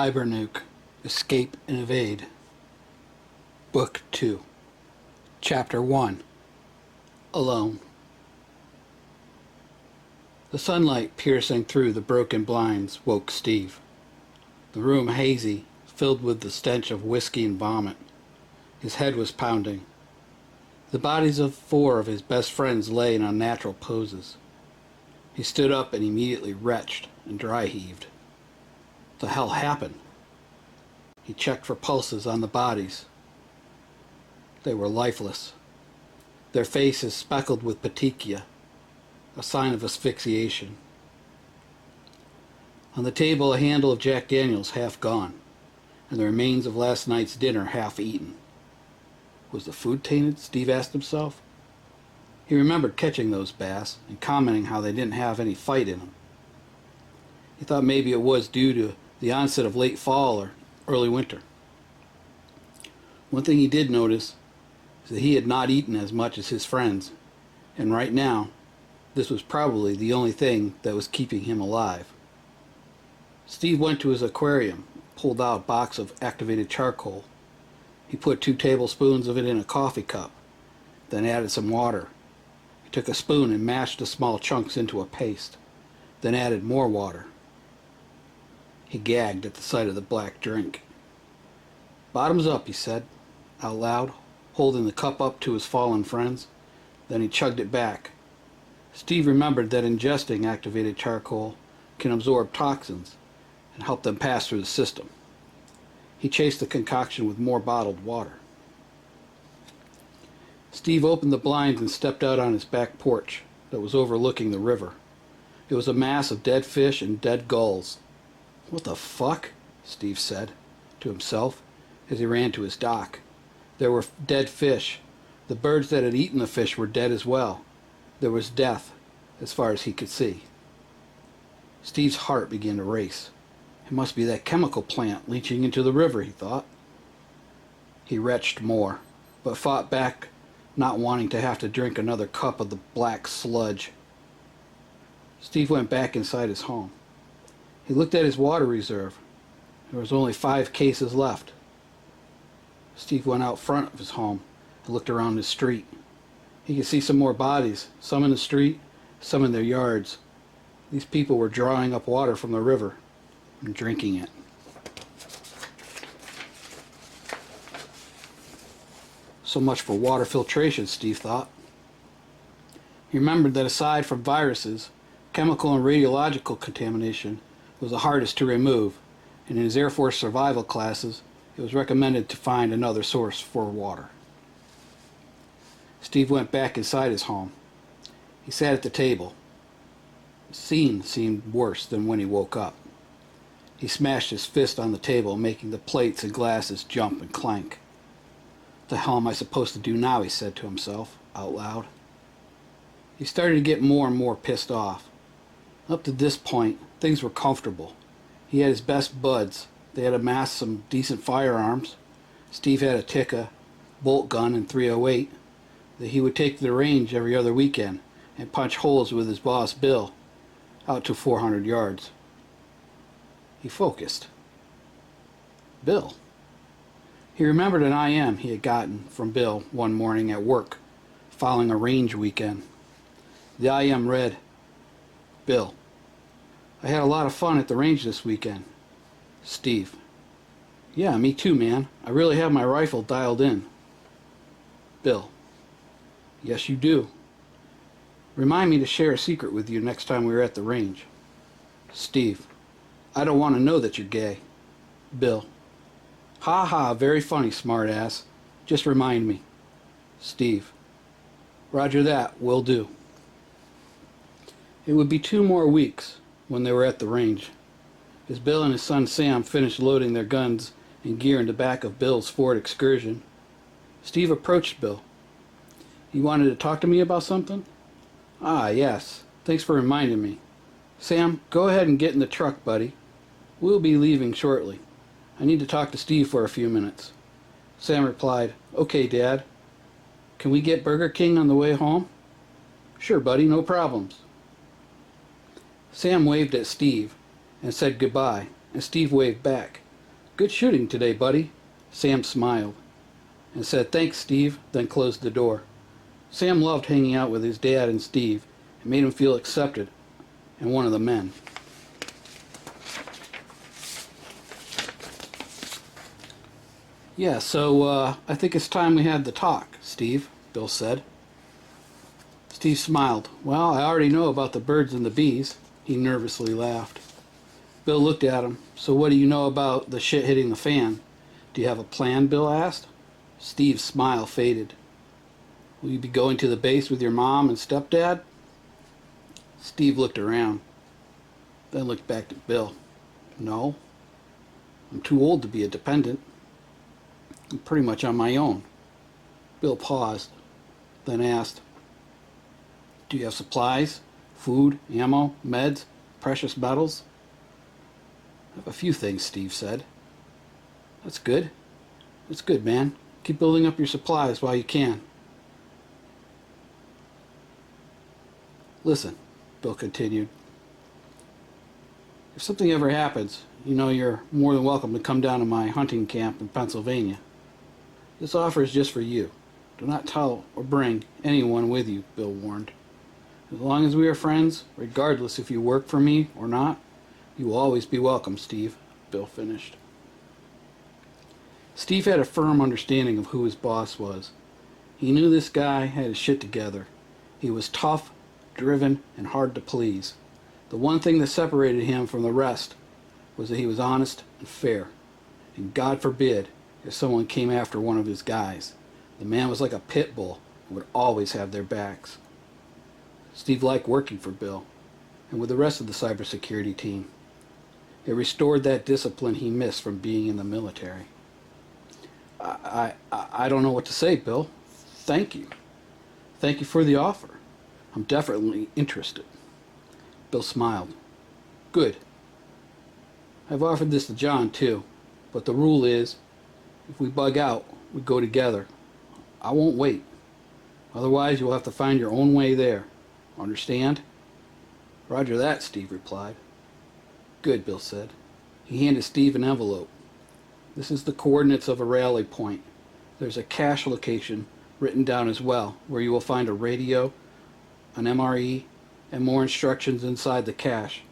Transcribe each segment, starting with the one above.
CyberNuke, Escape and Evade. Book 2. Chapter 1. Alone. The sunlight piercing through the broken blinds woke Steve. The room hazy, filled with the stench of whiskey and vomit. His head was pounding. The bodies of 4 of his best friends lay in unnatural poses. He stood up and immediately retched and dry-heaved. What the hell happened? He checked for pulses on the bodies. They were lifeless. Their faces speckled with petechia, a sign of asphyxiation. On the table, a handle of Jack Daniels half gone, and the remains of last night's dinner half eaten. Was the food tainted? Steve asked himself. He remembered catching those bass and commenting how they didn't have any fight in them. He thought maybe it was due to the onset of late fall or early winter. One thing he did notice is that he had not eaten as much as his friends, and right now, this was probably the only thing that was keeping him alive. Steve went to his aquarium, pulled out a box of activated charcoal. He put 2 tablespoons of it in a coffee cup, then added some water. He took a spoon and mashed the small chunks into a paste, then added more water. He gagged at the sight of the black drink. "Bottoms up," he said, out loud, holding the cup up to his fallen friends. Then he chugged it back. Steve remembered that ingesting activated charcoal can absorb toxins and help them pass through the system. He chased the concoction with more bottled water. Steve opened the blinds and stepped out on his back porch that was overlooking the river. It was a mass of dead fish and dead gulls. "What the fuck?" Steve said to himself as he ran to his dock. There were dead fish. The birds that had eaten the fish were dead as well. There was death as far as he could see. Steve's heart began to race. It must be that chemical plant leaching into the river, he thought. He retched more, but fought back, not wanting to have to drink another cup of the black sludge. Steve went back inside his home. He looked at his water reserve. There was only 5 cases left. Steve went out front of his home and looked around the street. He could see some more bodies, some in the street, some in their yards. These people were drawing up water from the river and drinking it. So much for water filtration, Steve thought. He remembered that aside from viruses, chemical and radiological contamination was the hardest to remove, and in his Air Force survival classes, it was recommended to find another source for water. Steve went back inside his home. He sat at the table. The scene seemed worse than when he woke up. He smashed his fist on the table, making the plates and glasses jump and clank. "What the hell am I supposed to do now?" he said to himself, out loud. He started to get more and more pissed off. Up to this point, things were comfortable. He had his best buds. They had amassed some decent firearms. Steve had a Tikka, bolt gun, and .308 that he would take to the range every other weekend and punch holes with his boss, Bill, out to 400 yards. He focused. Bill. He remembered an IM he had gotten from Bill one morning at work, following a range weekend. The IM read, "Bill, I had a lot of fun at the range this weekend." Steve. "Yeah, me too, man. I really have my rifle dialed in." Bill. "Yes, you do. Remind me to share a secret with you next time we're at the range." Steve. "I don't want to know that you're gay." Bill. "Ha ha, very funny, smartass. Just remind me." Steve. "Roger that, will do." It would be 2 more weeks when they were at the range. As Bill and his son Sam finished loading their guns and gear in the back of Bill's Ford Excursion, Steve approached Bill. "You wanted to talk to me about something?" "Ah, yes. Thanks for reminding me. Sam, go ahead and get in the truck, buddy. We'll be leaving shortly. I need to talk to Steve for a few minutes." Sam replied, "Okay, Dad. Can we get Burger King on the way home?" "Sure, buddy, no problems." Sam waved at Steve and said goodbye, and Steve waved back. Good shooting today, buddy. Sam smiled and said, "Thanks, Steve," then closed the door. Sam loved hanging out with his dad and Steve. It made him feel accepted and one of the men. "Yeah, so I think it's time we had the talk, Steve," Bill said. Steve smiled. "Well, I already know about the birds and the bees." He nervously laughed. Bill looked at him. "So what do you know about the shit hitting the fan? Do you have a plan?" Bill asked. Steve's smile faded. "Will you be going to the base with your mom and stepdad?" Steve looked around, then looked back at Bill. "No. I'm too old to be a dependent. I'm pretty much on my own." Bill paused, then asked, "Do you have supplies? Food, ammo, meds, precious metals?" "I have a few things," Steve said. "That's good. That's good, man. Keep building up your supplies while you can." "Listen," Bill continued, "if something ever happens, you know you're more than welcome to come down to my hunting camp in Pennsylvania. This offer is just for you. Do not tell or bring anyone with you," Bill warned. "As long as we are friends, regardless if you work for me or not, you will always be welcome, Steve," Bill finished. Steve had a firm understanding of who his boss was. He knew this guy had his shit together. He was tough, driven, and hard to please. The one thing that separated him from the rest was that he was honest and fair. And God forbid if someone came after one of his guys. The man was like a pit bull and would always have their backs. Steve liked working for Bill and with the rest of the cybersecurity team. It restored that discipline he missed from being in the military. I don't know what to say, Bill. Thank you. Thank you for the offer. I'm definitely interested." Bill smiled. "Good. I've offered this to John, too. But the rule is, if we bug out, we go together. I won't wait. Otherwise, you'll have to find your own way there. Understand?" "Roger that," Steve replied. "Good," Bill said. He handed Steve an envelope. "This is the coordinates of a rally point. There's a cache location written down as well, where you will find a radio, an MRE, and more instructions inside the cache,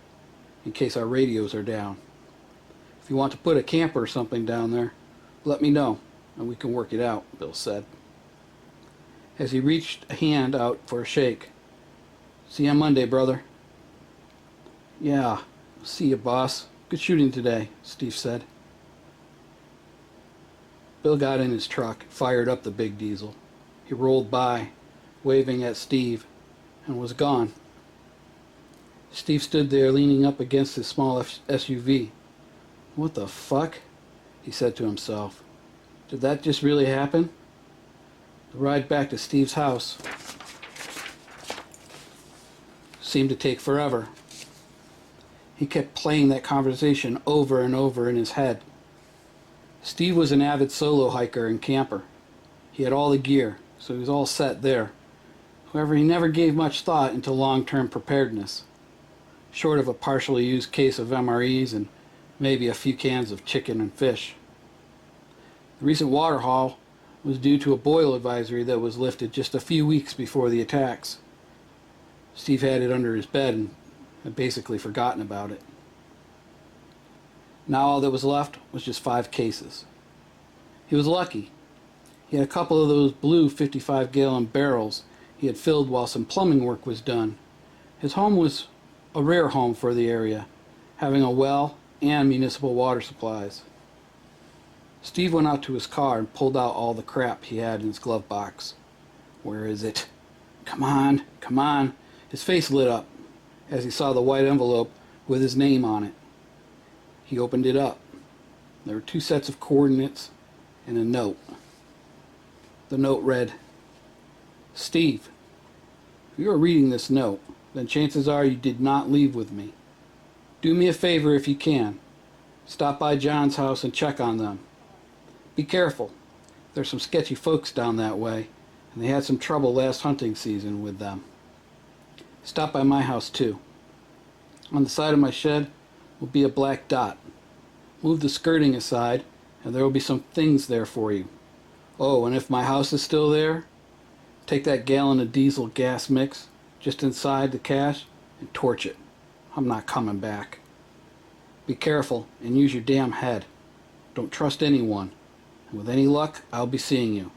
in case our radios are down. If you want to put a camper or something down there, let me know, and we can work it out," Bill said. As he reached a hand out for a shake, "See you on Monday, brother." "Yeah, see you, boss. Good shooting today," Steve said. Bill got in his truck and fired up the big diesel. He rolled by, waving at Steve, and was gone. Steve stood there leaning up against his small SUV. "What the fuck?" he said to himself. "Did that just really happen?" The ride back to Steve's house seemed to take forever. He kept playing that conversation over and over in his head. Steve was an avid solo hiker and camper. He had all the gear, so he was all set there. However, he never gave much thought into long-term preparedness, short of a partially used case of MREs and maybe a few cans of chicken and fish. The recent water haul was due to a boil advisory that was lifted just a few weeks before the attacks. Steve had it under his bed and had basically forgotten about it. Now all that was left was just 5 cases. He was lucky. He had a couple of those blue 55-gallon barrels he had filled while some plumbing work was done. His home was a rare home for the area, having a well and municipal water supplies. Steve went out to his car and pulled out all the crap he had in his glove box. "Where is it? Come on, come on." His face lit up as he saw the white envelope with his name on it. He opened it up. There were 2 sets of coordinates and a note. The note read, "Steve, if you are reading this note, then chances are you did not leave with me. Do me a favor if you can. Stop by John's house and check on them. Be careful. There's some sketchy folks down that way, and they had some trouble last hunting season with them. Stop by my house too. On the side of my shed will be a black dot. Move the skirting aside, and there will be some things there for you. Oh, and if my house is still there, take that gallon of diesel gas mix just inside the cache and torch it. I'm not coming back. Be careful and use your damn head. Don't trust anyone. And with any luck, I'll be seeing you.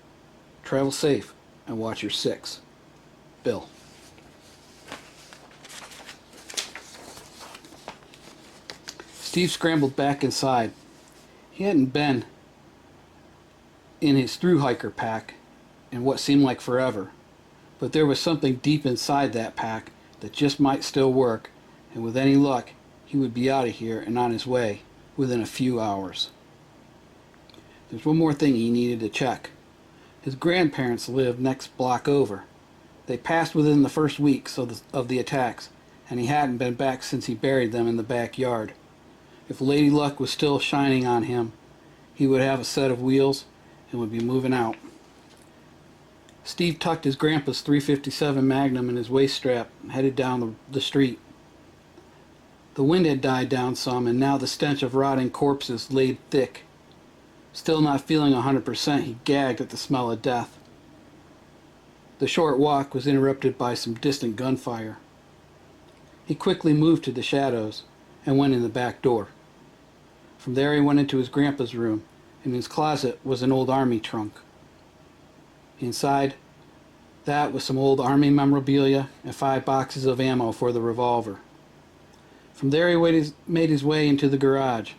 Travel safe and watch your six. Bill. Steve scrambled back inside. He hadn't been in his thru-hiker pack in what seemed like forever, but there was something deep inside that pack that just might still work, and with any luck, he would be out of here and on his way within a few hours. There's one more thing he needed to check. His grandparents lived next block over. They passed within the first weeks of the attacks, and he hadn't been back since he buried them in the backyard. If Lady Luck was still shining on him, he would have a set of wheels and would be moving out. Steve tucked his grandpa's .357 Magnum in his waist strap and headed down the street. The wind had died down some, and now the stench of rotting corpses laid thick. Still not feeling 100%, he gagged at the smell of death. The short walk was interrupted by some distant gunfire. He quickly moved to the shadows and went in the back door. From there he went into his grandpa's room. In his closet was an old army trunk. Inside that was some old army memorabilia and 5 boxes of ammo for the revolver. From there he made his way into the garage.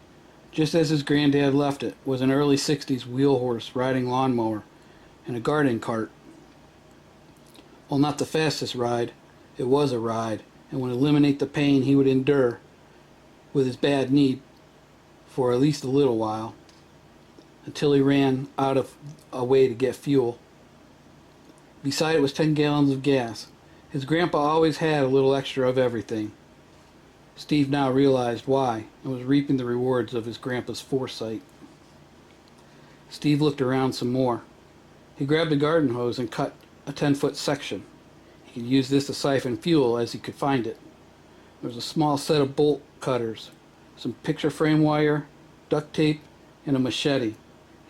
Just as his granddad left it was an early 60s wheel horse riding lawnmower and a garden cart. While not the fastest ride, it was a ride, and would eliminate the pain he would endure with his bad knee for at least a little while, until he ran out of a way to get fuel. Beside it was 10 gallons of gas. His grandpa always had a little extra of everything. Steve now realized why, and was reaping the rewards of his grandpa's foresight. Steve looked around some more. He grabbed a garden hose and cut a 10-foot section. He could use this to siphon fuel as he could find it. There was a small set of bolt cutters, some picture frame wire, duct tape, and a machete.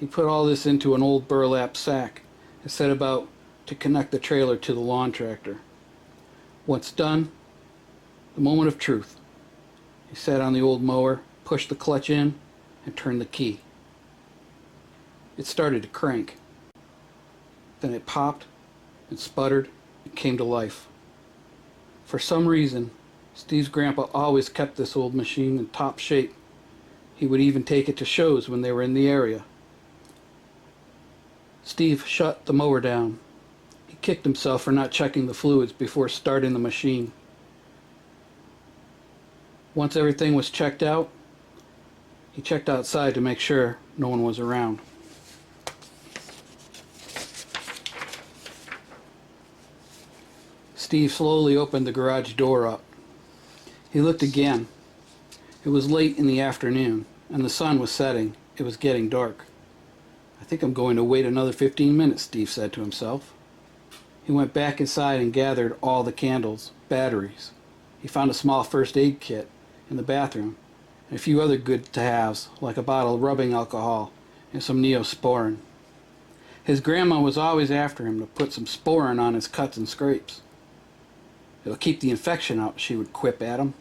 He put all this into an old burlap sack and set about to connect the trailer to the lawn tractor. Once done, the moment of truth. He sat on the old mower, pushed the clutch in, and turned the key. It started to crank. Then it popped and sputtered and came to life. For some reason, Steve's grandpa always kept this old machine in top shape. He would even take it to shows when they were in the area. Steve shut the mower down. He kicked himself for not checking the fluids before starting the machine. Once everything was checked out, he checked outside to make sure no one was around. Steve slowly opened the garage door up. He looked again. It was late in the afternoon, and the sun was setting. It was getting dark. I think I'm going to wait another 15 minutes, Steve said to himself. He went back inside and gathered all the candles, batteries. He found a small first aid kit in the bathroom, and a few other good-to-haves, like a bottle of rubbing alcohol and some Neosporin. His grandma was always after him to put some Sporin on his cuts and scrapes. "It'll keep the infection out," she would quip at him.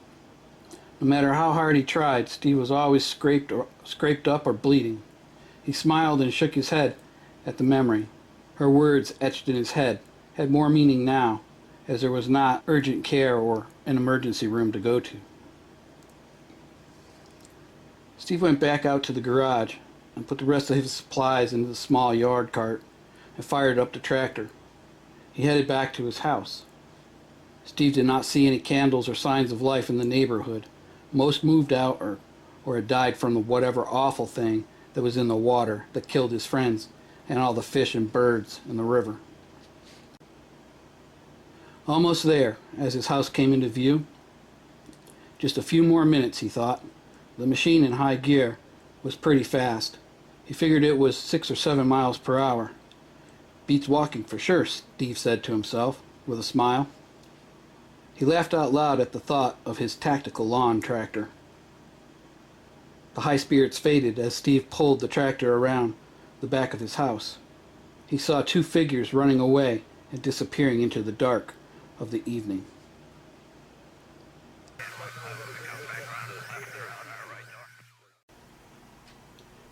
No matter how hard he tried, Steve was always scraped up or bleeding. He smiled and shook his head at the memory. Her words, etched in his head, had more meaning now, as there was not urgent care or an emergency room to go to. Steve went back out to the garage and put the rest of his supplies into the small yard cart and fired up the tractor. He headed back to his house. Steve did not see any candles or signs of life in the neighborhood. Most moved out or had died from the whatever awful thing that was in the water that killed his friends and all the fish and birds in the river. Almost there, as his house came into view. Just a few more minutes, he thought. The machine in high gear was pretty fast. He figured it was 6 or 7 miles per hour. "Beats walking for sure," Steve said to himself, with a smile. He laughed out loud at the thought of his tactical lawn tractor. The high spirits faded as Steve pulled the tractor around the back of his house. He saw two figures running away and disappearing into the dark of the evening.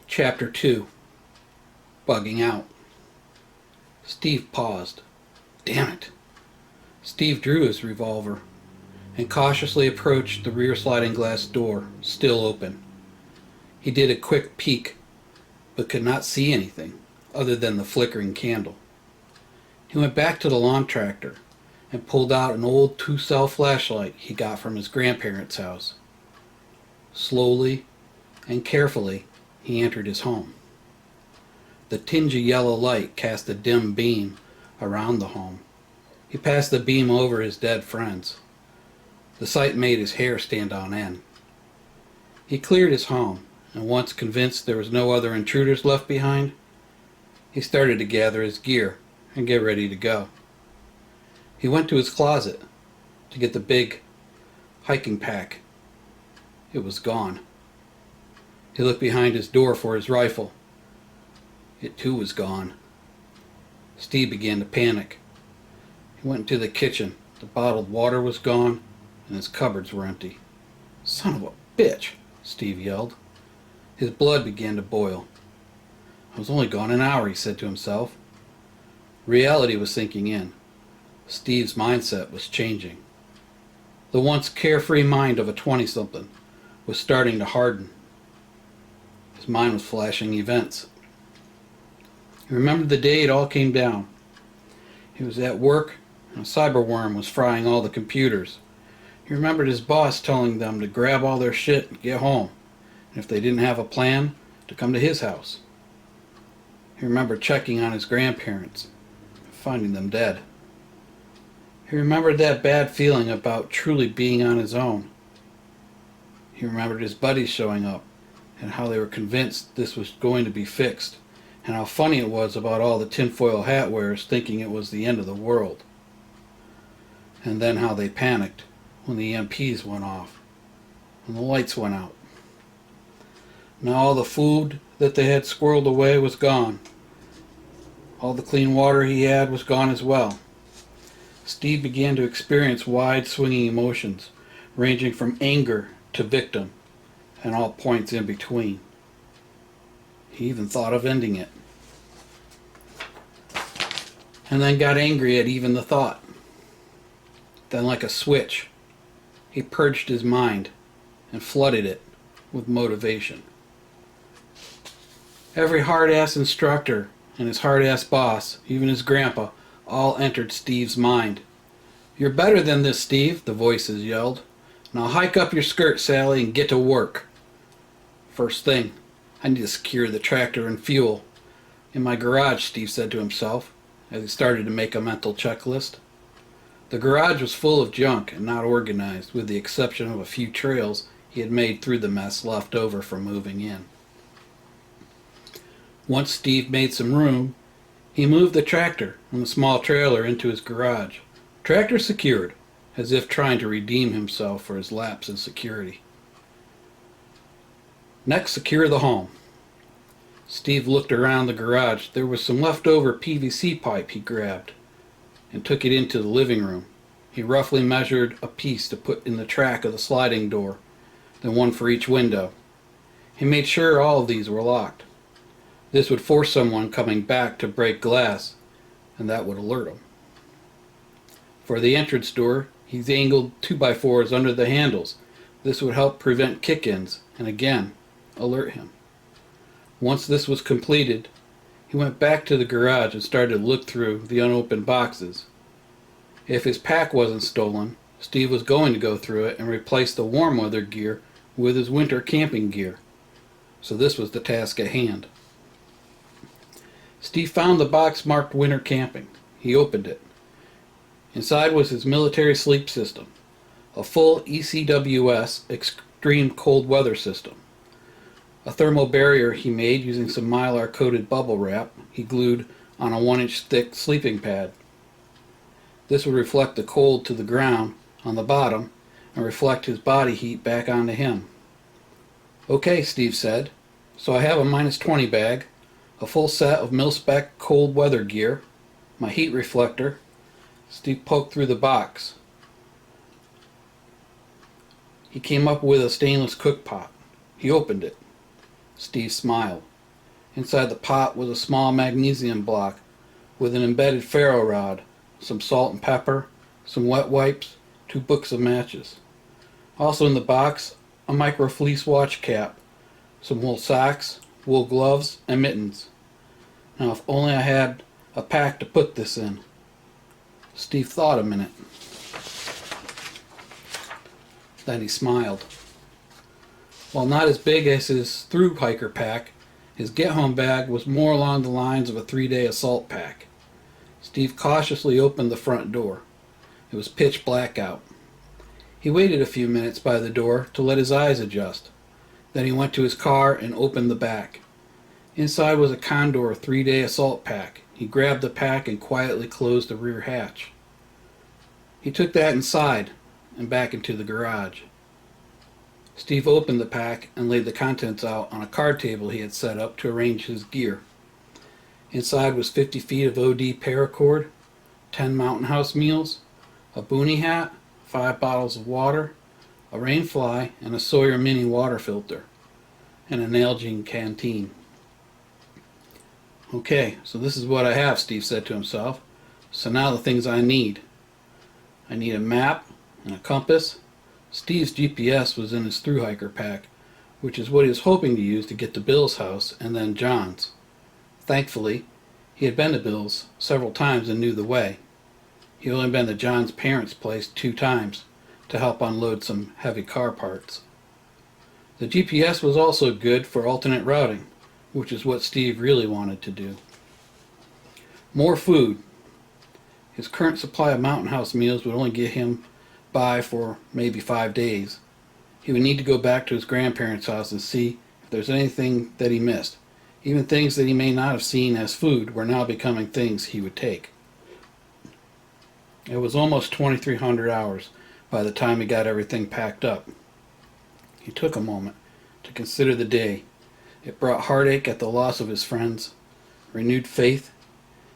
Chapter 2. Bugging Out. Steve paused. Damn it. Steve drew his revolver and cautiously approached the rear sliding glass door, still open. He did a quick peek, but could not see anything other than the flickering candle. He went back to the lawn tractor and pulled out an old 2-cell flashlight he got from his grandparents' house. Slowly and carefully, he entered his home. The tingy yellow light cast a dim beam around the home. He passed the beam over his dead friends. The sight made his hair stand on end. He cleared his home, and once convinced there was no other intruders left behind, he started to gather his gear and get ready to go. He went to his closet to get the big hiking pack. It was gone. He looked behind his door for his rifle. It too was gone. Steve began to panic. He went into the kitchen. The bottled water was gone, and his cupboards were empty. Son of a bitch, Steve yelled. His blood began to boil. I was only gone an hour, he said to himself. Reality was sinking in. Steve's mindset was changing. The once carefree mind of a 20-something was starting to harden. His mind was flashing events. He remembered the day it all came down. He was at work, and a cyberworm was frying all the computers. He remembered his boss telling them to grab all their shit and get home, and if they didn't have a plan, to come to his house. He remembered checking on his grandparents, finding them dead. He remembered that bad feeling about truly being on his own. He remembered his buddies showing up, and how they were convinced this was going to be fixed, and how funny it was about all the tinfoil hat wearers thinking it was the end of the world. And then how they panicked when the EMPs went off, and the lights went out. Now all the food that they had squirreled away was gone. All the clean water he had was gone as well. Steve began to experience wide swinging emotions, ranging from anger to victim, and all points in between. He even thought of ending it. And then got angry at even the thought. Then like a switch, he purged his mind and flooded it with motivation. Every hard-ass instructor and his hard-ass boss, even his grandpa, all entered Steve's mind. You're better than this, Steve, the voices yelled. Now hike up your skirt, Sally, and get to work. First thing, I need to secure the tractor and fuel. In my garage, Steve said to himself, as he started to make a mental checklist. The garage was full of junk and not organized, with the exception of a few trails he had made through the mess left over from moving in. Once Steve made some room, he moved the tractor and the small trailer into his garage. Tractor secured, as if trying to redeem himself for his lapse in security. Next, secure the home. Steve looked around the garage. There was some leftover PVC pipe he grabbed and took it into the living room. He roughly measured a piece to put in the track of the sliding door, then one for each window. He made sure all of these were locked. This would force someone coming back to break glass, and that would alert him. For the entrance door, he angled 2x4s under the handles. This would help prevent kick-ins, and again, alert him. Once this was completed, he went back to the garage and started to look through the unopened boxes. If his pack wasn't stolen, Steve was going to go through it and replace the warm weather gear with his winter camping gear. So this was the task at hand. Steve found the box marked winter camping. He opened it. Inside was his military sleep system, a full ECWS extreme cold weather system. A thermal barrier he made using some mylar-coated bubble wrap he glued on a 1-inch thick sleeping pad. This would reflect the cold to the ground on the bottom and reflect his body heat back onto him. Okay, Steve said. So I have a -20 bag, a full set of mil-spec cold weather gear, my heat reflector. Steve poked through the box. He came up with a stainless cook pot. He opened it. Steve smiled. Inside the pot was a small magnesium block with an embedded ferro rod, some salt and pepper, some wet wipes, 2 books of matches. Also in the box, a micro fleece watch cap, some wool socks, wool gloves, and mittens. Now if only I had a pack to put this in. Steve thought a minute. Then he smiled. While not as big as his through hiker pack, his get-home bag was more along the lines of a 3-day assault pack. Steve cautiously opened the front door. It was pitch black out. He waited a few minutes by the door to let his eyes adjust. Then he went to his car and opened the back. Inside was a Condor 3-day assault pack. He grabbed the pack and quietly closed the rear hatch. He took that inside and back into the garage. Steve opened the pack and laid the contents out on a card table he had set up to arrange his gear. Inside was 50 feet of OD paracord, 10 Mountain House meals, a boonie hat, 5 bottles of water, a rain fly, and a Sawyer mini water filter, and an Nalgene canteen. Okay, so this is what I have, Steve said to himself. So now the things I need. I need a map and a compass. Steve's GPS was in his thru-hiker pack, which is what he was hoping to use to get to Bill's house and then John's. Thankfully, he had been to Bill's several times and knew the way. He had only been to John's parents' place 2 times to help unload some heavy car parts. The GPS was also good for alternate routing, which is what Steve really wanted to do. More food. His current supply of Mountain House meals would only get him by for maybe 5 days. He would need to go back to his grandparents' house and see if there's anything that he missed. Even things that he may not have seen as food were now becoming things he would take. It was almost 2,300 hours by the time he got everything packed up. He took a moment to consider the day. It brought heartache at the loss of his friends, renewed faith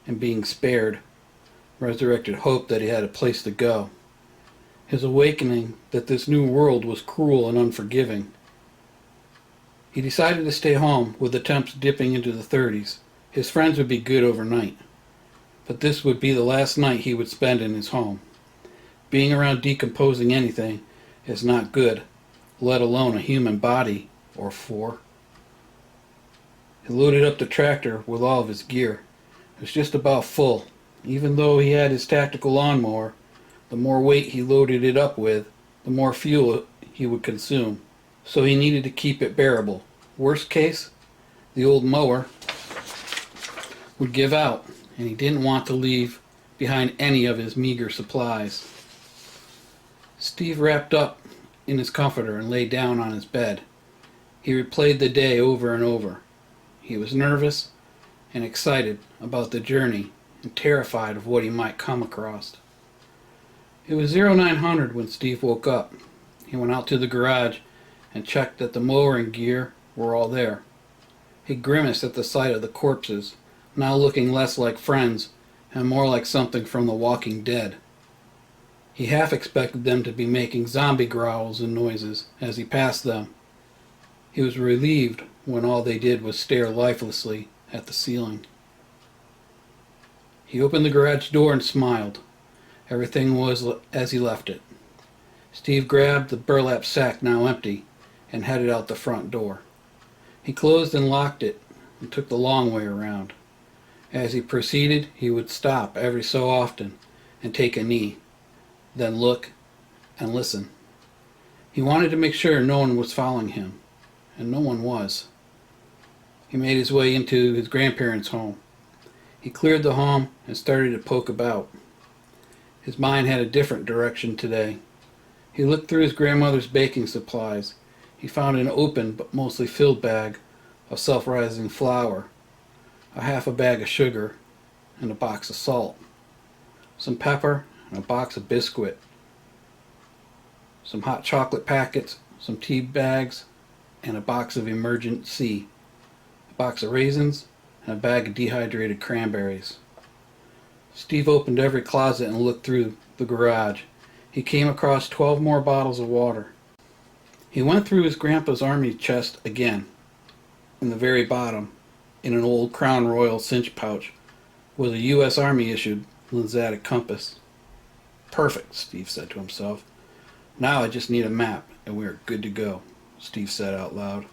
in being spared, resurrected hope that he had a place to go, his awakening that this new world was cruel and unforgiving. He decided to stay home with the temps dipping into the 30s. His friends would be good overnight, but this would be the last night he would spend in his home. Being around decomposing anything is not good, let alone a human body or 4. He loaded up the tractor with all of his gear. It was just about full. Even though he had his tactical lawnmower, the more weight he loaded it up with, the more fuel he would consume. So he needed to keep it bearable. Worst case, the old mower would give out, and he didn't want to leave behind any of his meager supplies. Steve wrapped up in his comforter and lay down on his bed. He replayed the day over and over. He was nervous and excited about the journey and terrified of what he might come across. It was 0900 when Steve woke up. He went out to the garage and checked that the mower and gear were all there. He grimaced at the sight of the corpses, now looking less like friends and more like something from The Walking Dead. He half expected them to be making zombie growls and noises as he passed them. He was relieved when all they did was stare lifelessly at the ceiling. He opened the garage door and smiled. Everything was as he left it. Steve grabbed the burlap sack, now empty, and headed out the front door. He closed and locked it and took the long way around. As he proceeded, he would stop every so often and take a knee, then look and listen. He wanted to make sure no one was following him, and no one was. He made his way into his grandparents' home. He cleared the home and started to poke about. His mind had a different direction today. He looked through his grandmother's baking supplies. He found an open but mostly filled bag of self-rising flour, a half a bag of sugar, and a box of salt, some pepper, and a box of biscuit, some hot chocolate packets, some tea bags, and a box of Emergency, a box of raisins, and a bag of dehydrated cranberries. Steve opened every closet and looked through the garage. He came across 12 more bottles of water. He went through his grandpa's army chest again. In the very bottom, in an old Crown Royal cinch pouch, was a U.S. Army issued Linzatic compass. Perfect, Steve said to himself. Now I just need a map, and we are good to go, Steve said out loud.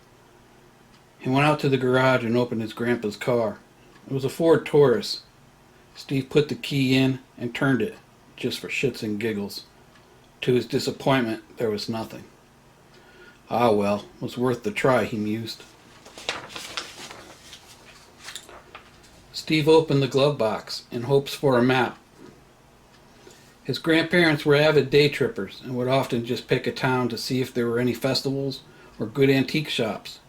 He went out to the garage and opened his grandpa's car. It was a Ford Taurus. Steve put the key in and turned it, just for shits and giggles. To his disappointment, there was nothing. Ah well, it was worth the try, he mused. Steve opened the glove box in hopes for a map. His grandparents were avid day trippers and would often just pick a town to see if there were any festivals or good antique shops.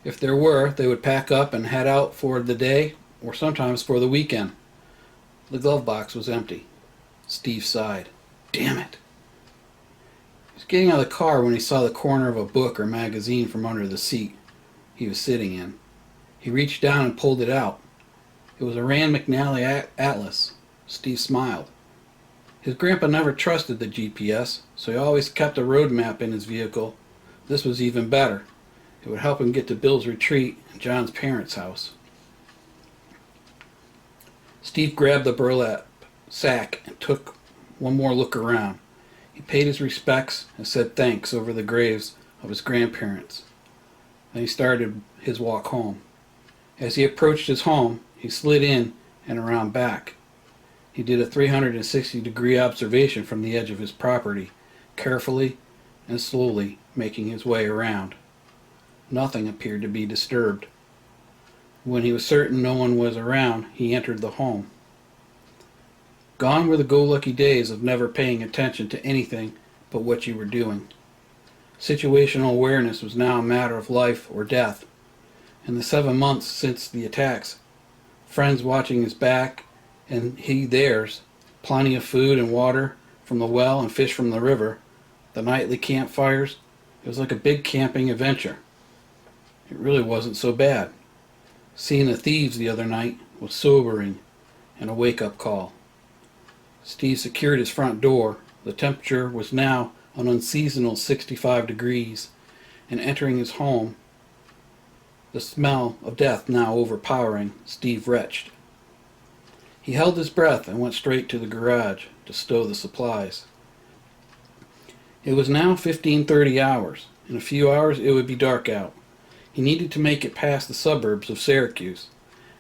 If there were, they would pack up and head out for the day or sometimes for the weekend. The glove box was empty. Steve sighed. Damn it. He was getting out of the car when he saw the corner of a book or magazine from under the seat he was sitting in. He reached down and pulled it out. It was a Rand McNally atlas. Steve smiled. His grandpa never trusted the GPS, so he always kept a road map in his vehicle. This was even better. It would help him get to Bill's retreat and John's parents' house. Steve grabbed the burlap sack and took one more look around. He paid his respects and said thanks over the graves of his grandparents. Then he started his walk home. As he approached his home, he slid in and around back. He did a 360-degree observation from the edge of his property, carefully and slowly making his way around. Nothing appeared to be disturbed. When he was certain no one was around, he entered the home. Gone were the go-lucky days of never paying attention to anything but what you were doing. Situational awareness was now a matter of life or death. In the 7 months since the attacks, friends watching his back and he theirs, plenty of food and water from the well and fish from the river, the nightly campfires, it was like a big camping adventure. It really wasn't so bad. Seeing the thieves the other night was sobering and a wake-up call. Steve secured his front door. The temperature was now an unseasonal 65 degrees, and entering his home, the smell of death now overpowering, Steve retched. He held his breath and went straight to the garage to stow the supplies. It was now 15:30 hours. In a few hours it would be dark out. He needed to make it past the suburbs of Syracuse,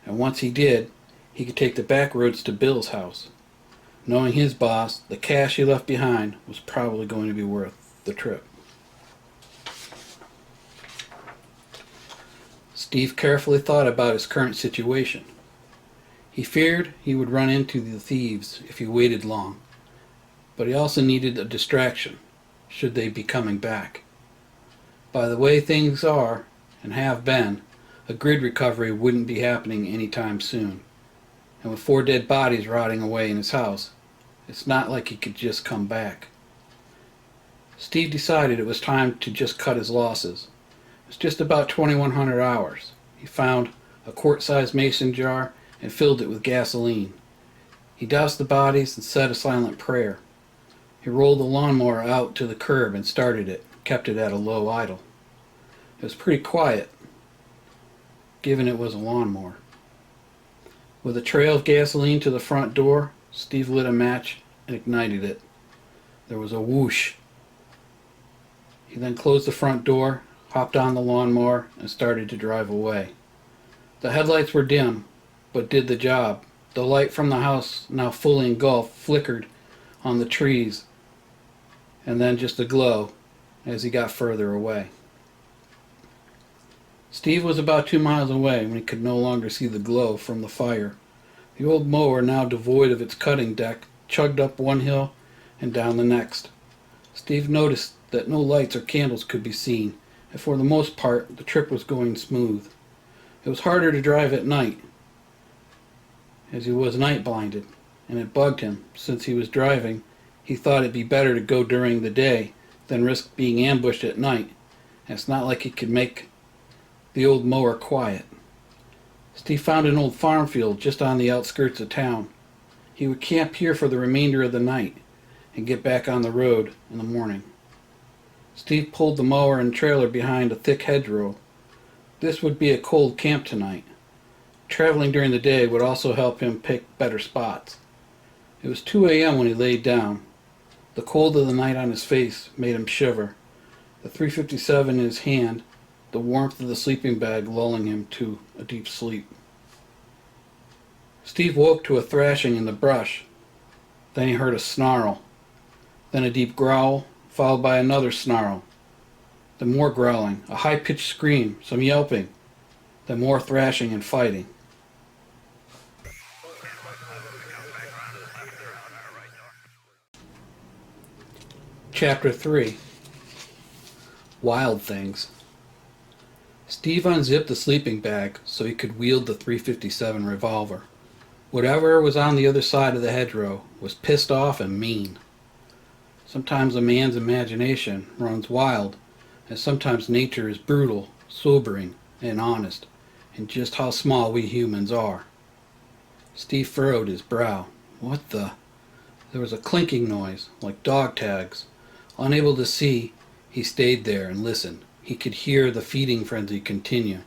and once he did, he could take the back roads to Bill's house. Knowing his boss, the cash he left behind was probably going to be worth the trip. Steve carefully thought about his current situation. He feared he would run into the thieves if he waited long, but he also needed a distraction, should they be coming back. By the way things are, and have been, a grid recovery wouldn't be happening anytime soon. And with 4 dead bodies rotting away in his house, it's not like he could just come back. Steve decided it was time to just cut his losses. It was just about 2100 hours. He found a quart-sized mason jar and filled it with gasoline. He doused the bodies and said a silent prayer. He rolled the lawnmower out to the curb and started it, kept it at a low idle. It was pretty quiet, given it was a lawnmower. With a trail of gasoline to the front door, Steve lit a match and ignited it. There was a whoosh. He then closed the front door, hopped on the lawnmower, and started to drive away. The headlights were dim, but did the job. The light from the house, now fully engulfed, flickered on the trees, and then just a glow as he got further away. Steve was about 2 miles away when he could no longer see the glow from the fire. The old mower, now devoid of its cutting deck, chugged up one hill and down the next. Steve noticed that no lights or candles could be seen, and for the most part the trip was going smooth. It was harder to drive at night, as he was night blinded, and it bugged him. Since he was driving, he thought it'd be better to go during the day than risk being ambushed at night and it's not like he could make the old mower quiet. Steve found an old farm field just on the outskirts of town. He would camp here for the remainder of the night and get back on the road in the morning. Steve pulled the mower and trailer behind a thick hedgerow. This would be a cold camp tonight. Traveling during the day would also help him pick better spots. It was 2 a.m. when he laid down. The cold of the night on his face made him shiver. The .357 in his hand, the warmth of the sleeping bag lulling him to a deep sleep. Steve woke to a thrashing in the brush. Then he heard a snarl, then a deep growl, followed by another snarl, then more growling, a high-pitched scream, some yelping, then more thrashing and fighting. Chapter 3. Wild Things. Steve unzipped the sleeping bag so he could wield the .357 revolver. Whatever was on the other side of the hedgerow was pissed off and mean. Sometimes a man's imagination runs wild, and sometimes nature is brutal, sobering, and honest, in just how small we humans are. Steve furrowed his brow. What the? There was a clinking noise, like dog tags. Unable to see, he stayed there and listened. He could hear the feeding frenzy continue,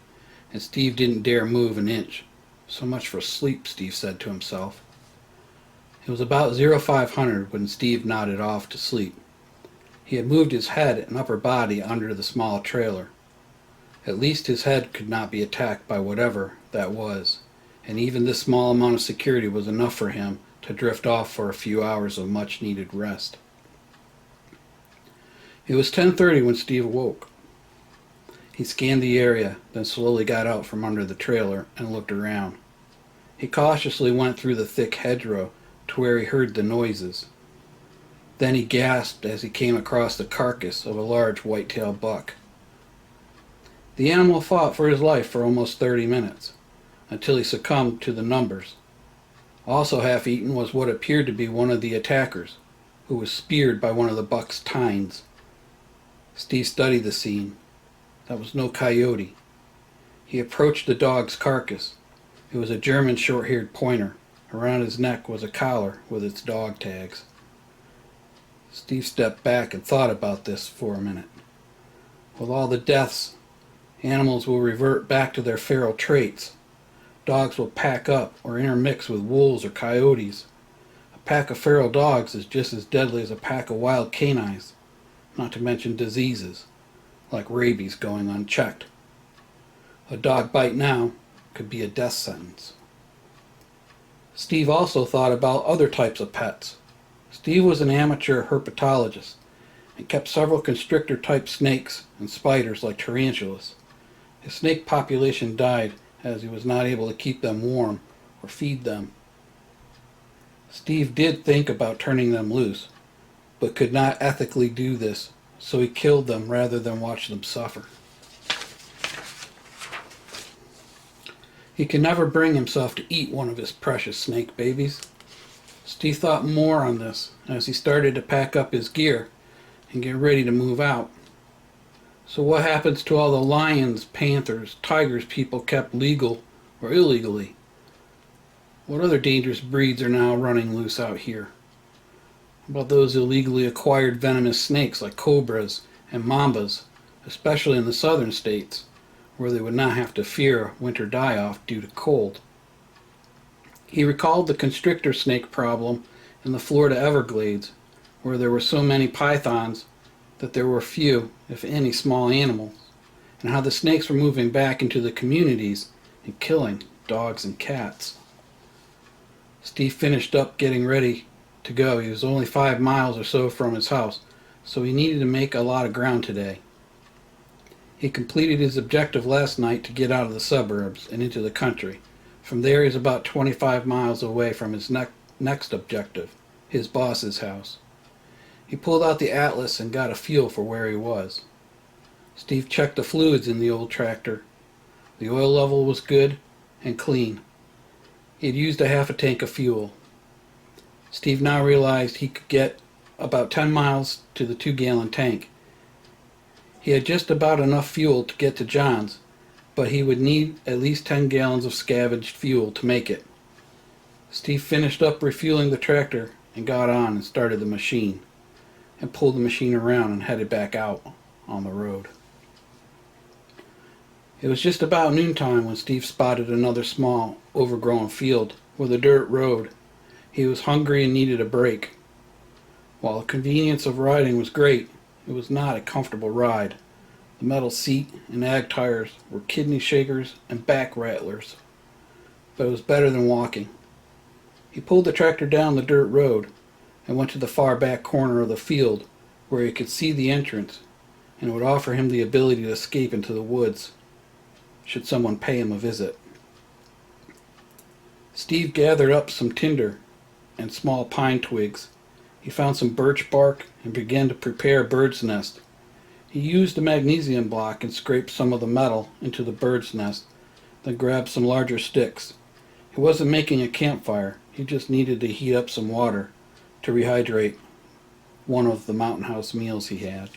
and Steve didn't dare move an inch. So much for sleep, Steve said to himself. It was about 0500 when Steve nodded off to sleep. He had moved his head and upper body under the small trailer. At least his head could not be attacked by whatever that was, and even this small amount of security was enough for him to drift off for a few hours of much-needed rest. It was 10:30 when Steve awoke. He scanned the area, then slowly got out from under the trailer and looked around. He cautiously went through the thick hedgerow to where he heard the noises. Then he gasped as he came across the carcass of a large white-tailed buck. The animal fought for his life for almost 30 minutes, until he succumbed to the numbers. Also half-eaten was what appeared to be one of the attackers, who was speared by one of the buck's tines. Steve studied the scene. That was no coyote. He approached the dog's carcass. It was a German short-haired pointer. Around his neck was a collar with its dog tags. Steve stepped back and thought about this for a minute. With all the deaths, animals will revert back to their feral traits. Dogs will pack up or intermix with wolves or coyotes. A pack of feral dogs is just as deadly as a pack of wild canines, not to mention diseases, like rabies going unchecked. A dog bite now could be a death sentence. Steve also thought about other types of pets. Steve was an amateur herpetologist and kept several constrictor-type snakes and spiders like tarantulas. His snake population died as he was not able to keep them warm or feed them. Steve did think about turning them loose, but could not ethically do this, so he killed them rather than watch them suffer. He could never bring himself to eat one of his precious snake babies. Steve thought more on this as he started to pack up his gear and get ready to move out. So what happens to all the lions, panthers, tigers people kept legal or illegally? What other dangerous breeds are now running loose out here? What about those illegally acquired venomous snakes like cobras and mambas, especially in the southern states, where they would not have to fear winter die-off due to cold? He recalled the constrictor snake problem in the Florida Everglades, where there were so many pythons that there were few, if any, small animals, and how the snakes were moving back into the communities and killing dogs and cats. Steve finished up getting ready to go. He was only 5 miles or so from his house, so he needed to make a lot of ground today. He completed his objective last night to get out of the suburbs and into the country. From there he is about 25 miles away from his next objective, his boss's house. He pulled out the atlas and got a feel for where he was. Steve checked the fluids in the old tractor. The oil level was good and clean. He had used a half a tank of fuel. Steve now realized he could get about 10 miles to the 2-gallon tank. He had just about enough fuel to get to John's, but he would need at least 10 gallons of scavenged fuel to make it. Steve finished up refueling the tractor and got on and started the machine, and pulled the machine around and headed back out on the road. It was just about noontime when Steve spotted another small, overgrown field with a dirt road. He was hungry and needed a break. While the convenience of riding was great, it was not a comfortable ride. The metal seat and ag tires were kidney shakers and back rattlers, but it was better than walking. He pulled the tractor down the dirt road and went to the far back corner of the field where he could see the entrance, and it would offer him the ability to escape into the woods should someone pay him a visit. Steve gathered up some tinder and small pine twigs. He found some birch bark and began to prepare a bird's nest. He used a magnesium block and scraped some of the metal into the bird's nest, then grabbed some larger sticks. He wasn't making a campfire, he just needed to heat up some water to rehydrate one of the mountain house meals he had.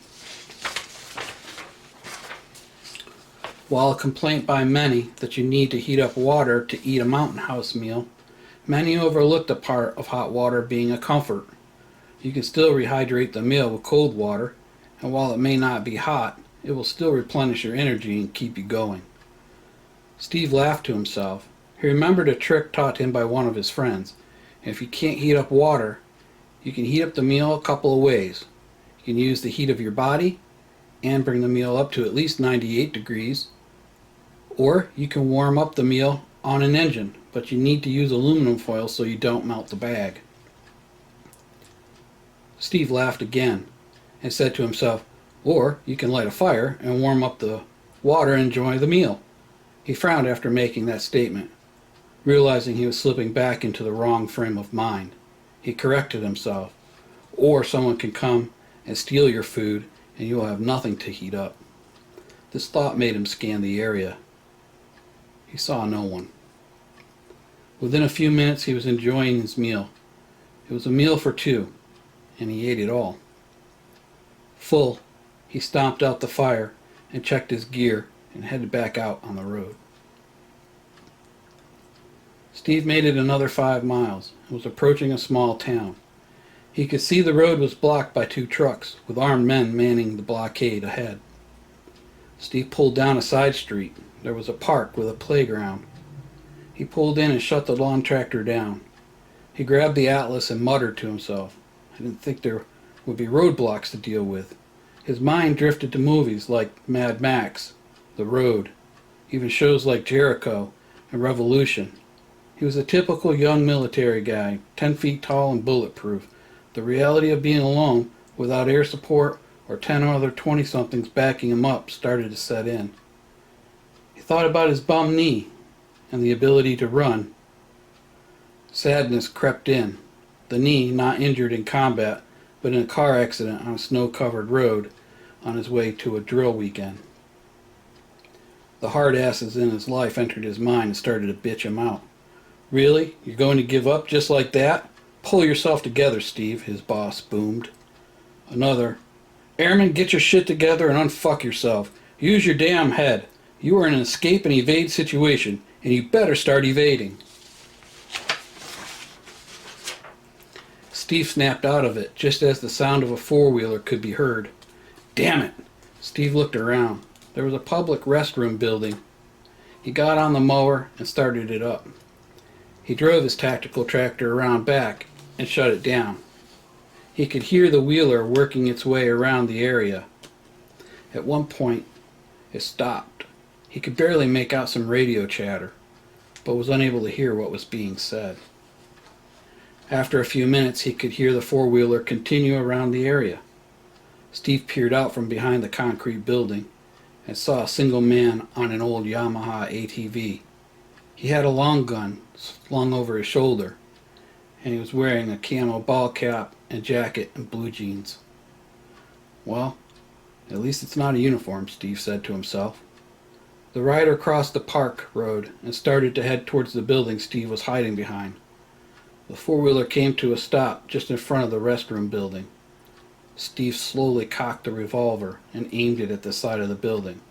While a complaint by many that you need to heat up water to eat a mountain house meal, many overlook the part of hot water being a comfort. You can still rehydrate the meal with cold water, and while it may not be hot, it will still replenish your energy and keep you going. Steve laughed to himself. He remembered a trick taught him by one of his friends. If you can't heat up water, you can heat up the meal a couple of ways. You can use the heat of your body and bring the meal up to at least 98 degrees, or you can warm up the meal on an engine, but you need to use aluminum foil so you don't melt the bag. Steve laughed again and said to himself, or you can light a fire and warm up the water and enjoy the meal. He frowned after making that statement, realizing he was slipping back into the wrong frame of mind. He corrected himself, or someone can come and steal your food and you will have nothing to heat up. This thought made him scan the area. He saw no one. Within a few minutes he was enjoying his meal. It was a meal for two, and he ate it all. Full, he stomped out the fire and checked his gear and headed back out on the road. Steve made it another 5 miles and was approaching a small town. He could see the road was blocked by 2 trucks with armed men manning the blockade ahead. Steve pulled down a side street. There was a park with a playground. He pulled in and shut the lawn tractor down. He grabbed the atlas and muttered to himself. I didn't think there would be roadblocks to deal with. His mind drifted to movies like Mad Max, The Road, even shows like Jericho and Revolution. He was a typical young military guy, 10 feet tall and bulletproof. The reality of being alone, without air support or 10 other 20-somethings backing him up, started to set in. He thought about his bum knee and the ability to run. Sadness crept in. The knee, not injured in combat, but in a car accident on a snow-covered road on his way to a drill weekend. The hard asses in his life entered his mind and started to bitch him out. Really? You're going to give up just like that? Pull yourself together, Steve, his boss boomed. Another, Airman, get your shit together and unfuck yourself. Use your damn head. You are in an escape and evade situation, and you better start evading. Steve snapped out of it just as the sound of a four-wheeler could be heard. Damn it! Steve looked around. There was a public restroom building. He got on the mower and started it up. He drove his tactical tractor around back and shut it down. He could hear the wheeler working its way around the area. At one point, it stopped. He could barely make out some radio chatter, but was unable to hear what was being said. After a few minutes, he could hear the four-wheeler continue around the area. Steve peered out from behind the concrete building and saw a single man on an old Yamaha ATV. He had a long gun slung over his shoulder, and he was wearing a camo ball cap and jacket and blue jeans. Well, at least it's not a uniform, Steve said to himself. The rider crossed the park road and started to head towards the building Steve was hiding behind. The four-wheeler came to a stop just in front of the restroom building. Steve slowly cocked the revolver and aimed it at the side of the building.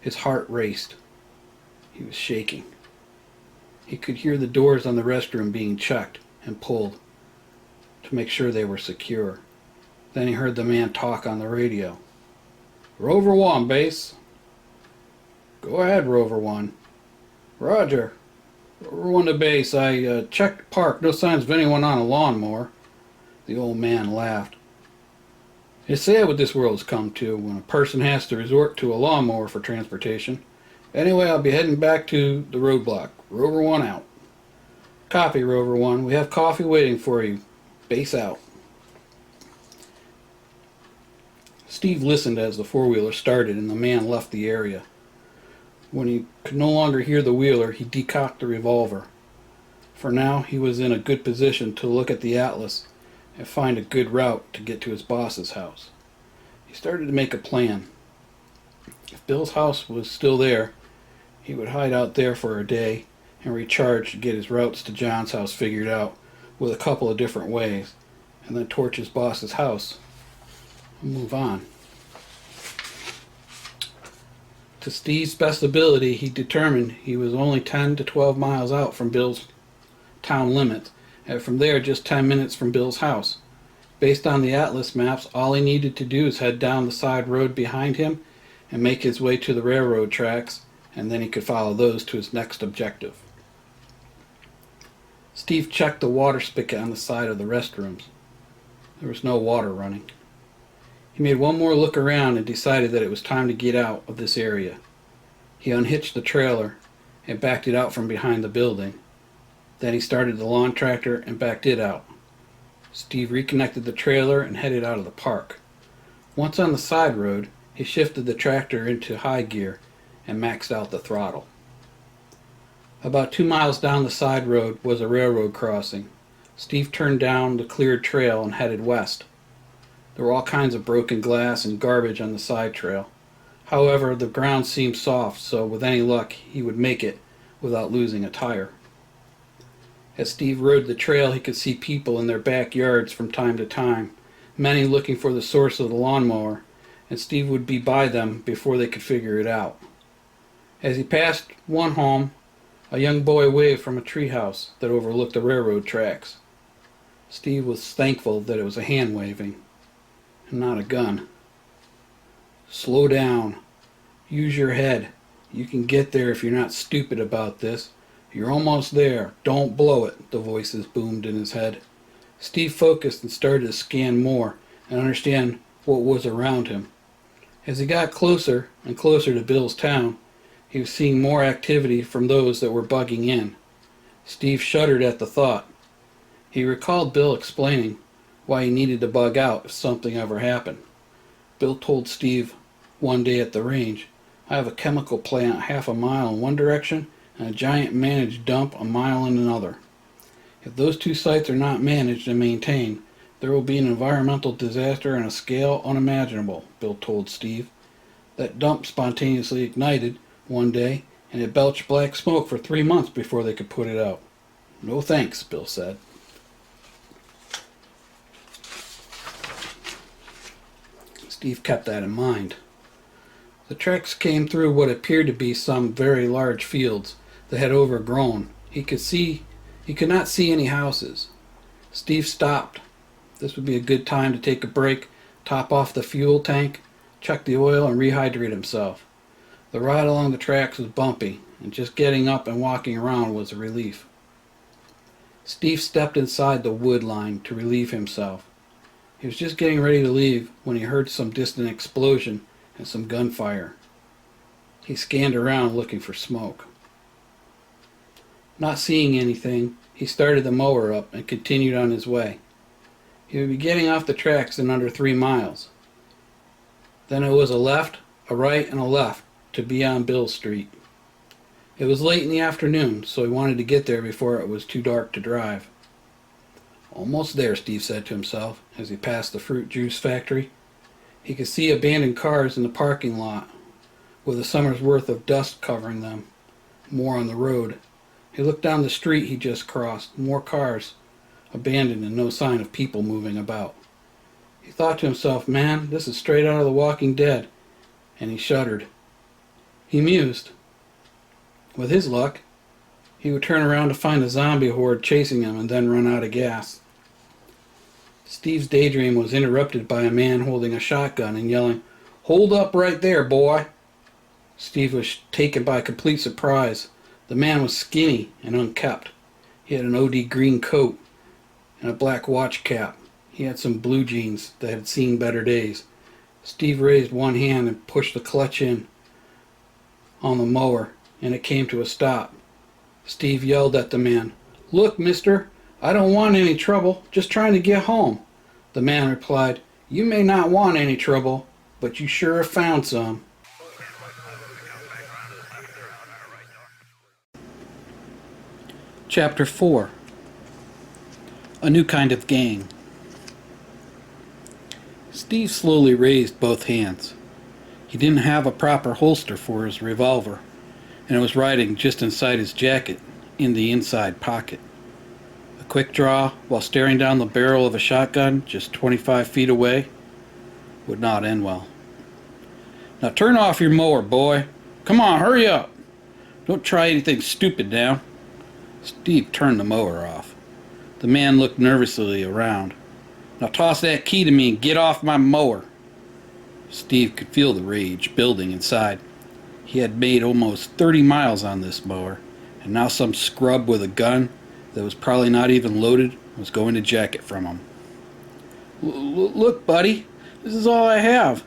His heart raced. He was shaking. He could hear the doors on the restroom being checked and pulled to make sure they were secure. Then he heard the man talk on the radio. "Rover 1, base." "Go ahead, Rover 1." "Roger. Rover 1 to base. I checked the park. No signs of anyone on a lawnmower." The old man laughed. "It's sad what this world's come to when a person has to resort to a lawnmower for transportation. Anyway, I'll be heading back to the roadblock. Rover 1 out." "Copy, Rover 1. We have coffee waiting for you. Base out." Steve listened as the four-wheeler started and the man left the area. When he could no longer hear the wheeler, he decocked the revolver. For now, he was in a good position to look at the atlas and find a good route to get to his boss's house. He started to make a plan. If Bill's house was still there, he would hide out there for a day and recharge to get his routes to John's house figured out with a couple of different ways, and then torch his boss's house and move on. To Steve's best ability, he determined he was only 10 to 12 miles out from Bill's town limits, and from there just 10 minutes from Bill's house. Based on the atlas maps, all he needed to do is head down the side road behind him and make his way to the railroad tracks, and then he could follow those to his next objective. Steve checked the water spigot on the side of the restrooms. There was no water running. He made one more look around and decided that it was time to get out of this area. He unhitched the trailer and backed it out from behind the building. Then he started the lawn tractor and backed it out. Steve reconnected the trailer and headed out of the park. Once on the side road, he shifted the tractor into high gear and maxed out the throttle. About 2 miles down the side road was a railroad crossing. Steve turned down the cleared trail and headed west. There were all kinds of broken glass and garbage on the side trail. However, the ground seemed soft, so with any luck, he would make it without losing a tire. As Steve rode the trail, he could see people in their backyards from time to time, many looking for the source of the lawnmower, and Steve would be by them before they could figure it out. As he passed one home, a young boy waved from a treehouse that overlooked the railroad tracks. Steve was thankful that it was a hand waving and not a gun. "Slow down. Use your head. You can get there if you're not stupid about this. You're almost there. Don't blow it," the voices boomed in his head. Steve focused and started to scan more and understand what was around him. As he got closer and closer to Bill's town, he was seeing more activity from those that were bugging in. Steve shuddered at the thought. He recalled Bill explaining why he needed to bug out if something ever happened. Bill told Steve one day at the range, "I have a chemical plant half a mile in one direction and a giant managed dump a mile in another. If those two sites are not managed and maintained, there will be an environmental disaster on a scale unimaginable," Bill told Steve. "That dump spontaneously ignited one day and it belched black smoke for 3 months before they could put it out." "No thanks," Bill said. Steve kept that in mind. The tracks came through what appeared to be some very large fields that had overgrown. He could not see any houses. Steve stopped. This would be a good time to take a break, top off the fuel tank, check the oil, and rehydrate himself. The ride along the tracks was bumpy, and just getting up and walking around was a relief. Steve stepped inside the wood line to relieve himself. He was just getting ready to leave when he heard some distant explosion and some gunfire. He scanned around looking for smoke. Not seeing anything, he started the mower up and continued on his way. He would be getting off the tracks in under 3 miles. Then it was a left, a right, and a left to be on Bill Street. It was late in the afternoon, so he wanted to get there before it was too dark to drive. "Almost there," Steve said to himself as he passed the fruit juice factory. He could see abandoned cars in the parking lot with a summer's worth of dust covering them. More on the road. He looked down the street he just crossed. More cars, abandoned and no sign of people moving about. He thought to himself, man, this is straight out of The Walking Dead, and he shuddered. He mused. With his luck, he would turn around to find a zombie horde chasing him and then run out of gas. Steve's daydream was interrupted by a man holding a shotgun and yelling, "Hold up right there, boy!" Steve was taken by complete surprise. The man was skinny and unkempt. He had an OD green coat and a black watch cap. He had some blue jeans that had seen better days. Steve raised one hand and pushed the clutch in on the mower, and it came to a stop. Steve yelled at the man, "Look, mister, I don't want any trouble, just trying to get home." The man replied, "You may not want any trouble, but you sure have found some." Chapter 4. A New Kind of Gang. Steve slowly raised both hands. He didn't have a proper holster for his revolver, and it was riding just inside his jacket, in the inside pocket. A quick draw while staring down the barrel of a shotgun just 25 feet away would not end well. "Now turn off your mower, boy. Come on, hurry up. Don't try anything stupid now." Steve turned the mower off. The man looked nervously around. "Now toss that key to me and get off my mower." Steve could feel the rage building inside. He had made almost 30 miles on this mower, and now some scrub with a gun that was probably not even loaded was going to jack it from him. "Look, buddy, this is all I have."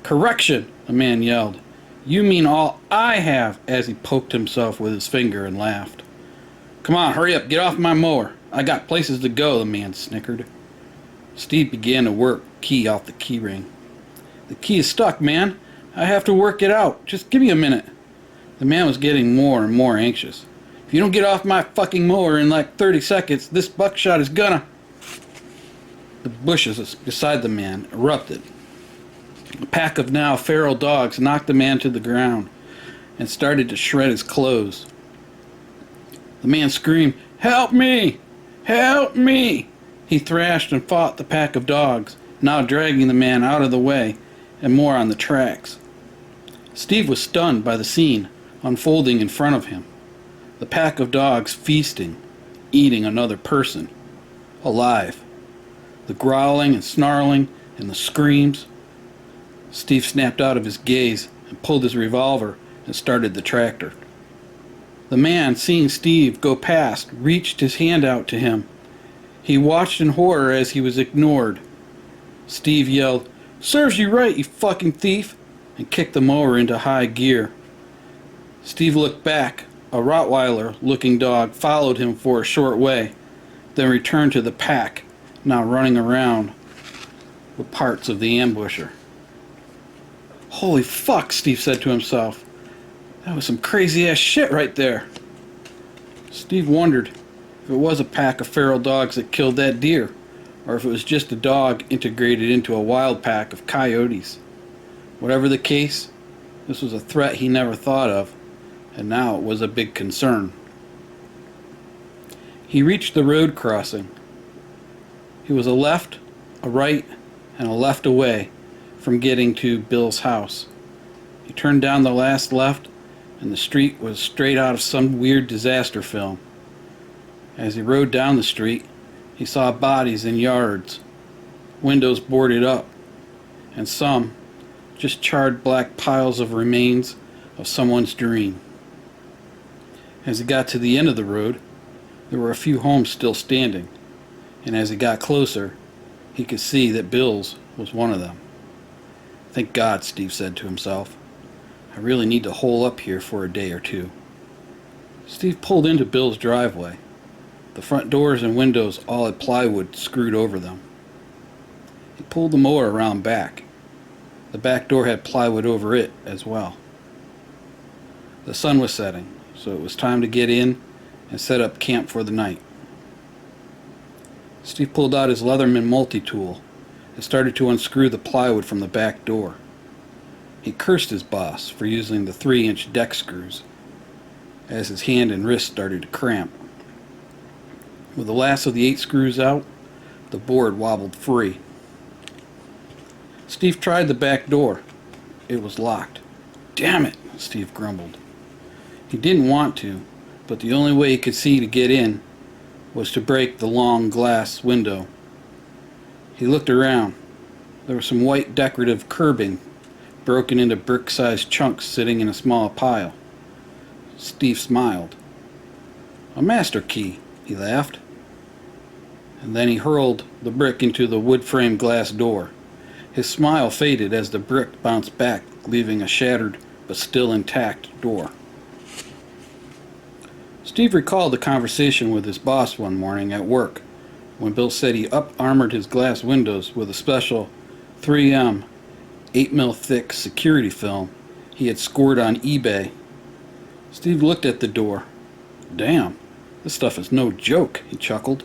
"Correction," the man yelled. "You mean all I have," as he poked himself with his finger and laughed. "Come on, hurry up, get off my mower. I got places to go," the man snickered. Steve began to work the key off the key ring. "The key is stuck, man. I have to work it out. Just give me a minute." The man was getting more and more anxious. "If you don't get off my fucking mower in like 30 seconds, this buckshot is gonna..." The bushes beside the man erupted. A pack of now feral dogs knocked the man to the ground and started to shred his clothes. The man screamed, "Help me! Help me!" He thrashed and fought the pack of dogs, now dragging the man out of the way and more on the tracks. Steve was stunned by the scene unfolding in front of him. The pack of dogs feasting, eating another person, alive. The growling and snarling and the screams. Steve snapped out of his gaze and pulled his revolver and started the tractor. The man, seeing Steve go past, reached his hand out to him. He watched in horror as he was ignored. Steve yelled, "Serves you right, you fucking thief," and kicked the mower into high gear. Steve looked back. A Rottweiler-looking dog followed him for a short way, then returned to the pack, now running around with parts of the ambusher. "Holy fuck," Steve said to himself. "That was some crazy-ass shit right there." Steve wondered if it was a pack of feral dogs that killed that deer, or if it was just a dog integrated into a wild pack of coyotes. Whatever the case, this was a threat he never thought of, and now it was a big concern. He reached the road crossing. He was a left, a right, and a left away from getting to Bill's house. He turned down the last left, and the street was straight out of some weird disaster film. As he rode down the street, he saw bodies in yards, windows boarded up, and some just charred black piles of remains of someone's dream. As he got to the end of the road, there were a few homes still standing, and as he got closer, he could see that Bill's was one of them. "Thank God," Steve said to himself. "I really need to hole up here for a day or two." Steve pulled into Bill's driveway. The front doors and windows all had plywood screwed over them. He pulled the mower around back. The back door had plywood over it as well. The sun was setting, so it was time to get in and set up camp for the night. Steve pulled out his Leatherman multi-tool and started to unscrew the plywood from the back door. He cursed his boss for using the 3-inch deck screws as his hand and wrist started to cramp. With the last of the 8 screws out, the board wobbled free. Steve tried the back door. It was locked. "Damn it," Steve grumbled. He didn't want to, but the only way he could see to get in was to break the long glass window. He looked around. There was some white decorative curbing broken into brick-sized chunks sitting in a small pile. Steve smiled. "A master key," he laughed. And then he hurled the brick into the wood-framed glass door. His smile faded as the brick bounced back, leaving a shattered but still intact door. Steve recalled the conversation with his boss one morning at work when Bill said he up-armored his glass windows with a special 3M 8mm thick security film he had scored on eBay. Steve looked at the door. "Damn, this stuff is no joke," he chuckled,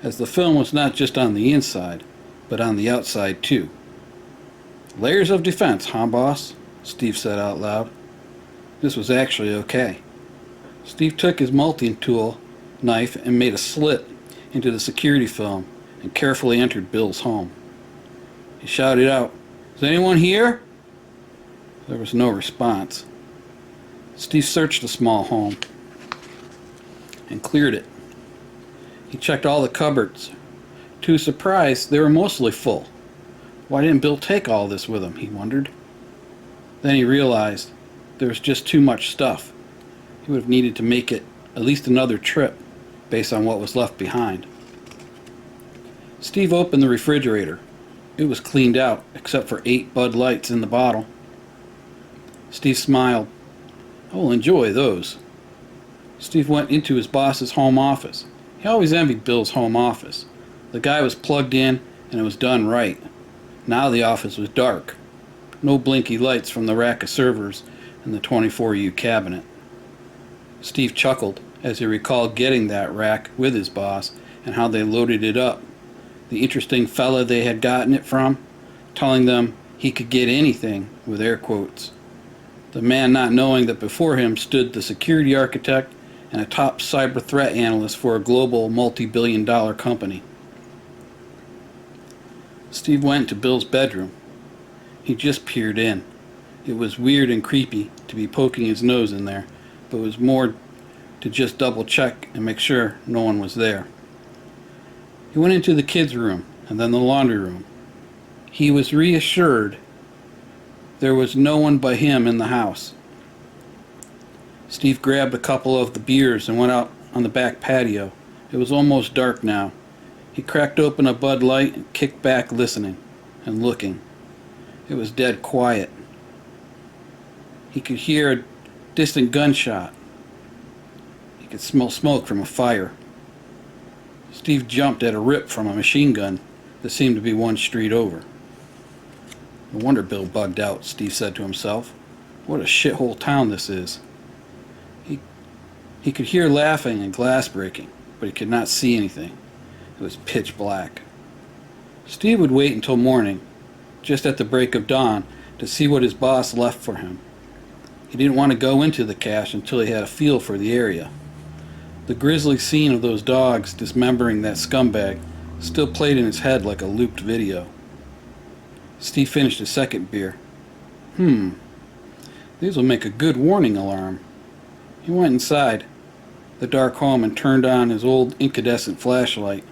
as the film was not just on the inside, but on the outside too. "Layers of defense, huh, boss?" Steve said out loud. This was actually okay. Steve took his multi-tool knife and made a slit into the security film and carefully entered Bill's home. He shouted out, "Is anyone here?" There was no response. Steve searched the small home and cleared it. He checked all the cupboards. To his surprise, they were mostly full. Why didn't Bill take all this with him, he wondered. Then he realized there was just too much stuff. He would have needed to make it at least another trip based on what was left behind. Steve opened the refrigerator. It was cleaned out, except for 8 Bud Lights in the bottle. Steve smiled. "I will enjoy those." Steve went into his boss's home office. He always envied Bill's home office. The guy was plugged in, and it was done right. Now the office was dark. No blinky lights from the rack of servers in the 24U cabinet. Steve chuckled as he recalled getting that rack with his boss and how they loaded it up. The interesting fella they had gotten it from, telling them he could get anything, with air quotes. The man not knowing that before him stood the security architect and a top cyber threat analyst for a global multi-billion-dollar company. Steve went to Bill's bedroom. He just peered in. It was weird and creepy to be poking his nose in there, but it was more to just double check and make sure no one was there. He went into the kids' room and then the laundry room. He was reassured there was no one but him in the house. Steve grabbed a couple of the beers and went out on the back patio. It was almost dark now. He cracked open a Bud Light and kicked back listening and looking. It was dead quiet. He could hear a distant gunshot. He could smell smoke from a fire. Steve jumped at a rip from a machine gun that seemed to be one street over. "No wonder Bill bugged out," Steve said to himself. "What a shithole town this is." He could hear laughing and glass breaking, but he could not see anything. It was pitch black. Steve would wait until morning, just at the break of dawn, to see what his boss left for him. He didn't want to go into the cache until he had a feel for the area. The grisly scene of those dogs dismembering that scumbag still played in his head like a looped video. Steve finished his second beer. These will make a good warning alarm. He went inside the dark home and turned on his old incandescent flashlight.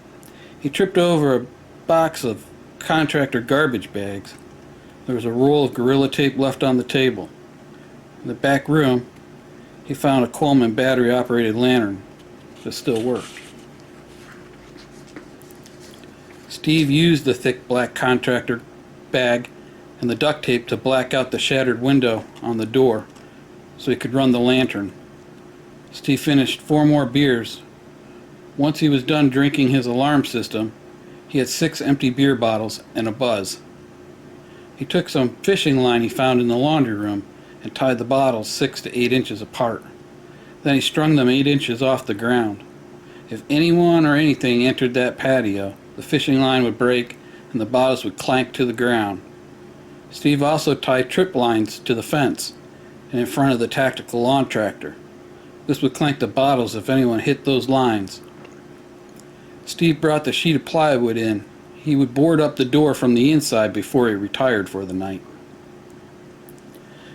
He tripped over a box of contractor garbage bags. There was a roll of Gorilla Tape left on the table. In the back room, he found a Coleman battery-operated lantern that still worked. Steve used the thick black contractor bag and the duct tape to black out the shattered window on the door so he could run the lantern. Steve finished 4 more beers. Once he was done drinking his alarm system, he had 6 empty beer bottles and a buzz. He took some fishing line he found in the laundry room and tied the bottles 6 to 8 inches apart. Then he strung them 8 inches off the ground. If anyone or anything entered that patio, the fishing line would break and the bottles would clank to the ground. Steve also tied trip lines to the fence and in front of the tactical lawn tractor. This would clank the bottles if anyone hit those lines. Steve brought the sheet of plywood in he would board up the door from the inside before he retired for the night.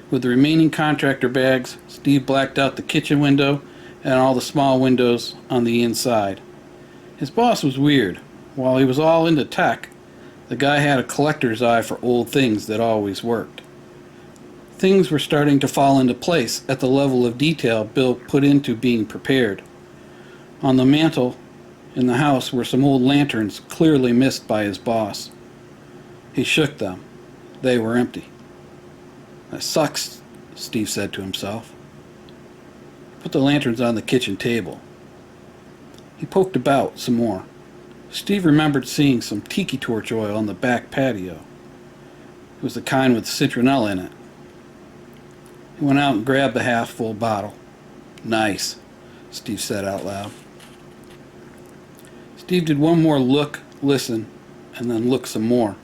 With the remaining contractor bags, Steve blacked out the kitchen window and all the small windows on the inside. His boss was weird. While he was all into tech, the guy had a collector's eye for old things that always worked. Things were starting to fall into place at the level of detail Bill put into being prepared. On the mantel in the house were some old lanterns clearly missed by his boss. He shook them. They were empty. "That sucks," Steve said to himself. Put the lanterns on the kitchen table. He poked about some more. Steve remembered seeing some tiki torch oil on the back patio. It was the kind with citronella in it. He went out and grabbed the half-full bottle. "Nice," Steve said out loud. Steve did one more look, listen, and then look some more.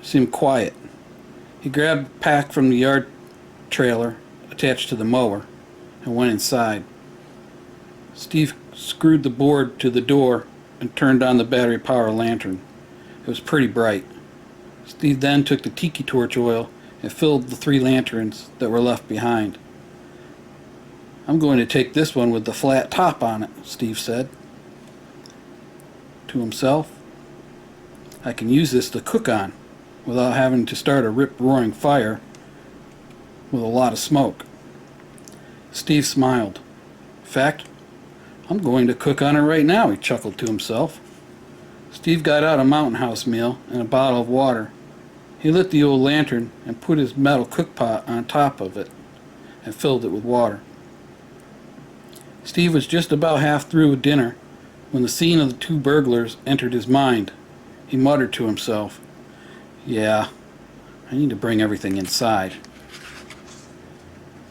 It seemed quiet. He grabbed a pack from the yard trailer attached to the mower and went inside. Steve screwed the board to the door and turned on the battery power lantern. It was pretty bright. Steve then took the tiki torch oil and filled the 3 lanterns that were left behind. "I'm going to take this one with the flat top on it," Steve said to himself. "I can use this to cook on without having to start a rip-roaring fire with a lot of smoke." Steve smiled. "In fact, I'm going to cook on it right now," he chuckled to himself. Steve got out a Mountain House meal and a bottle of water. He lit the old lantern and put his metal cookpot on top of it and filled it with water. Steve was just about half through with dinner when the scene of the 2 burglars entered his mind. He muttered to himself, "Yeah, I need to bring everything inside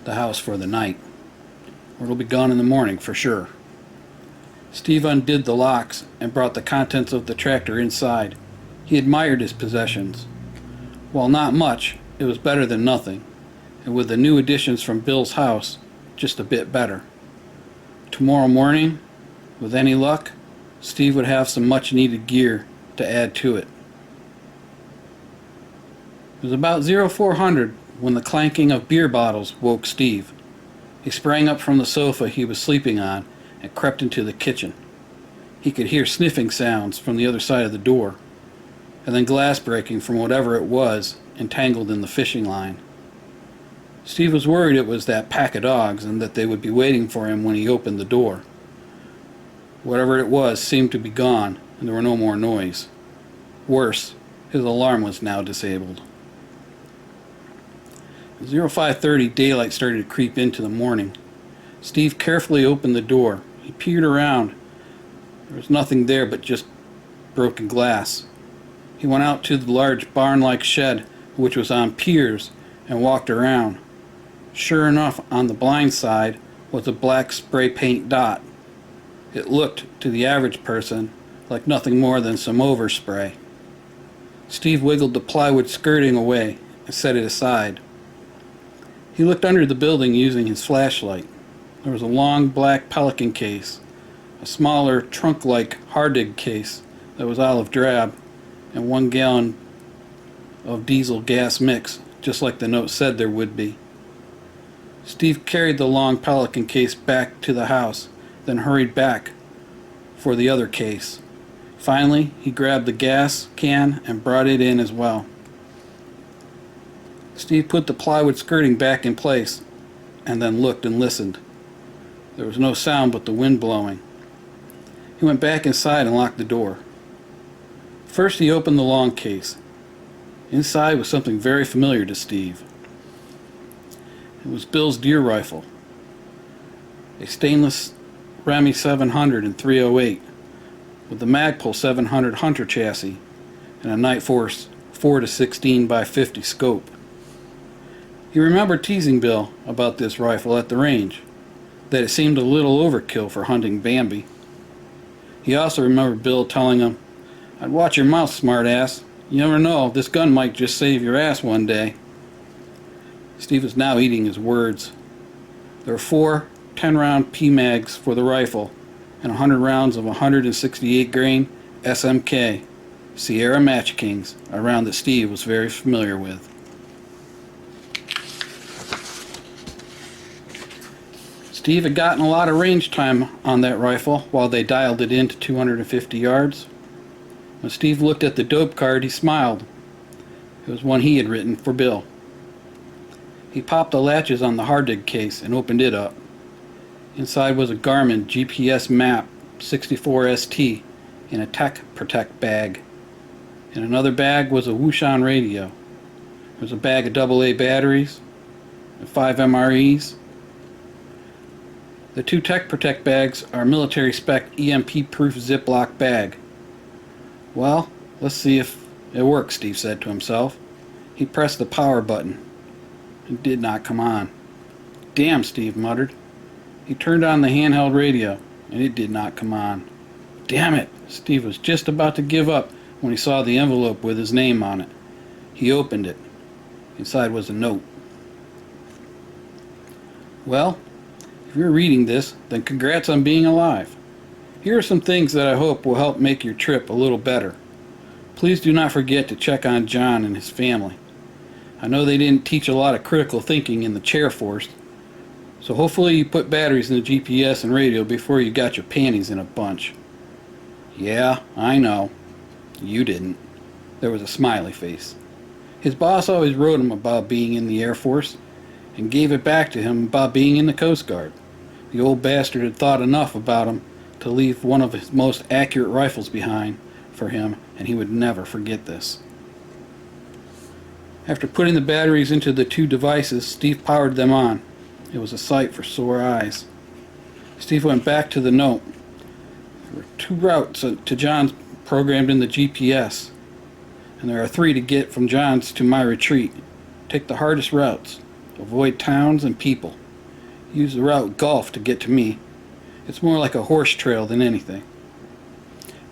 the house for the night, or it'll be gone in the morning for sure." Steve undid the locks and brought the contents of the tractor inside. He admired his possessions. While not much, it was better than nothing, and with the new additions from Bill's house, just a bit better. Tomorrow morning, with any luck, Steve would have some much-needed gear to add to it. It was about 0400 when the clanking of beer bottles woke Steve. He sprang up from the sofa he was sleeping on and crept into the kitchen. He could hear sniffing sounds from the other side of the door, and then glass breaking from whatever it was entangled in the fishing line. Steve was worried it was that pack of dogs and that they would be waiting for him when he opened the door. Whatever it was seemed to be gone, and there were no more noise. Worse, his alarm was now disabled. At 0530, daylight started to creep into the morning. Steve carefully opened the door. He peered around. There was nothing there but just broken glass. He went out to the large barn-like shed, which was on piers, and walked around. Sure enough, on the blind side was a black spray paint dot. It looked, to the average person, like nothing more than some overspray. Steve wiggled the plywood skirting away and set it aside. He looked under the building using his flashlight. There was a long black Pelican case, a smaller trunk-like Hardig case that was olive drab, and 1 gallon of diesel gas mix, just like the note said there would be. Steve carried the long Pelican case back to the house, then hurried back for the other case. Finally, he grabbed the gas can and brought it in as well. Steve put the plywood skirting back in place and then looked and listened. There was no sound but the wind blowing. He went back inside and locked the door. First he opened the long case. Inside was something very familiar to Steve. It was Bill's deer rifle, a stainless Remy 700 in .308 with the Magpul 700 Hunter chassis and a Night Force 4-16 by 50 scope. He remembered teasing Bill about this rifle at the range, that it seemed a little overkill for hunting Bambi. He also remembered Bill telling him, "I'd watch your mouth, smartass. You never know, this gun might just save your ass one day." Steve was now eating his words. There were 4 10-round PMags for the rifle and 100 rounds of 168 grain SMK Sierra Match Kings, a round that Steve was very familiar with. Steve had gotten a lot of range time on that rifle while they dialed it in to 250 yards. When Steve looked at the dope card, he smiled. It was one he had written for Bill. He popped the latches on the hard dig case and opened it up. Inside was a Garmin GPS map 64ST in a Tech Protect bag. In another bag was a Wouxun radio. There was a bag of AA batteries and 5 MREs. The two Tech Protect bags are military spec EMP-proof Ziploc bag. Well, let's see if it works, Steve said to himself. He pressed the power button. It did not come on. Damn, Steve muttered. He turned on the handheld radio, and it did not come on. Damn it! Steve was just about to give up when he saw the envelope with his name on it. He opened it. Inside was a note. Well, if you're reading this, then congrats on being alive. Here are some things that I hope will help make your trip a little better. Please do not forget to check on John and his family. I know they didn't teach a lot of critical thinking in the chair force, so hopefully you put batteries in the GPS and radio before you got your panties in a bunch. Yeah, I know. You didn't. There was a smiley face. His boss always wrote him about being in the Air Force and gave it back to him about being in the Coast Guard. The old bastard had thought enough about him to leave one of his most accurate rifles behind for him, and he would never forget this. After putting the batteries into the two devices, Steve powered them on. It was a sight for sore eyes. Steve went back to the note. There were 2 routes to John's programmed in the GPS, and there are 3 to get from John's to my retreat. Take the hardest routes. Avoid towns and people. Use the route Gulf to get to me. It's more like a horse trail than anything.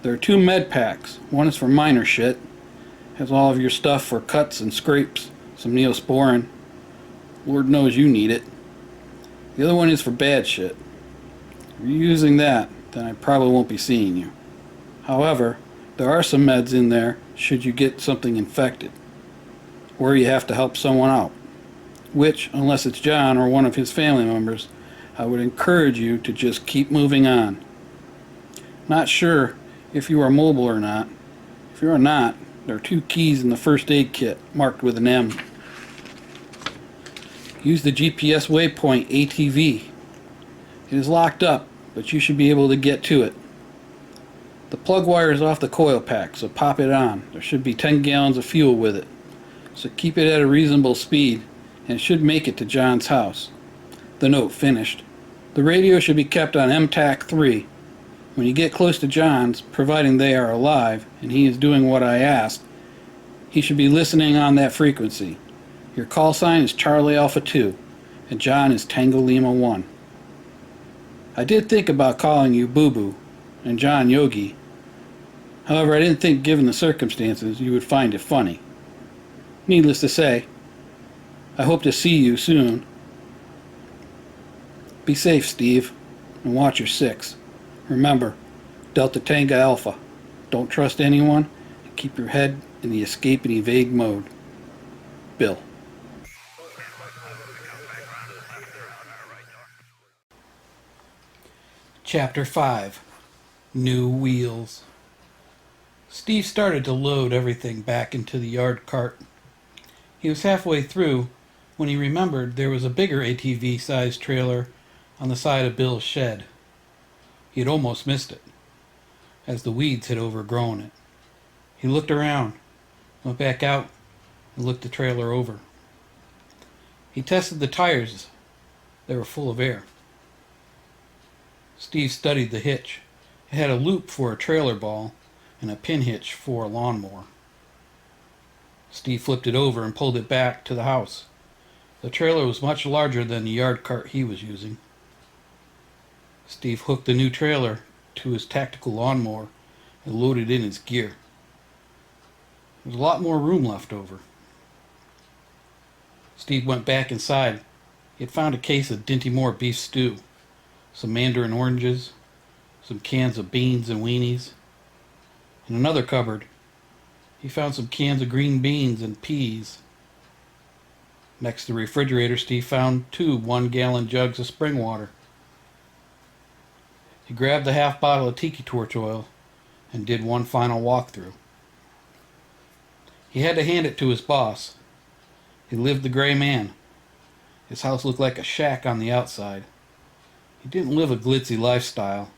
There are 2 med packs. One is for minor shit. Has all of your stuff for cuts and scrapes. Some Neosporin. Lord knows you need it. The other one is for bad shit. If you're using that, then I probably won't be seeing you. However, there are some meds in there should you get something infected, or you have to help someone out, which, unless it's John or one of his family members, I would encourage you to just keep moving on. Not sure if you are mobile or not. If you are not, there are 2 keys in the first aid kit marked with an M. Use the GPS waypoint ATV. It is locked up, but you should be able to get to it. The plug wire is off the coil pack, so pop it on. There should be 10 gallons of fuel with it. So keep it at a reasonable speed, and it should make it to John's house. The note finished. The radio should be kept on MTAC 3. When you get close to John's, providing they are alive, and he is doing what I asked, he should be listening on that frequency. Your call sign is Charlie Alpha 2, and John is Tango Lima 1. I did think about calling you Boo Boo, and John Yogi. However, I didn't think, given the circumstances, you would find it funny. Needless to say, I hope to see you soon. Be safe, Steve, and watch your 6. Remember, Delta Tango Alpha. Don't trust anyone, and keep your head in the escape and evade mode. Bill. Chapter 5. New Wheels. Steve started to load everything back into the yard cart. He was halfway through when he remembered there was a bigger ATV-sized trailer on the side of Bill's shed. He had almost missed it, as the weeds had overgrown it. He looked around, went back out, and looked the trailer over. He tested the tires. They were full of air. Steve studied the hitch. It had a loop for a trailer ball and a pin hitch for a lawnmower. Steve flipped it over and pulled it back to the house. The trailer was much larger than the yard cart he was using. Steve hooked the new trailer to his tactical lawnmower and loaded in his gear. There was a lot more room left over. Steve went back inside. He had found a case of Dinty Moore beef stew, some mandarin oranges, some cans of beans and weenies. In another cupboard, He found some cans of green beans and peas. Next to the refrigerator, Steve found 2 1-gallon jugs of spring water. He grabbed the half bottle of tiki torch oil and did one final walkthrough. He had to hand it to his boss. He lived the gray man. His house looked like a shack on the outside. He didn't live a glitzy lifestyle,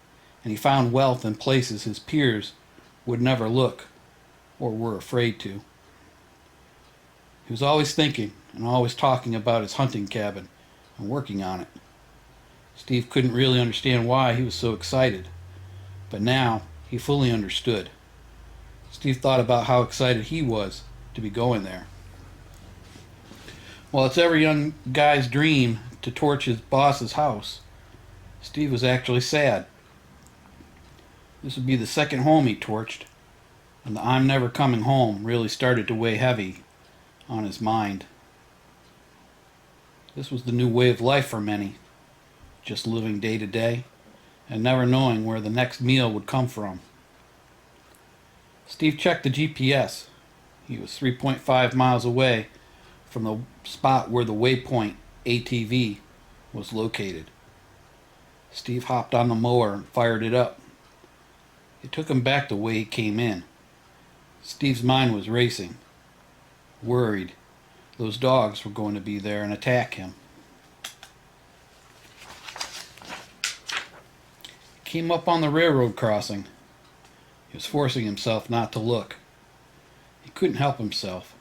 and he found wealth in places his peers would never look or were afraid to. He was always thinking and always talking about his hunting cabin and working on it. Steve couldn't really understand why he was so excited, but now he fully understood. Steve thought about how excited he was to be going there. While it's every young guy's dream to torch his boss's house, Steve was actually sad. This would be the second home he torched, and the "I'm never coming home" really started to weigh heavy on his mind. This was the new way of life for many, just living day to day and never knowing where the next meal would come from. Steve checked the GPS. He was 3.5 miles away from the spot where the waypoint ATV was located. Steve hopped on the mower and fired it up. It took him back the way he came in. Steve's mind was racing, worried those dogs were going to be there and attack him. He came up on the railroad crossing. He was forcing himself not to look. He couldn't help himself.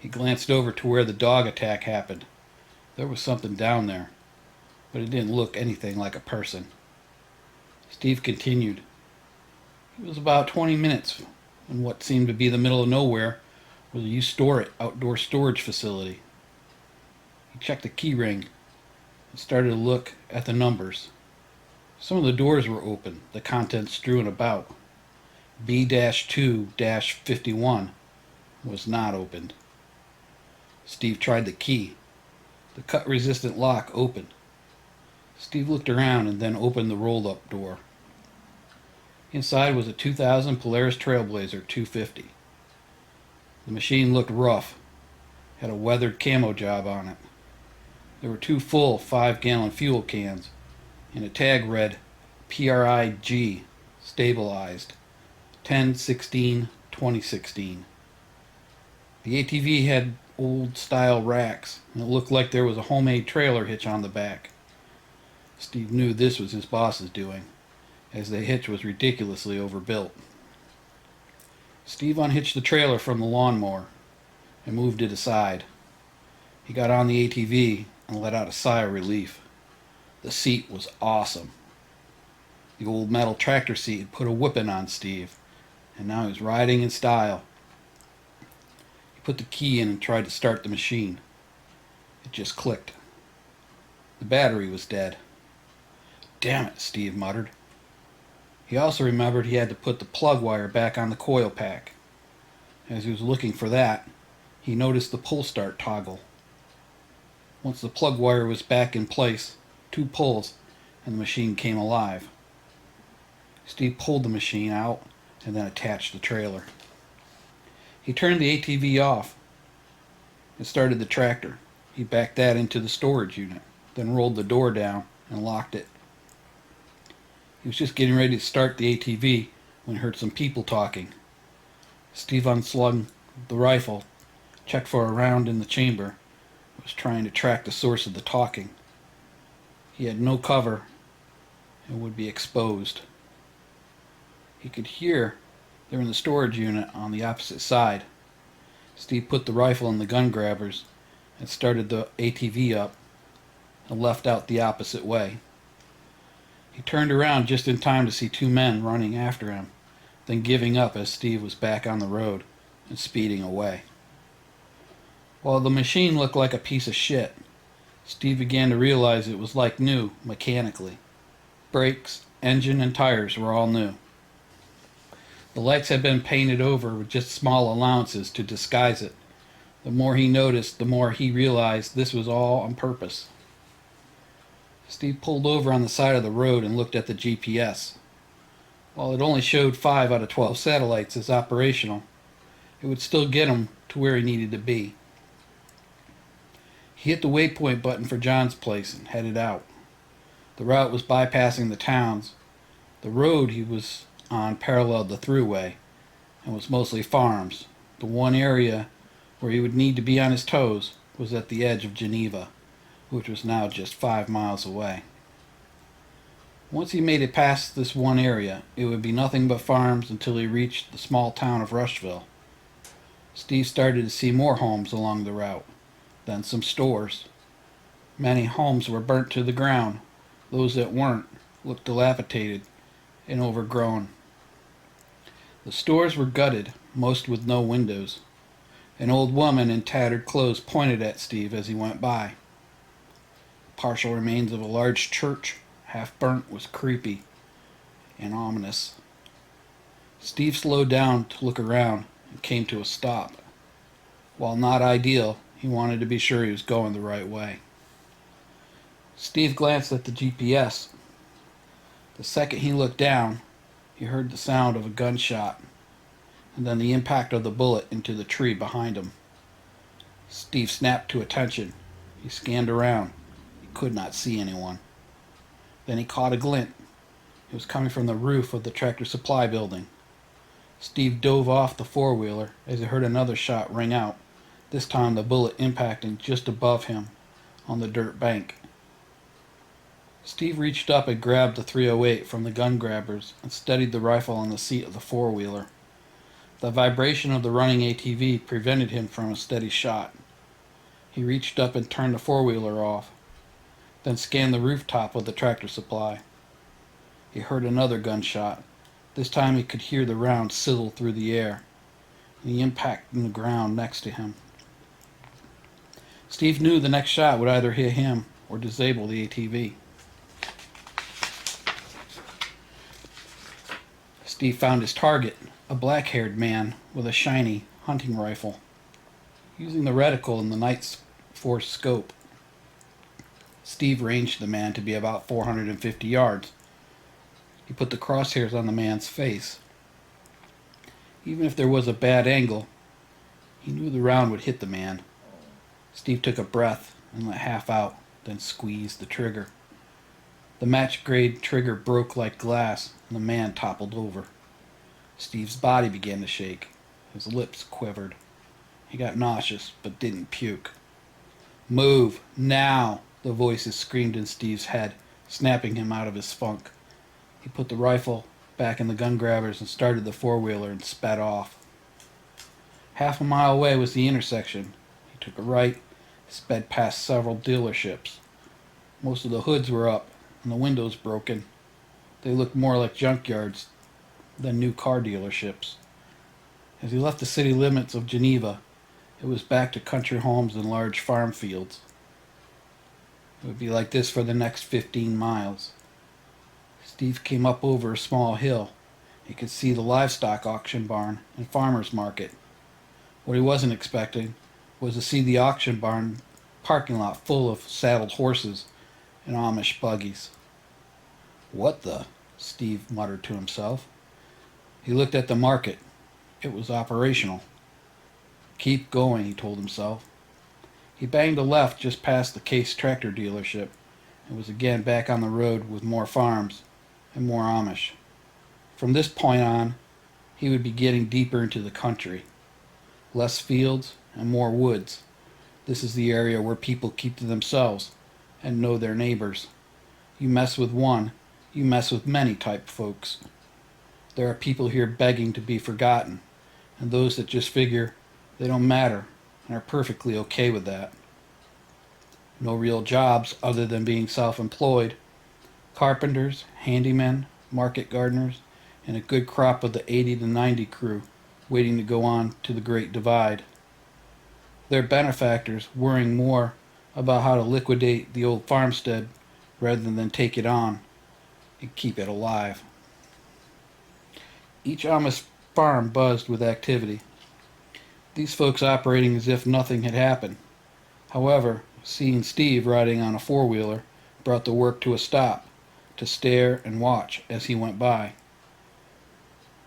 He glanced over to where the dog attack happened. There was something down there, but it didn't look anything like a person. Steve continued. It was about 20 minutes in what seemed to be the middle of nowhere where you store it outdoor storage facility. He checked the key ring and started to look at the numbers. Some of the doors were open, the contents strewn about. B-2-51 was not opened. Steve tried the key. The cut-resistant lock opened. Steve looked around and then opened the rolled-up door. Inside was a 2000 Polaris Trailblazer 250. The machine looked rough, had a weathered camo job on it. There were 2 full 5-gallon fuel cans, and a tag read PRIG, stabilized, 10/16/2016. The ATV had old-style racks, and it looked like there was a homemade trailer hitch on the back. Steve knew this was his boss's doing, as the hitch was ridiculously overbuilt. Steve unhitched the trailer from the lawnmower and moved it aside. He got on the ATV and let out a sigh of relief. The seat was awesome. The old metal tractor seat had put a whipping on Steve, and now he was riding in style. He put the key in and tried to start the machine. It just clicked. The battery was dead. "Damn it," Steve muttered. He also remembered he had to put the plug wire back on the coil pack. As he was looking for that, he noticed the pull start toggle. Once the plug wire was back in place, 2 pulls, and the machine came alive. Steve pulled the machine out and then attached the trailer. He turned the ATV off and started the tractor. He backed that into the storage unit, then rolled the door down and locked it. He was just getting ready to start the ATV when he heard some people talking. Steve unslung the rifle, checked for a round in the chamber, and was trying to track the source of the talking. He had no cover and would be exposed. He could hear they were in the storage unit on the opposite side. Steve put the rifle in the gun grabbers and started the ATV up and left out the opposite way. He turned around just in time to see 2 men running after him, then giving up as Steve was back on the road and speeding away. While the machine looked like a piece of shit, Steve began to realize it was like new mechanically. Brakes, engine, and tires were all new. The lights had been painted over with just small allowances to disguise it. The more he noticed, the more he realized this was all on purpose. Steve pulled over on the side of the road and looked at the GPS. While it only showed 5 out of 12 satellites as operational, It would still get him to where he needed to be. He hit the waypoint button for John's place and headed out. The route was bypassing the towns. The road he was on paralleled the thruway and was mostly farms. The one area where he would need to be on his toes was at the edge of Geneva, which was now just 5 miles away. Once he made it past this one area, it would be nothing but farms until he reached the small town of Rushville. Steve started to see more homes along the route, then some stores. Many homes were burnt to the ground. Those that weren't looked dilapidated and overgrown. The stores were gutted, most with no windows. An old woman in tattered clothes pointed at Steve as he went by. The partial remains of a large church, half burnt, was creepy and ominous. Steve slowed down to look around and came to a stop. While not ideal, he wanted to be sure he was going the right way. Steve glanced at the GPS. The second he looked down, he heard the sound of a gunshot, and then the impact of the bullet into the tree behind him. Steve snapped to attention. He scanned around. He could not see anyone. Then he caught a glint. It was coming from the roof of the Tractor Supply building. Steve dove off the four-wheeler as he heard another shot ring out, this time the bullet impacting just above him on the dirt bank. Steve reached up and grabbed the .308 from the gun grabbers and steadied the rifle on the seat of the four-wheeler. The vibration of the running ATV prevented him from a steady shot. He reached up and turned the four-wheeler off, then scanned the rooftop of the Tractor Supply. He heard another gunshot. This time he could hear the round sizzle through the air, and the impact in the ground next to him. Steve knew the next shot would either hit him or disable the ATV. Steve found his target, a black-haired man with a shiny hunting rifle. Using the reticle in the Night Force scope, Steve ranged the man to be about 450 yards. He put the crosshairs on the man's face. Even if there was a bad angle, he knew the round would hit the man. Steve took a breath and let half out, then squeezed the trigger. The match-grade trigger broke like glass, and the man toppled over. Steve's body began to shake. His lips quivered. He got nauseous, but didn't puke. "Move, now!" the voices screamed in Steve's head, snapping him out of his funk. He put the rifle back in the gun grabbers and started the four-wheeler and sped off. Half a mile away was the intersection. He took a right, sped past several dealerships. Most of the hoods were up and the windows broken. They looked more like junkyards than new car dealerships. As he left the city limits of Geneva, it was back to country homes and large farm fields. It would be like this for the next 15 miles. Steve came up over a small hill. He could see the livestock auction barn and farmer's market. What he wasn't expecting was to see the auction barn parking lot full of saddled horses and Amish buggies. "What the?" Steve muttered to himself. He looked at the market. It was operational. "Keep going," he told himself. He banged a left just past the Case tractor dealership and was again back on the road with more farms and more Amish. From this point on, he would be getting deeper into the country. Less fields and more woods. This is the area where people keep to themselves and know their neighbors. You mess with one, you mess with many type folks. There are people here begging to be forgotten, and those that just figure they don't matter and are perfectly okay with that. No real jobs other than being self-employed. Carpenters, handymen, market gardeners, and a good crop of the 80 to 90 crew waiting to go on to the Great Divide. Their benefactors worrying more about how to liquidate the old farmstead rather than take it on and keep it alive. Each Amish farm buzzed with activity. These folks operating as if nothing had happened. However, seeing Steve riding on a four-wheeler brought the work to a stop, to stare and watch as he went by.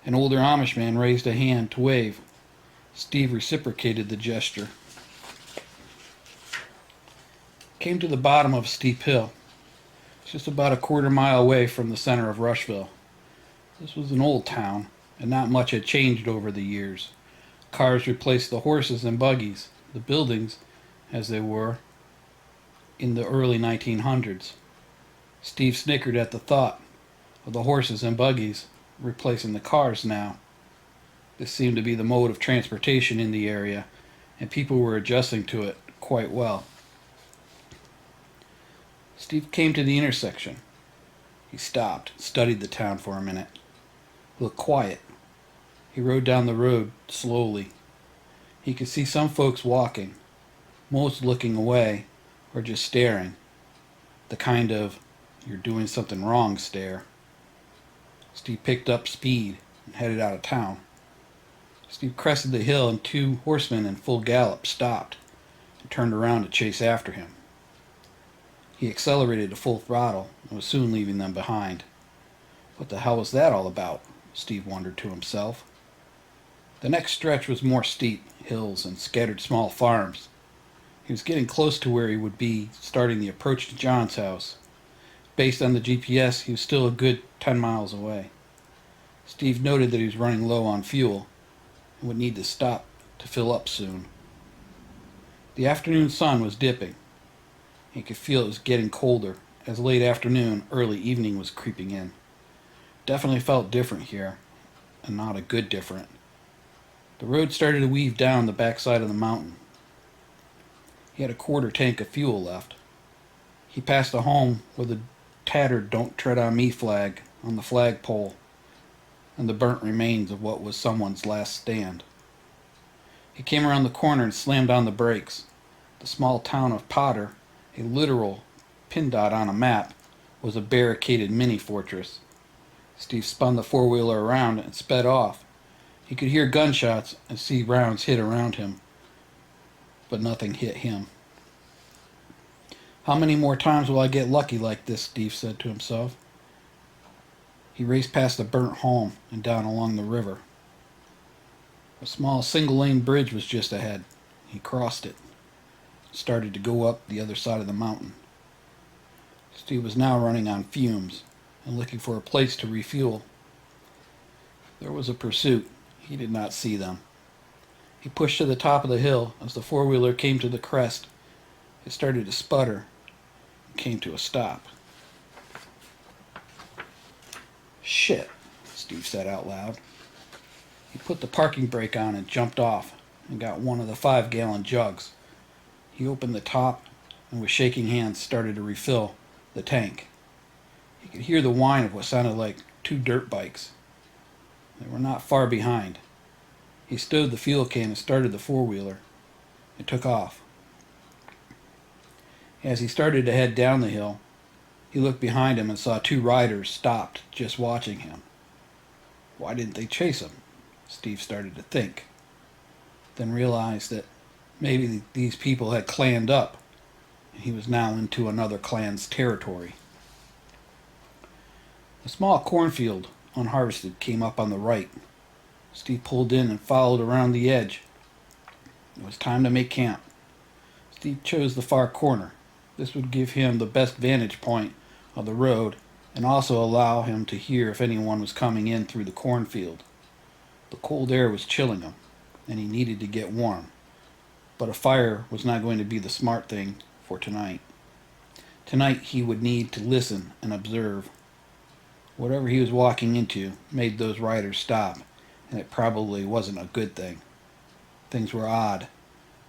An older Amish man raised a hand to wave. Steve reciprocated the gesture. Came to the bottom of a steep hill. It's just about a quarter-mile away from the center of Rushville. This was an old town, and not much had changed over the years. Cars replaced the horses and buggies, the buildings, as they were, in the early 1900s. Steve snickered at the thought of the horses and buggies replacing the cars now. This seemed to be the mode of transportation in the area, and people were adjusting to it quite well. Steve came to the intersection. He stopped, studied the town for a minute. It looked quiet. He rode down the road slowly. He could see some folks walking, most looking away or just staring. The kind of, "you're doing something wrong" stare. Steve picked up speed and headed out of town. Steve crested the hill and two horsemen in full gallop stopped and turned around to chase after him. He accelerated to full throttle and was soon leaving them behind. What the hell was that all about? Steve wondered to himself. The next stretch was more steep hills and scattered small farms. He was getting close to where he would be starting the approach to John's house. Based on the GPS, he was still a good 10 miles away. Steve noted that he was running low on fuel and would need to stop to fill up soon. The afternoon sun was dipping. He could feel it was getting colder as late afternoon, early evening was creeping in. Definitely felt different here, and not a good different. The road started to weave down the backside of the mountain. He had a quarter tank of fuel left. He passed a home with a tattered "Don't Tread on Me" flag on the flagpole and the burnt remains of what was someone's last stand. He came around the corner and slammed on the brakes. The small town of Potter, a literal pin dot on a map, was a barricaded mini-fortress. Steve spun the four-wheeler around and sped off. He could hear gunshots and see rounds hit around him, but nothing hit him. "How many more times will I get lucky like this?" Steve said to himself. He raced past a burnt home and down along the river. A small single-lane bridge was just ahead. He crossed it, started to go up the other side of the mountain. Steve was now running on fumes and looking for a place to refuel. There was a pursuit. He did not see them. He pushed to the top of the hill. As the four-wheeler came to the crest, it started to sputter and came to a stop. "Shit," Steve said out loud. He put the parking brake on and jumped off and got one of the 5-gallon jugs. He opened the top and with shaking hands started to refill the tank. He could hear the whine of what sounded like 2 dirt bikes. They were not far behind. He stowed the fuel can and started the four-wheeler and took off. As he started to head down the hill, he looked behind him and saw 2 riders stopped just watching him. Why didn't they chase him? Steve started to think, then realized that maybe these people had clanned up and he was now into another clan's territory. A small cornfield, unharvested, came up on the right. Steve pulled in and followed around the edge. It was time to make camp. Steve chose the far corner. This would give him the best vantage point of the road and also allow him to hear if anyone was coming in through the cornfield. The cold air was chilling him, and he needed to get warm. But a fire was not going to be the smart thing for tonight. Tonight he would need to listen and observe. Whatever he was walking into made those riders stop, and it probably wasn't a good thing. Things were odd.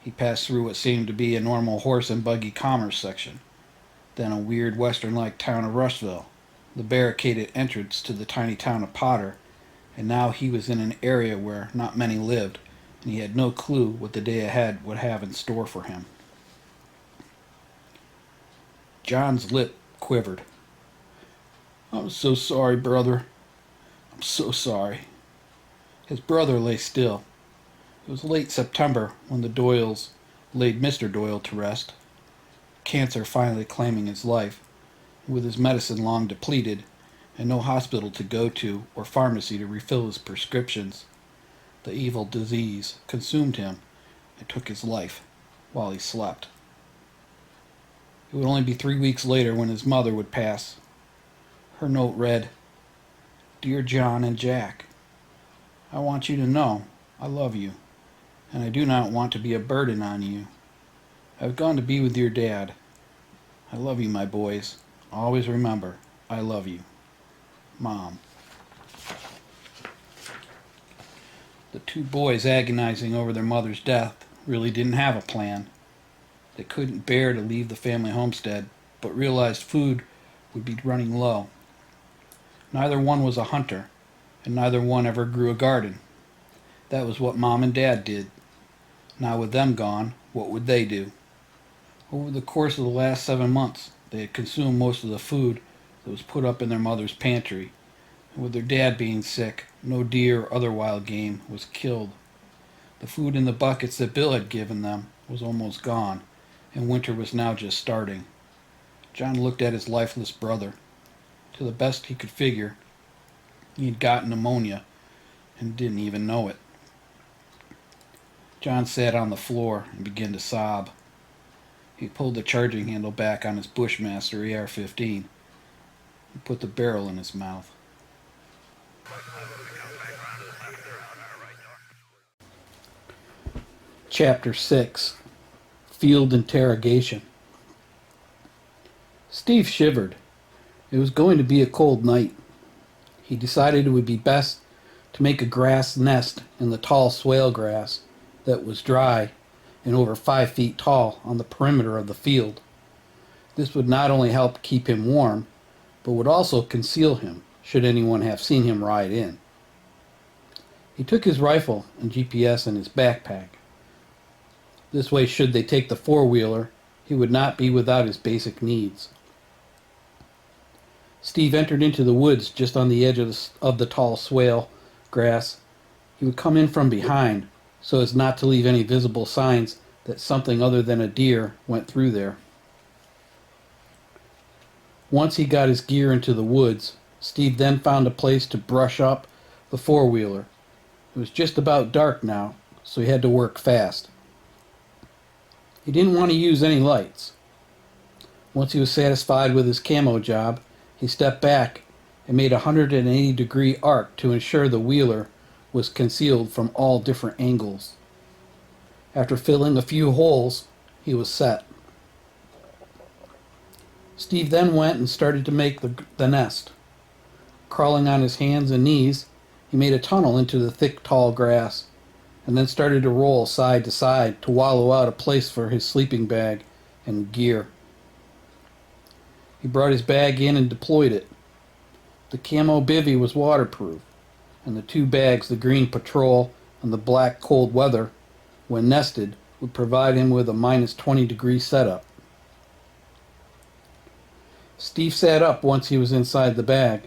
He passed through what seemed to be a normal horse and buggy commerce section, then a weird western-like town of Rushville, the barricaded entrance to the tiny town of Potter, and now he was in an area where not many lived, and he had no clue what the day ahead would have in store for him. John's lip quivered. "I'm so sorry, brother. I'm so sorry." His brother lay still. It was late September when the Doyles laid Mr. Doyle to rest, cancer finally claiming his life, with his medicine long depleted, and no hospital to go to or pharmacy to refill his prescriptions. The evil disease consumed him and took his life while he slept. It would only be 3 weeks later when his mother would pass. Her note read, "Dear John and Jack, I want you to know I love you, and I do not want to be a burden on you. I've gone to be with your dad. I love you, my boys. Always remember, I love you. Mom." The two boys, agonizing over their mother's death, really didn't have a plan. They couldn't bear to leave the family homestead, but realized food would be running low. Neither one was a hunter, and neither one ever grew a garden. That was what Mom and Dad did. Now with them gone, what would they do? Over the course of the last 7 months, they had consumed most of the food that was put up in their mother's pantry, and with their dad being sick, no deer or other wild game was killed. The food in the buckets that Bill had given them was almost gone, and winter was now just starting. John looked at his lifeless brother. To the best he could figure, he had gotten pneumonia and didn't even know it. John sat on the floor and began to sob. He pulled the charging handle back on his Bushmaster AR-15 and put the barrel in his mouth. Chapter 6. Field Interrogation. Steve shivered. It was going to be a cold night. He decided it would be best to make a grass nest in the tall swale grass that was dry and over 5 feet tall on the perimeter of the field. This would not only help keep him warm, but would also conceal him should anyone have seen him ride in. He took his rifle and GPS in his backpack. This way, should they take the four-wheeler, he would not be without his basic needs. Steve entered into the woods just on the edge of the tall swale grass. He would come in from behind so as not to leave any visible signs that something other than a deer went through there. Once he got his gear into the woods, Steve then found a place to brush up the four-wheeler. It was just about dark now, so he had to work fast. He didn't want to use any lights. Once he was satisfied with his camo job, he stepped back and made a 180-degree arc to ensure the wheeler was concealed from all different angles. After filling a few holes, he was set. Steve then went and started to make the nest. Crawling on his hands and knees, he made a tunnel into the thick, tall grass, and then started to roll side to side to wallow out a place for his sleeping bag and gear. He brought his bag in and deployed it. The camo bivvy was waterproof, and the two bags, the green patrol and the black cold weather, when nested, would provide him with a minus 20-degree setup. Steve sat up once he was inside the bag,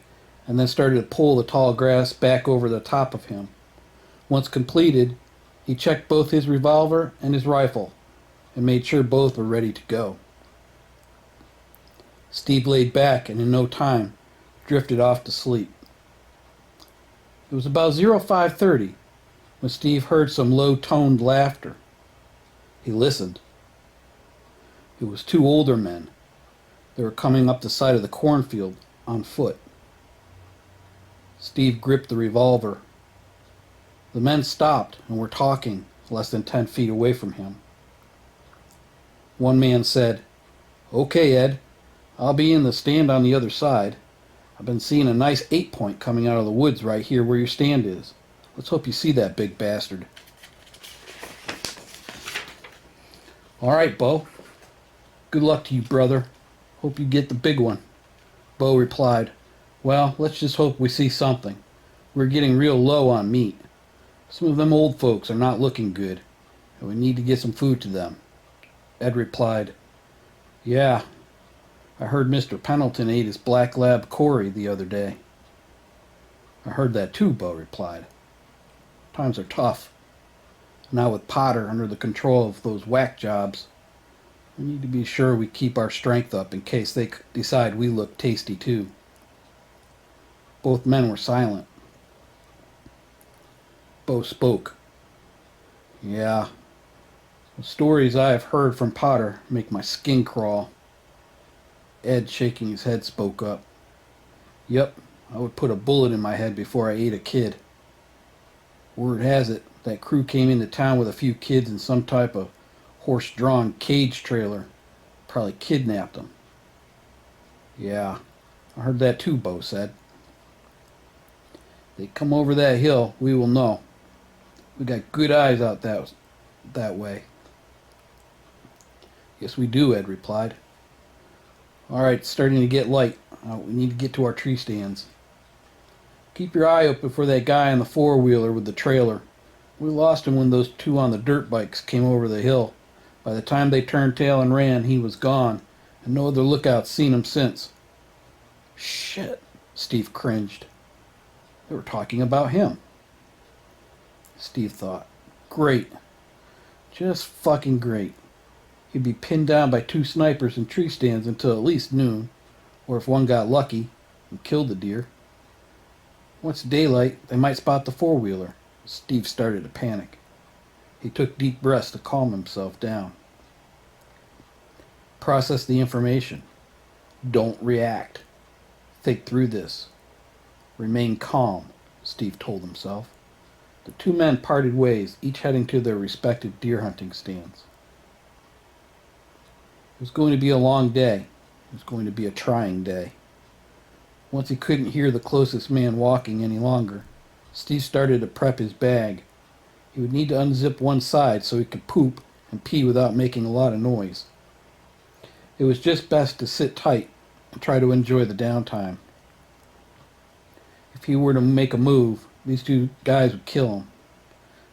and then started to pull the tall grass back over the top of him. Once completed, he checked both his revolver and his rifle, and made sure both were ready to go. Steve laid back and in no time drifted off to sleep. It was about 05:30 when Steve heard some low-toned laughter. He listened. It was two older men. They were coming up the side of the cornfield on foot. Steve gripped the revolver. The men stopped and were talking less than 10 feet away from him. One man said, "Okay, Ed, I'll be in the stand on the other side. I've been seeing a nice 8-point coming out of the woods right here where your stand is. Let's hope you see that big bastard." "All right, Bo. Good luck to you, brother. Hope you get the big one." Bo replied, "Well, let's just hope we see something. We're getting real low on meat. Some of them old folks are not looking good, and we need to get some food to them." Ed replied, "Yeah, I heard Mr. Pendleton ate his black lab Corey the other day." "I heard that too," Bo replied. "Times are tough. Now with Potter under the control of those whack jobs, we need to be sure we keep our strength up in case they decide we look tasty too." Both men were silent. Bo spoke. Yeah, the stories I have heard from Potter make my skin crawl. Ed, shaking his head, spoke up. Yep, I would put a bullet in my head before I ate a kid. Word has it, that crew came into town with a few kids in some type of horse-drawn cage trailer. Probably kidnapped them. Yeah, I heard that too, Bo said. They come over that hill, we will know. We got good eyes out that way. Yes, we do, Ed replied. All right, it's starting to get light. We need to get to our tree stands. Keep your eye open for that guy on the four-wheeler with the trailer. We lost him when those two on the dirt bikes came over the hill. By the time they turned tail and ran, he was gone, and no other lookout's seen him since. Shit, Steve cringed. They were talking about him. Steve thought, great. Just fucking great. He'd be pinned down by two snipers in tree stands until at least noon, or if one got lucky and killed the deer. Once daylight, they might spot the four-wheeler. Steve started to panic. He took deep breaths to calm himself down. Process the information. Don't react. Think through this. Remain calm, Steve told himself. The two men parted ways, each heading to their respective deer hunting stands. It was going to be a long day. It was going to be a trying day. Once he couldn't hear the closest man walking any longer, Steve started to prep his bag. He would need to unzip one side so he could poop and pee without making a lot of noise. It was just best to sit tight and try to enjoy the downtime. If he were to make a move, these two guys would kill him.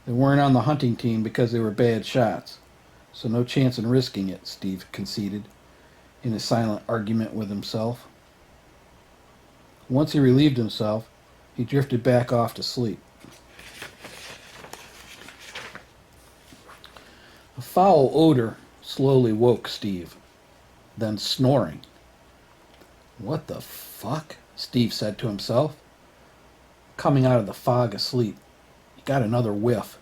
They weren't on the hunting team because they were bad shots, so no chance in risking it, Steve conceded, in a silent argument with himself. Once he relieved himself, he drifted back off to sleep. A foul odor slowly woke Steve, then snoring. What the fuck? Steve said to himself. Coming out of the fog asleep, he got another whiff.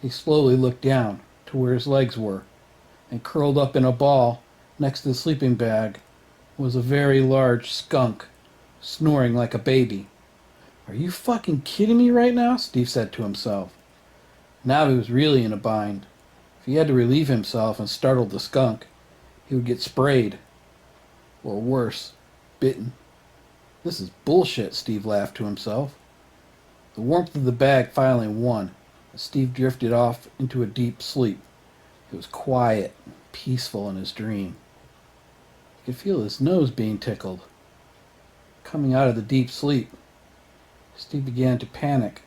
He slowly looked down to where his legs were, and curled up in a ball next to the sleeping bag was a very large skunk, snoring like a baby. Are you fucking kidding me right now? Steve said to himself. Now he was really in a bind. If he had to relieve himself and startle the skunk, he would get sprayed. Or worse, bitten. This is bullshit, Steve laughed to himself. The warmth of the bag finally won, as Steve drifted off into a deep sleep. It was quiet, peaceful in his dream. He could feel his nose being tickled. Coming out of the deep sleep, Steve began to panic.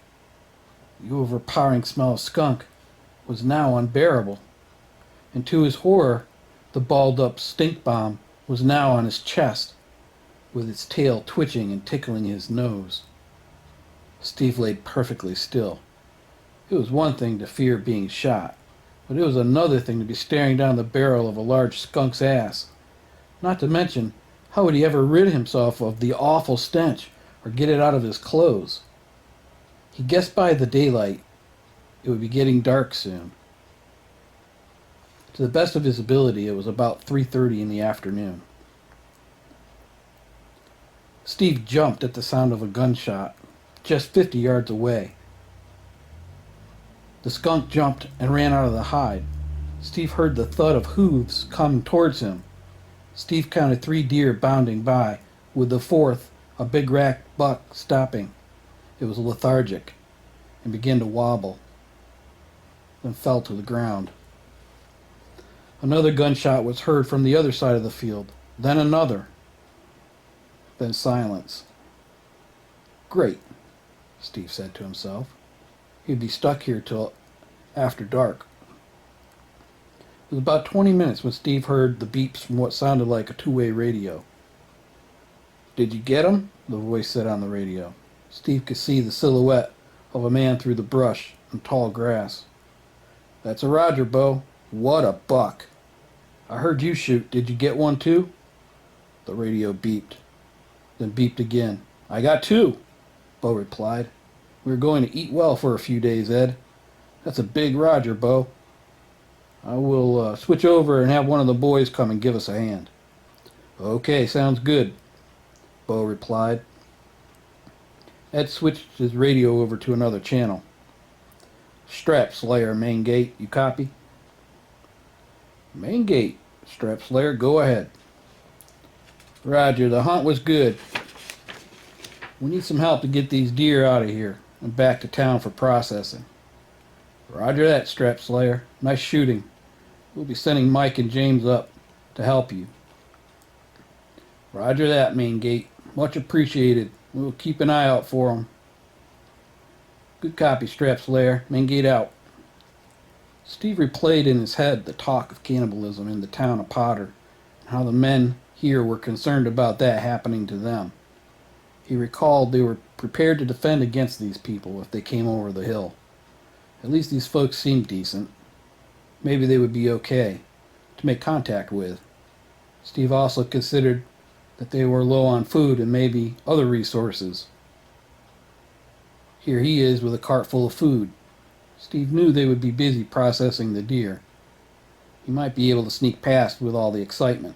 The overpowering smell of skunk was now unbearable, and to his horror, the balled-up stink bomb was now on his chest, with its tail twitching and tickling his nose. Steve lay perfectly still. It was one thing to fear being shot, but it was another thing to be staring down the barrel of a large skunk's ass. Not to mention, how would he ever rid himself of the awful stench or get it out of his clothes? He guessed by the daylight it would be getting dark soon. To the best of his ability, it was about 3:30 in the afternoon. Steve jumped at the sound of a gunshot, just 50 yards away. The skunk jumped and ran out of the hide. Steve heard the thud of hooves coming towards him. Steve counted 3 deer bounding by, with the 4th, a big rack buck, stopping. It was lethargic and began to wobble, then fell to the ground. Another gunshot was heard from the other side of the field, then another, then silence. Great, Steve said to himself. He'd be stuck here till after dark. It was about 20 minutes when Steve heard the beeps from what sounded like a two-way radio. Did you get him? The voice said on the radio. Steve could see the silhouette of a man through the brush and tall grass. That's a Roger, Bo. What a buck. I heard you shoot. Did you get one too? The radio beeped, then beeped again. I got 2, Bo replied. We're going to eat well for a few days, Ed. That's a big Roger, Bo. I will switch over and have one of the boys come and give us a hand. Okay, sounds good, Bo replied. Ed switched his radio over to another channel. Strap Slayer, main gate, you copy? Main gate, Strap Slayer, go ahead. Roger, the hunt was good. We need some help to get these deer out of here and back to town for processing. Roger that, Strap Slayer. Nice shooting. We'll be sending Mike and James up to help you. Roger that, main gate. Much appreciated. We'll keep an eye out for them. Good copy, Strap Slayer. Main gate out. Steve replayed in his head the talk of cannibalism in the town of Potter and how the men here were concerned about that happening to them. He recalled they were prepared to defend against these people if they came over the hill. At least these folks seemed decent. Maybe they would be okay to make contact with. Steve also considered that they were low on food and maybe other resources. Here he is with a cart full of food. Steve knew they would be busy processing the deer. He might be able to sneak past with all the excitement.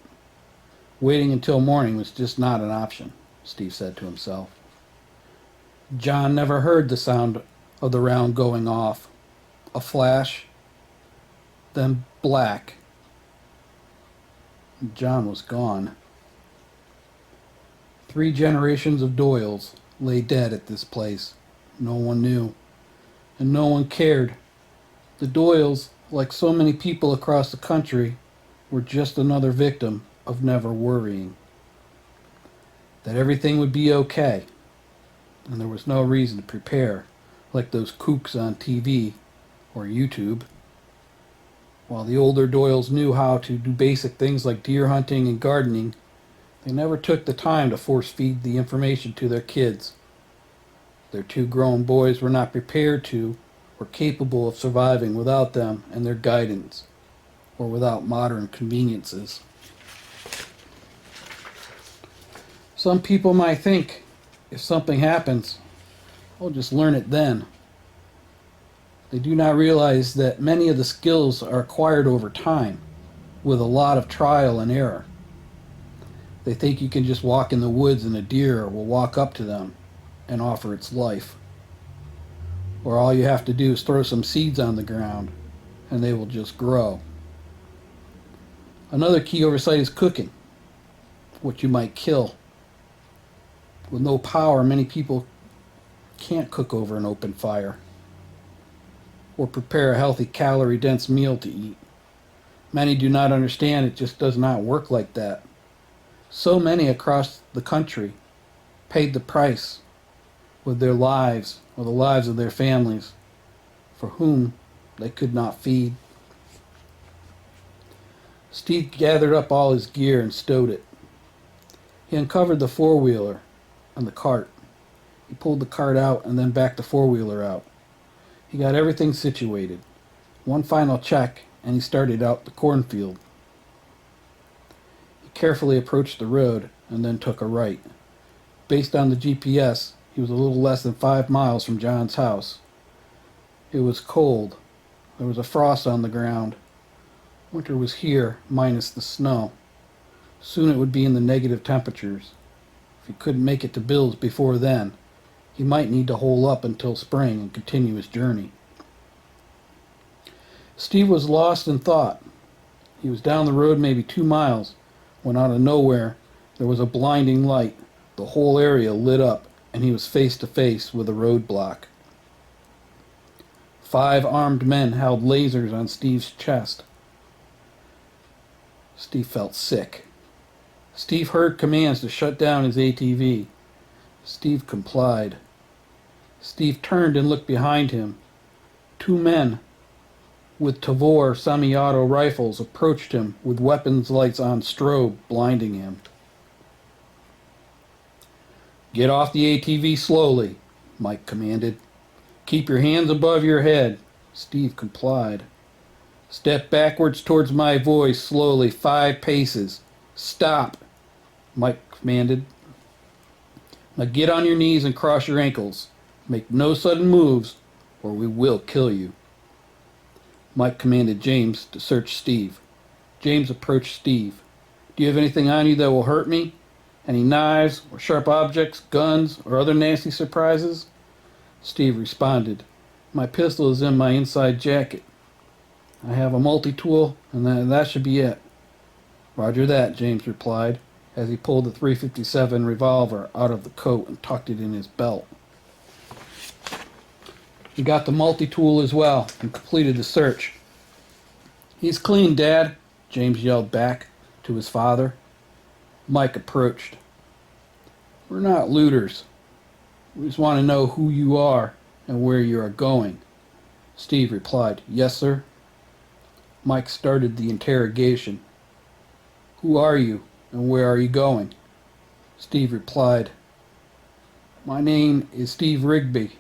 Waiting until morning was just not an option, Steve said to himself. John never heard the sound of the round going off. A flash, then black. John was gone. 3 generations of Doyles lay dead at this place. No one knew, and no one cared. The Doyles, like so many people across the country, were just another victim of never worrying. That everything would be okay, and there was no reason to prepare like those kooks on TV or YouTube. While the older Doyles knew how to do basic things like deer hunting and gardening, they never took the time to force-feed the information to their kids. Their 2 grown boys were not prepared to or capable of surviving without them and their guidance, or without modern conveniences. Some people might think, if something happens, I'll just learn it then. They do not realize that many of the skills are acquired over time, with a lot of trial and error. They think you can just walk in the woods and a deer will walk up to them and offer its life. Or all you have to do is throw some seeds on the ground and they will just grow. Another key oversight is cooking, what you might kill. With no power, many people can't cook over an open fire or prepare a healthy, calorie-dense meal to eat. Many do not understand it just does not work like that. So many across the country paid the price with their lives or the lives of their families for whom they could not feed. Steve gathered up all his gear and stowed it. He uncovered the four-wheeler and the cart. He pulled the cart out and then backed the four-wheeler out. He got everything situated. One final check and he started out the cornfield. He carefully approached the road and then took a right. Based on the GPS, he was a little less than 5 miles from John's house. It was cold. There was a frost on the ground. Winter was here, minus the snow. Soon it would be in the negative temperatures. If he couldn't make it to Bill's before then, he might need to hole up until spring and continue his journey. Steve was lost in thought. He was down the road maybe 2 miles when out of nowhere there was a blinding light. The whole area lit up and he was face to face with a roadblock. 5 armed men held lasers on Steve's chest. Steve felt sick. Steve heard commands to shut down his ATV. Steve complied. Steve turned and looked behind him. 2 men with Tavor semi-auto rifles approached him with weapons lights on strobe, blinding him. "Get off the ATV slowly," Mike commanded. "Keep your hands above your head." Steve complied. "Step backwards towards my voice slowly, 5 paces. Stop," Mike commanded. "Now get on your knees and cross your ankles. Make no sudden moves, or we will kill you. Mike commanded James to search Steve. James approached Steve. Do you have anything on you that will hurt me? Any knives or sharp objects, guns, or other nasty surprises? Steve responded, My pistol is in my inside jacket. I have a multi-tool, and that should be it. Roger that, James replied, as he pulled the .357 revolver out of the coat and tucked it in his belt. He got the multi-tool as well and completed the search. He's clean, Dad, James yelled back to his father. Mike approached. We're not looters. We just want to know who you are and where you are going. Steve replied, Yes, sir. Mike started the interrogation. Who are you and where are you going? Steve replied, My name is Steve Rigby.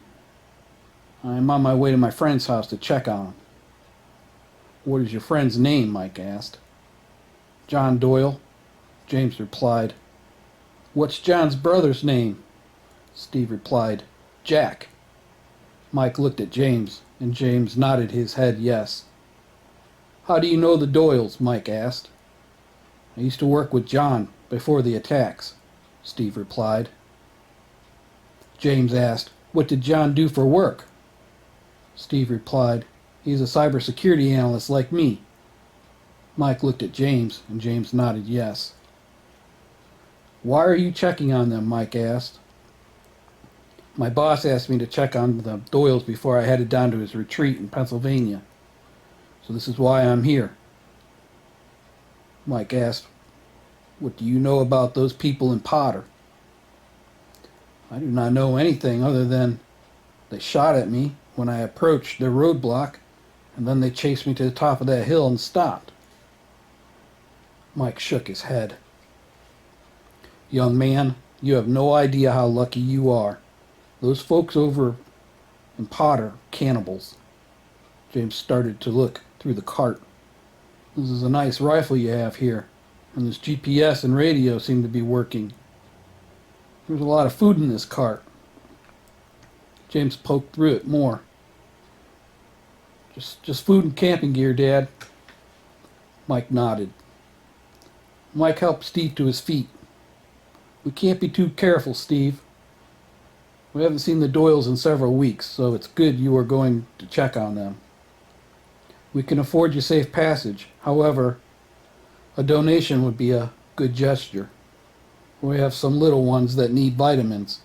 I'm on my way to my friend's house to check on him. What is your friend's name? Mike asked. John Doyle. James replied. What's John's brother's name? Steve replied, Jack. Mike looked at James, and James nodded his head yes. How do you know the Doyles? Mike asked. I used to work with John before the attacks, Steve replied. James asked, What did John do for work? Steve replied, He's a cybersecurity analyst like me. Mike looked at James, and James nodded yes. Why are you checking on them? Mike asked. My boss asked me to check on the Doyles before I headed down to his retreat in Pennsylvania. So this is why I'm here. Mike asked, What do you know about those people in Potter? I do not know anything other than they shot at me when I approached their roadblock, and then they chased me to the top of that hill and stopped. Mike shook his head. Young man, you have no idea how lucky you are. Those folks over in Potter, cannibals. James started to look through the cart. This is a nice rifle you have here, and this GPS and radio seem to be working. There's a lot of food in this cart. James poked through it more. Just food and camping gear, Dad. Mike nodded. Mike helped Steve to his feet. We can't be too careful, Steve. We haven't seen the Doyles in several weeks, so it's good you are going to check on them. We can afford you safe passage. However, a donation would be a good gesture. We have some little ones that need vitamins,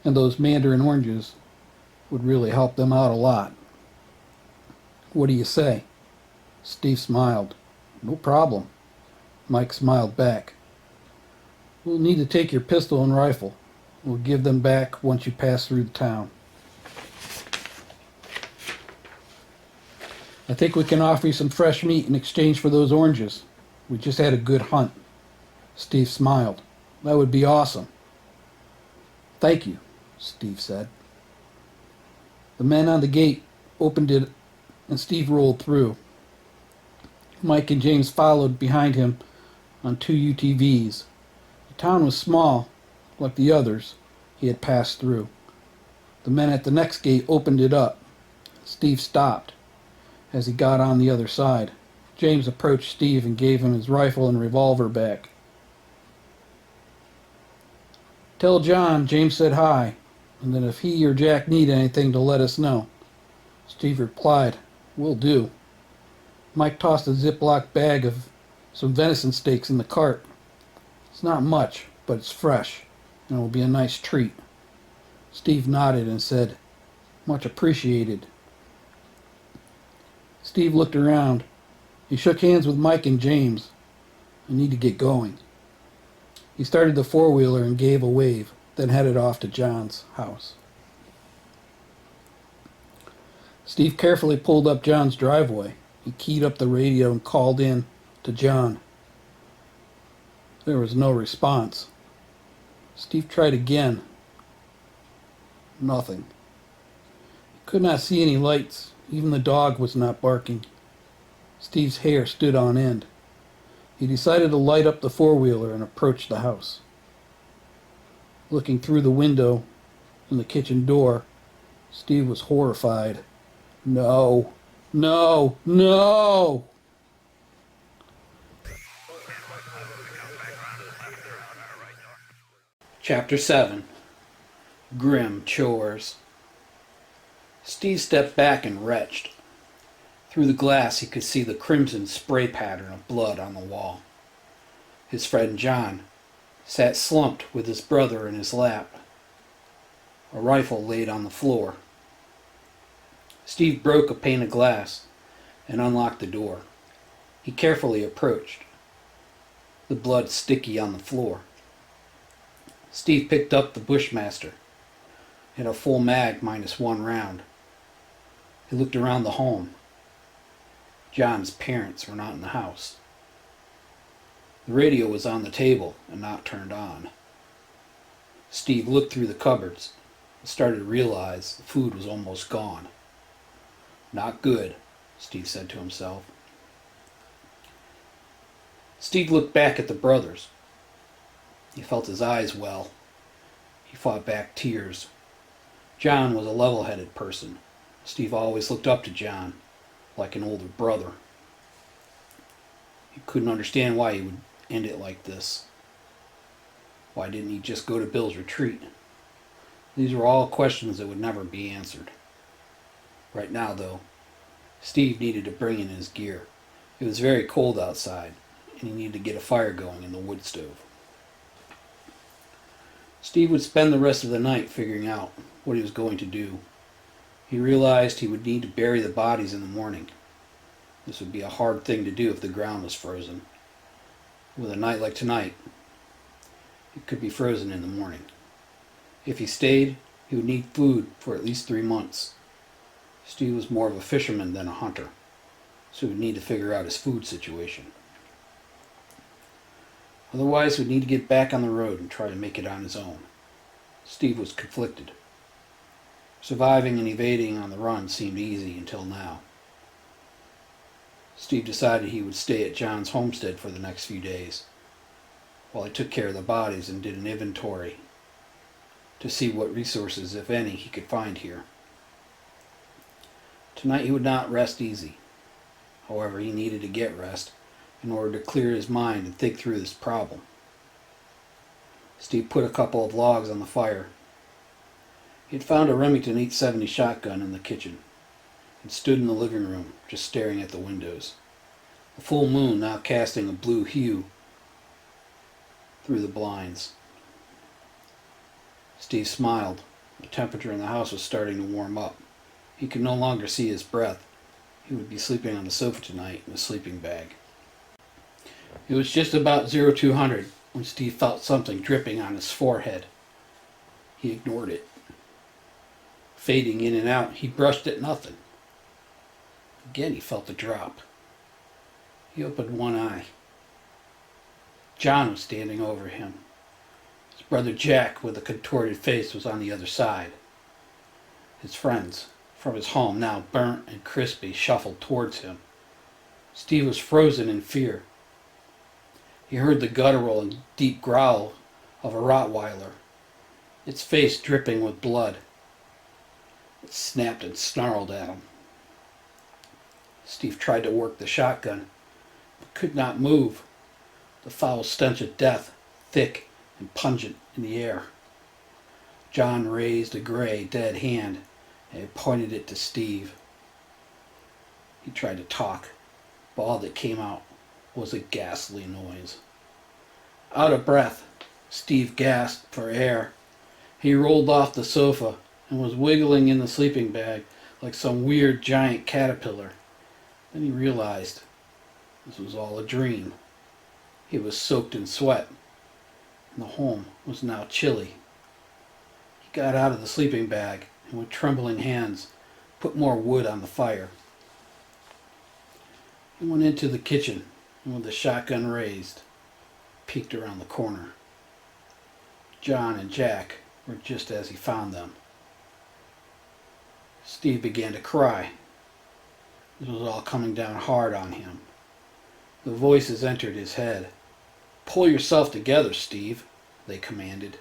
and those mandarin oranges would really help them out a lot. What do you say? Steve smiled. No problem. Mike smiled back. We'll need to take your pistol and rifle. We'll give them back once you pass through the town. I think we can offer you some fresh meat in exchange for those oranges. We just had a good hunt. Steve smiled. That would be awesome. Thank you, Steve said. The man on the gate opened it and Steve rolled through. Mike and James followed behind him on 2 UTVs. The town was small, like the others he had passed through. The men at the next gate opened it up. Steve stopped as he got on the other side. James approached Steve and gave him his rifle and revolver back. Tell John James said hi, and that if he or Jack need anything to let us know. Steve replied, Will do. Mike tossed a Ziploc bag of some venison steaks in the cart. It's not much, but it's fresh, and it will be a nice treat. Steve nodded and said, Much appreciated. Steve looked around. He shook hands with Mike and James. I need to get going. He started the four-wheeler and gave a wave, then headed off to John's house. Steve carefully pulled up John's driveway. He keyed up the radio and called in to John. There was no response. Steve tried again. Nothing. He could not see any lights. Even the dog was not barking. Steve's hair stood on end. He decided to light up the four-wheeler and approach the house. Looking through the window, on the kitchen door. Steve was horrified. No, no, no! Chapter 7. Grim Chores. Steve stepped back and retched. Through the glass he could see the crimson spray pattern of blood on the wall. His friend John sat slumped with his brother in his lap. A rifle laid on the floor. Steve broke a pane of glass and unlocked the door. He carefully approached. The blood sticky on the floor. Steve picked up the Bushmaster. It had a full mag minus one round. He looked around the home. John's parents were not in the house. The radio was on the table and not turned on. Steve looked through the cupboards and started to realize the food was almost gone. Not good, Steve said to himself. Steve looked back at the brothers. He felt his eyes well. He fought back tears. John was a level-headed person. Steve always looked up to John, like an older brother. He couldn't understand why he would end it like this. Why didn't he just go to Bill's retreat? These were all questions that would never be answered. Right now, though, Steve needed to bring in his gear. It was very cold outside, and he needed to get a fire going in the wood stove. Steve would spend the rest of the night figuring out what he was going to do. He realized he would need to bury the bodies in the morning. This would be a hard thing to do if the ground was frozen. With a night like tonight, it could be frozen in the morning. If he stayed, he would need food for at least 3 months. Steve was more of a fisherman than a hunter, so he would need to figure out his food situation. Otherwise, he would need to get back on the road and try to make it on his own. Steve was conflicted. Surviving and evading on the run seemed easy until now. Steve decided he would stay at John's homestead for the next few days, while he took care of the bodies and did an inventory to see what resources, if any, he could find here. Tonight he would not rest easy. However, he needed to get rest in order to clear his mind and think through this problem. Steve put a couple of logs on the fire. He had found a Remington 870 shotgun in the kitchen and stood in the living room just staring at the windows. The full moon now casting a blue hue through the blinds. Steve smiled. The temperature in the house was starting to warm up. He could no longer see his breath. He would be sleeping on the sofa tonight in a sleeping bag. It was just about 0200 when Steve felt something dripping on his forehead. He ignored it. Fading in and out, he brushed at nothing. Again he felt the drop. He opened one eye. John was standing over him. His brother Jack, with a contorted face, was on the other side. His friends, from his home now burnt and crispy, shuffled towards him. Steve was frozen in fear. He heard the guttural and deep growl of a Rottweiler, its face dripping with blood. It snapped and snarled at him. Steve tried to work the shotgun, but could not move. The foul stench of death, thick and pungent in the air. John raised a gray, dead hand and pointed it to Steve. He tried to talk, but all that came out was a ghastly noise. Out of breath, Steve gasped for air. He rolled off the sofa and was wiggling in the sleeping bag like some weird giant caterpillar. Then he realized this was all a dream. He was soaked in sweat, and the home was now chilly. He got out of the sleeping bag and with trembling hands put more wood on the fire. He went into the kitchen and with the shotgun raised, peeked around the corner. John and Jack were just as he found them. Steve began to cry. This was all coming down hard on him. The voices entered his head. "Pull yourself together, Steve," they commanded.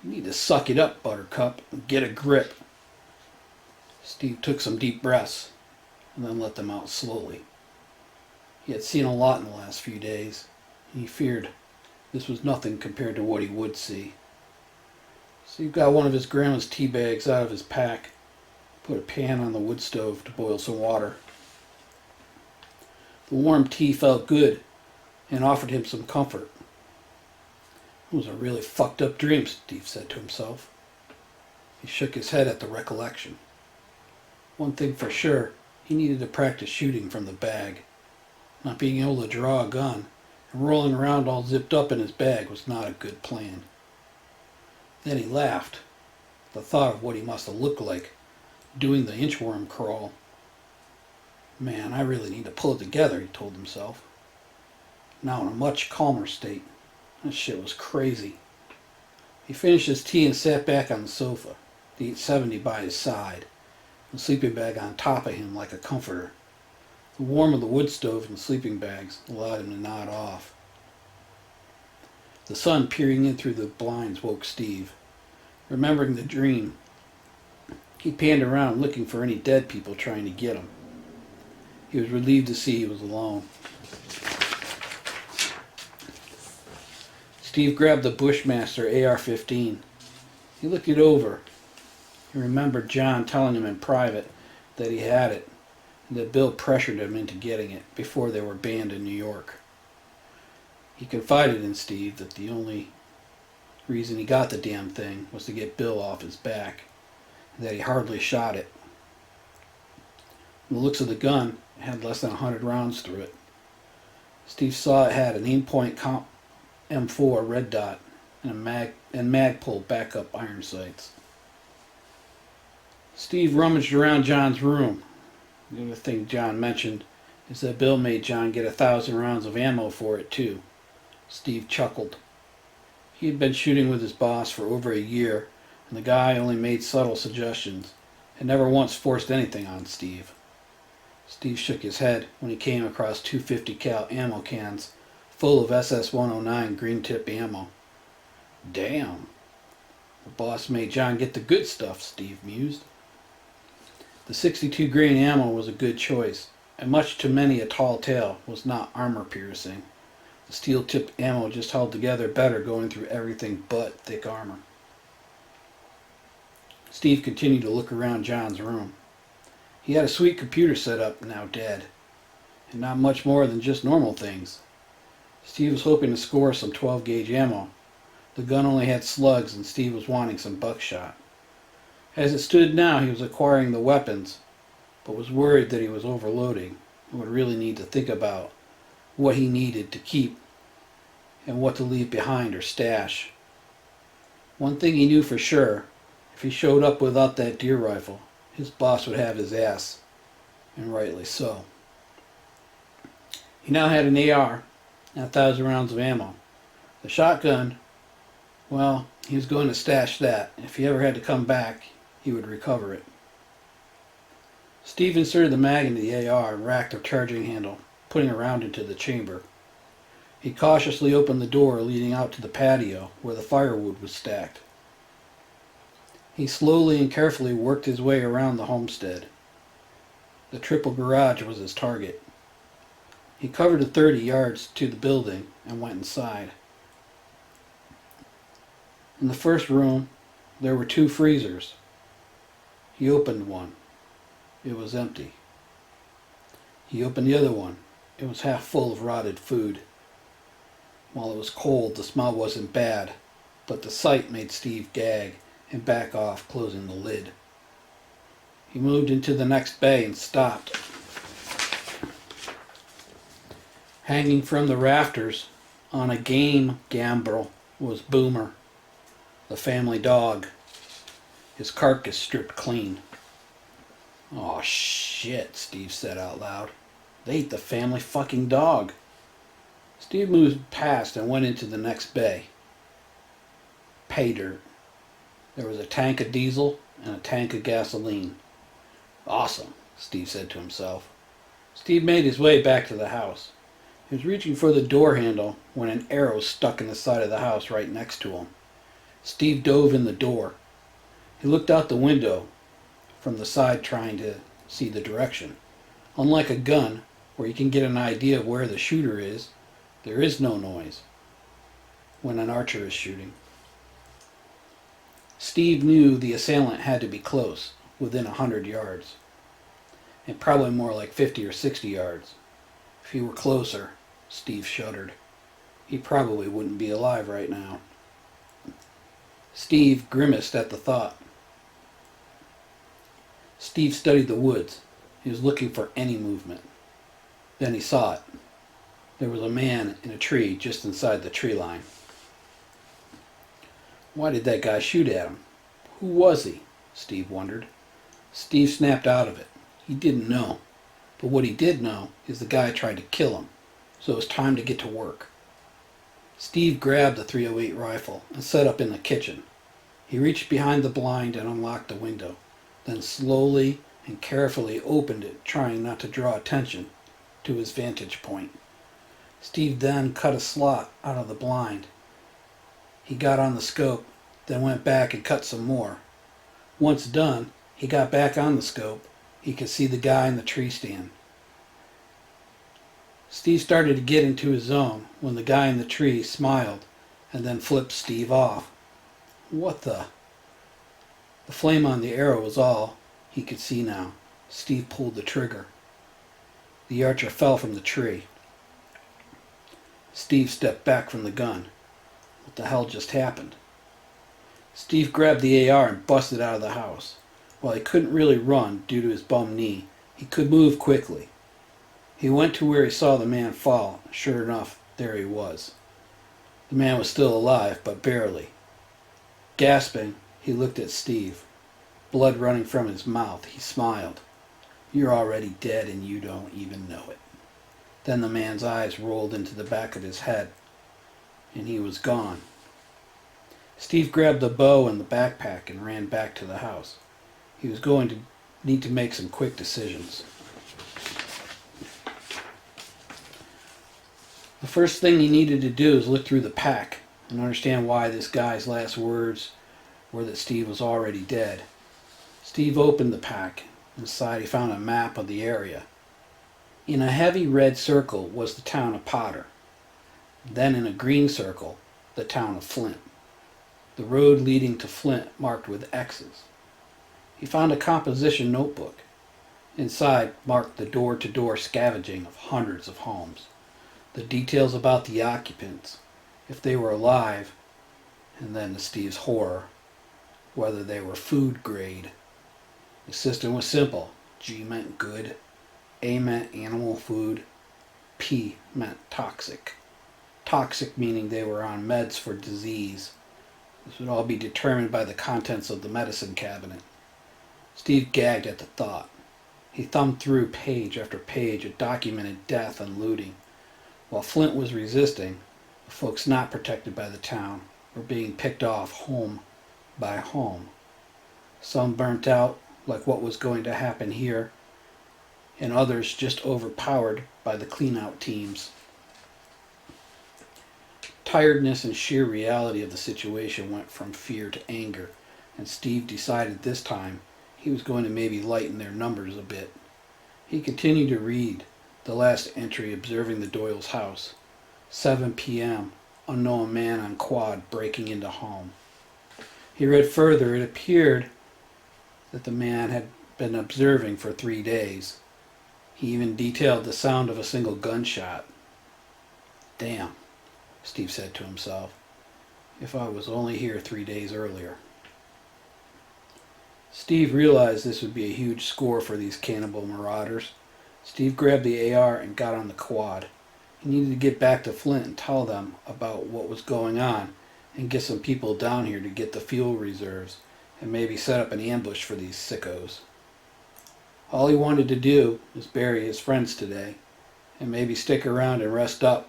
You need to suck it up, Buttercup, and get a grip. Steve took some deep breaths and then let them out slowly. He had seen a lot in the last few days, and he feared this was nothing compared to what he would see. Steve got one of his grandma's tea bags out of his pack, put a pan on the wood stove to boil some water. The warm tea felt good and offered him some comfort. It was a really fucked up dream, Steve said to himself. He shook his head at the recollection. One thing for sure, he needed to practice shooting from the bag. Not being able to draw a gun and rolling around all zipped up in his bag was not a good plan. Then he laughed. The thought of what he must have looked like doing the inchworm crawl. Man, I really need to pull it together, he told himself. Now in a much calmer state. That shit was crazy. He finished his tea and sat back on the sofa, the 870 by his side, the sleeping bag on top of him like a comforter. The warmth of the wood stove and the sleeping bags allowed him to nod off. The sun peering in through the blinds woke Steve. Remembering the dream, he panned around looking for any dead people trying to get him. He was relieved to see he was alone. Steve grabbed the Bushmaster AR-15. He looked it over. He remembered John telling him in private that he had it, and that Bill pressured him into getting it before they were banned in New York. He confided in Steve that the only reason he got the damn thing was to get Bill off his back, and that he hardly shot it. From the looks of the gun, it had less than 100 rounds through it. Steve saw it had an aim-point M4 red dot and Magpul backup iron sights. Steve rummaged around John's room. The other thing John mentioned is that Bill made John get 1,000 rounds of ammo for it too. Steve chuckled. He had been shooting with his boss for over a year, and the guy only made subtle suggestions, and never once forced anything on Steve. Steve shook his head when he came across 250 cal ammo cans full of SS-109 green tip ammo. Damn. The boss made John get the good stuff, Steve mused. The 62 grain ammo was a good choice, and much to many a tall tale was not armor piercing. The steel tipped ammo just held together better going through everything but thick armor. Steve continued to look around John's room. He had a sweet computer set up, now dead, and not much more than just normal things. Steve was hoping to score some 12 gauge ammo. The gun only had slugs and Steve was wanting some buckshot. As it stood now, he was acquiring the weapons, but was worried that he was overloading and would really need to think about what he needed to keep and what to leave behind or stash. One thing he knew for sure, if he showed up without that deer rifle, his boss would have his ass, and rightly so. He now had an AR and 1,000 rounds of ammo. The shotgun, well, he was going to stash that. If he ever had to come back, he would recover it. Steve inserted the mag into the AR and racked the charging handle, putting a round into the chamber. He cautiously opened the door leading out to the patio where the firewood was stacked. He slowly and carefully worked his way around the homestead. The triple garage was his target. He covered the 30 yards to the building and went inside. In the first room, there were 2 freezers. He opened one. It was empty. He opened the other one. It was half full of rotted food. While it was cold, the smell wasn't bad, but the sight made Steve gag and back off, closing the lid. He moved into the next bay and stopped. Hanging from the rafters on a game gambrel was Boomer, the family dog, his carcass stripped clean. "Aw, shit," Steve said out loud. "They ate the family fucking dog." Steve moved past and went into the next bay. Pay dirt. There was a tank of diesel and a tank of gasoline. "Awesome," Steve said to himself. Steve made his way back to the house. He was reaching for the door handle when an arrow stuck in the side of the house right next to him. Steve dove in the door. He looked out the window from the side trying to see the direction. Unlike a gun, where you can get an idea of where the shooter is, there is no noise when an archer is shooting. Steve knew the assailant had to be close, within 100 yards, and probably more like 50 or 60 yards. If he were closer, Steve shuddered. He probably wouldn't be alive right now. Steve grimaced at the thought. Steve studied the woods. He was looking for any movement. Then he saw it. There was a man in a tree just inside the tree line. Why did that guy shoot at him? Who was he? Steve wondered. Steve snapped out of it. He didn't know. But what he did know is the guy tried to kill him, so it was time to get to work. Steve grabbed the .308 rifle and set up in the kitchen. He reached behind the blind and unlocked the window, then slowly and carefully opened it, trying not to draw attention to his vantage point. Steve then cut a slot out of the blind. He got on the scope, then went back and cut some more. Once done, he got back on the scope. He could see the guy in the tree stand. Steve started to get into his zone when the guy in the tree smiled and then flipped Steve off. What the? The flame on the arrow was all he could see now. Steve pulled the trigger. The archer fell from the tree. Steve stepped back from the gun. What the hell just happened? Steve grabbed the AR and busted out of the house. While he couldn't really run due to his bum knee, he could move quickly. He went to where he saw the man fall. Sure enough, there he was. The man was still alive, but barely. Gasping, he looked at Steve. Blood running from his mouth, he smiled. You're already dead and you don't even know it. Then the man's eyes rolled into the back of his head, and he was gone. Steve grabbed the bow and the backpack and ran back to the house. He was going to need to make some quick decisions. The first thing he needed to do is look through the pack and understand why this guy's last words were that Steve was already dead. Steve opened the pack. Inside he found a map of the area. In a heavy red circle was the town of Potter. Then in a green circle, the town of Flint. The road leading to Flint marked with X's. He found a composition notebook. Inside marked the door-to-door scavenging of hundreds of homes. The details about the occupants, if they were alive, and then to Steve's horror, whether they were food grade. The system was simple. G meant good, A meant animal food, P meant toxic. Toxic meaning they were on meds for disease. This would all be determined by the contents of the medicine cabinet. Steve gagged at the thought. He thumbed through page after page of documented death and looting. While Flint was resisting, the folks not protected by the town were being picked off home by home. Some burnt out, like what was going to happen here, and others just overpowered by the clean-out teams. Tiredness and sheer reality of the situation went from fear to anger, and Steve decided this time he was going to maybe lighten their numbers a bit. He continued to read the last entry observing the Doyle's house. 7 p.m. Unknown man on quad breaking into home. He read further. It appeared that the man had been observing for 3 days. He even detailed the sound of a single gunshot. Damn, Steve said to himself. If I was only here 3 days earlier. Steve realized this would be a huge score for these cannibal marauders. Steve grabbed the AR and got on the quad. He needed to get back to Flint and tell them about what was going on and get some people down here to get the fuel reserves and maybe set up an ambush for these sickos. All he wanted to do was bury his friends today and maybe stick around and rest up.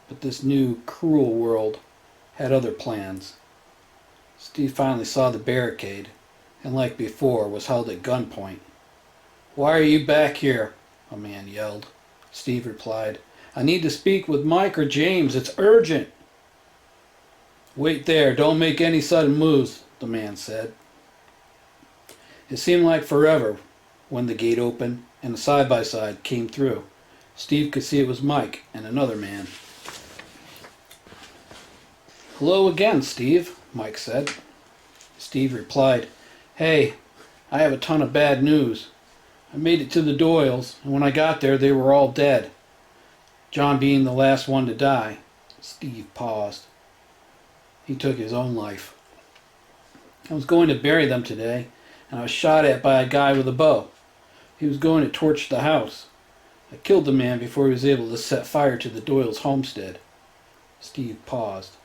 But this new, cruel world had other plans. Steve finally saw the barricade and, like before, was held at gunpoint. "Why are you back here?" a man yelled. Steve replied, "I need to speak with Mike or James. It's urgent." Wait there, don't make any sudden moves, the man said. It seemed like forever when the gate opened and a side-by-side came through. Steve could see it was Mike and another man. Hello again, Steve, Mike said. Steve replied, Hey, I have a ton of bad news. I made it to the Doyles, and when I got there they were all dead. John being the last one to die. Steve paused. He took his own life. I was going to bury them today, and I was shot at by a guy with a bow. He was going to torch the house. I killed the man before he was able to set fire to the Doyles' homestead. Steve paused.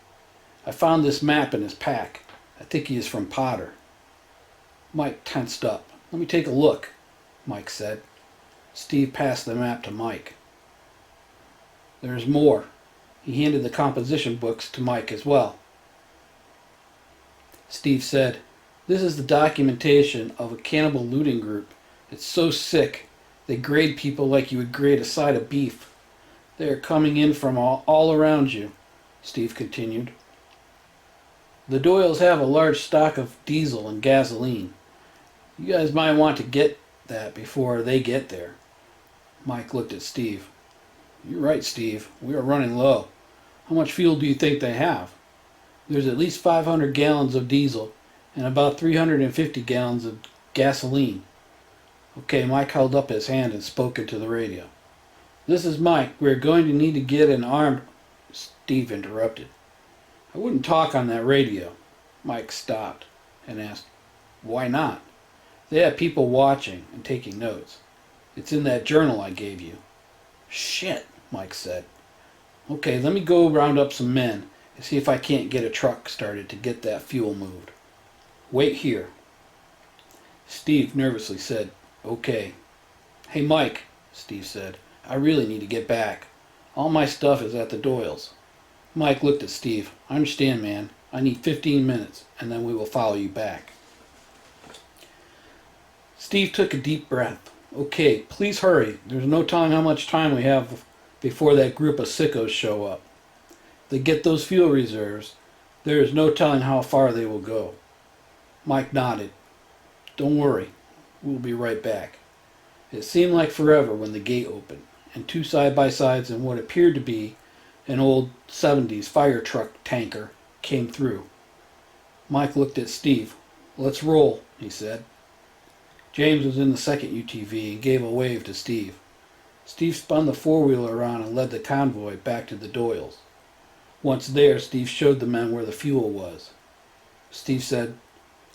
I found this map in his pack. I think he is from Potter. Mike tensed up. Let me take a look, Mike said. Steve passed the map to Mike. There's more. He handed the composition books to Mike as well. Steve said, This is the documentation of a cannibal looting group. It's so sick. They grade people like you would grade a side of beef. They are coming in from all around you, Steve continued. The Doyles have a large stock of diesel and gasoline. You guys might want to get that before they get there. Mike looked at Steve. You're right, Steve. We are running low. How much fuel do you think they have? There's at least 500 gallons of diesel and about 350 gallons of gasoline. Okay, Mike held up his hand and spoke into the radio. This is Mike. We're going to need to get an armed... Steve interrupted. I wouldn't talk on that radio. Mike stopped and asked, Why not? They have people watching and taking notes. It's in that journal I gave you. Shit, Mike said. Okay, let me go round up some men and see if I can't get a truck started to get that fuel moved. Wait here. Steve nervously said, Okay. Hey, Mike, Steve said, I really need to get back. All my stuff is at the Doyles. Mike looked at Steve. I understand, man. I need 15 minutes, and then we will follow you back. Steve took a deep breath. Okay, please hurry. There's no telling how much time we have before that group of sickos show up. They get those fuel reserves. There is no telling how far they will go. Mike nodded. Don't worry. We'll be right back. It seemed like forever when the gate opened, and two side-by-sides in what appeared to be an old 70s fire truck tanker came through. Mike looked at Steve. Let's roll, he said. James was in the second UTV and gave a wave to Steve. Steve spun the four-wheeler around and led the convoy back to the Doyles. Once there, Steve showed the men where the fuel was. Steve said,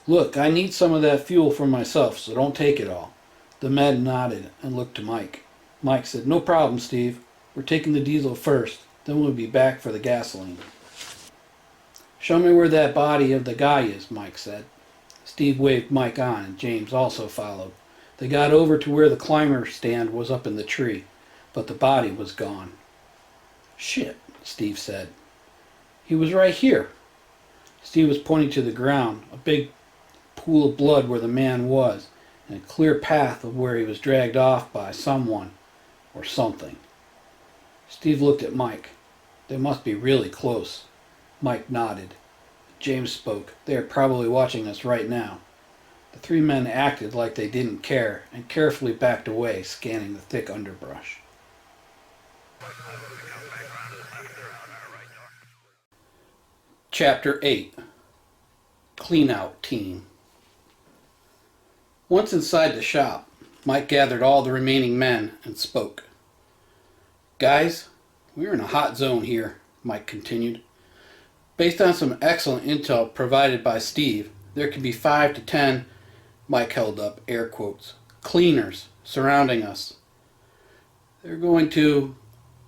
Look, I need some of that fuel for myself, so don't take it all. The men nodded and looked to Mike. Mike said, No problem, Steve. We're taking the diesel first, then we'll be back for the gasoline. Show me where that body of the guy is, Mike said. Steve waved Mike on, and James also followed. They got over to where the climber stand was up in the tree, but the body was gone. Shit, Steve said. He was right here. Steve was pointing to the ground, a big pool of blood where the man was, and a clear path of where he was dragged off by someone or something. Steve looked at Mike. They must be really close. Mike nodded. James spoke. They are probably watching us right now. The three men acted like they didn't care and carefully backed away, scanning the thick underbrush. Chapter 8. Clean-out Team. Once inside the shop, Mike gathered all the remaining men and spoke. Guys, we're in a hot zone here, Mike continued. Based on some excellent intel provided by Steve, there could be 5 to 10, Mike held up air quotes, cleaners surrounding us. They're going to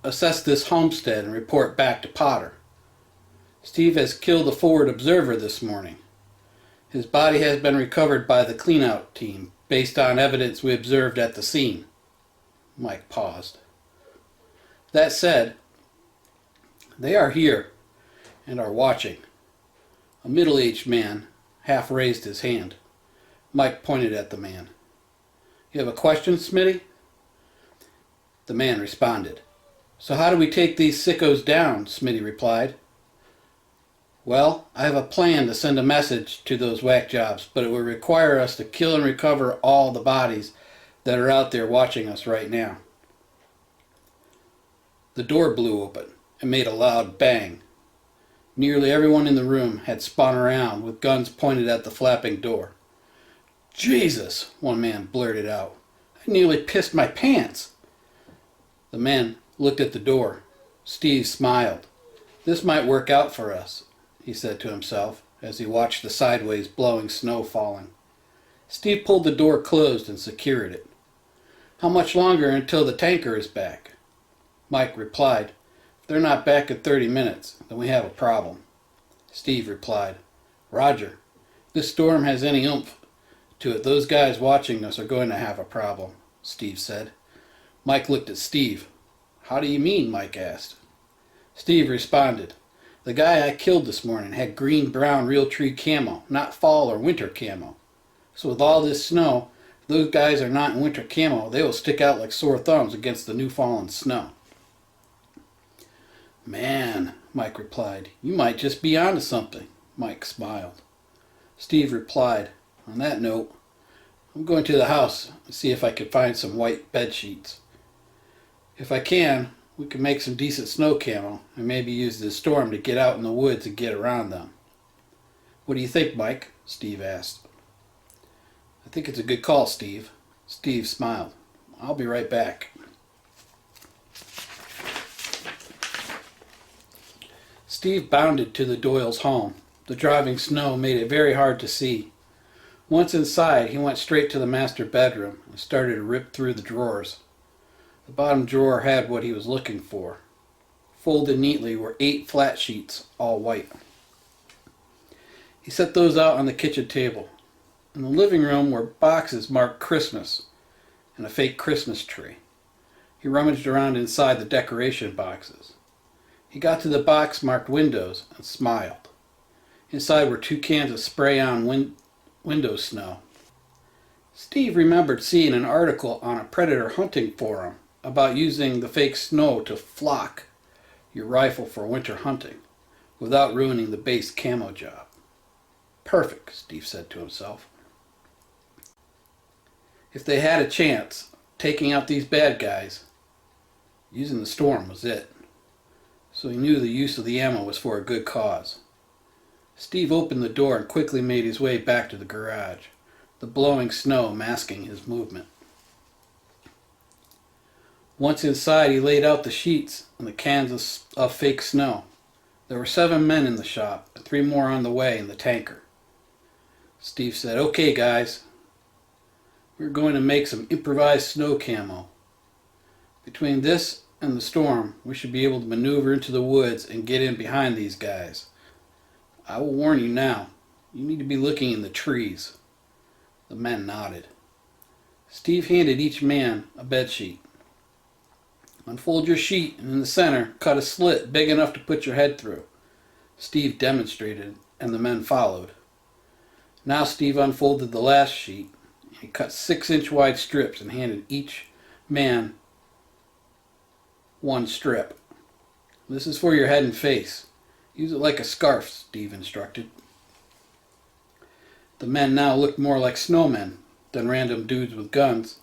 assess this homestead and report back to Potter. Steve has killed a forward observer this morning. His body has been recovered by the clean-out team based on evidence we observed at the scene. Mike paused. That said, they are here and are watching. A middle-aged man half raised his hand. Mike pointed at the man. You have a question, Smitty? The man responded. So how do we take these sickos down? Smitty replied. Well, I have a plan to send a message to those whack jobs, but it would require us to kill and recover all the bodies that are out there watching us right now. The door blew open and made a loud bang. Nearly everyone in the room had spun around with guns pointed at the flapping door. "Jesus," one man blurted out. "I nearly pissed my pants." The men looked at the door. Steve smiled. "This might work out for us," he said to himself as he watched the sideways blowing snow falling. Steve pulled the door closed and secured it. "How much longer until the tanker is back?" Mike replied, "If they're not back in 30 minutes, then we have a problem." Steve replied, "Roger. If this storm has any oomph to it, those guys watching us are going to have a problem," Steve said. Mike looked at Steve. "How do you mean?" Mike asked. Steve responded, "The guy I killed this morning had green-brown Realtree camo, not fall or winter camo. So with all this snow, if those guys are not in winter camo, they will stick out like sore thumbs against the new fallen snow." "Man," Mike replied, "you might just be onto something." Mike smiled. Steve replied, "On that note, I'm going to the house and see if I can find some white bed sheets. If I can, we can make some decent snow camo and maybe use this storm to get out in the woods and get around them." "What do you think, Mike?" Steve asked. "I think it's a good call, Steve." Steve smiled. "I'll be right back." Steve bounded to the Doyle's home. The driving snow made it very hard to see. Once inside, he went straight to the master bedroom and started to rip through the drawers. The bottom drawer had what he was looking for. Folded neatly were 8 flat sheets, all white. He set those out on the kitchen table. In the living room were boxes marked Christmas and a fake Christmas tree. He rummaged around inside the decoration boxes. He got to the box marked Windows and smiled. Inside were 2 cans of spray-on window snow. Steve remembered seeing an article on a predator hunting forum about using the fake snow to flock your rifle for winter hunting without ruining the base camo job. "Perfect," Steve said to himself. If they had a chance taking out these bad guys, using the storm was it. So he knew the use of the ammo was for a good cause. Steve opened the door and quickly made his way back to the garage, the blowing snow masking his movement. Once inside, he laid out the sheets and the cans of fake snow. There were 7 men in the shop, and 3 more on the way in the tanker. Steve said, "Okay, guys, we're going to make some improvised snow camo. Between this and the storm, we should be able to maneuver into the woods and get in behind these guys. I will warn you now, you need to be looking in the trees." The men nodded. Steve handed each man a bed sheet. "Unfold your sheet and in the center, cut a slit big enough to put your head through." Steve demonstrated, and the men followed. Now Steve unfolded the last sheet. He cut 6-inch wide strips and handed each man 1 strip. "This is for your head and face. Use it like a scarf," Steve instructed. The men now looked more like snowmen than random dudes with guns.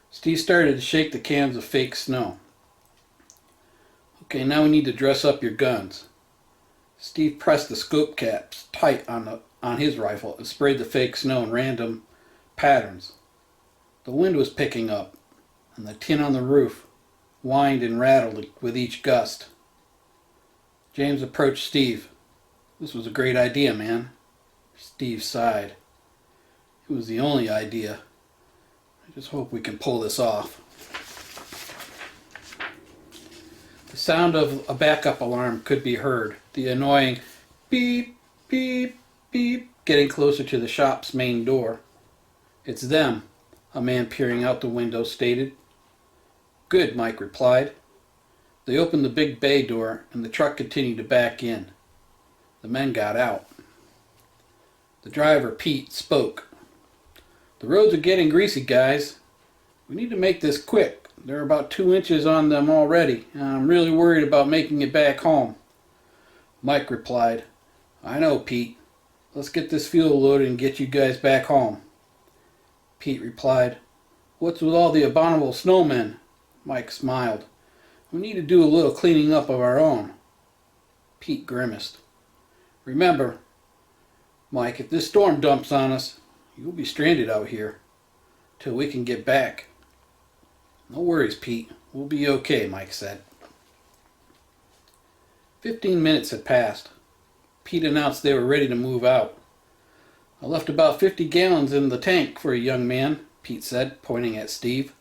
Steve started to shake the cans of fake snow. "Okay, now we need to dress up your guns." Steve pressed the scope caps tight on his rifle and sprayed the fake snow in random patterns. The wind was picking up, and the tin on the roof whined and rattled with each gust. James approached Steve. "This was a great idea, man." Steve sighed. "It was the only idea. I just hope we can pull this off." The sound of a backup alarm could be heard, the annoying beep, beep, beep, getting closer to the shop's main door. "It's them," a man peering out the window stated. "Good," Mike replied. They opened the big bay door, and the truck continued to back in. The men got out. The driver, Pete, spoke. "The roads are getting greasy, guys. We need to make this quick. There are about 2 inches on them already, and I'm really worried about making it back home." Mike replied, I know, Pete. Let's get this fuel loaded and get you guys back home. Pete replied, What's with all the abominable snowmen? Mike smiled. We need to do a little cleaning up of our own. Pete grimaced. Remember, Mike, if this storm dumps on us, you'll be stranded out here till we can get back. No worries, Pete. We'll be okay, Mike said. 15 minutes had passed. Pete announced they were ready to move out. I left about 50 gallons in the tank for a young man, Pete said, pointing at Steve.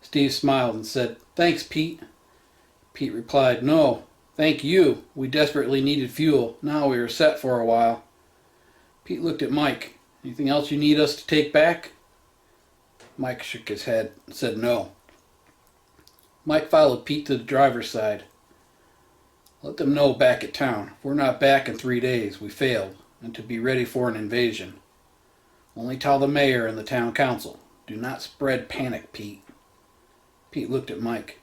Steve smiled and said, Thanks, Pete. Pete replied, No, thank you. We desperately needed fuel. Now we are set for a while. Pete looked at Mike. Anything else you need us to take back? Mike shook his head and said no. Mike followed Pete to the driver's side. Let them know back at town. If we're not back in 3 days, we failed, and to be ready for an invasion. Only tell the mayor and the town council. Do not spread panic, Pete. Pete looked at Mike.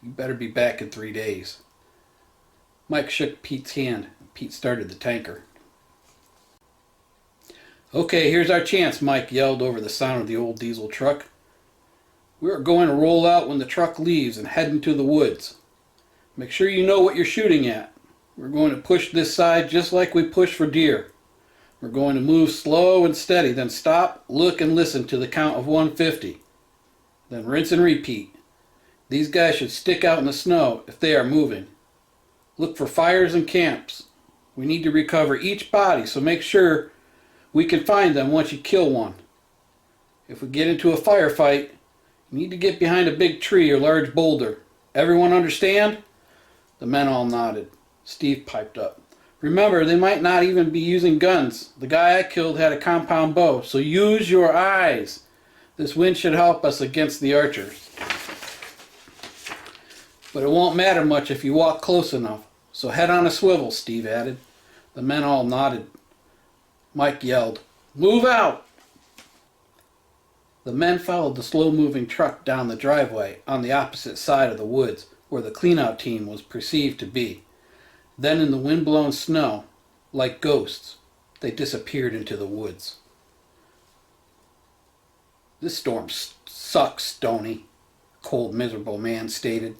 You better be back in 3 days. Mike shook Pete's hand, and Pete started the tanker. Okay, here's our chance, Mike yelled over the sound of the old diesel truck. We are going to roll out when the truck leaves and head into the woods. Make sure you know what you're shooting at. We're going to push this side just like we push for deer. We're going to move slow and steady, then stop, look, and listen to the count of 150. Then rinse and repeat. These guys should stick out in the snow if they are moving. Look for fires and camps. We need to recover each body, so make sure we can find them once you kill one. If we get into a firefight, you need to get behind a big tree or large boulder. Everyone understand? The men all nodded. Steve piped up. Remember, they might not even be using guns. The guy I killed had a compound bow, so use your eyes. This wind should help us against the archers. But it won't matter much if you walk close enough. So head on a swivel, Steve added. The men all nodded. Mike yelled, Move out! The men followed the slow-moving truck down the driveway on the opposite side of the woods where the cleanout team was perceived to be. Then in the wind-blown snow, like ghosts, they disappeared into the woods. This storm sucks, Stoney, a cold, miserable man stated.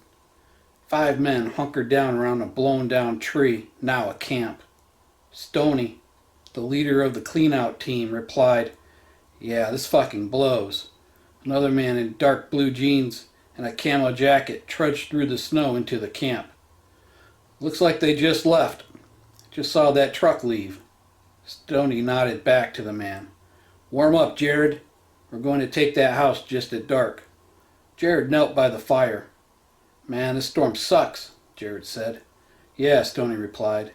5 men hunkered down around a blown-down tree, now a camp. Stoney, the leader of the cleanout team, replied, Yeah, this fucking blows. Another man in dark blue jeans and a camo jacket trudged through the snow into the camp. Looks like they just left. Just saw that truck leave. Stoney nodded back to the man. Warm up, Jared. We're going to take that house just at dark. Jared knelt by the fire. Man, this storm sucks, Jared said. Yeah, Stoney replied.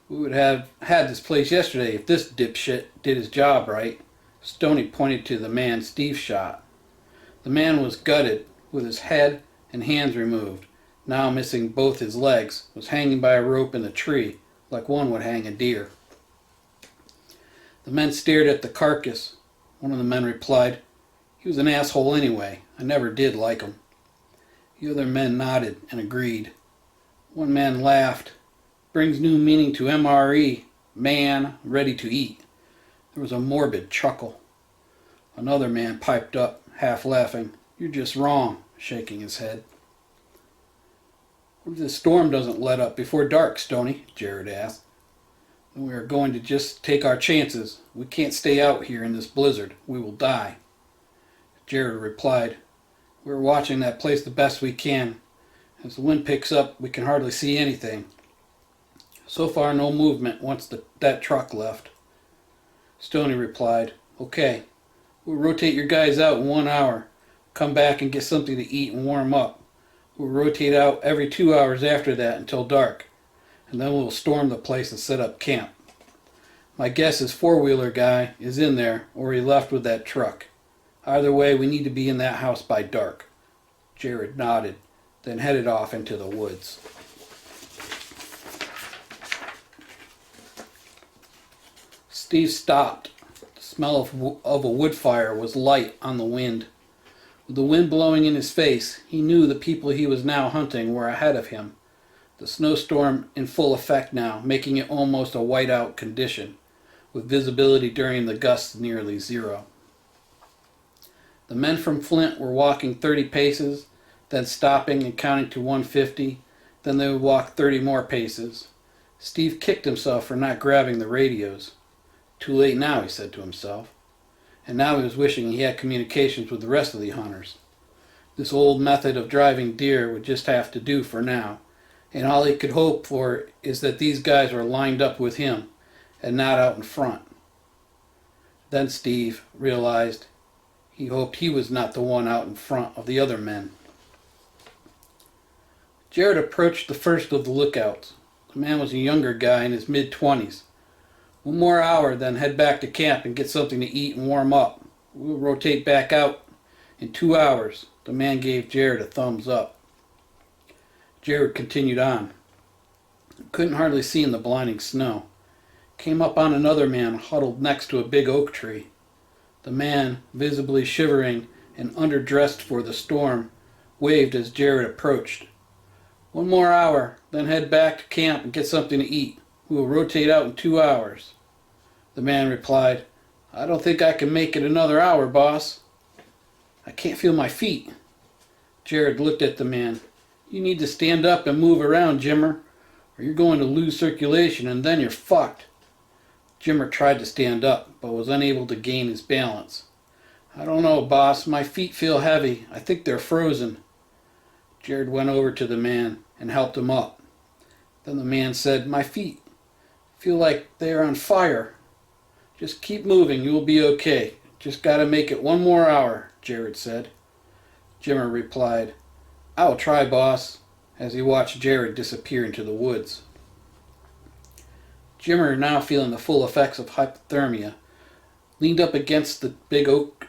We would have had this place yesterday if this dipshit did his job right. Stoney pointed to the man Steve shot. The man was gutted, with his head and hands removed, now missing both his legs, was hanging by a rope in the tree, like one would hang a deer. The men stared at the carcass. One of the men replied, He was an asshole anyway. I never did like him. The other men nodded and agreed. One man laughed. Brings new meaning to MRE, man, ready to eat. There was a morbid chuckle. Another man piped up, half laughing. You're just wrong, shaking his head. What if this storm doesn't let up before dark, Stoney? Jared asked. We are going to just take our chances. We can't stay out here in this blizzard. We will die. Jared replied, We're watching that place the best we can. As the wind picks up, we can hardly see anything. So far, no movement once that truck left. Stoney replied, Okay, we'll rotate your guys out in 1 hour. Come back and get something to eat and warm up. We'll rotate out every 2 hours after that until dark, and then we'll storm the place and set up camp. My guess is four-wheeler guy is in there, or he left with that truck. Either way, we need to be in that house by dark. Jared nodded, then headed off into the woods. Steve stopped. The smell of a wood fire was light on the wind. With the wind blowing in his face, he knew the people he was now hunting were ahead of him. The snowstorm in full effect now, making it almost a whiteout condition, with visibility during the gusts nearly zero. The men from Flint were walking 30 paces, then stopping and counting to 150, then they would walk 30 more paces. Steve kicked himself for not grabbing the radios. Too late now, he said to himself. And now he was wishing he had communications with the rest of the hunters. This old method of driving deer would just have to do for now, and all he could hope for is that these guys were lined up with him and not out in front. Then Steve realized he hoped he was not the one out in front of the other men. Jared approached the first of the lookouts. The man was a younger guy in his mid-20s. One more hour, then head back to camp and get something to eat and warm up. We'll rotate back out in 2 hours. The man gave Jared a thumbs up. Jared continued on. Couldn't hardly see in the blinding snow. Came up on another man huddled next to a big oak tree. The man, visibly shivering and underdressed for the storm, waved as Jared approached. 1 more hour, then head back to camp and get something to eat. We will rotate out in 2 hours. The man replied, I don't think I can make it another hour, boss. I can't feel my feet. Jared looked at the man. You need to stand up and move around, Jimmer, or you're going to lose circulation and then you're fucked. Jimmer tried to stand up, but was unable to gain his balance. I don't know, boss. My feet feel heavy. I think they're frozen. Jared went over to the man and helped him up. Then the man said, my feet feel like they are on fire. Just keep moving, you will be okay. Just gotta make it 1 more hour, Jared said. Jimmer replied, I will try, boss, as he watched Jared disappear into the woods. Jimmer, now feeling the full effects of hypothermia, leaned up against the big oak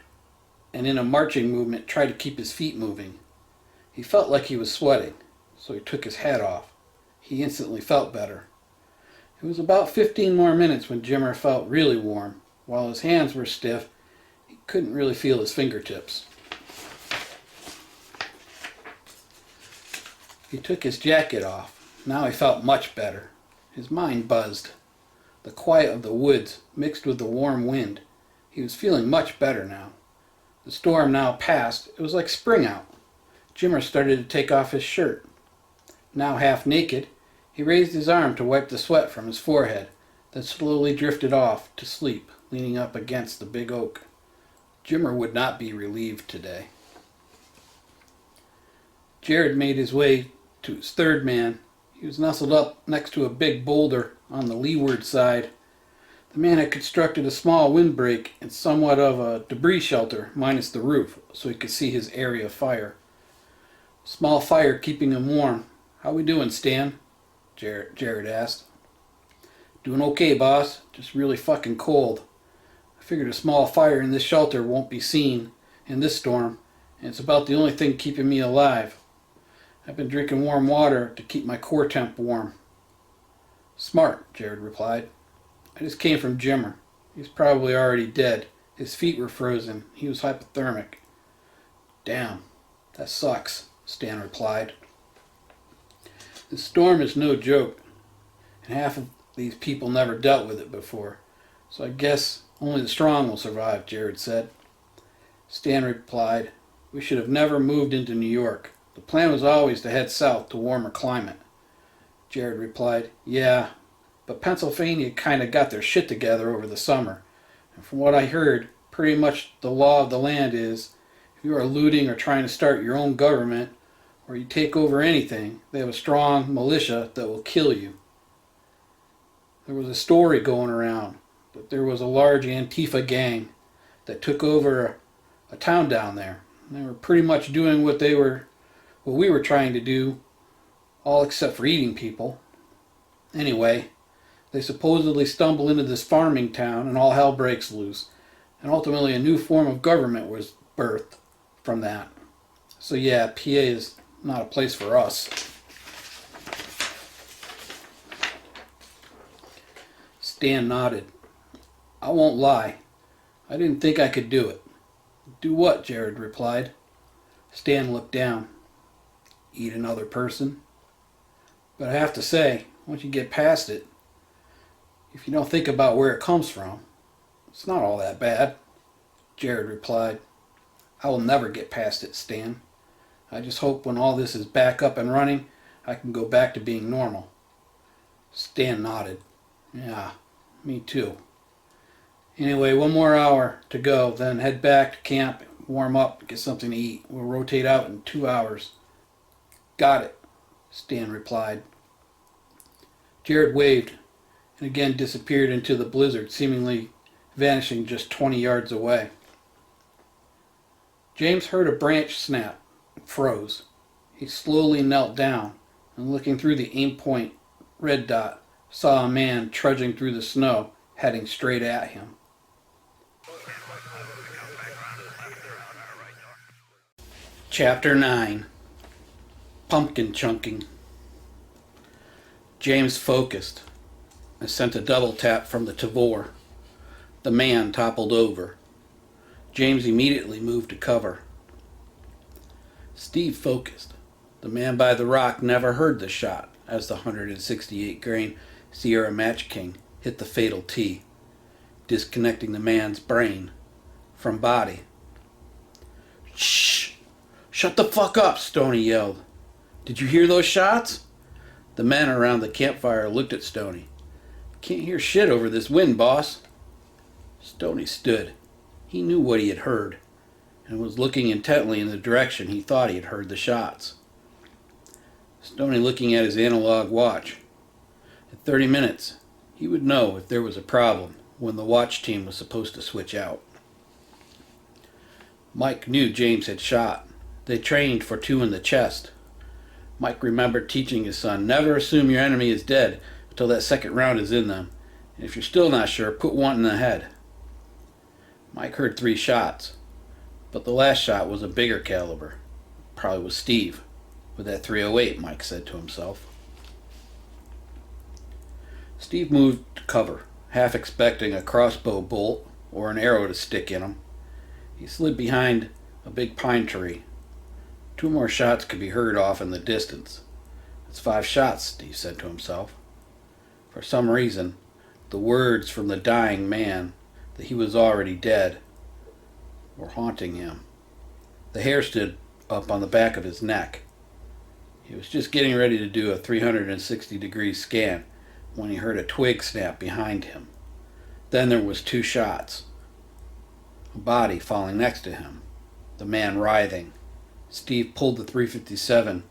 and in a marching movement tried to keep his feet moving. He felt like he was sweating, so he took his hat off. He instantly felt better. It was about 15 more minutes when Jimmer felt really warm. While his hands were stiff, he couldn't really feel his fingertips. He took his jacket off. Now he felt much better. His mind buzzed. The quiet of the woods mixed with the warm wind. He was feeling much better now. The storm now passed. It was like spring out. Jimmer started to take off his shirt. Now half naked, he raised his arm to wipe the sweat from his forehead, then slowly drifted off to sleep, leaning up against the big oak. Jimmer would not be relieved today. Jared made his way to his third man. He was nestled up next to a big boulder on the leeward side. The man had constructed a small windbreak and somewhat of a debris shelter, minus the roof, so he could see his area of fire. Small fire keeping him warm. How we doing, Stan? Jared asked. Doing okay, boss. Just really fucking cold. I figured a small fire in this shelter won't be seen in this storm, and it's about the only thing keeping me alive. I've been drinking warm water to keep my core temp warm. Smart, Jared replied. I just came from Jimmer. He's probably already dead. His feet were frozen. He was hypothermic. Damn, that sucks, Stan replied. The storm is no joke, and half of these people never dealt with it before, so I guess only the strong will survive, Jared said. Stan replied, we should have never moved into New York. The plan was always to head south to warmer climate. Jared replied, yeah, but Pennsylvania kind of got their shit together over the summer, and from what I heard, pretty much the law of the land is, if you are looting or trying to start your own government, or you take over anything, they have a strong militia that will kill you. There was a story going around that there was a large Antifa gang that took over a town down there. They were pretty much doing what we were trying to do, all except for eating people. Anyway, they supposedly stumble into this farming town and all hell breaks loose, and ultimately a new form of government was birthed from that. So yeah, PA is not a place for us. Stan nodded. I won't lie. I didn't think I could do it. Do what? Jared replied. Stan looked down. Eat another person? But I have to say, once you get past it, if you don't think about where it comes from, it's not all that bad, Jared replied. I will never get past it, Stan. I just hope when all this is back up and running, I can go back to being normal. Stan nodded. Yeah, me too. Anyway, one more hour to go, then head back to camp, warm up, get something to eat. We'll rotate out in 2 hours. Got it, Stan replied. Jared waved and again disappeared into the blizzard, seemingly vanishing just 20 yards away. James heard a branch snap and froze. He slowly knelt down and, looking through the aim-point red dot, saw a man trudging through the snow, heading straight at him. Chapter 9. Pumpkin Chunking. James focused and sent a double tap from the Tavor. The man toppled over. James immediately moved to cover. Steve focused. The man by the rock never heard the shot as the 168 grain Sierra Match King hit the fatal tee, disconnecting the man's brain from body. Shh! Shut the fuck up, Stoney yelled. Did you hear those shots? The men around the campfire looked at Stoney. Can't hear shit over this wind, boss. Stoney stood. He knew what he had heard, and was looking intently in the direction he thought he had heard the shots. Stoney looking at his analog watch. In 30 minutes, he would know if there was a problem when the watch team was supposed to switch out. Mike knew James had shot. They trained for 2 in the chest. Mike remembered teaching his son, never assume your enemy is dead until that second round is in them. And if you're still not sure, put 1 in the head. Mike heard 3 shots, but the last shot was a bigger caliber. Probably was Steve, with that .308, Mike said to himself. Steve moved to cover, half expecting a crossbow bolt or an arrow to stick in him. He slid behind a big pine tree. 2 more shots could be heard off in the distance. That's 5 shots, Steve said to himself. For some reason, the words from the dying man that he was already dead were haunting him. The hair stood up on the back of his neck. He was just getting ready to do a 360-degree scan when he heard a twig snap behind him. Then there was 2 shots. A body falling next to him. The man writhing. Steve pulled the .357.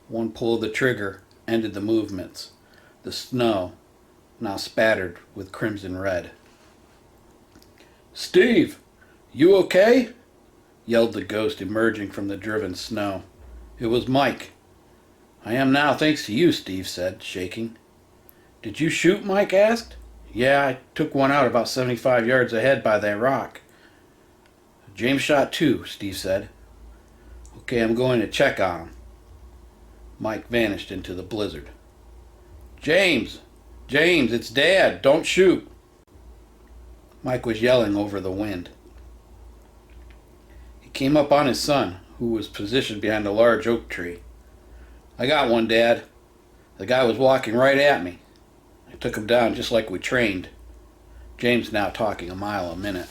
One pull of the trigger ended the movements. The snow now spattered with crimson red. Steve, you okay? Yelled the ghost emerging from the driven snow. It was Mike. I am now, thanks to you, Steve said, shaking. Did you shoot? Mike asked. Yeah, I took one out about 75 yards ahead by that rock. James shot 2, Steve said. Okay, I'm going to check on him. Mike vanished into the blizzard. James, it's Dad. Don't shoot. Mike was yelling over the wind. He came up on his son, who was positioned behind a large oak tree. I got one, Dad. The guy was walking right at me. I took him down just like we trained. James now talking a mile a minute.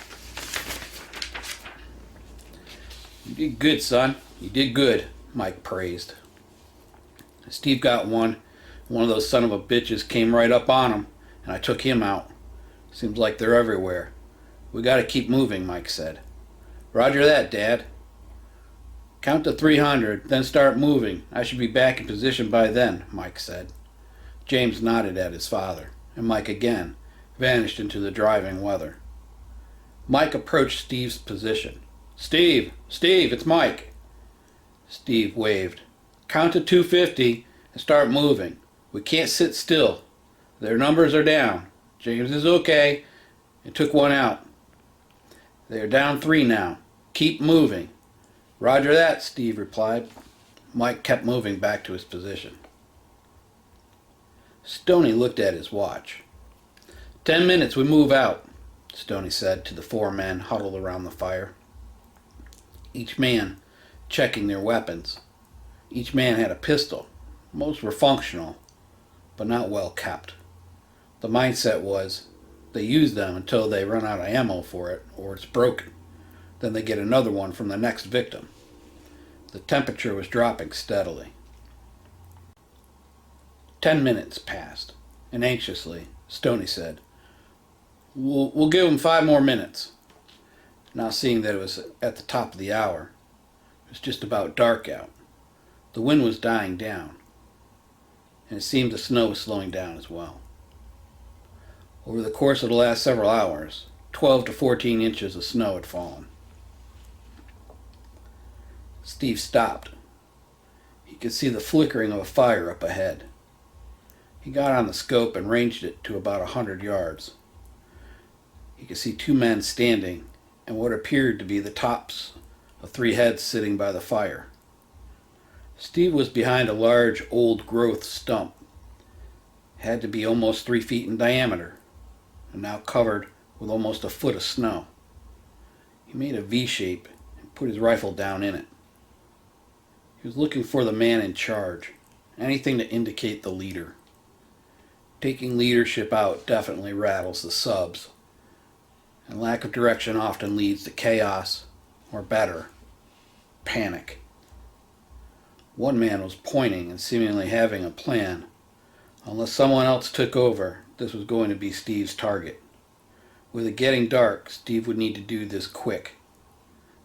You did good, son. You did good, Mike praised. Steve got one. One of those son of a bitches came right up on him, and I took him out. Seems like they're everywhere. We gotta keep moving, Mike said. Roger that, Dad. Count to 300, then start moving. I should be back in position by then, Mike said. James nodded at his father, and Mike again vanished into the driving weather. Mike approached Steve's position. Steve, it's Mike. Steve waved. Count to 250 and start moving. We can't sit still. Their numbers are down. James is okay and took one out. They are down 3 now. Keep moving. Roger that, Steve replied. Mike kept moving back to his position. Stoney looked at his watch. 10 minutes, we move out, Stoney said to the 4 men huddled around the fire. Each man checking their weapons. Each man had a pistol, Most were functional, but not well kept. The mindset was they use them until they run out of ammo for it or it's broken. Then they get another one from the next victim. The temperature was dropping steadily. 10 minutes passed, and anxiously, Stoney said, We'll give him 5 more minutes. Now seeing that it was at the top of the hour, it was just about dark out. The wind was dying down, and it seemed the snow was slowing down as well. Over the course of the last several hours, 12 to 14 inches of snow had fallen. Steve stopped. He could see the flickering of a fire up ahead. He got on the scope and ranged it to about 100 yards. He could see 2 men standing and what appeared to be the tops of 3 heads sitting by the fire. Steve was behind a large old-growth stump. It had to be almost 3 feet in diameter, and now covered with almost a foot of snow. He made a V shape and put his rifle down in it. He was looking for the man in charge, anything to indicate the leader. Taking leadership out definitely rattles the subs, and lack of direction often leads to chaos, or better, panic. One man was pointing and seemingly having a plan. Unless someone else took over, this was going to be Steve's target. With it getting dark, Steve would need to do this quick.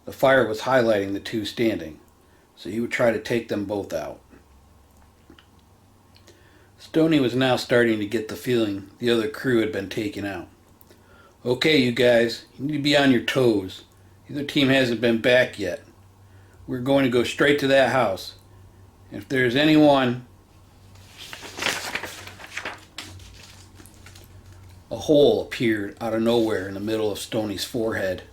The fire was highlighting the 2 standing, so he would try to take them both out. Stoney was now starting to get the feeling the other crew had been taken out. Okay, you guys, you need to be on your toes. The other team hasn't been back yet. We're going to go straight to that house. If there's anyone... A hole appeared out of nowhere in the middle of Stoney's forehead.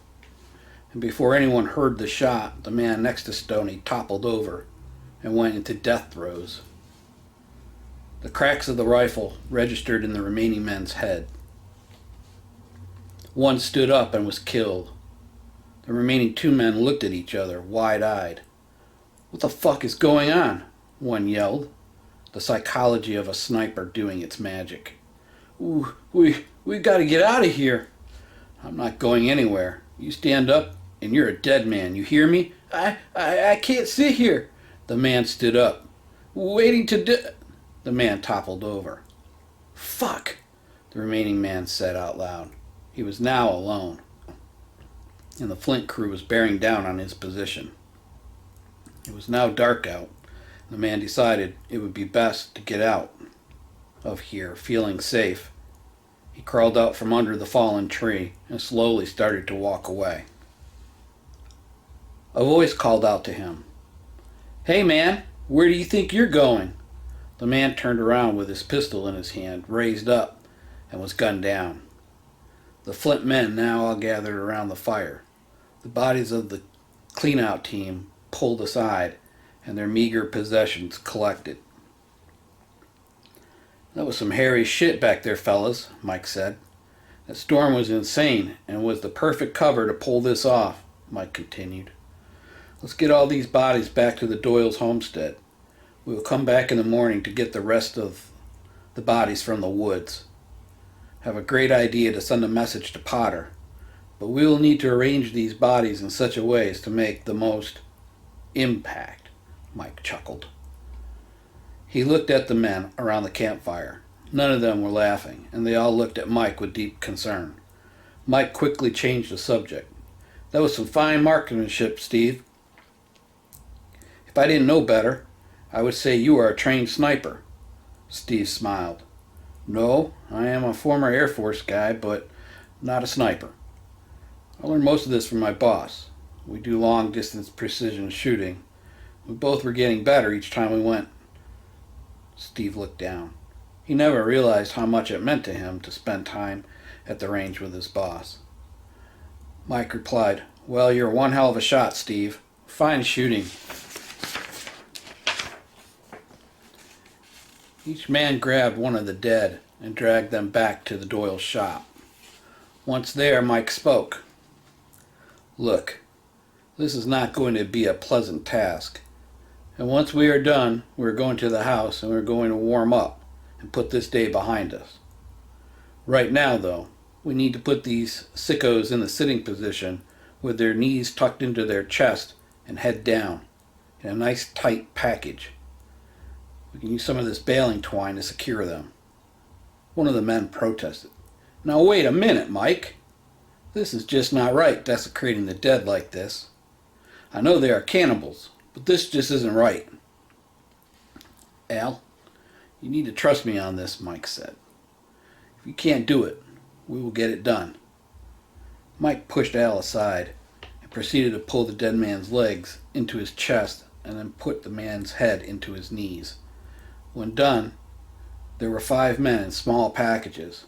And before anyone heard the shot, the man next to Stoney toppled over and went into death throes. The cracks of the rifle registered in the remaining men's head. One stood up and was killed. The remaining 2 men looked at each other, wide-eyed. What the fuck is going on? One yelled, the psychology of a sniper doing its magic. Ooh, we gotta get out of here. I'm not going anywhere. You stand up and you're a dead man. You hear me? I can't sit here. The man stood up. Waiting to The man toppled over. Fuck, the remaining man said out loud. He was now alone, and the Flint crew was bearing down on his position. It was now dark out. The man decided it would be best to get out of here, feeling safe. He crawled out from under the fallen tree and slowly started to walk away. A voice called out to him. Hey man, where do you think you're going? The man turned around with his pistol in his hand, raised up, and was gunned down. The Flint men now all gathered around the fire. The bodies of the clean-out team pulled aside, and their meager possessions collected. That was some hairy shit back there, fellas, Mike said. That storm was insane, and was the perfect cover to pull this off, Mike continued. Let's get all these bodies back to the Doyle's homestead. We will come back in the morning to get the rest of the bodies from the woods. Have a great idea to send a message to Potter, but we will need to arrange these bodies in such a way as to make the most impact, Mike chuckled. He looked at the men around the campfire. None of them were laughing, and they all looked at Mike with deep concern. Mike quickly changed the subject. That was some fine marksmanship, Steve. If I didn't know better, I would say you are a trained sniper. Steve smiled. No, I am a former Air Force guy, but not a sniper. I learned most of this from my boss. We do long-distance precision shooting. We both were getting better each time we went. Steve looked down. He never realized how much it meant to him to spend time at the range with his boss. Mike replied, Well, you're one hell of a shot, Steve. Fine shooting. Each man grabbed one of the dead and dragged them back to the Doyle shop. Once there, Mike spoke. Look, this is not going to be a pleasant task, And once we are done, we're going to the house and we're going to warm up and put this day behind us. Right now, though, we need to put these sickos in the sitting position with their knees tucked into their chest and head down in a nice tight package. We can use some of this baling twine to secure them. One of the men protested. Now wait a minute, Mike. This is just not right, desecrating the dead like this. I know they are cannibals, but this just isn't right. Al, you need to trust me on this, Mike said. If you can't do it, we will get it done. Mike pushed Al aside and proceeded to pull the dead man's legs into his chest and then put the man's head into his knees. When done, there were 5 men in small packages.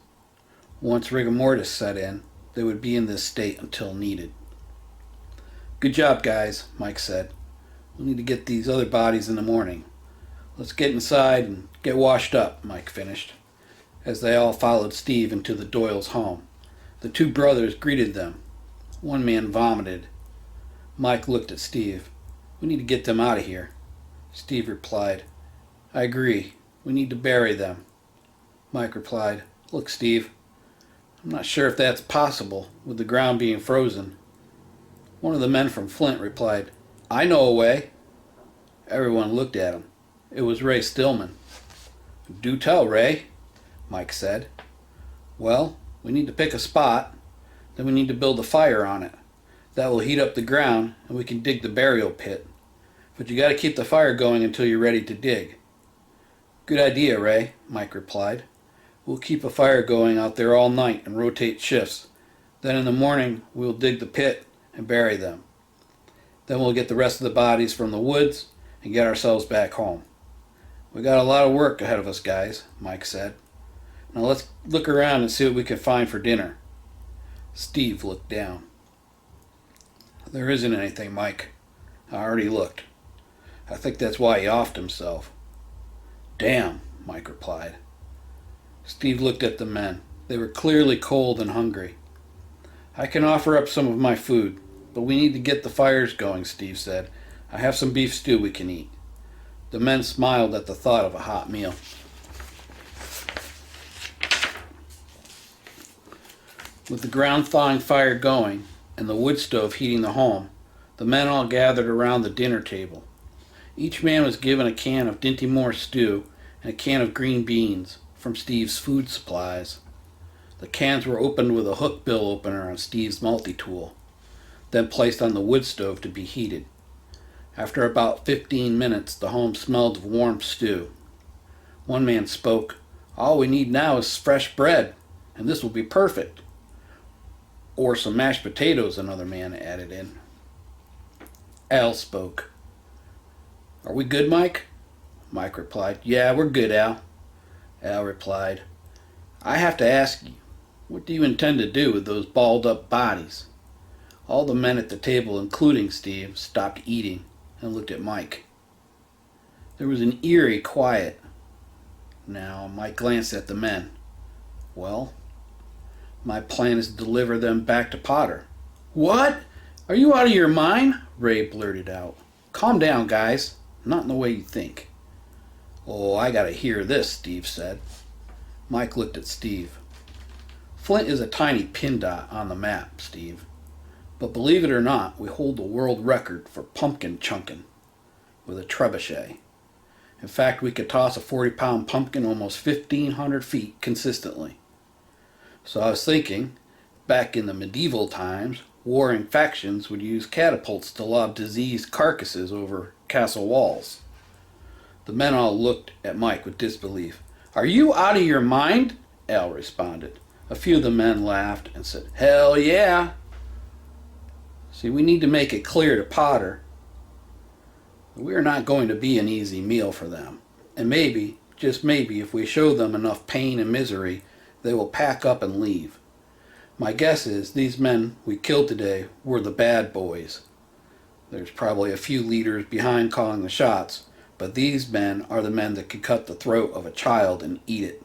Once rigor mortis set in, they would be in this state until needed. Good job, guys, Mike said. We'll need to get these other bodies in the morning. Let's get inside and get washed up, Mike finished, as they all followed Steve into the Doyle's home. The 2 brothers greeted them. One man vomited. Mike looked at Steve. We need to get them out of here. Steve replied, I agree. We need to bury them. Mike replied, Look, Steve, I'm not sure if that's possible with the ground being frozen. One of the men from Flint replied, I know a way. Everyone looked at him. It was Ray Stillman. Do tell, Ray, Mike said. Well, we need to pick a spot. Then we need to build a fire on it. That will heat up the ground and we can dig the burial pit. But you got to keep the fire going until you're ready to dig. Good idea, Ray, Mike replied. We'll keep a fire going out there all night and rotate shifts. Then in the morning we'll dig the pit and bury them. Then we'll get the rest of the bodies from the woods and get ourselves back home. We got a lot of work ahead of us, guys, Mike said. Now let's look around and see what we can find for dinner. Steve looked down. There isn't anything, Mike. I already looked. I think that's why he offed himself. Damn, Mike replied. Steve looked at the men. They were clearly cold and hungry. I can offer up some of my food, but we need to get the fires going, Steve said. I have some beef stew we can eat. The men smiled at the thought of a hot meal. With the ground thawing fire going and the wood stove heating the home, the men all gathered around the dinner table. Each man was given a can of Dinty Moore stew and a can of green beans from Steve's food supplies. The cans were opened with a hook bill opener on Steve's multi-tool, then placed on the wood stove to be heated. After about 15 minutes, the home smelled of warm stew. One man spoke, All we need now is fresh bread, and this will be perfect. Or some mashed potatoes, another man added in. Al spoke. Are we good, Mike? Mike replied, Yeah, we're good, Al. Al replied, I have to ask you, what do you intend to do with those balled up bodies? All the men at the table, including Steve, stopped eating and looked at Mike. There was an eerie quiet. Now Mike glanced at the men. Well, my plan is to deliver them back to Potter. What? Are you out of your mind? Ray blurted out. Calm down, guys. Not in the way you think. Oh, I gotta hear this, Steve said. Mike looked at Steve. Flint is a tiny pin dot on the map, Steve. But believe it or not, we hold the world record for pumpkin chunking with a trebuchet. In fact, we could toss a 40-pound pumpkin almost 1,500 feet consistently. So I was thinking, back in the medieval times, warring factions would use catapults to lob diseased carcasses over castle walls. The men all looked at Mike with disbelief. Are you out of your mind? Al responded. A few of the men laughed and said, Hell yeah. See, we need to make it clear to Potter we are not going to be an easy meal for them. And maybe, just maybe, if we show them enough pain and misery, they will pack up and leave. My guess is these men we killed today were the bad boys. There's probably a few leaders behind calling the shots, but these men are the men that could cut the throat of a child and eat it.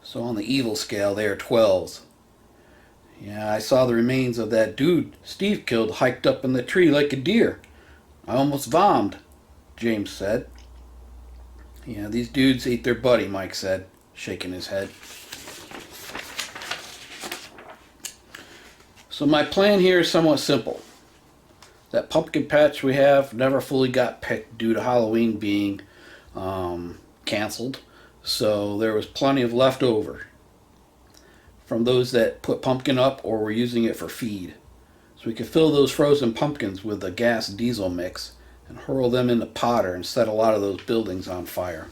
So on the evil scale, they are 12s. Yeah, I saw the remains of that dude Steve killed hiked up in the tree like a deer. I almost vommed. James said. Yeah, these dudes ate their buddy, Mike said, shaking his head. So my plan here is somewhat simple. That pumpkin patch we have never fully got picked due to Halloween being canceled. So there was plenty of leftover from those that put pumpkin up or were using it for feed. So we could fill those frozen pumpkins with a gas diesel mix and hurl them in the potter and set a lot of those buildings on fire.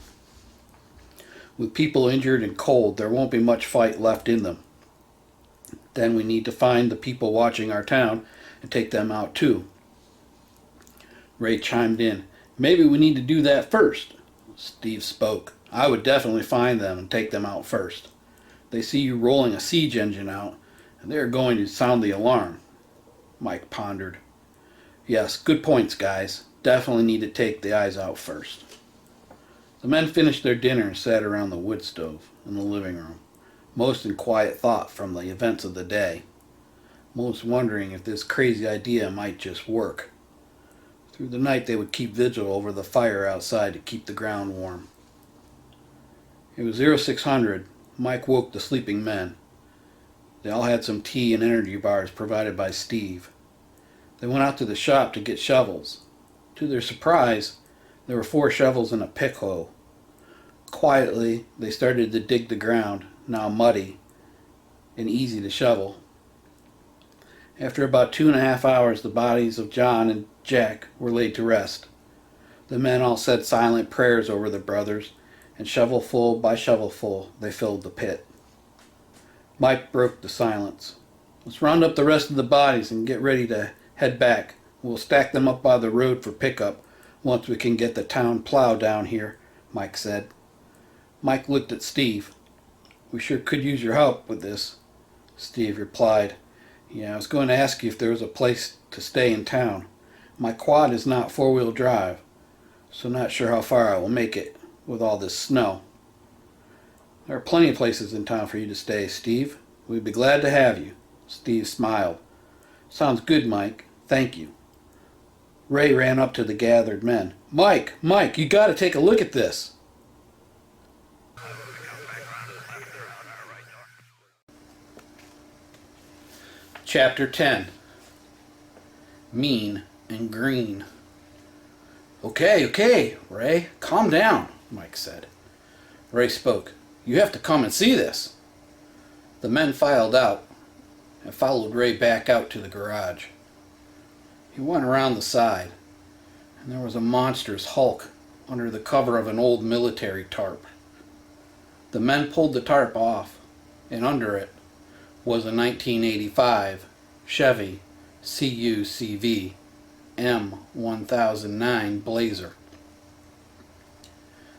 With people injured and cold, there won't be much fight left in them. Then we need to find the people watching our town and take them out too. Ray chimed in. Maybe we need to do that first. Steve spoke. I would definitely find them and take them out first. They see you rolling a siege engine out, and they're going to sound the alarm. Mike pondered. Yes, good points, guys. Definitely need to take the eyes out first. The men finished their dinner and sat around the wood stove in the living room, most in quiet thought from the events of the day, most wondering if this crazy idea might just work. Through the night they would keep vigil over the fire outside to keep the ground warm. It was 0600. Mike woke the sleeping men. They all had some tea and energy bars provided by Steve. They went out to the shop to get shovels. To their surprise, there were 4 shovels and a pick hoe. Quietly, they started to dig the ground, now muddy and easy to shovel. After about 2.5 hours, the bodies of John and Jack were laid to rest. The men all said silent prayers over the brothers, and shovelful by shovelful they filled the pit. Mike broke the silence. Let's round up the rest of the bodies and get ready to head back. We'll stack them up by the road for pickup once we can get the town plow down here, Mike said. Mike looked at Steve. We sure could use your help with this, Steve replied. Yeah, I was going to ask you if there was a place to stay in town. My quad is not 4-wheel drive, so not sure how far I will make it with all this snow. There are plenty of places in town for you to stay, Steve. We'd be glad to have you. Steve smiled. Sounds good, Mike. Thank you. Ray ran up to the gathered men. Mike, you got to take a look at this. Chapter 10. Mean and Green. Okay, Ray, calm down, Mike said. Ray spoke. You have to come and see this. The men filed out and followed Ray back out to the garage. He went around the side, and there was a monstrous hulk under the cover of an old military tarp. The men pulled the tarp off, and under it was a 1985 Chevy CUCV M1009 Blazer.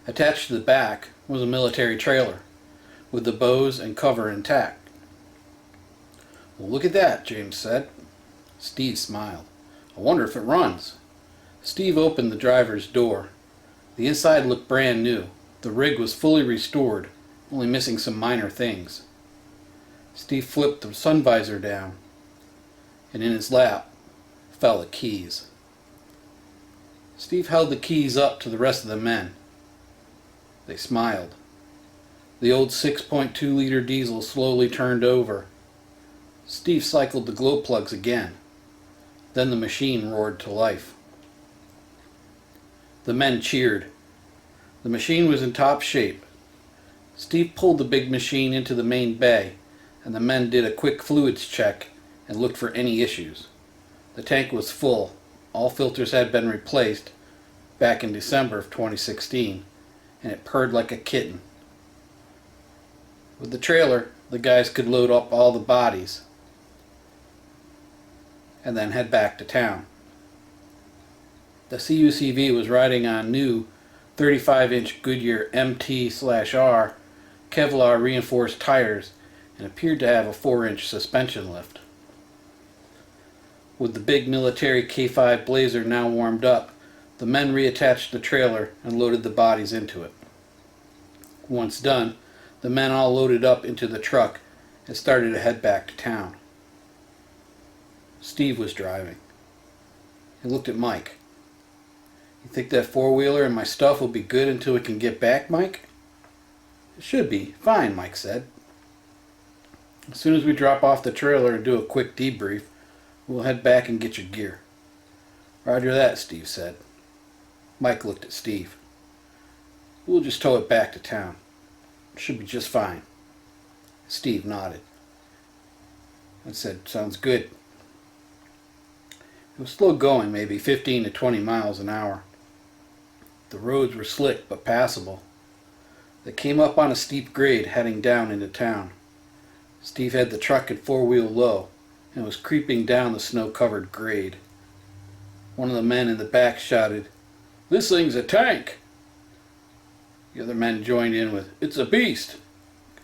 Attached to the back was a military trailer with the bows and cover intact. Well, look at that, James said. Steve smiled. I wonder if it runs. Steve opened the driver's door. The inside looked brand new. The rig was fully restored, only missing some minor things. Steve flipped the sun visor down, and in his lap fell the keys. Steve held the keys up to the rest of the men. They smiled. The old 6.2-liter diesel slowly turned over. Steve cycled the glow plugs again. Then the machine roared to life. The men cheered. The machine was in top shape. Steve pulled the big machine into the main bay, and the men did a quick fluids check and looked for any issues. The tank was full. All filters had been replaced back in December of 2016, and it purred like a kitten. With the trailer, the guys could load up all the bodies and then head back to town. The CUCV was riding on new 35-inch Goodyear MT/R Kevlar reinforced tires and appeared to have a 4-inch suspension lift. With the big military K5 Blazer now warmed up, the men reattached the trailer and loaded the bodies into it. Once done, the men all loaded up into the truck and started to head back to town. Steve was driving. He looked at Mike. You think that four-wheeler and my stuff will be good until we can get back, Mike? It should be. Fine, Mike said. As soon as we drop off the trailer and do a quick debrief, we'll head back and get your gear. Roger that, Steve said. Mike looked at Steve. We'll just tow it back to town. It should be just fine. Steve nodded. I said, sounds good. It was slow going, maybe 15 to 20 miles an hour. The roads were slick but passable. They came up on a steep grade heading down into town. Steve had the truck and four-wheel low and was creeping down the snow-covered grade. One of the men in the back shouted, "This thing's a tank!" The other men joined in with, "It's a beast!"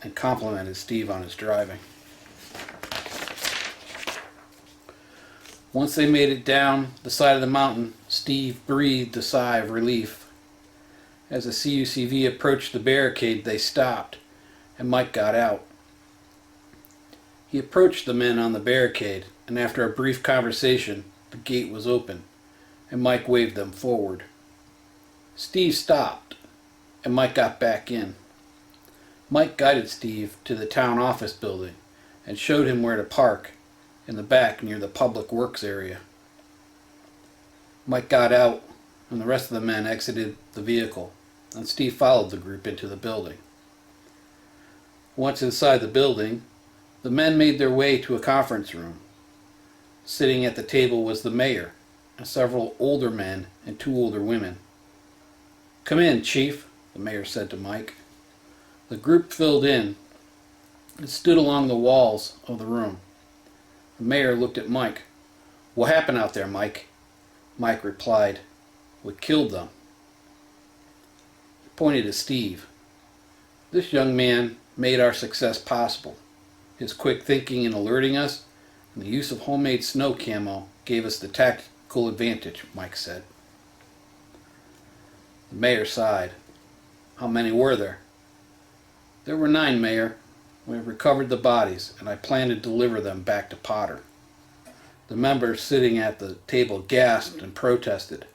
and complimented Steve on his driving. Once they made it down the side of the mountain, Steve breathed a sigh of relief. As the CUCV approached the barricade, they stopped, and Mike got out. He approached the men on the barricade, and after a brief conversation, the gate was open, and Mike waved them forward. Steve stopped, and Mike got back in. Mike guided Steve to the town office building and showed him where to park, in the back near the public works area. Mike got out, and the rest of the men exited the vehicle, and Steve followed the group into the building. Once inside the building, the men made their way to a conference room. Sitting at the table was the mayor, and several older men and two older women. "Come in, Chief," the mayor said to Mike. The group filled in and stood along the walls of the room. The mayor looked at Mike. "What happened out there, Mike?" Mike replied, "We killed them." He pointed to Steve. "This young man made our success possible. His quick thinking in alerting us and the use of homemade snow camo gave us the tactical advantage," Mike said. The mayor sighed. "How many were there?" "There were 9, Mayor. We have recovered the bodies, and I plan to deliver them back to Potter." The members sitting at the table gasped and protested.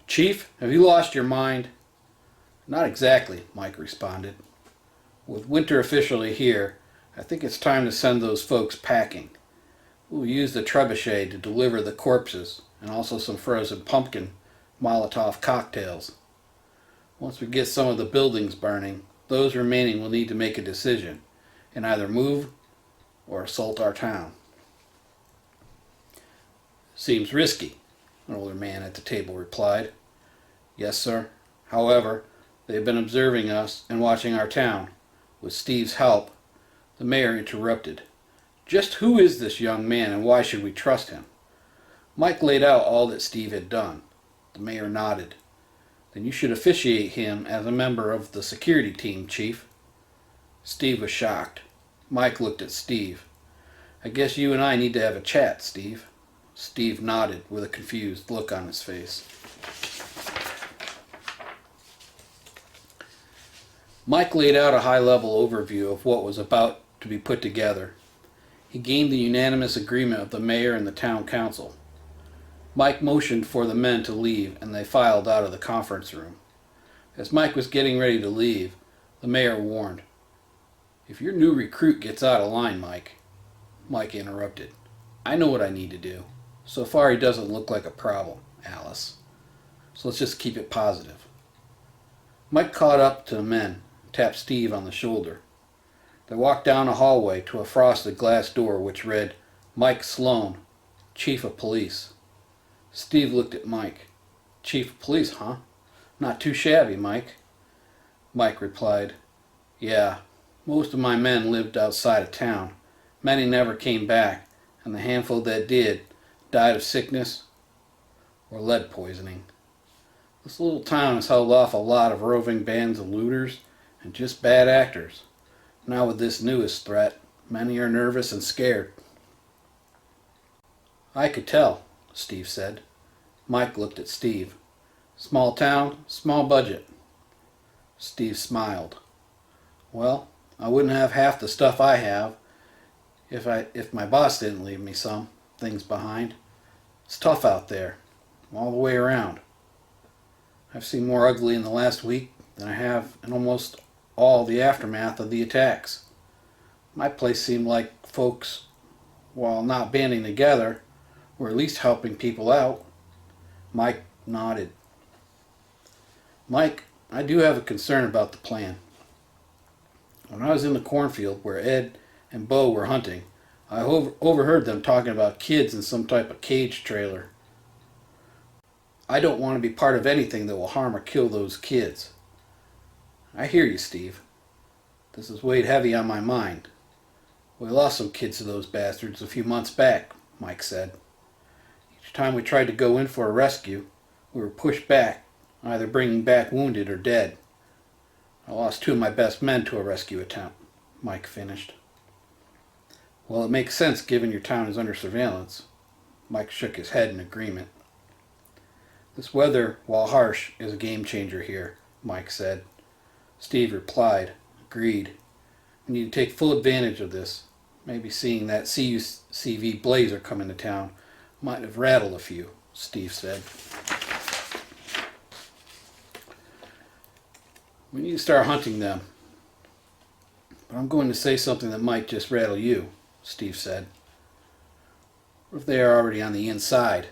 "Chief, have you lost your mind?" "Not exactly," Mike responded. "With winter officially here, I think it's time to send those folks packing. We'll use the trebuchet to deliver the corpses and also some frozen pumpkin Molotov cocktails. Once we get some of the buildings burning, those remaining will need to make a decision and either move or assault our town." "Seems risky," an older man at the table replied. "Yes, sir. However, they've been observing us and watching our town. With Steve's help," the mayor interrupted. "Just who is this young man and why should we trust him?" Mike laid out all that Steve had done. The mayor nodded. "Then you should officiate him as a member of the security team, Chief." Steve was shocked. Mike looked at Steve. "I guess you and I need to have a chat, Steve." Steve nodded with a confused look on his face. Mike laid out a high-level overview of what was about to be put together. He gained the unanimous agreement of the mayor and the town council. Mike motioned for the men to leave, and they filed out of the conference room. As Mike was getting ready to leave, the mayor warned, "If your new recruit gets out of line, Mike." Mike interrupted. "I know what I need to do. So far he doesn't look like a problem, Alice. So let's just keep it positive." Mike caught up to the men and tapped Steve on the shoulder. They walked down a hallway to a frosted glass door which read, "Mike Sloan, Chief of Police." Steve looked at Mike. "Chief of Police, huh? Not too shabby, Mike." Mike replied, "Yeah, most of my men lived outside of town. Many never came back, and the handful that did died of sickness or lead poisoning. This little town has held off a lot of roving bands of looters and just bad actors. Now with this newest threat, many are nervous and scared." "I could tell," Steve said. Mike looked at Steve. "Small town, small budget." Steve smiled. "Well, I wouldn't have half the stuff I have if my boss didn't leave me some things behind. It's tough out there, all the way around." I've seen more ugly in the last week than I have in almost all the aftermath of the attacks. My place seemed like folks, while not banding together, were at least helping people out. Mike nodded. Mike, I do have a concern about the plan. When I was in the cornfield where Ed and Bo were hunting, I overheard them talking about kids in some type of cage trailer. I don't want to be part of anything that will harm or kill those kids. I hear you, Steve. This has weighed heavy on my mind. We lost some kids to those bastards a few months back, Mike said. Each time we tried to go in for a rescue, we were pushed back, either bringing back wounded or dead. I lost 2 of my best men to a rescue attempt, Mike finished. Well, it makes sense given your town is under surveillance. Mike shook his head in agreement. This weather, while harsh, is a game changer here, Mike said. Steve replied, agreed. We need to take full advantage of this. Maybe seeing that CUCV blazer come into town might have rattled a few, Steve said. We need to start hunting them. But I'm going to say something that might just rattle you, Steve said. What if they are already on the inside,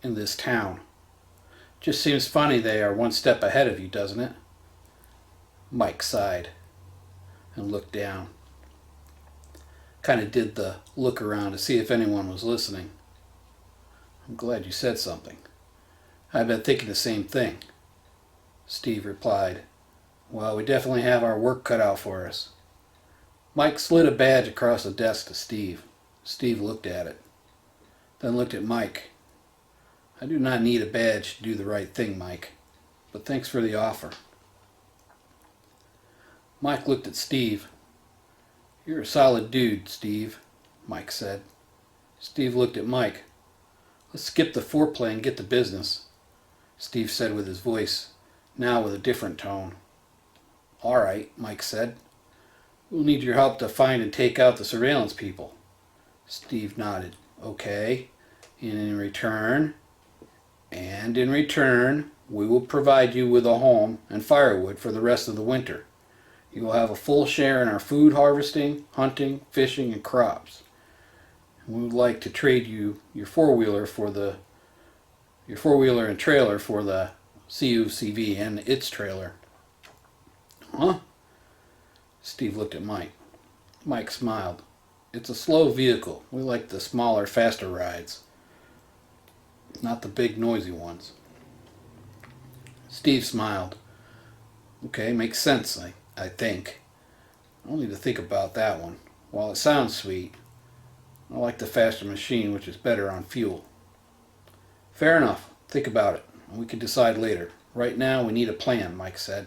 in this town? Just seems funny they are one step ahead of you, doesn't it? Mike sighed and looked down. Kind of did the look around to see if anyone was listening. I'm glad you said something. I've been thinking the same thing, Steve replied. Well, we definitely have our work cut out for us. Mike slid a badge across the desk to Steve. Steve looked at it, then looked at Mike. I do not need a badge to do the right thing, Mike, but thanks for the offer. Mike looked at Steve. You're a solid dude, Steve, Mike said. Steve looked at Mike. Let's skip the foreplay and get to business, Steve said with his voice, now with a different tone. All right, Mike said. We'll need your help to find and take out the surveillance people. Steve nodded. Okay. In return, we will provide you with a home and firewood for the rest of the winter. You will have a full share in our food harvesting, hunting, fishing, and crops. We would like to trade you your four-wheeler and trailer for the CUCV and its trailer. Huh? Steve looked at Mike. Mike smiled. It's a slow vehicle. We like the smaller, faster rides, not the big, noisy ones. Steve smiled. Okay, makes sense, I think. I'll need to think about that one. While it sounds sweet, I like the faster machine, which is better on fuel. Fair enough. Think about it. We can decide later. Right now, we need a plan, Mike said.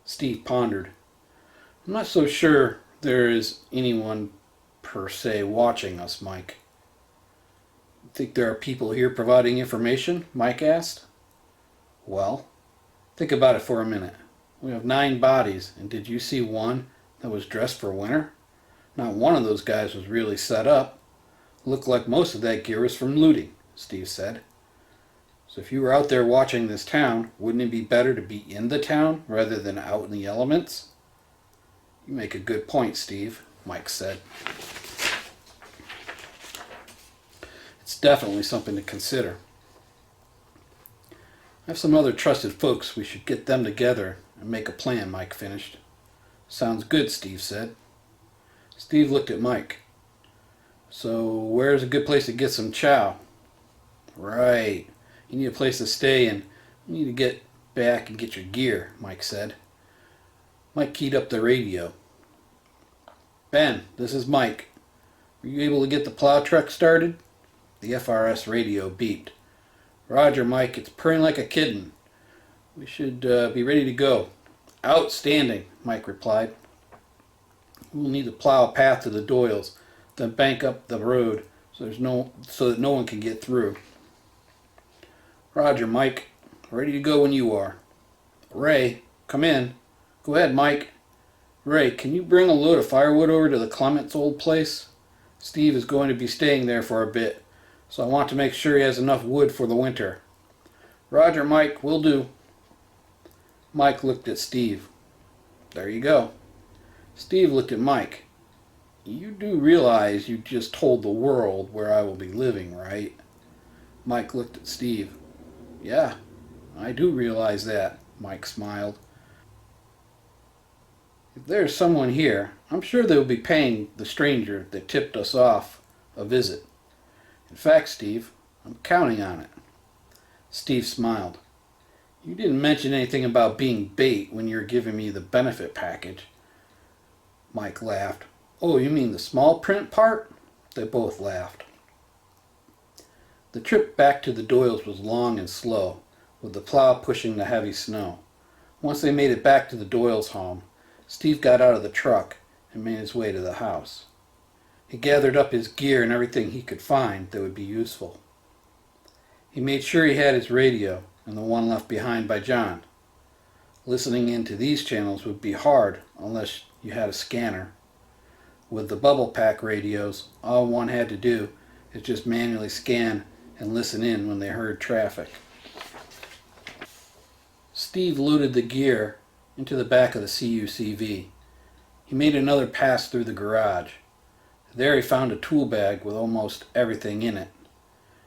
Steve pondered. I'm not so sure there is anyone per se watching us, Mike. Think there are people here providing information? Mike asked. Well, think about it for a minute. We have 9 bodies, and did you see one that was dressed for winter? Not one of those guys was really set up. Looked like most of that gear was from looting, Steve said. So if you were out there watching this town, wouldn't it be better to be in the town rather than out in the elements? You make a good point, Steve, Mike said. It's definitely something to consider. I have some other trusted folks. We should get them together and make a plan, Mike finished. Sounds good, Steve said. Steve looked at Mike. So where's a good place to get some chow? Right. You need a place to stay and you need to get back and get your gear, Mike said. Mike keyed up the radio. Ben, this is Mike. Were you able to get the plow truck started? The FRS radio beeped. Roger, Mike, it's purring like a kitten. We should be ready to go. Outstanding, Mike replied. We'll need to plow a path to the Doyles, then bank up the road so that no one can get through. Roger, Mike. Ready to go when you are. Ray, come in. Go ahead, Mike. Ray, can you bring a load of firewood over to the Clements' old place? Steve is going to be staying there for a bit, so I want to make sure he has enough wood for the winter. Roger, Mike, will do. Mike looked at Steve. There you go. Steve looked at Mike. You do realize you just told the world where I will be living, right? Mike looked at Steve. Yeah, I do realize that, Mike smiled. If there's someone here, I'm sure they'll be paying the stranger that tipped us off a visit. In fact, Steve, I'm counting on it. Steve smiled. You didn't mention anything about being bait when you were giving me the benefit package. Mike laughed. Oh, you mean the small print part? They both laughed. The trip back to the Doyles was long and slow, with the plow pushing the heavy snow. Once they made it back to the Doyles' home, Steve got out of the truck and made his way to the house. He gathered up his gear and everything he could find that would be useful. He made sure he had his radio and the one left behind by John. Listening into these channels would be hard unless you had a scanner. With the bubble pack radios, all one had to do is just manually scan and listen in when they heard traffic. Steve loaded the gear into the back of the CUCV. He made another pass through the garage. There he found a tool bag with almost everything in it.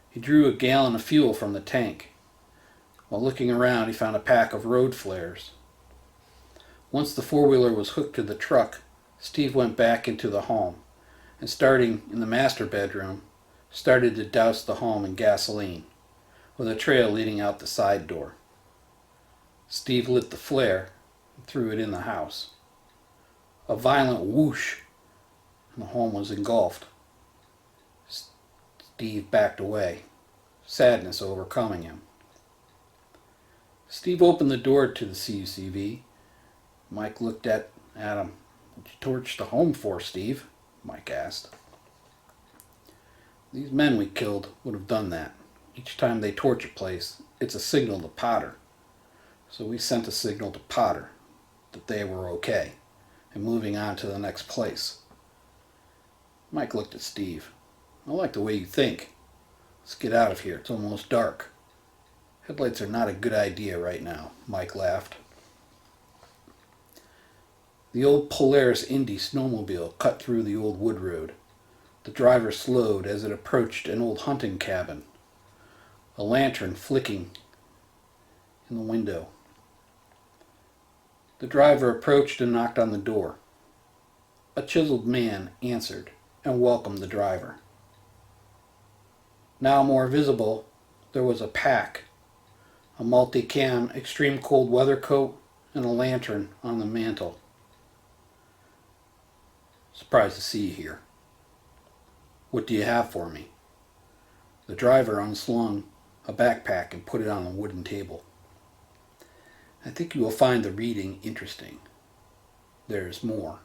He drew a gallon of fuel from the tank. While looking around, he found a pack of road flares. Once the four-wheeler was hooked to the truck, Steve went back into the home and, starting in the master bedroom, started to douse the home in gasoline, with a trail leading out the side door. Steve lit the flare and threw it in the house. A violent whoosh, and the home was engulfed. Steve backed away, sadness overcoming him. Steve opened the door to the CUCV. Mike looked at him. What'd you torch the home for, Steve? Mike asked. These men we killed would have done that. Each time they torch a place, it's a signal to Potter. So we sent a signal to Potter that they were okay and moving on to the next place. Mike looked at Steve. I like the way you think. Let's get out of here. It's almost dark. Headlights are not a good idea right now, Mike laughed. The old Polaris Indy snowmobile cut through the old wood road. The driver slowed as it approached an old hunting cabin, a lantern flicking in the window. The driver approached and knocked on the door. A chiseled man answered and welcomed the driver. Now more visible, there was a pack, a multi-cam extreme cold weather coat, and a lantern on the mantel. Surprised to see you here. What do you have for me? The driver unslung a backpack and put it on a wooden table. I think you will find the reading interesting. There's more.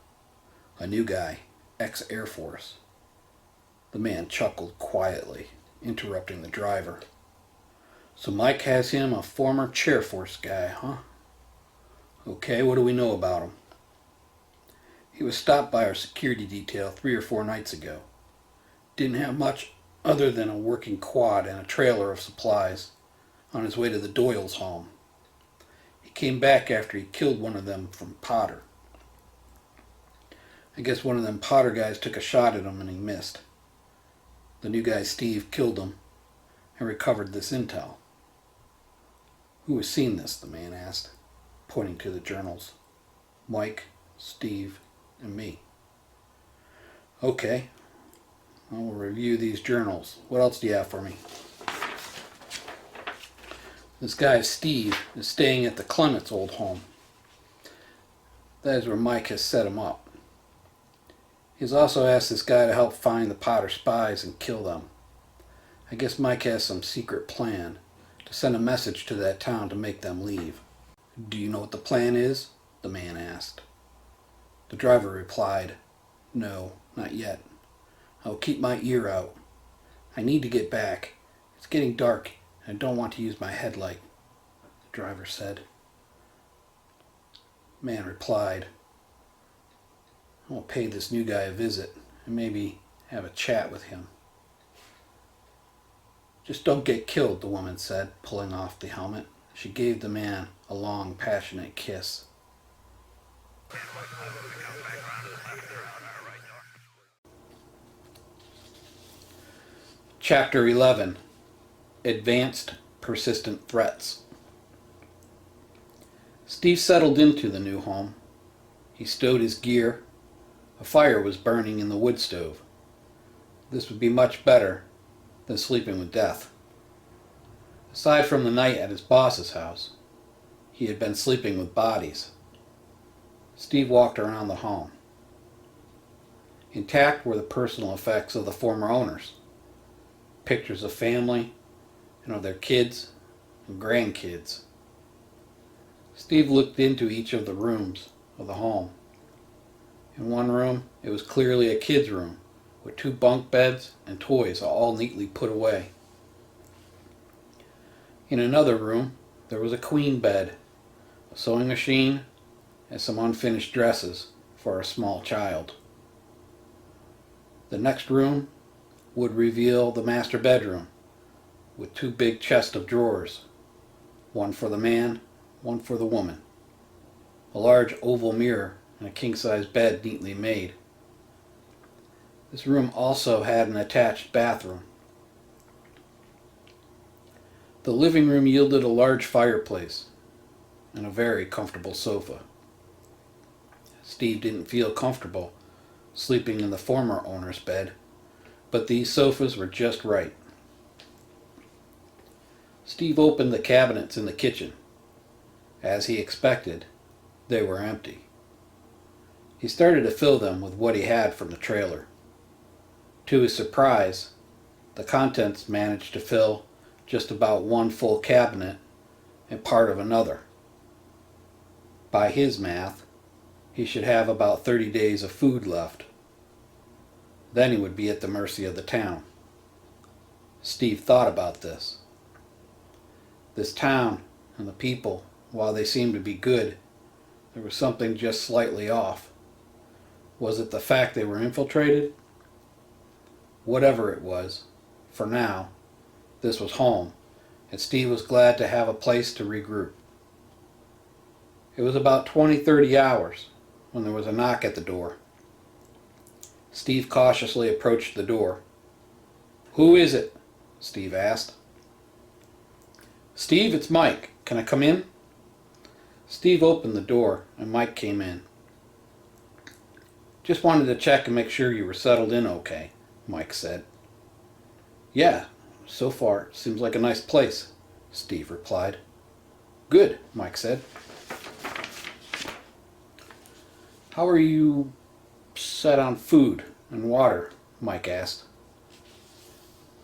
A new guy, ex-Air Force. The man chuckled quietly, interrupting the driver. So Mike has him a former Chair Force guy, huh? Okay, what do we know about him? He was stopped by our security detail 3 or 4 nights ago. Didn't have much other than a working quad and a trailer of supplies on his way to the Doyles' home. He came back after he killed one of them from Potter. I guess one of them Potter guys took a shot at him and he missed. The new guy, Steve, killed him and recovered this intel. Who has seen this? The man asked, pointing to the journals. Mike, Steve, and me. Okay, I will review these journals. What else do you have for me? This guy, Steve, is staying at the Clements' old home. That is where Mike has set him up. He's also asked this guy to help find the Potter spies and kill them. I guess Mike has some secret plan to send a message to that town to make them leave. Do you know what the plan is? The man asked. The driver replied, No, not yet. I'll keep my ear out. I need to get back. It's getting dark and I don't want to use my headlight, the driver said. The man replied, I will pay this new guy a visit and maybe have a chat with him. Just don't get killed, the woman said, pulling off the helmet. She gave the man a long, passionate kiss. Chapter 11. Advanced Persistent Threats. Steve settled into the new home. He stowed his gear. A fire was burning in the wood stove. This would be much better than sleeping with death. Aside from the night at his boss's house, he had been sleeping with bodies. Steve walked around the home. Intact were the personal effects of the former owners. Pictures of family and of their kids and grandkids. Steve looked into each of the rooms of the home. In one room, it was clearly a kid's room, with 2 bunk beds and toys all neatly put away. In another room, there was a queen bed, a sewing machine, and some unfinished dresses for a small child. The next room would reveal the master bedroom, with 2 big chests of drawers, one for the man, one for the woman. A large oval mirror and a king-size bed neatly made. This room also had an attached bathroom. The living room yielded a large fireplace and a very comfortable sofa. Steve didn't feel comfortable sleeping in the former owner's bed, but these sofas were just right. Steve opened the cabinets in the kitchen. As he expected, they were empty. He started to fill them with what he had from the trailer. To his surprise, the contents managed to fill just about 1 full cabinet and part of another. By his math, he should have about 30 days of food left. Then he would be at the mercy of the town. Steve thought about this. This town and the people, while they seemed to be good, there was something just slightly off. Was it the fact they were infiltrated? Whatever it was, for now, this was home, and Steve was glad to have a place to regroup. It was about 20-30 hours when there was a knock at the door. Steve cautiously approached the door. "Who is it?" Steve asked. "Steve, it's Mike. Can I come in?" Steve opened the door and Mike came in. "Just wanted to check and make sure you were settled in okay," Mike said. "Yeah, so far it seems like a nice place," Steve replied. "Good," Mike said. "How are you set on food and water?" Mike asked.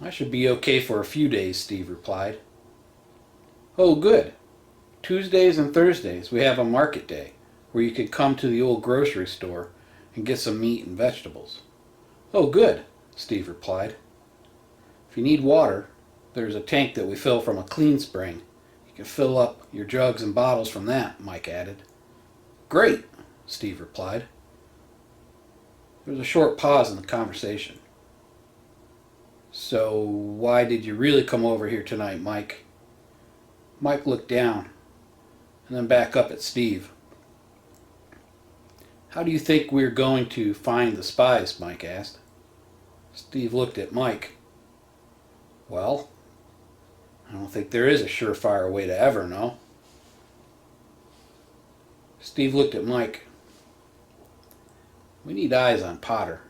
"I should be okay for a few days," Steve replied. "Oh, good. Tuesdays and Thursdays we have a market day where you could come to the old grocery store and get some meat and vegetables." "Oh, good," Steve replied. "If you need water, there's a tank that we fill from a clean spring. You can fill up your jugs and bottles from that," Mike added. "Great," Steve replied. There was a short pause in the conversation. "So why did you really come over here tonight, Mike?" Mike looked down and then back up at Steve. "How do you think we're going to find the spies?" Mike asked. Steve looked at Mike. "Well, I don't think there is a surefire way to ever know." Steve looked at Mike. "We need eyes on Potter.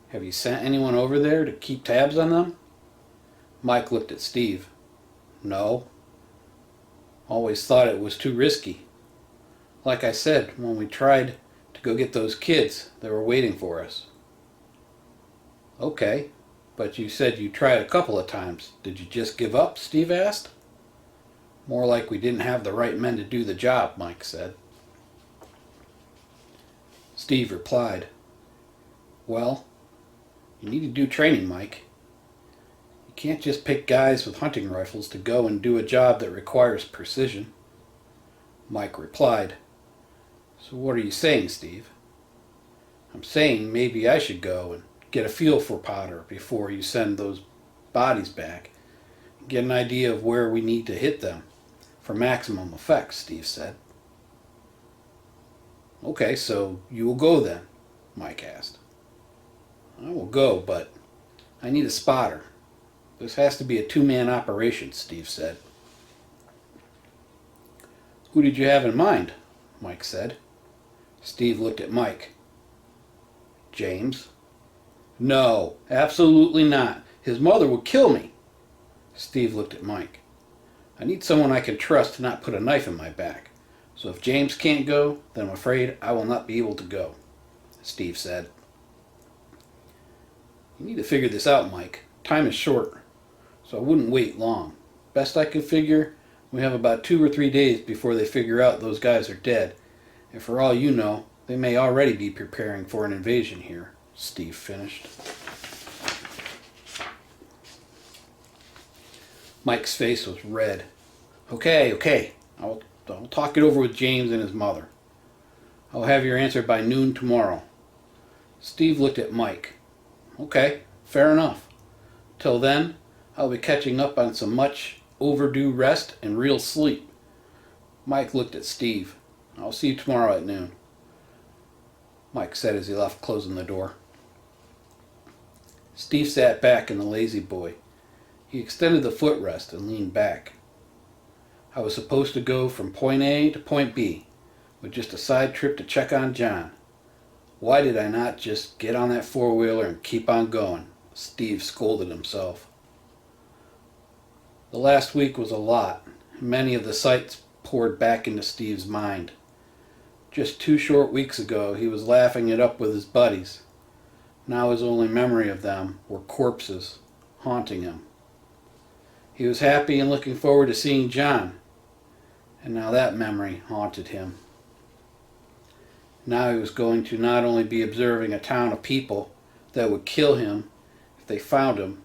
Have you sent anyone over there to keep tabs on them?" Mike looked at Steve. "No. Always thought it was too risky. Like I said, when we tried to go get those kids, they were waiting for us." "Okay, but you said you tried a couple of times. Did you just give up?" Steve asked. "More like we didn't have the right men to do the job," Mike said. Steve replied, "Well, you need to do training, Mike. You can't just pick guys with hunting rifles to go and do a job that requires precision." Mike replied, "So what are you saying, Steve?" "I'm saying maybe I should go and get a feel for Potter before you send those bodies back. get an idea of where we need to hit them for maximum effect, Steve said. Okay, so you will go then? Mike asked. I will go, but I need a spotter. This has to be a two-man operation, Steve said. Who did you have in mind? Mike said. Steve looked at Mike. James? No, absolutely not. His mother would kill me. Steve looked at Mike. I need someone I can trust to not put a knife in my back. So if James can't go, then I'm afraid I will not be able to go, Steve said. You need to figure this out, Mike. Time is short, so I wouldn't wait long. Best I can figure, we have about 2 or 3 days before they figure out those guys are dead. And for all you know, they may already be preparing for an invasion here, Steve finished. Mike's face was red. Okay. I'll talk it over with James and his mother. I'll have your answer by noon tomorrow. Steve looked at Mike. Okay, fair enough. Till then, I'll be catching up on some much overdue rest and real sleep. Mike looked at Steve. I'll see you tomorrow at noon, Mike said as he left, closing the door. Steve sat back in the lazy boy. He extended the footrest and leaned back. I was supposed to go from point A to point B, with just a side trip to check on John. Why did I not just get on that four-wheeler and keep on going? Steve scolded himself. The last week was a lot. Many of the sights poured back into Steve's mind. Just 2 short weeks ago, he was laughing it up with his buddies. Now his only memory of them were corpses haunting him. He was happy and looking forward to seeing John, and now that memory haunted him. Now he was going to not only be observing a town of people that would kill him if they found him,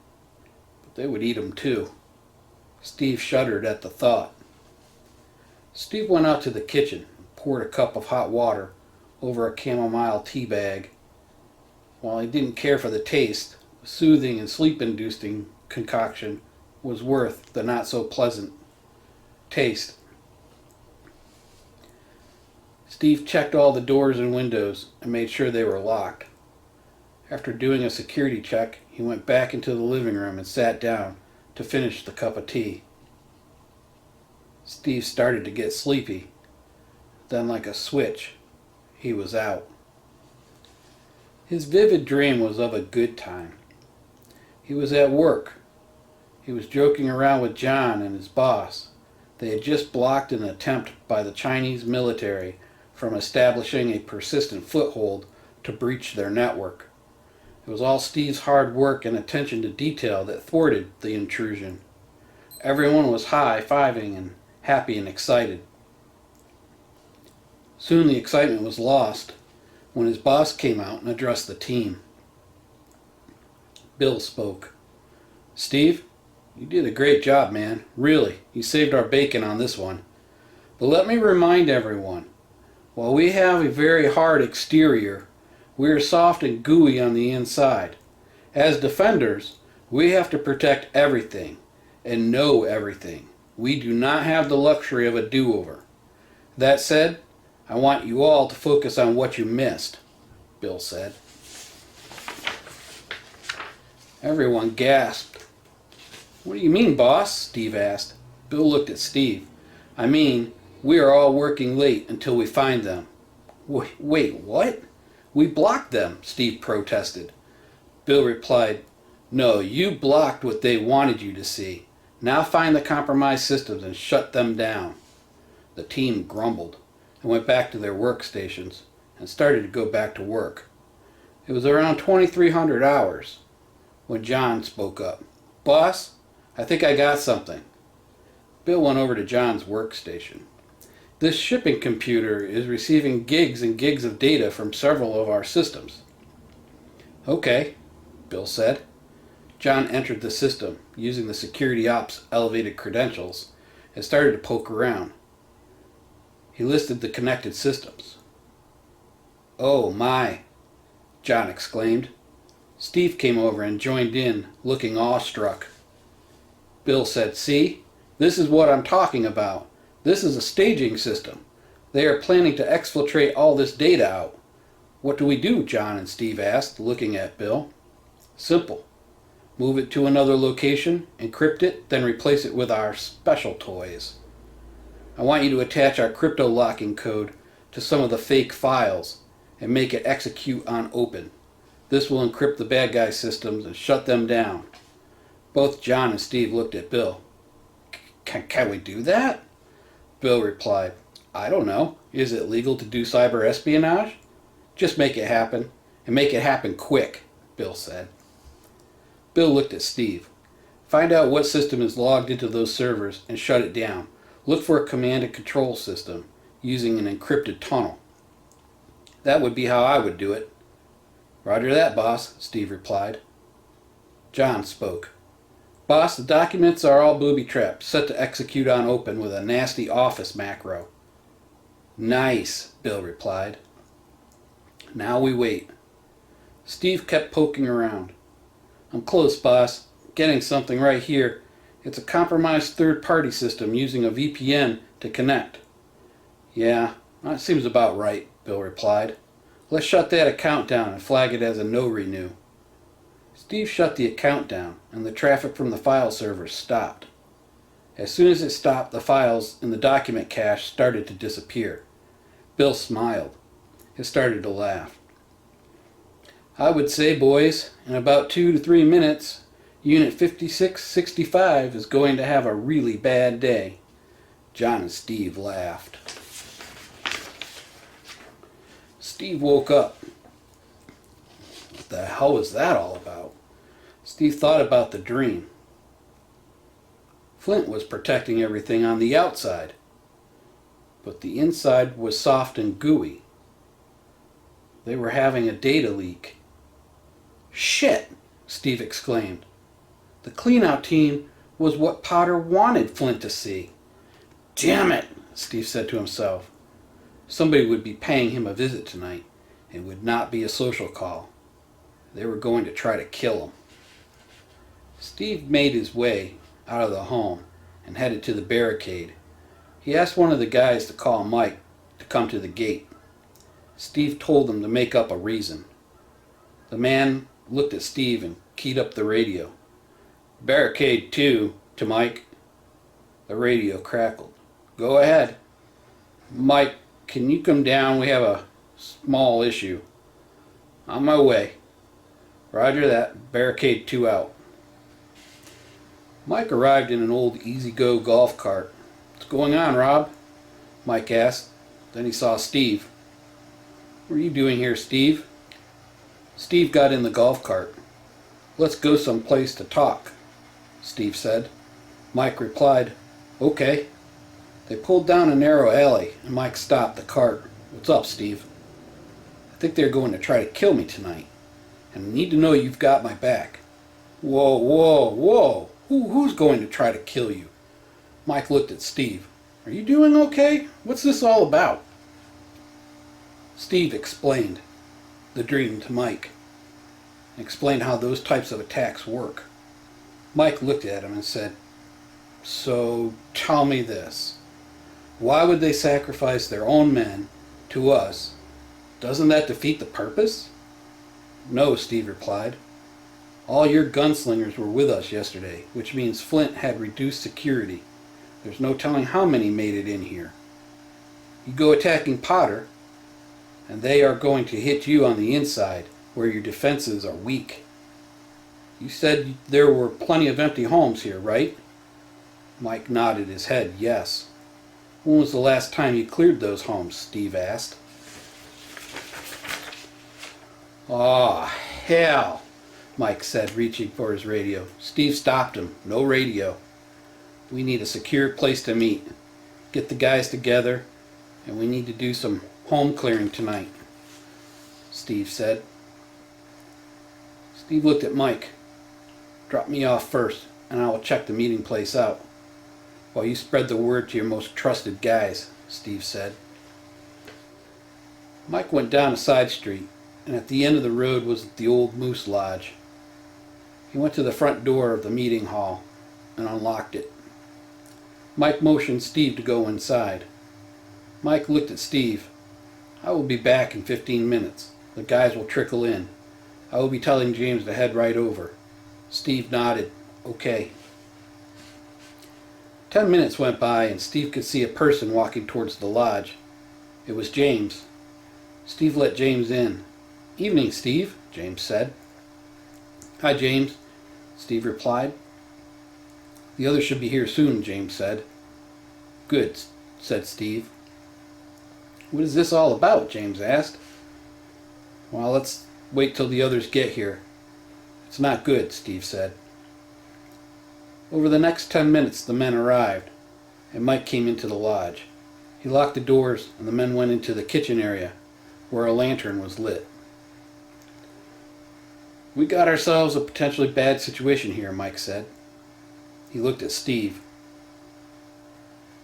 but they would eat him too. Steve shuddered at the thought. Steve went out to the kitchen and poured a cup of hot water over a chamomile tea bag. While he didn't care for the taste, the soothing and sleep-inducing concoction was worth the not-so-pleasant taste. Steve checked all the doors and windows and made sure they were locked. After doing a security check, he went back into the living room and sat down to finish the cup of tea. Steve started to get sleepy. Then, like a switch, he was out. His vivid dream was of a good time. He was at work. He was joking around with John and his boss. They had just blocked an attempt by the Chinese military from establishing a persistent foothold to breach their network. It was all Steve's hard work and attention to detail that thwarted the intrusion. Everyone was high-fiving and happy and excited. Soon the excitement was lost when his boss came out and addressed the team. Bill spoke. Steve, you did a great job, man. Really, you saved our bacon on this one. But let me remind everyone, while we have a very hard exterior, we are soft and gooey on the inside. As defenders, we have to protect everything and know everything. We do not have the luxury of a do-over. That said, I want you all to focus on what you missed, Bill said. Everyone gasped. What do you mean, boss? Steve asked. Bill looked at Steve. I mean, we are all working late until we find them. Wait, what? We blocked them, Steve protested. Bill replied, No, you blocked what they wanted you to see. Now find the compromised systems and shut them down. The team grumbled and went back to their workstations and started to go back to work. It was around 2300 hours when John spoke up. Boss, I think I got something. Bill went over to John's workstation. This shipping computer is receiving gigs and gigs of data from several of our systems. Okay, Bill said. John entered the system using the security ops elevated credentials and started to poke around. He listed the connected systems. Oh my, John exclaimed. Steve came over and joined in, looking awestruck. Bill said, "See? This is what I'm talking about. This is a staging system. They are planning to exfiltrate all this data out." "What do we do?" John and Steve asked, looking at Bill. "Simple. Move it to another location, encrypt it, then replace it with our special toys. I want you to attach our crypto locking code to some of the fake files and make it execute on open. This will encrypt the bad guy systems and shut them down." Both John and Steve looked at Bill. Can we do that?" Bill replied, "I don't know. Is it legal to do cyber espionage?" "Just make it happen, and make it happen quick," Bill said. Bill looked at Steve. "Find out what system is logged into those servers and shut it down. Look for a command and control system using an encrypted tunnel." "That would be how I would do it." "Roger that, boss," Steve replied. John spoke. "Boss, the documents are all booby-trapped, set to execute on open with a nasty office macro." "Nice," Bill replied. Now we wait. Steve kept poking around. "I'm close, boss. Getting something right here. It's a compromised third-party system using a VPN to connect." "Yeah, that seems about right," Bill replied. "Let's shut that account down and flag it as a no renew." Steve shut the account down, and the traffic from the file servers stopped. As soon as it stopped, the files in the document cache started to disappear. Bill smiled. He started to laugh. "I would say, boys, in about 2 to 3 minutes, Unit 5665 is going to have a really bad day." John and Steve laughed. Steve woke up. What the hell was that all about? Steve thought about the dream. Flint was protecting everything on the outside, but the inside was soft and gooey. They were having a data leak. "Shit!" Steve exclaimed. The cleanout team was what Potter wanted Flint to see. "Damn it," Steve said to himself. Somebody would be paying him a visit tonight. It would not be a social call. They were going to try to kill him. Steve made his way out of the home and headed to the barricade. He asked one of the guys to call Mike to come to the gate. Steve told him to make up a reason. The man looked at Steve and keyed up the radio. "Barricade 2 to Mike." The radio crackled. "Go ahead." "Mike, can you come down? We have a small issue." "On my way." "Roger that. Barricade 2 out." Mike arrived in an old easy-go golf cart. "What's going on, Rob?" Mike asked. Then he saw Steve. "What are you doing here, Steve?" Steve got in the golf cart. "Let's go someplace to talk," Steve said. Mike replied, "Okay." They pulled down a narrow alley, and Mike stopped the cart. "What's up, Steve?" "I think they're going to try to kill me tonight, and I need to know you've got my back." "Whoa, whoa, whoa! Who's going to try to kill you?" Mike looked at Steve. "Are you doing okay? What's this all about?" Steve explained the dream to Mike, and explained how those types of attacks work. Mike looked at him and said, "So tell me this. Why would they sacrifice their own men to us? Doesn't that defeat the purpose?" "No," Steve replied. "All your gunslingers were with us yesterday, which means Flint had reduced security. There's no telling how many made it in here. You go attacking Potter, and they are going to hit you on the inside, where your defenses are weak. You said there were plenty of empty homes here, right?" Mike nodded his head, yes. "When was the last time you cleared those homes?" Steve asked. "Aw, hell," Mike said, reaching for his radio. Steve stopped him. "No radio. We need a secure place to meet. Get the guys together, and we need to do some home clearing tonight," Steve said. Steve looked at Mike. "Drop me off first, and I will check the meeting place out, while you spread the word to your most trusted guys," Steve said. Mike went down a side street, and at the end of the road was the old Moose Lodge. He went to the front door of the meeting hall and unlocked it. Mike motioned Steve to go inside. Mike looked at Steve. "I will be back in 15 minutes. The guys will trickle in. I will be telling James to head right over." Steve nodded. "Okay." 10 minutes went by and Steve could see a person walking towards the lodge. It was James. Steve let James in. "Evening, Steve," James said. "Hi, James," Steve replied. "The others should be here soon," James said. "Good," said Steve. "What is this all about?" James asked. "Well, let's wait till the others get here. It's not good," Steve said. Over the next 10 minutes the men arrived, and Mike came into the lodge. He locked the doors, and the men went into the kitchen area, where a lantern was lit. "We got ourselves a potentially bad situation here," Mike said. He looked at Steve.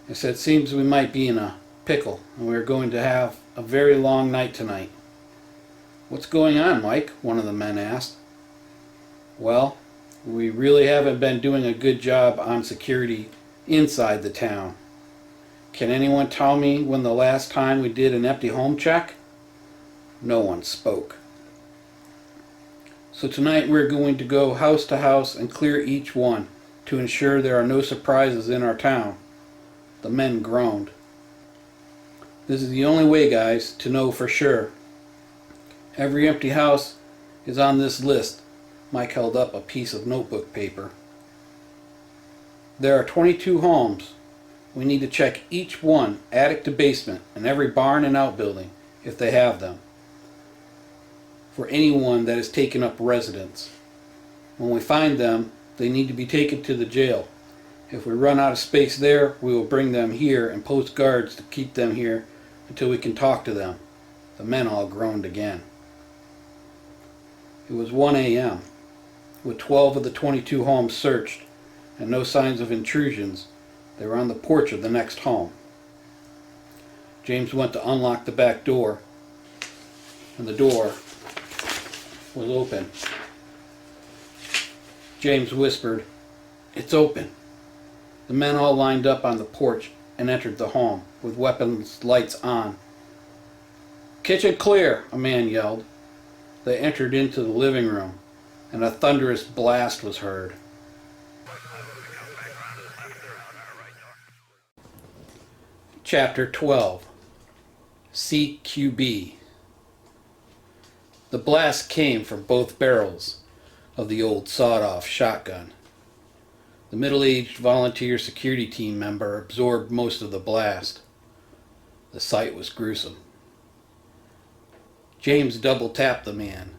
He said, "Seems we might be in a pickle, and we're going to have a very long night tonight." "What's going on, Mike?" one of the men asked. "Well, we really haven't been doing a good job on security inside the town. Can anyone tell me when the last time we did an empty home check?" No one spoke. "So tonight we're going to go house to house and clear each one to ensure there are no surprises in our town." The men groaned. "This is the only way, guys, to know for sure. Every empty house is on this list." Mike held up a piece of notebook paper. "There are 22 homes. We need to check each one, attic to basement, and every barn and outbuilding, if they have them, for anyone that has taken up residence. When we find them, they need to be taken to the jail. If we run out of space there, we will bring them here and post guards to keep them here until we can talk to them." The men all groaned again. It was 1 a.m. With 12 of the 22 homes searched and no signs of intrusions, they were on the porch of the next home. James went to unlock the back door, and the door was open. James whispered, "It's open." The men all lined up on the porch and entered the home, with weapons lights on. "Kitchen clear," a man yelled. They entered into the living room, and a thunderous blast was heard. Chapter 12. CQB. The blast came from both barrels of the old sawed-off shotgun. The middle-aged volunteer security team member absorbed most of the blast. The sight was gruesome. James double-tapped the man,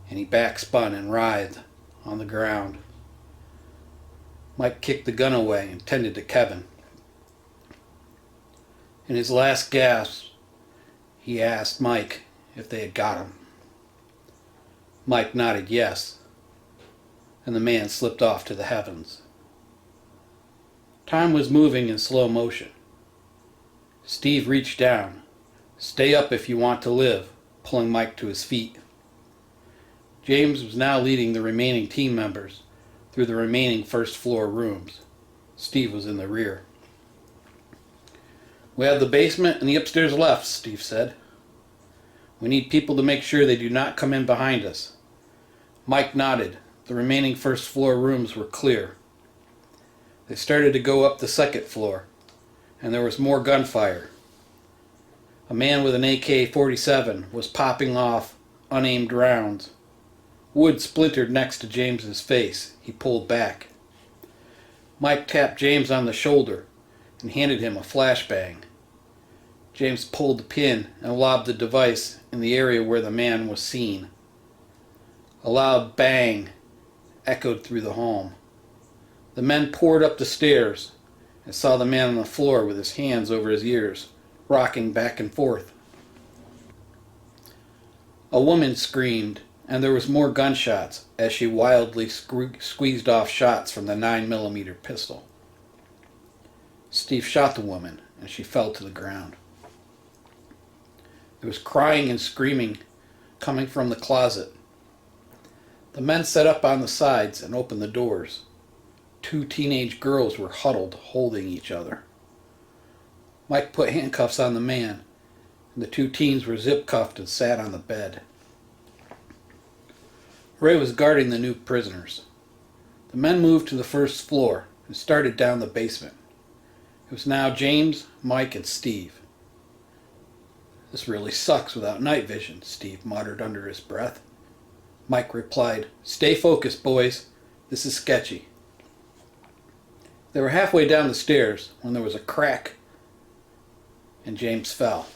and he backspun and writhed on the ground. Mike kicked the gun away and tended to Kevin. In his last gasp, he asked Mike if they had got him. Mike nodded yes, and the man slipped off to the heavens. Time was moving in slow motion. Steve reached down. "Stay up if you want to live," pulling Mike to his feet. James was now leading the remaining team members through the remaining first-floor rooms. Steve was in the rear. "We have the basement and the upstairs left," Steve said. "We need people to make sure they do not come in behind us." Mike nodded. The remaining first-floor rooms were clear. They started to go up the second floor, and there was more gunfire. A man with an AK-47 was popping off unaimed rounds. Wood splintered next to James's face. He pulled back. Mike tapped James on the shoulder and handed him a flashbang. James pulled the pin and lobbed the device in the area where the man was seen. A loud bang echoed through the home. The men poured up the stairs and saw the man on the floor with his hands over his ears, rocking back and forth. A woman screamed, and there was more gunshots as she wildly squeezed off shots from the 9mm pistol. Steve shot the woman, and she fell to the ground. There was crying and screaming coming from the closet. The men set up on the sides and opened the doors. Two teenage girls were huddled, holding each other. Mike put handcuffs on the man, and the two teens were zip-cuffed and sat on the bed. Ray was guarding the new prisoners. The men moved to the first floor and started down the basement. It was now James, Mike, and Steve. "This really sucks without night vision," Steve muttered under his breath. Mike replied, "Stay focused, boys. This is sketchy." They were halfway down the stairs when there was a crack and James fell.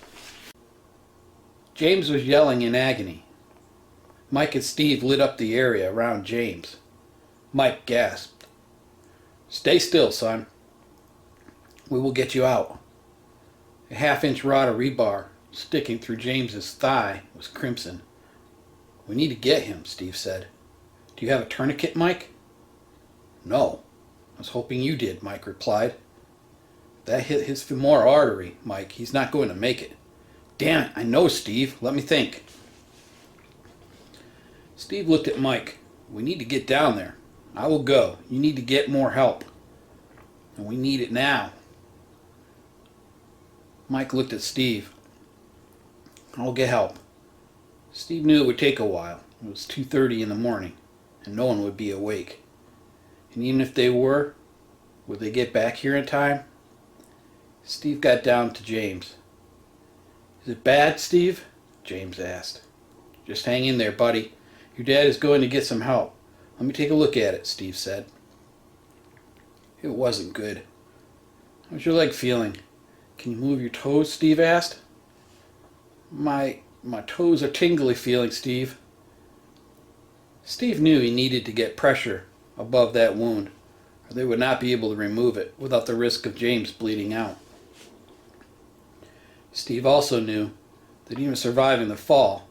James was yelling in agony. Mike and Steve lit up the area around James. Mike gasped. "Stay still, son. We will get you out." A half-inch rod of rebar sticking through James's thigh was crimson. "We need to get him," Steve said. "Do you have a tourniquet, Mike?" "No. I was hoping you did," Mike replied. "That hit his femoral artery, Mike. He's not going to make it." "Damn it, I know, Steve. Let me think." Steve looked at Mike. "We need to get down there." "I will go. You need to get more help. And we need it now." Mike looked at Steve. "I'll get help." Steve knew it would take a while. It was 2:30 in the morning, and no one would be awake. And even if they were, would they get back here in time? Steve got down to James. "Is it bad, Steve?" James asked. "Just hang in there, buddy. Your dad is going to get some help. Let me take a look at it," Steve said. It wasn't good. "How's your leg feeling? Can you move your toes?" Steve asked. My toes are tingly feeling, Steve." Steve knew he needed to get pressure above that wound, or they would not be able to remove it without the risk of James bleeding out. Steve also knew that even surviving the fall,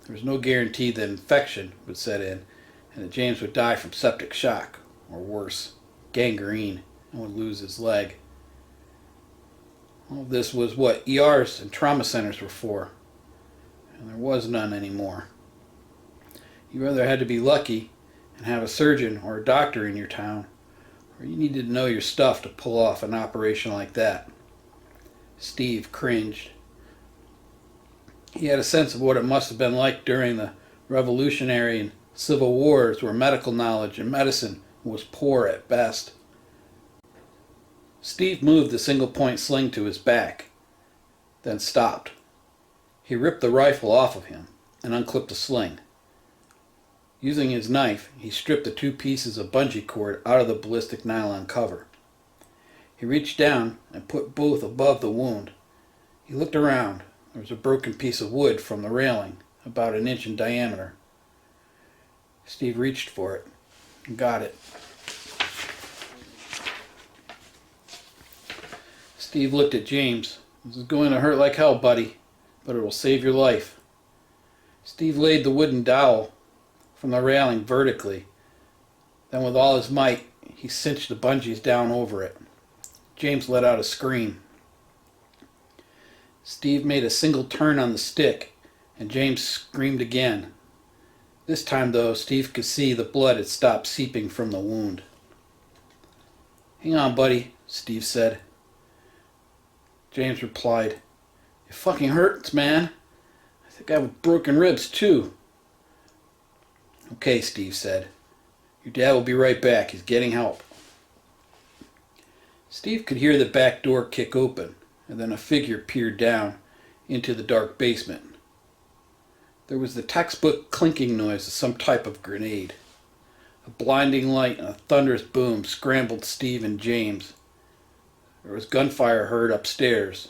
there was no guarantee that infection would set in and that James would die from septic shock, or worse, gangrene, and would lose his leg. All this was what ERs and trauma centers were for, and there was none anymore. You either had to be lucky and have a surgeon or a doctor in your town, or you needed to know your stuff to pull off an operation like that. Steve cringed. He had a sense of what it must have been like during the Revolutionary and Civil Wars, where medical knowledge and medicine was poor at best. Steve moved the single-point sling to his back, then stopped. He ripped the rifle off of him and unclipped the sling. Using his knife, he stripped the two pieces of bungee cord out of the ballistic nylon cover. He reached down and put both above the wound. He looked around. There was a broken piece of wood from the railing, about an inch in diameter. Steve reached for it and got it. Steve looked at James. "This is going to hurt like hell, buddy, but it will save your life." Steve laid the wooden dowel from the railing vertically. Then with all his might, he cinched the bungees down over it. James let out a scream. Steve made a single turn on the stick, and James screamed again. This time, though, Steve could see the blood had stopped seeping from the wound. "Hang on, buddy," Steve said. James replied, "It fucking hurts, man. I think I have broken ribs, too." "Okay," Steve said. "Your dad will be right back. He's getting help." Steve could hear the back door kick open, and then a figure peered down into the dark basement. There was the textbook clinking noise of some type of grenade. A blinding light and a thunderous boom scrambled Steve and James. There was gunfire heard upstairs.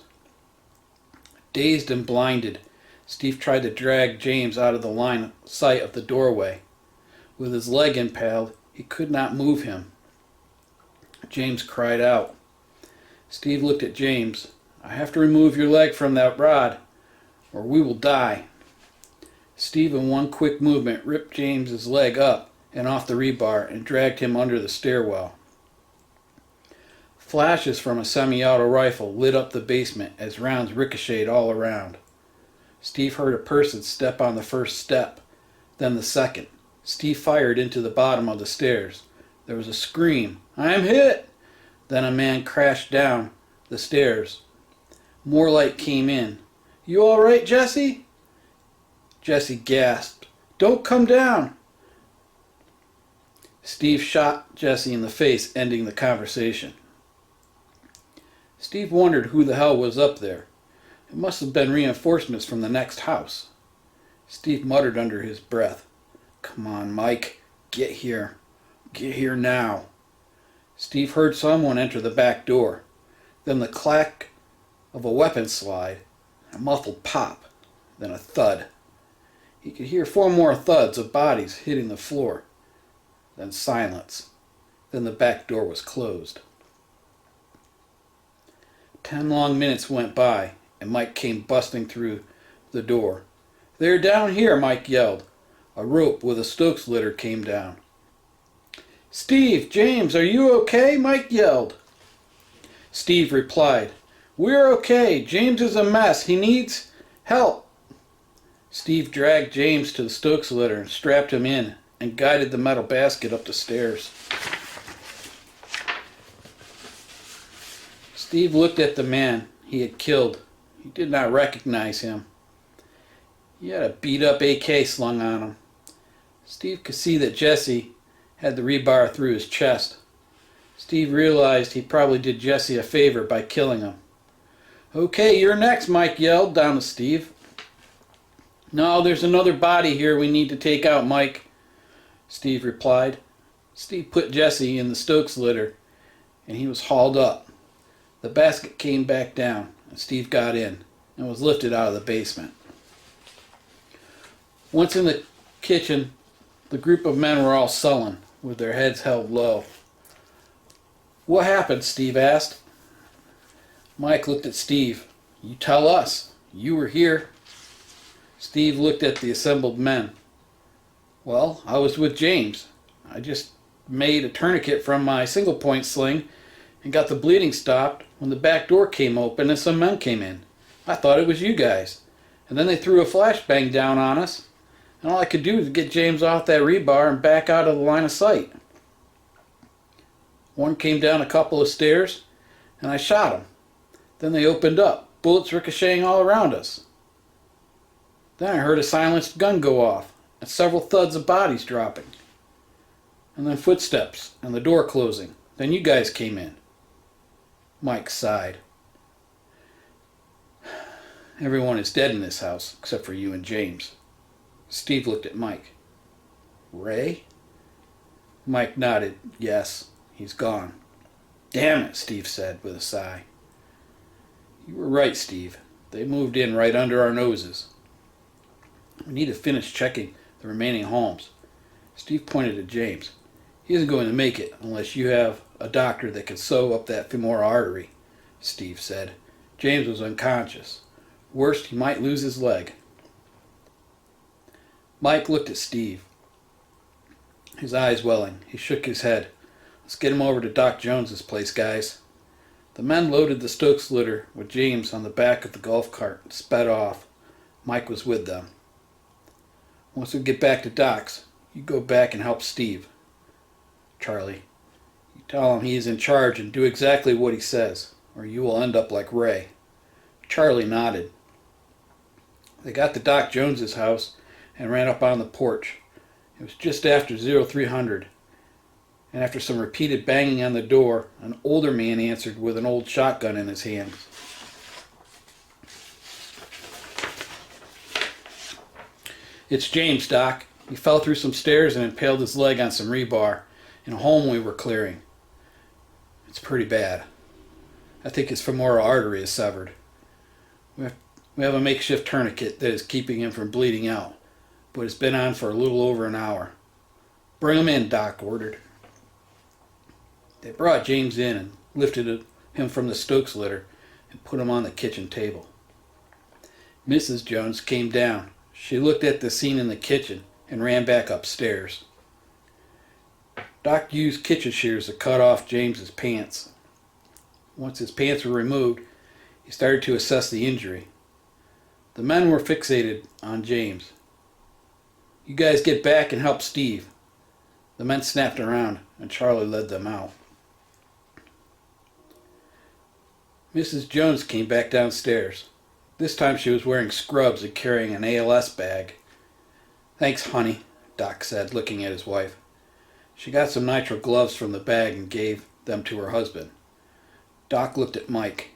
Dazed and blinded, Steve tried to drag James out of the line of sight of the doorway. With his leg impaled, he could not move him. James cried out. Steve looked at James. "I have to remove your leg from that rod, or we will die." Steve, in one quick movement, ripped James's leg up and off the rebar and dragged him under the stairwell. Flashes from a semi-auto rifle lit up the basement as rounds ricocheted all around. Steve heard a person step on the first step, then the second. Steve fired into the bottom of the stairs. There was a scream. "I'm hit!" Then a man crashed down the stairs. More light came in. "You all right, Jesse?" Jesse gasped. "Don't come down." Steve shot Jesse in the face, ending the conversation. Steve wondered who the hell was up there. It must have been reinforcements from the next house. Steve muttered under his breath, "Come on, Mike. Get here. Get here now." Steve heard someone enter the back door. Then the clack of a weapon slide, a muffled pop, then a thud. He could hear 4 more thuds of bodies hitting the floor. Then silence. Then the back door was closed. 10 long minutes went by, and Mike came busting through the door. "They're down here," Mike yelled. A rope with a Stokes litter came down. "Steve, James, are you okay?" Mike yelled. Steve replied, "We're okay. James is a mess. He needs help." Steve dragged James to the Stokes litter and strapped him in and guided the metal basket up the stairs. Steve looked at the man he had killed. He did not recognize him. He had a beat-up AK slung on him. Steve could see that Jesse had the rebar through his chest. Steve realized he probably did Jesse a favor by killing him. "Okay, you're next," Mike yelled down to Steve. "No, there's another body here we need to take out, Mike," Steve replied. Steve put Jesse in the Stokes litter, and he was hauled up. The basket came back down, and Steve got in and was lifted out of the basement. Once in the kitchen, the group of men were all sullen, with their heads held low. "What happened?" Steve asked. Mike looked at Steve. "You tell us. You were here." Steve looked at the assembled men. "Well, I was with James. I just made a tourniquet from my single-point sling and got the bleeding stopped when the back door came open and some men came in. I thought it was you guys. And then they threw a flashbang down on us, and all I could do was get James off that rebar and back out of the line of sight. One came down a couple of stairs, and I shot him. Then they opened up, bullets ricocheting all around us. Then I heard a silenced gun go off, and several thuds of bodies dropping. And then footsteps, and the door closing. Then you guys came in." Mike sighed. "Everyone is dead in this house, except for you and James." Steve looked at Mike. "Ray?" Mike nodded. "Yes, he's gone." "Damn it," Steve said with a sigh. "You were right, Steve. They moved in right under our noses. We need to finish checking the remaining homes." Steve pointed at James. "He isn't going to make it unless you have a doctor that can sew up that femoral artery," Steve said. "James was unconscious. Worst, he might lose his leg." Mike looked at Steve, his eyes welling. He shook his head. "Let's get him over to Doc Jones's place, guys." The men loaded the Stokes litter with James on the back of the golf cart and sped off. Mike was with them. "Once we get back to Doc's, you go back and help Steve. Charlie, you tell him he is in charge and do exactly what he says, or you will end up like Ray." Charlie nodded. They got to Doc Jones's house and ran up on the porch. It was just after 0300, and after some repeated banging on the door, an older man answered with an old shotgun in his hands. "It's James, Doc. He fell through some stairs and impaled his leg on some rebar in a home we were clearing. It's pretty bad. I think his femoral artery is severed. We have a makeshift tourniquet that is keeping him from bleeding out, but it's been on for a little over an hour." "Bring him in," Doc ordered. They brought James in and lifted him from the Stokes litter and put him on the kitchen table. Mrs. Jones came down. She looked at the scene in the kitchen and ran back upstairs. Doc used kitchen shears to cut off James's pants. Once his pants were removed, he started to assess the injury. The men were fixated on James. "You guys get back and help Steve." The men snapped around and Charlie led them out. Mrs. Jones came back downstairs. This time she was wearing scrubs and carrying an ALS bag. "Thanks, honey," Doc said, looking at his wife. She got some nitrile gloves from the bag and gave them to her husband. Doc looked at Mike.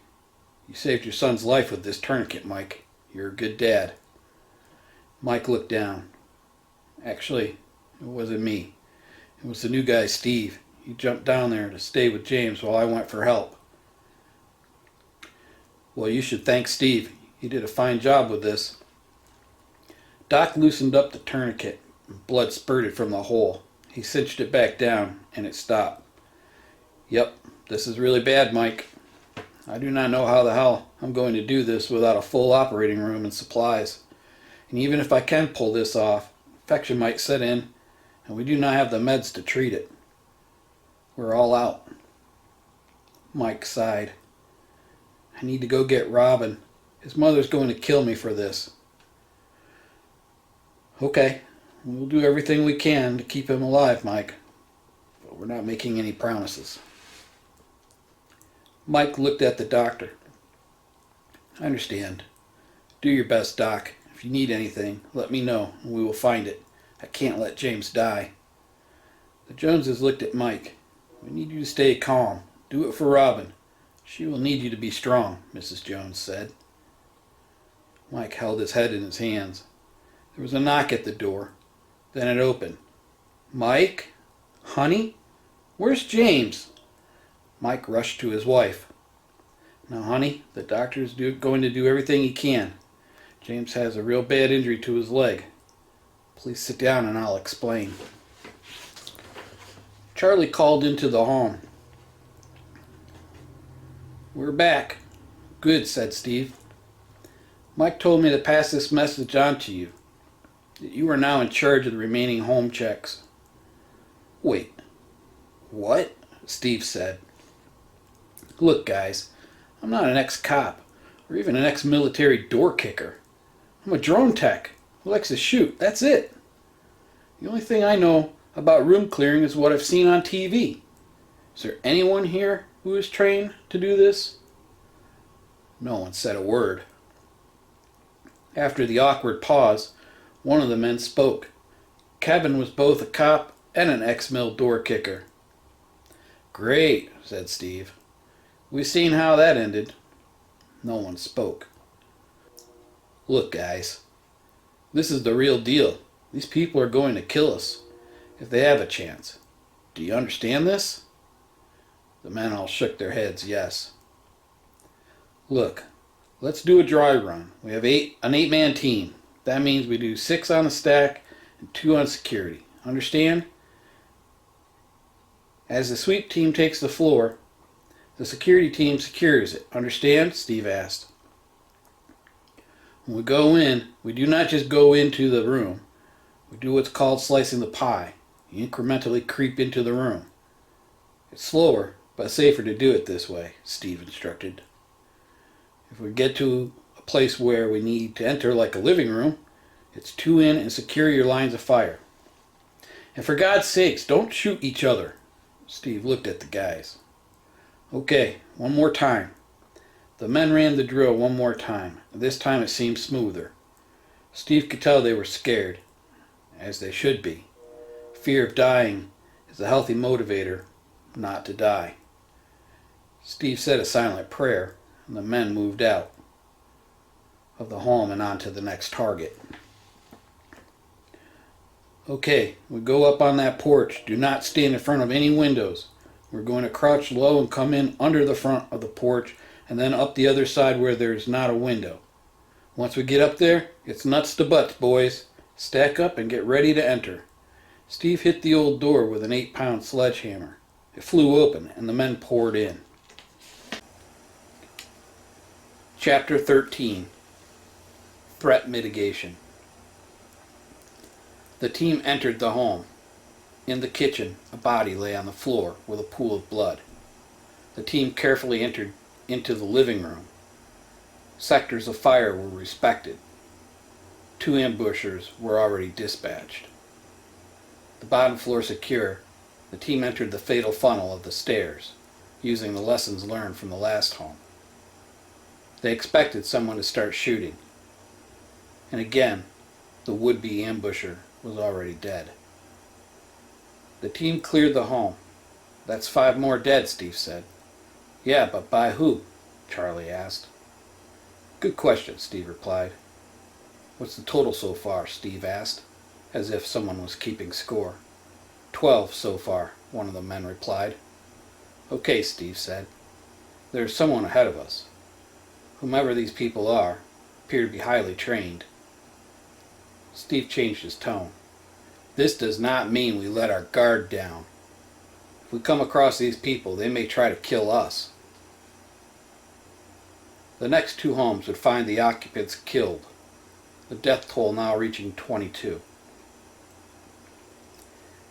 "You saved your son's life with this tourniquet, Mike. You're a good dad." Mike looked down. "Actually, it wasn't me. It was the new guy, Steve. He jumped down there to stay with James while I went for help." "Well, you should thank Steve. He did a fine job with this." Doc loosened up the tourniquet. Blood spurted from the hole. He cinched it back down, and it stopped. "Yep, this is really bad, Mike. I do not know how the hell I'm going to do this without a full operating room and supplies. And even if I can pull this off, infection might set in, and we do not have the meds to treat it. We're all out." Mike sighed. "I need to go get Robin. His mother's going to kill me for this." "Okay, we'll do everything we can to keep him alive, Mike. But we're not making any promises." Mike looked at the doctor. "I understand. Do your best, Doc. If you need anything, let me know, and we will find it. I can't let James die." The Joneses looked at Mike. "We need you to stay calm. Do it for Robin. She will need you to be strong," Mrs. Jones said. Mike held his head in his hands. There was a knock at the door. Then it opened. "Mike? Honey? Where's James?" Mike rushed to his wife. "Now, honey, the doctor is going to do everything he can. James has a real bad injury to his leg. Please sit down and I'll explain." Charlie called into the home. "We're back." "Good," said Steve. "Mike told me to pass this message on to you. That you are now in charge of the remaining home checks." "Wait, what?" Steve said. "Look, guys, I'm not an ex-cop or even an ex-military door kicker. I'm a drone tech who likes to shoot. That's it. The only thing I know about room clearing is what I've seen on TV. Is there anyone here who is trained to do this?" No one said a word. After the awkward pause, one of the men spoke. Kevin was both a cop and an ex-mil door kicker. "Great," said Steve. "We've seen how that ended." No one spoke. "Look, guys, this is the real deal. These people are going to kill us, if they have a chance. Do you understand this?" The men all shook their heads yes. "Look, let's do a dry run. We have an 8-man team. That means we do 6 on the stack and 2 on security. Understand? As the sweep team takes the floor, the security team secures it. Understand?" Steve asked. "When we go in, we do not just go into the room. We do what's called slicing the pie. You incrementally creep into the room. It's slower, but safer to do it this way," Steve instructed. "If we get to a place where we need to enter like a living room, it's 2 in and secure your lines of fire. And for God's sakes, don't shoot each other." Steve looked at the guys. "Okay, one more time." The men ran the drill one more time. This time it seemed smoother. Steve could tell they were scared, as they should be. Fear of dying is a healthy motivator not to die. Steve said a silent prayer, and the men moved out of the home and on to the next target. "Okay, we go up on that porch. Do not stand in front of any windows. We're going to crouch low and come in under the front of the porch and then up the other side where there's not a window. Once we get up there, it's nuts to butts, boys. Stack up and get ready to enter." Steve hit the old door with an 8-pound sledgehammer. It flew open and the men poured in. Chapter 13. Threat Mitigation. The team entered the home. In the kitchen, a body lay on the floor with a pool of blood. The team carefully entered into the living room. Sectors of fire were respected. 2 ambushers were already dispatched. The bottom floor secure, The team entered the fatal funnel of the stairs, using the lessons learned from the last home. They expected someone to start shooting, and again, the would-be ambusher was already dead. The team cleared the home. "That's 5 more dead," Steve said. "Yeah, but by who?" Charlie asked. "Good question," Steve replied. "What's the total so far?" Steve asked, as if someone was keeping score. 12 so far," one of the men replied. "Okay," Steve said. "There's someone ahead of us. Whomever these people are, appear to be highly trained." Steve changed his tone. "This does not mean we let our guard down. If we come across these people, they may try to kill us." The next 2 homes would find the occupants killed, the death toll now reaching 22.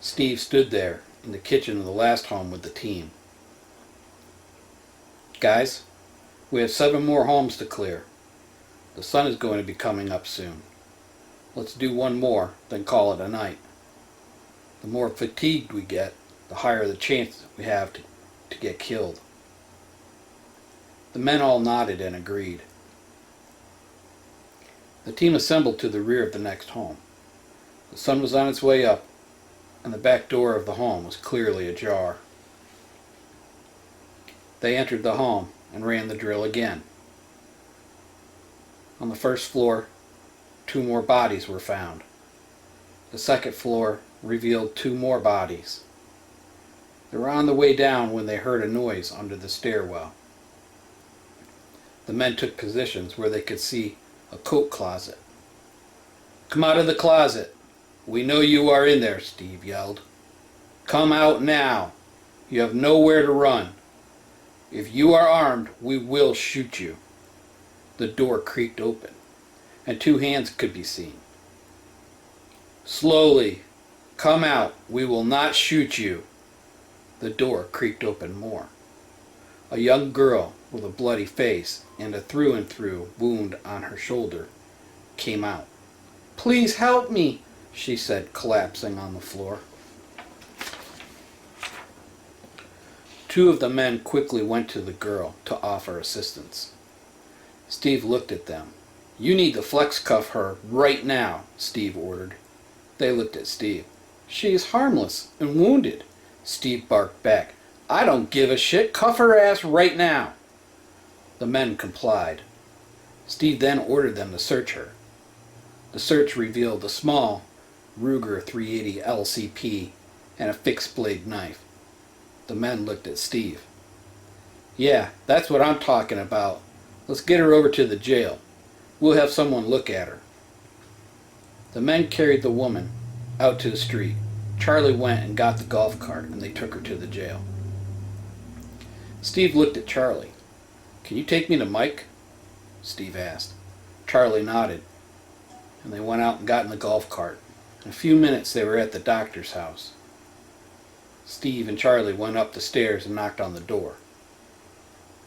Steve stood there in the kitchen of the last home with the team. "Guys, we have 7 more homes to clear. The sun is going to be coming up soon. Let's do 1 more, then call it a night. The more fatigued we get, the higher the chance we have to get killed." The men all nodded and agreed. The team assembled to the rear of the next home. The sun was on its way up, and the back door of the home was clearly ajar. They entered the home and ran the drill again. On the first floor, 2 more bodies were found. The second floor revealed 2 more bodies. They were on the way down when they heard a noise under the stairwell. The men took positions where they could see a coat closet. "Come out of the closet. We know you are in there," Steve yelled. "Come out now. You have nowhere to run. If you are armed, we will shoot you." The door creaked open, and 2 hands could be seen. "Slowly. Come out. We will not shoot you." The door creaked open more. A young girl with a bloody face and a through-and-through wound on her shoulder came out. "Please help me," she said, collapsing on the floor. 2 of the men quickly went to the girl to offer assistance. Steve looked at them. "You need to flex cuff her right now," Steve ordered. They looked at Steve. "She is harmless and wounded," Steve barked back. "I don't give a shit. Cuff her ass right now." The men complied. Steve then ordered them to search her. The search revealed a small Ruger 380 LCP and a fixed-blade knife. The men looked at Steve. "Yeah, that's what I'm talking about. Let's get her over to the jail. We'll have someone look at her." The men carried the woman out to the street. Charlie went and got the golf cart, and they took her to the jail. Steve looked at Charlie. "Can you take me to Mike?" Steve asked. Charlie nodded, and they went out and got in the golf cart. In a few minutes they were at the doctor's house. Steve and Charlie went up the stairs and knocked on the door.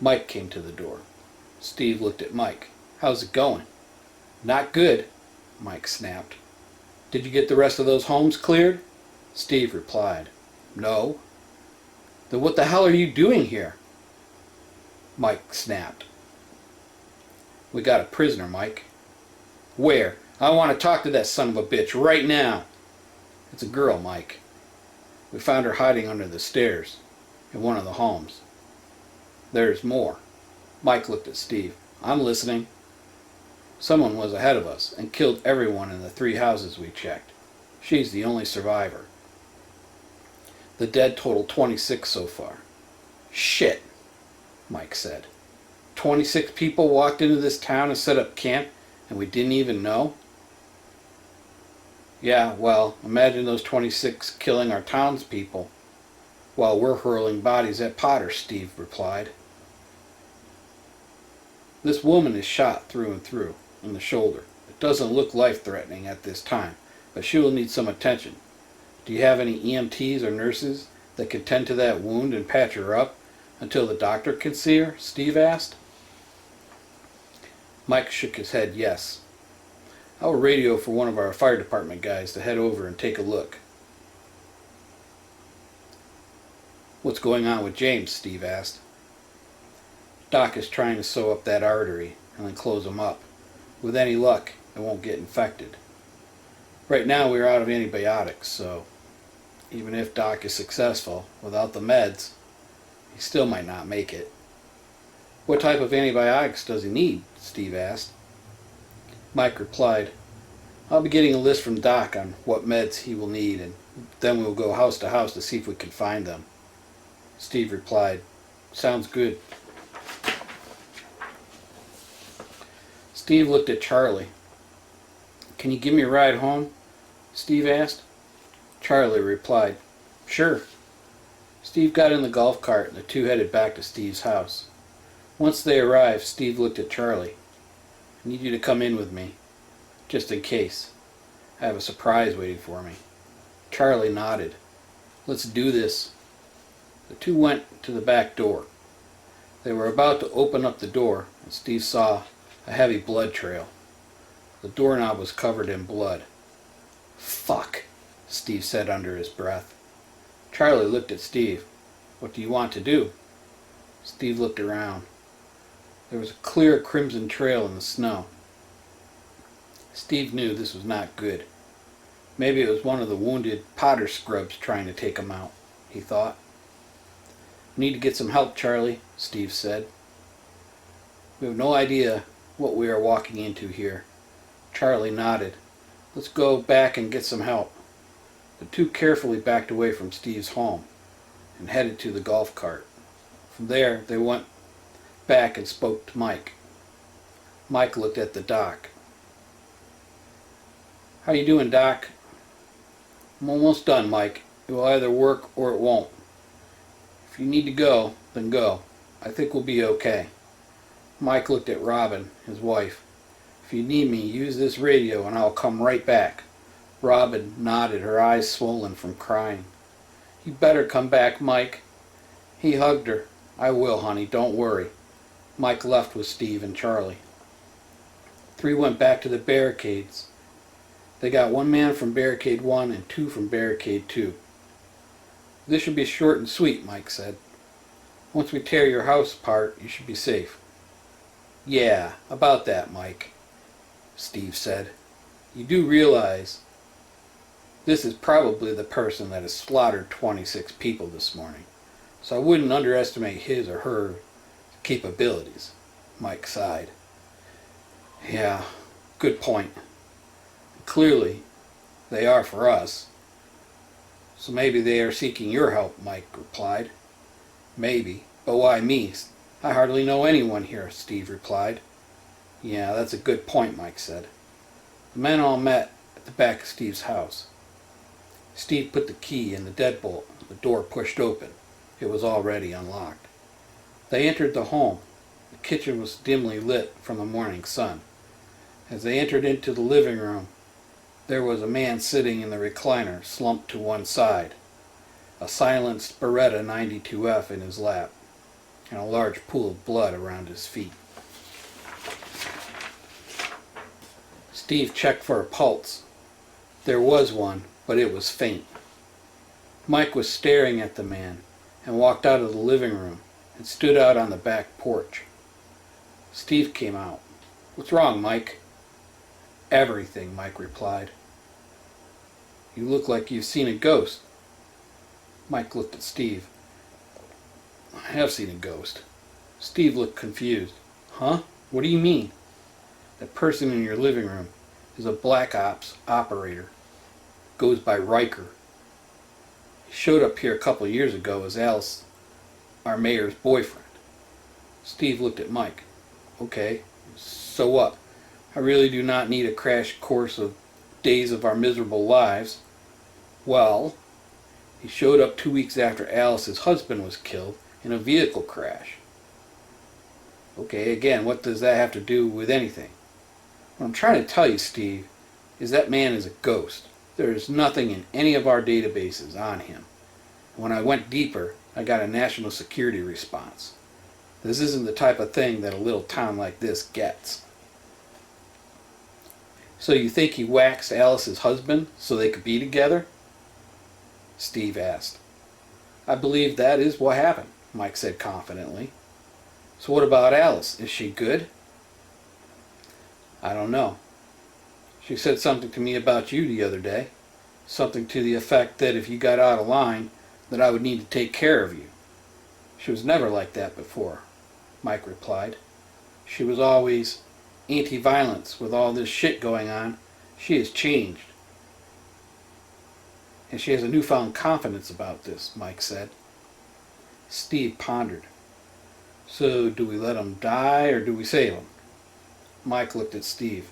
Mike came to the door. Steve looked at Mike. "How's it going?" "Not good," Mike snapped. "Did you get the rest of those homes cleared?" Steve replied, "No." "Then what the hell are you doing here?" Mike snapped. "We got a prisoner, Mike." "Where? I want to talk to that son of a bitch right now." "It's a girl, Mike. We found her hiding under the stairs in one of the homes." "There's more." Mike looked at Steve. "I'm listening." "Someone was ahead of us and killed everyone in the 3 houses we checked. She's the only survivor. The dead total 26 so far." "Shit," Mike said. 26 people walked into this town and set up camp, and we didn't even know?" "Yeah, well, imagine those 26 killing our townspeople while we're hurling bodies at Potter," Steve replied. "This woman is shot through and through in the shoulder. It doesn't look life-threatening at this time, but she will need some attention. Do you have any EMTs or nurses that can tend to that wound and patch her up until the doctor can see her?" Steve asked. Mike shook his head yes. "I will radio for one of our fire department guys to head over and take a look." "What's going on with James?" Steve asked. "Doc is trying to sew up that artery and then close him up. With any luck, it won't get infected. Right now we're out of antibiotics, so even if Doc is successful, without the meds, he still might not make it." "What type of antibiotics does he need?" Steve asked. Mike replied, "I'll be getting a list from Doc on what meds he will need, and then we'll go house to house to see if we can find them." Steve replied, "Sounds good." Steve looked at Charlie. "Can you give me a ride home?" Steve asked. Charlie replied, "Sure." Steve got in the golf cart and the two headed back to Steve's house. Once they arrived, Steve looked at Charlie. "I need you to come in with me, just in case. I have a surprise waiting for me." Charlie nodded. "Let's do this." The two went to the back door. They were about to open up the door, and Steve saw a heavy blood trail. The doorknob was covered in blood. "Fuck," Steve said under his breath. Charlie looked at Steve. "What do you want to do?" Steve looked around. There was a clear crimson trail in the snow. Steve knew this was not good. Maybe it was one of the wounded Potter scrubs trying to take him out, he thought. "We need to get some help, Charlie," Steve said. "We have no idea what we are walking into here." Charlie nodded. "Let's go back and get some help." The two carefully backed away from Steve's home and headed to the golf cart. From there, they went back and spoke to Mike. Mike looked at the doc. "How you doing, Doc?" "I'm almost done, Mike. It will either work or it won't. If you need to go, then go. I think we'll be okay." Mike looked at Robin, his wife. "If you need me, use this radio and I'll come right back." Robin nodded, her eyes swollen from crying. "You better come back, Mike." He hugged her. "I will, honey, don't worry." Mike left with Steve and Charlie. Three went back to the barricades. They got one man from Barricade 1 and two from Barricade 2. "This should be short and sweet," Mike said. "Once we tear your house apart, you should be safe." "Yeah, about that, Mike," Steve said. "You do realize this is probably the person that has slaughtered 26 people this morning, so I wouldn't underestimate his or her capabilities." Mike sighed. "Yeah, good point. Clearly, they are for us. So maybe they are seeking your help," Mike replied. "Maybe, but why me? I hardly know anyone here," Steve replied. "Yeah, that's a good point," Mike said. The men all met at the back of Steve's house. Steve put the key in the deadbolt. The door pushed open. It was already unlocked. They entered the home. The kitchen was dimly lit from the morning sun. As they entered into the living room, there was a man sitting in the recliner, slumped to one side, a silenced Beretta 92F in his lap, and a large pool of blood around his feet. Steve checked for a pulse. There was one, but it was faint. Mike was staring at the man and walked out of the living room and stood out on the back porch. Steve came out. "What's wrong, Mike?" "Everything," Mike replied. "You look like you've seen a ghost." Mike looked at Steve. "I have seen a ghost." Steve looked confused. "Huh? What do you mean?" "That person in your living room is a Black Ops operator. Goes by Riker. He showed up here a couple of years ago as Alice, our mayor's boyfriend." Steve looked at Mike. "Okay, so what? I really do not need a crash course of days of our miserable lives." "Well, he showed up 2 weeks after Alice's husband was killed in a vehicle crash." "Okay, again, what does that have to do with anything?" "What I'm trying to tell you, Steve, is that man is a ghost. There is nothing in any of our databases on him. When I went deeper, I got a national security response. This isn't the type of thing that a little town like this gets." "So you think he waxed Alice's husband so they could be together?" Steve asked. I believe that is what happened, Mike said confidently. So what about Alice? Is she good? I don't know. She said something to me about you the other day. Something to the effect that if you got out of line, that I would need to take care of you. She was never like that before, Mike replied. She was always anti-violence. With all this shit going on, she has changed. And she has a newfound confidence about this, Mike said. Steve pondered. So do we let him die or do we save him? Mike looked at Steve.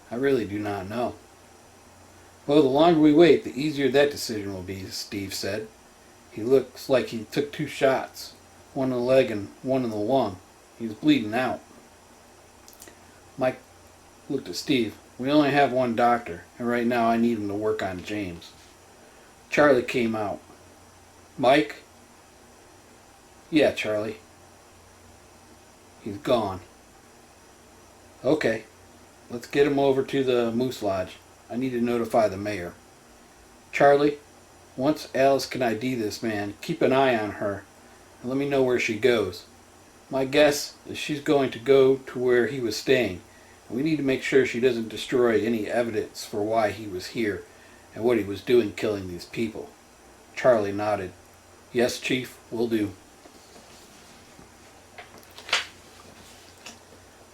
I really do not know. Well, the longer we wait, the easier that decision will be, Steve said. He looks like he took 2 shots, one in the leg and one in the lung. He's bleeding out. Mike looked at Steve. We only have one doctor, and right now I need him to work on James. Charlie came out. Mike? Yeah, Charlie. He's gone. Okay, let's get him over to the Moose Lodge. I need to notify the mayor. Charlie, once Alice can ID this man, keep an eye on her and let me know where she goes. My guess is she's going to go to where he was staying, and we need to make sure she doesn't destroy any evidence for why he was here and what he was doing killing these people. Charlie nodded. Yes, Chief, will do.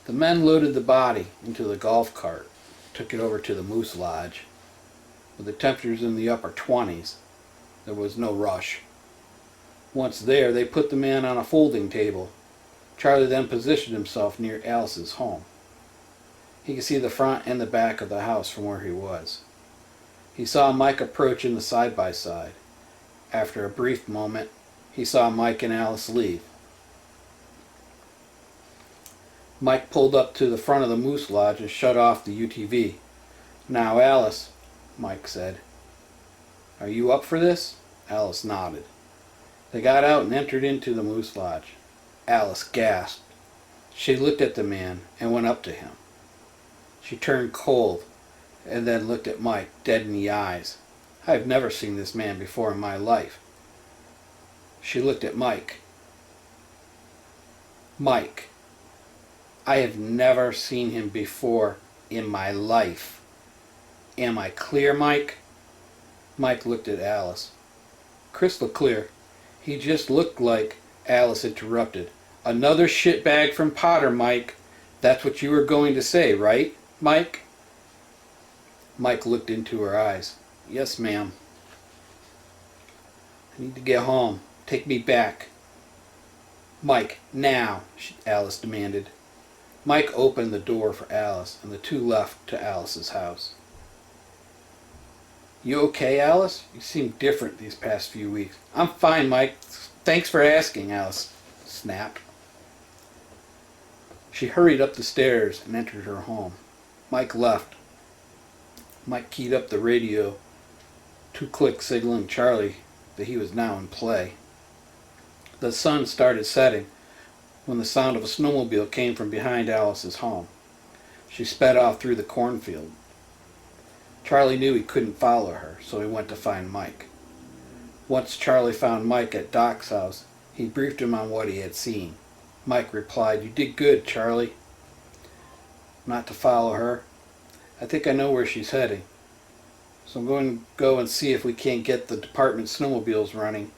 The men loaded the body into the golf cart, took it over to the Moose Lodge. With the temperatures in the upper 20s, there was no rush. Once there, they put the man on a folding table. Charlie then positioned himself near Alice's home. He could see the front and the back of the house from where he was. He saw Mike approach in the side-by-side. After a brief moment, he saw Mike and Alice leave. Mike pulled up to the front of the Moose Lodge and shut off the UTV. Now, Alice, Mike said. Are you up for this? Alice nodded. They got out and entered into the Moose Lodge. Alice gasped. She looked at the man and went up to him. She turned cold and then looked at Mike, dead in the eyes. I have never seen this man before in my life. She looked at Mike. Mike. I have never seen him before in my life. Am I clear, Mike? Mike looked at Alice. Crystal clear. He just looked like, Alice interrupted. Another shitbag from Potter, Mike. That's what you were going to say, right, Mike? Mike looked into her eyes. Yes, ma'am. I need to get home. Take me back. Mike, now, Alice demanded. Mike opened the door for Alice, and the two left to Alice's house. You okay, Alice? You seem different these past few weeks. I'm fine, Mike. Thanks for asking, Alice snapped. She hurried up the stairs and entered her home. Mike left. Mike keyed up the radio, 2 clicks signaling Charlie that he was now in play. The sun started setting when the sound of a snowmobile came from behind Alice's home. She sped off through the cornfield. Charlie knew he couldn't follow her, so he went to find Mike. Once Charlie found Mike at Doc's house, he briefed him on what he had seen. Mike replied, You did good, Charlie. Not to follow her. I think I know where she's heading. So I'm going to go and see if we can't get the department snowmobiles running,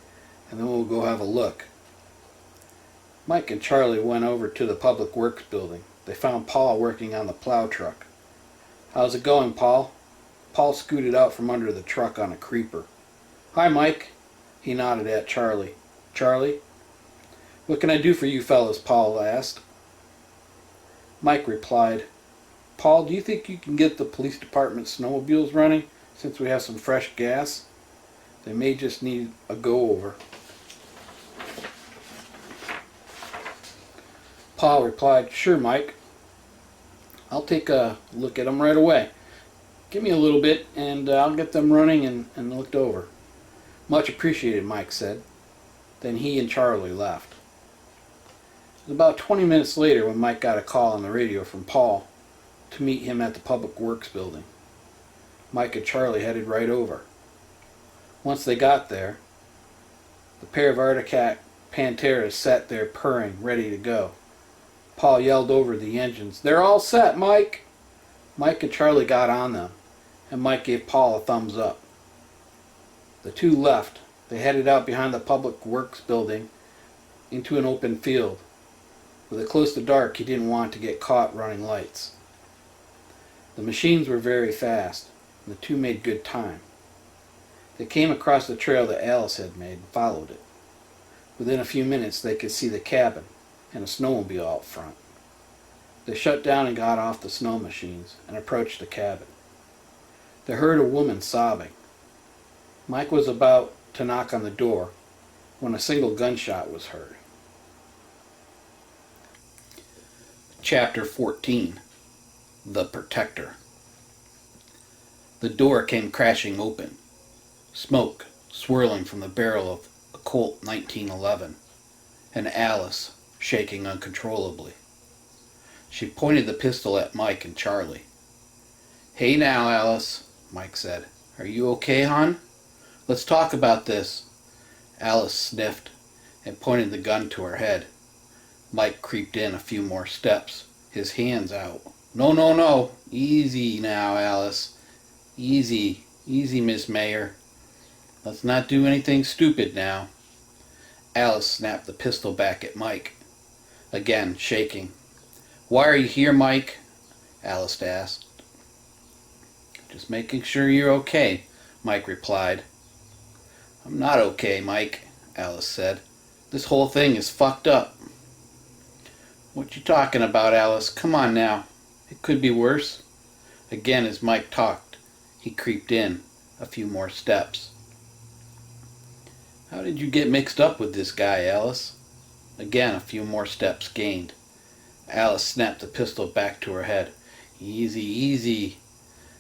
and then we'll go have a look. Mike and Charlie went over to the Public Works building. They found Paul working on the plow truck. How's it going, Paul? Paul scooted out from under the truck on a creeper. Hi, Mike. He nodded at Charlie. Charlie? What can I do for you fellas? Paul asked. Mike replied, Paul, do you think you can get the police department snowmobiles running since we have some fresh gas? They may just need a go-over. Paul replied, Sure, Mike. I'll take a look at them right away. Give me a little bit and I'll get them running and looked over. Much appreciated, Mike said. Then he and Charlie left. It was about 20 minutes later when Mike got a call on the radio from Paul to meet him at the Public Works building. Mike and Charlie headed right over. Once they got there, The pair of Arctic Panteras sat there purring, ready to go. Paul yelled over the engines, "They're all set, Mike!" Mike and Charlie got on them, and Mike gave Paul a thumbs up. The two left. They headed out behind the public works building into an open field. With it close to dark, he didn't want to get caught running lights. The machines were very fast, and the two made good time. They came across the trail that Alice had made and followed it. Within a few minutes, they could see the cabin and a snowmobile out front. They shut down and got off the snow machines and approached the cabin. They heard a woman sobbing. Mike was about to knock on the door when a single gunshot was heard. Chapter 14. The Protector. The door came crashing open, smoke swirling from the barrel of a Colt 1911, and Alice shaking uncontrollably. She pointed the pistol at Mike and Charlie. "Hey now, Alice," Mike said. "Are you okay, hon? Let's talk about this." Alice sniffed and pointed the gun to her head. Mike creeped in a few more steps, his hands out. "No, no, no. Easy now, Alice. Easy, easy, Miss Mayer. Let's not do anything stupid now." Alice snapped the pistol back at Mike, again shaking. "Why are you here, Mike?" Alice asked. "Just making sure you're okay," Mike replied. "I'm not okay, Mike," Alice said. "This whole thing is fucked up." "What you talking about, Alice? Come on now. It could be worse." Again, as Mike talked, he creeped in a few more steps. "How did you get mixed up with this guy, Alice?" Again, a few more steps gained. Alice snapped the pistol back to her head. "Easy, easy.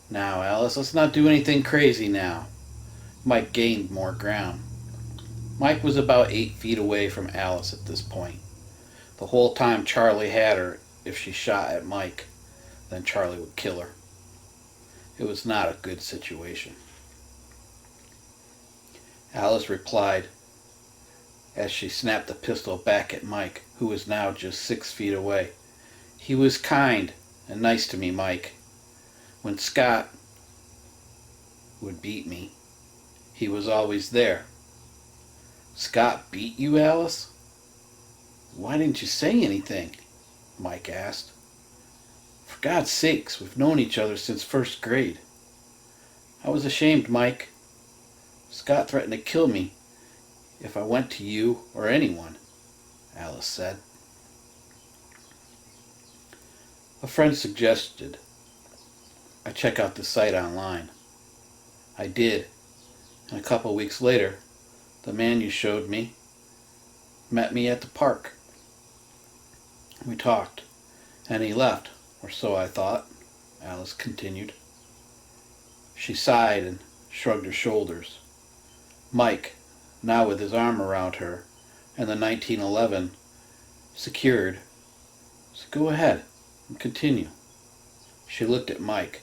Now, Alice, let's not do anything crazy now." Mike gained more ground. Mike was about 8 feet away from Alice at this point. The whole time Charlie had her if she shot at Mike, then Charlie would kill her. It was not a good situation. Alice replied as she snapped the pistol back at Mike, who was now just 6 feet away. "He was kind and nice to me, Mike. When Scott would beat me, he was always there." "Scott beat you, Alice? Why didn't you say anything?" Mike asked. "For God's sakes, we've known each other since first grade." "I was ashamed, Mike. Scott threatened to kill me if I went to you or anyone," Alice said. A friend suggested I check out the site online. I did, and a couple weeks later, the man you showed me met me at the park. We talked, and he left, or so I thought, Alice continued. She sighed and shrugged her shoulders. Mike, now with his arm around her and the 1911 secured, said, "Go ahead and continue." She looked at Mike.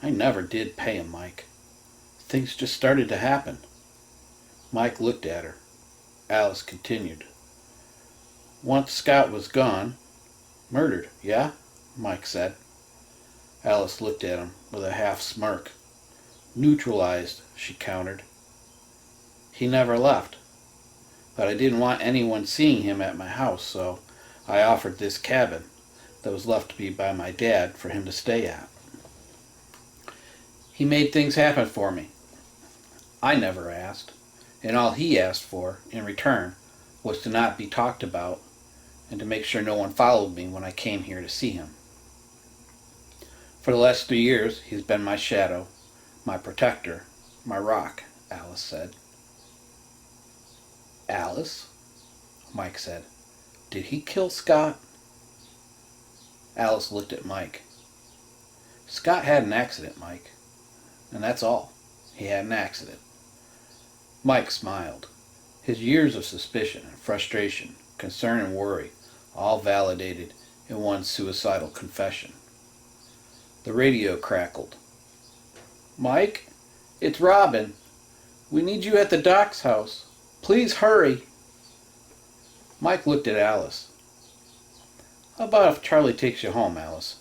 "I never did pay him, Mike. Things just started to happen." Mike looked at her. Alice continued. "Once Scott was gone, murdered, yeah?" Mike said. Alice looked at him with a half smirk. "Neutralized," she countered. "He never left. But I didn't want anyone seeing him at my house, so I offered this cabin that was left to me by my dad for him to stay at. He made things happen for me. I never asked, and all he asked for, in return, was to not be talked about and to make sure no one followed me when I came here to see him. For the last 3 years, he's been my shadow, my protector, my rock," Alice said. "Alice?" Mike said. "Did he kill Scott?" Alice looked at Mike. "Scott had an accident, Mike. And that's all. He had an accident." Mike smiled. His years of suspicion and frustration, concern and worry, all validated in one suicidal confession. The radio crackled. "Mike, it's Robin. We need you at the doc's house." Please hurry. Mike looked at Alice. How about if Charlie takes you home, Alice?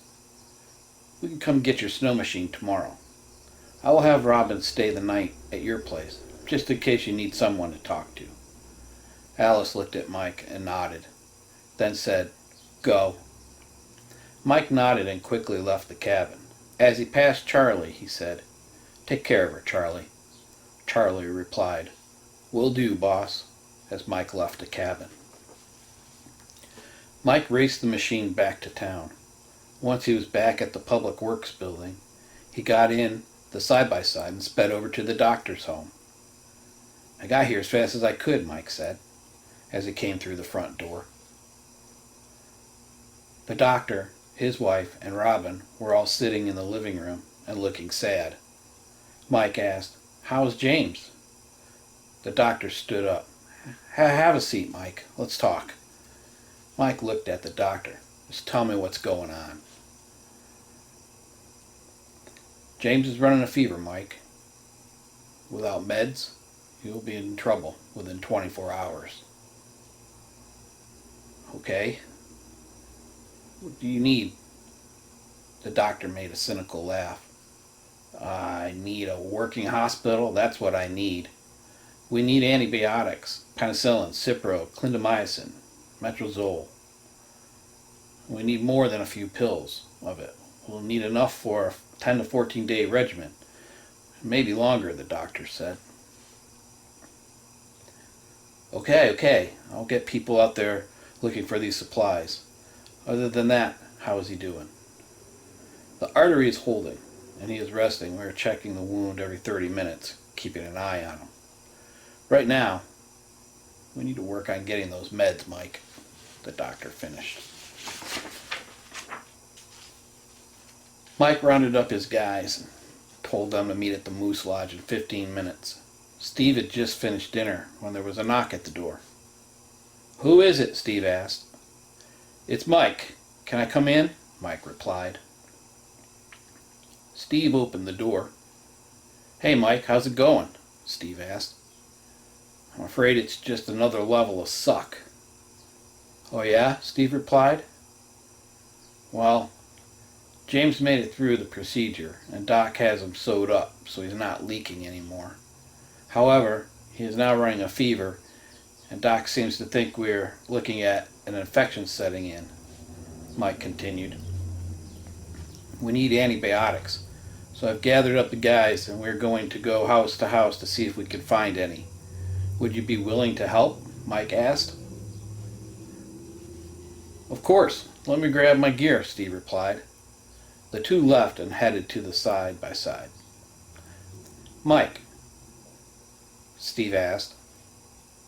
We can come get your snow machine tomorrow. I will have Robin stay the night at your place, just in case you need someone to talk to. Alice looked at Mike and nodded, then said, Go. Mike nodded and quickly left the cabin. As he passed Charlie, he said, Take care of her, Charlie. Charlie replied, Will do, boss, as Mike left the cabin. Mike raced the machine back to town. Once he was back at the Public Works building, he got in the side-by-side and sped over to the doctor's home. I got here as fast as I could, Mike said, as he came through the front door. The doctor, his wife, and Robin were all sitting in the living room and looking sad. Mike asked, How's James? The doctor stood up. Have a seat, Mike. Let's talk. Mike looked at the doctor. Just tell me what's going on. James is running a fever, Mike. Without meds, he'll be in trouble within 24 hours. Okay. What do you need? The doctor made a cynical laugh. I need a working hospital. That's what I need. We need antibiotics. Penicillin, Cipro, clindamycin, metronidazole. We need more than a few pills of it. We'll need enough for a 10 to 14 day regimen. Maybe longer, the doctor said. Okay. I'll get people out there looking for these supplies. Other than that, how is he doing? The artery is holding, and he is resting. We're checking the wound every 30 minutes, keeping an eye on him. Right now, we need to work on getting those meds, Mike, the doctor finished. Mike rounded up his guys and told them to meet at the Moose Lodge in 15 minutes. Steve had just finished dinner when there was a knock at the door. Who is it? Steve asked. It's Mike. Can I come in? Mike replied. Steve opened the door. Hey, Mike, how's it going? Steve asked. I'm afraid it's just another level of suck. Oh yeah? Steve replied. Well, James made it through the procedure, and Doc has him sewed up, so he's not leaking anymore. However, he is now running a fever, and Doc seems to think we're looking at an infection setting in, Mike continued. We need antibiotics, so I've gathered up the guys, and we're going to go house to house to see if we can find any. Would you be willing to help? Mike asked. Of course. Let me grab my gear, Steve replied. The two left and headed to the side-by-side. Mike, Steve asked,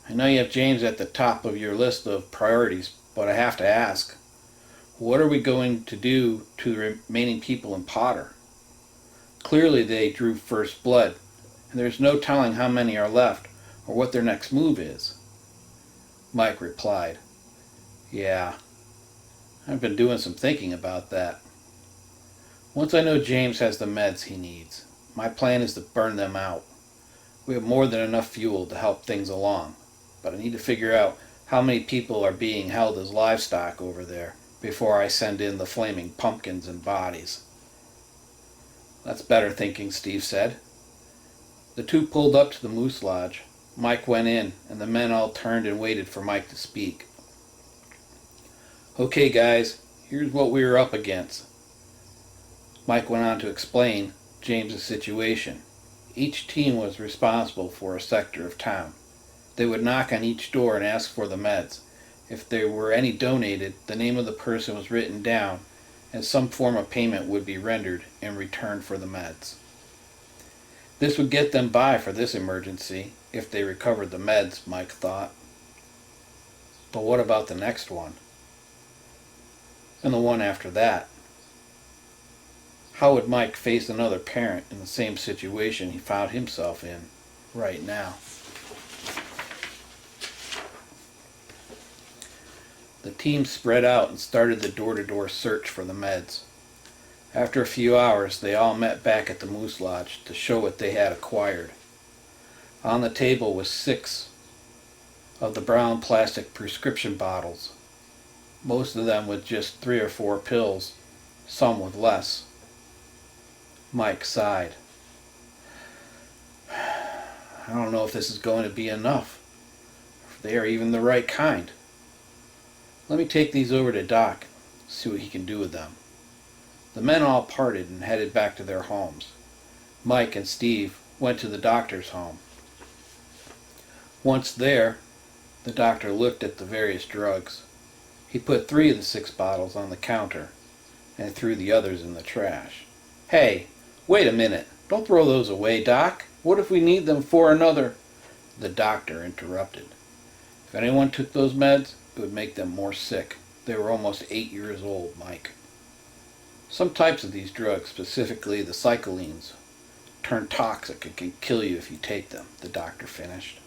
I know you have James at the top of your list of priorities, but I have to ask, what are we going to do to the remaining people in Potter? Clearly they drew first blood, and there's no telling how many are left or what their next move is. Mike replied, Yeah, I've been doing some thinking about that. Once I know James has the meds he needs, my plan is to burn them out. We have more than enough fuel to help things along, but I need to figure out how many people are being held as livestock over there before I send in the flaming pumpkins and bodies. That's better thinking, Steve said. The two pulled up to the Moose Lodge. Mike went in, and the men all turned and waited for Mike to speak. Okay, guys, here's what we were up against. Mike went on to explain James's situation. Each team was responsible for a sector of town. They would knock on each door and ask for the meds. If there were any donated, the name of the person was written down, and some form of payment would be rendered in return for the meds. This would get them by for this emergency, if they recovered the meds, Mike thought. But what about the next one? And the one after that? How would Mike face another parent in the same situation he found himself in right now? The team spread out and started the door-to-door search for the meds. After a few hours, they all met back at the Moose Lodge to show what they had acquired. On the table was 6 of the brown plastic prescription bottles, most of them with just 3 or 4 pills, some with less. Mike sighed. I don't know if this is going to be enough, if they are even the right kind. Let me take these over to Doc, see what he can do with them. The men all parted and headed back to their homes. Mike and Steve went to the doctor's home. Once there, the doctor looked at the various drugs. He put 3 of the 6 bottles on the counter and threw the others in the trash. Hey, wait a minute. Don't throw those away, Doc. What if we need them for another? The doctor interrupted. If anyone took those meds, it would make them more sick. They were almost 8 years old, Mike. Some types of these drugs, specifically the cyclines, turn toxic and can kill you if you take them, the doctor finished.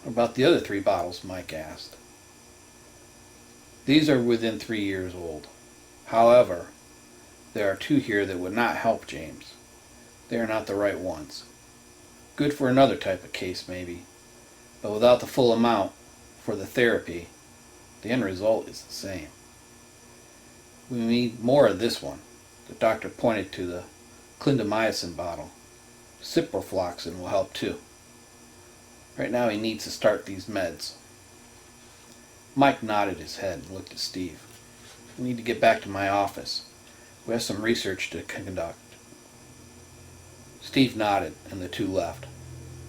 What about the other 3 bottles? Mike asked. These are within 3 years old. However, there are 2 here that would not help James. They are not the right ones. Good for another type of case, maybe, but without the full amount for the therapy, the end result is the same. We need more of this one. The doctor pointed to the clindamycin bottle. Ciprofloxacin will help too. Right now he needs to start these meds. Mike nodded his head and looked at Steve. We need to get back to my office. We have some research to conduct. Steve nodded and the 2 left.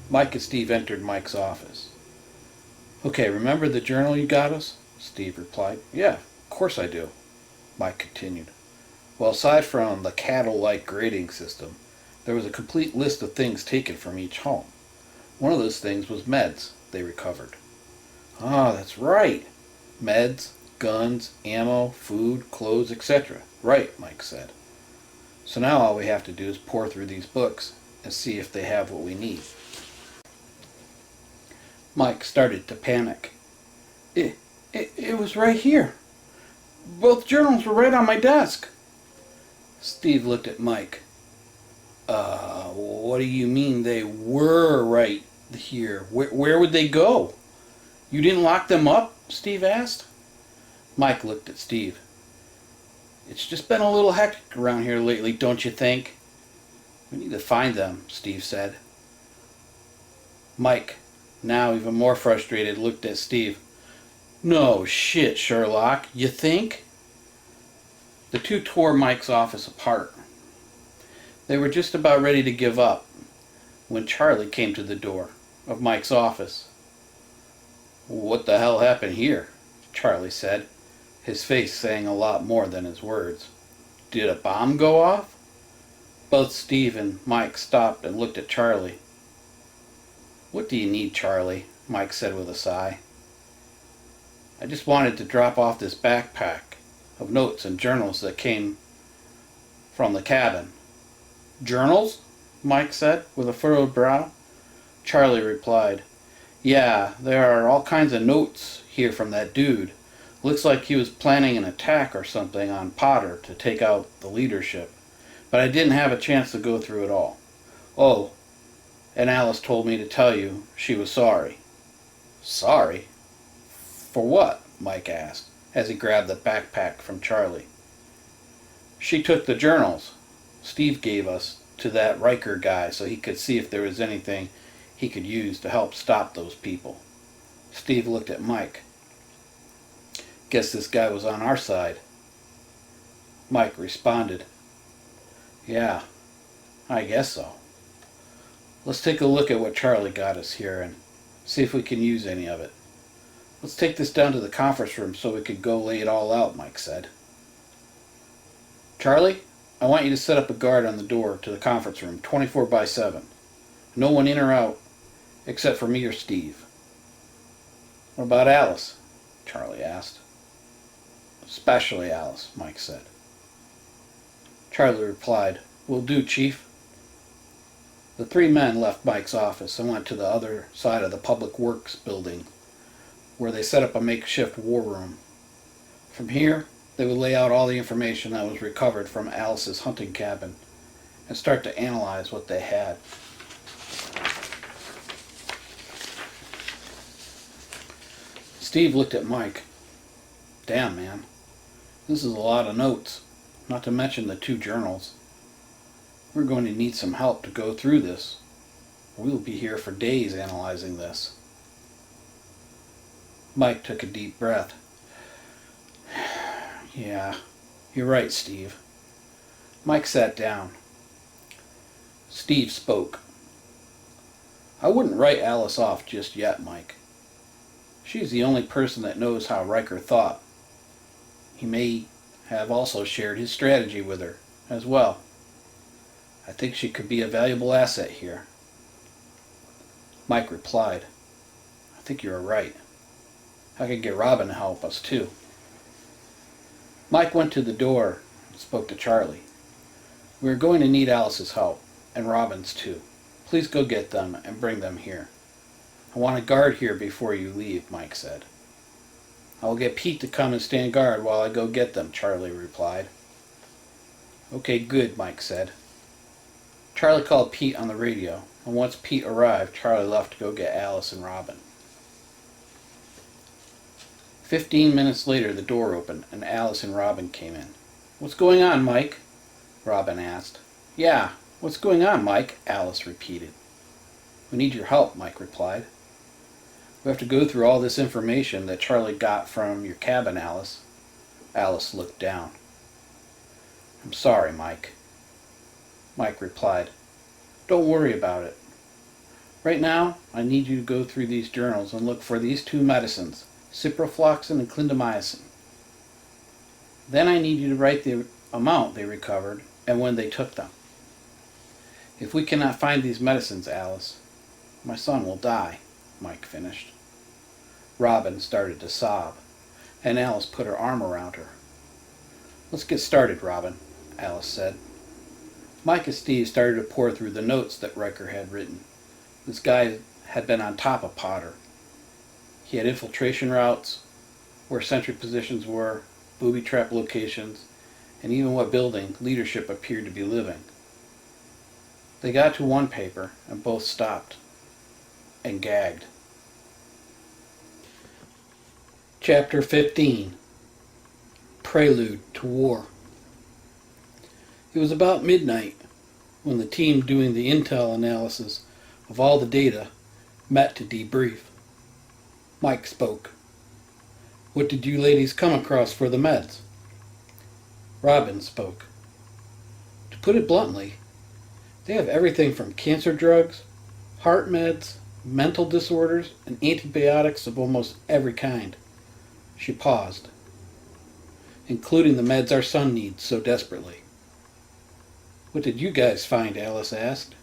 Mike and Steve entered Mike's office. Okay, remember the journal you got us? Steve replied. Yeah, of course I do. Mike continued. Well, aside from the cattle-like grading system, there was a complete list of things taken from each home. One of those things was meds they recovered. Ah, that's right. Meds, guns, ammo, food, clothes, etc. Right, Mike said. So now all we have to do is pour through these books and see if they have what we need. Mike started to panic. It was right here. Both journals were right on my desk. Steve looked at Mike. What do you mean they were right here? Where would they go? You didn't lock them up? Steve asked. Mike looked at Steve. It's just been a little hectic around here lately, don't you think? We need to find them, Steve said. Mike, now even more frustrated, looked at Steve. No shit, Sherlock. You think? The 2 tore Mike's office apart. They were just about ready to give up when Charlie came to the door of Mike's office. What the hell happened here? Charlie said, his face saying a lot more than his words. Did a bomb go off? Both Steve and Mike stopped and looked at Charlie. What do you need, Charlie? Mike said with a sigh. I just wanted to drop off this backpack of notes and journals that came from the cabin. Journals? Mike said with a furrowed brow. Charlie replied, Yeah, there are all kinds of notes here from that dude. Looks like he was planning an attack or something on Potter to take out the leadership. But I didn't have a chance to go through it all. Oh, and Alice told me to tell you she was sorry. Sorry? For what? Mike asked, as he grabbed the backpack from Charlie. She took the journals Steve gave us to that Riker guy so he could see if there was anything he could use to help stop those people. Steve looked at Mike. Guess this guy was on our side. Mike responded, Yeah, I guess so. Let's take a look at what Charlie got us here and see if we can use any of it. Let's take this down to the conference room so we can go lay it all out, Mike said. Charlie, I want you to set up a guard on the door to the conference room, 24/7. No one in or out, except for me or Steve. What about Alice? Charlie asked. Especially Alice, Mike said. Charlie replied, Will do, Chief. The 3 men left Mike's office and went to the other side of the Public Works building, where they set up a makeshift war room. From here, they would lay out all the information that was recovered from Alice's hunting cabin and start to analyze what they had. Steve looked at Mike. Damn, man. This is a lot of notes, not to mention the 2 journals. We're going to need some help to go through this. We'll be here for days analyzing this. Mike took a deep breath. Yeah, you're right, Steve. Mike sat down. Steve spoke. I wouldn't write Alice off just yet, Mike. She's the only person that knows how Riker thought. He may have also shared his strategy with her as well. I think she could be a valuable asset here. Mike replied, I think you're right. I could get Robin to help us too. Mike went to the door and spoke to Charlie. We're going to need Alice's help, and Robin's too. Please go get them and bring them here. I want a guard here before you leave, Mike said. I will get Pete to come and stand guard while I go get them, Charlie replied. Okay, good, Mike said. Charlie called Pete on the radio, and once Pete arrived, Charlie left to go get Alice and Robin. 15 minutes later, the door opened, and Alice and Robin came in. What's going on, Mike? Robin asked. Yeah, what's going on, Mike? Alice repeated. We need your help, Mike replied. We have to go through all this information that Charlie got from your cabin, Alice. Alice looked down. I'm sorry, Mike. Mike replied, Don't worry about it. Right now, I need you to go through these journals and look for these 2 medicines, ciprofloxacin and clindamycin. Then I need you to write the amount they recovered and when they took them. If we cannot find these medicines, Alice, my son will die, Mike finished. Robin started to sob, and Alice put her arm around her. Let's get started, Robin, Alice said. Mike and Steve started to pour through the notes that Riker had written. This guy had been on top of Potter. He had infiltration routes, where sentry positions were, booby trap locations, and even what building leadership appeared to be living. They got to one paper, and both stopped and gagged. Chapter 15. Prelude to War. It was about midnight when the team doing the intel analysis of all the data met to debrief. Mike spoke. What did you ladies come across for the meds? Robin spoke. To put it bluntly, they have everything from cancer drugs, heart meds, mental disorders, and antibiotics of almost every kind. She paused. Including the meds our son needs so desperately. What did you guys find? Alice asked.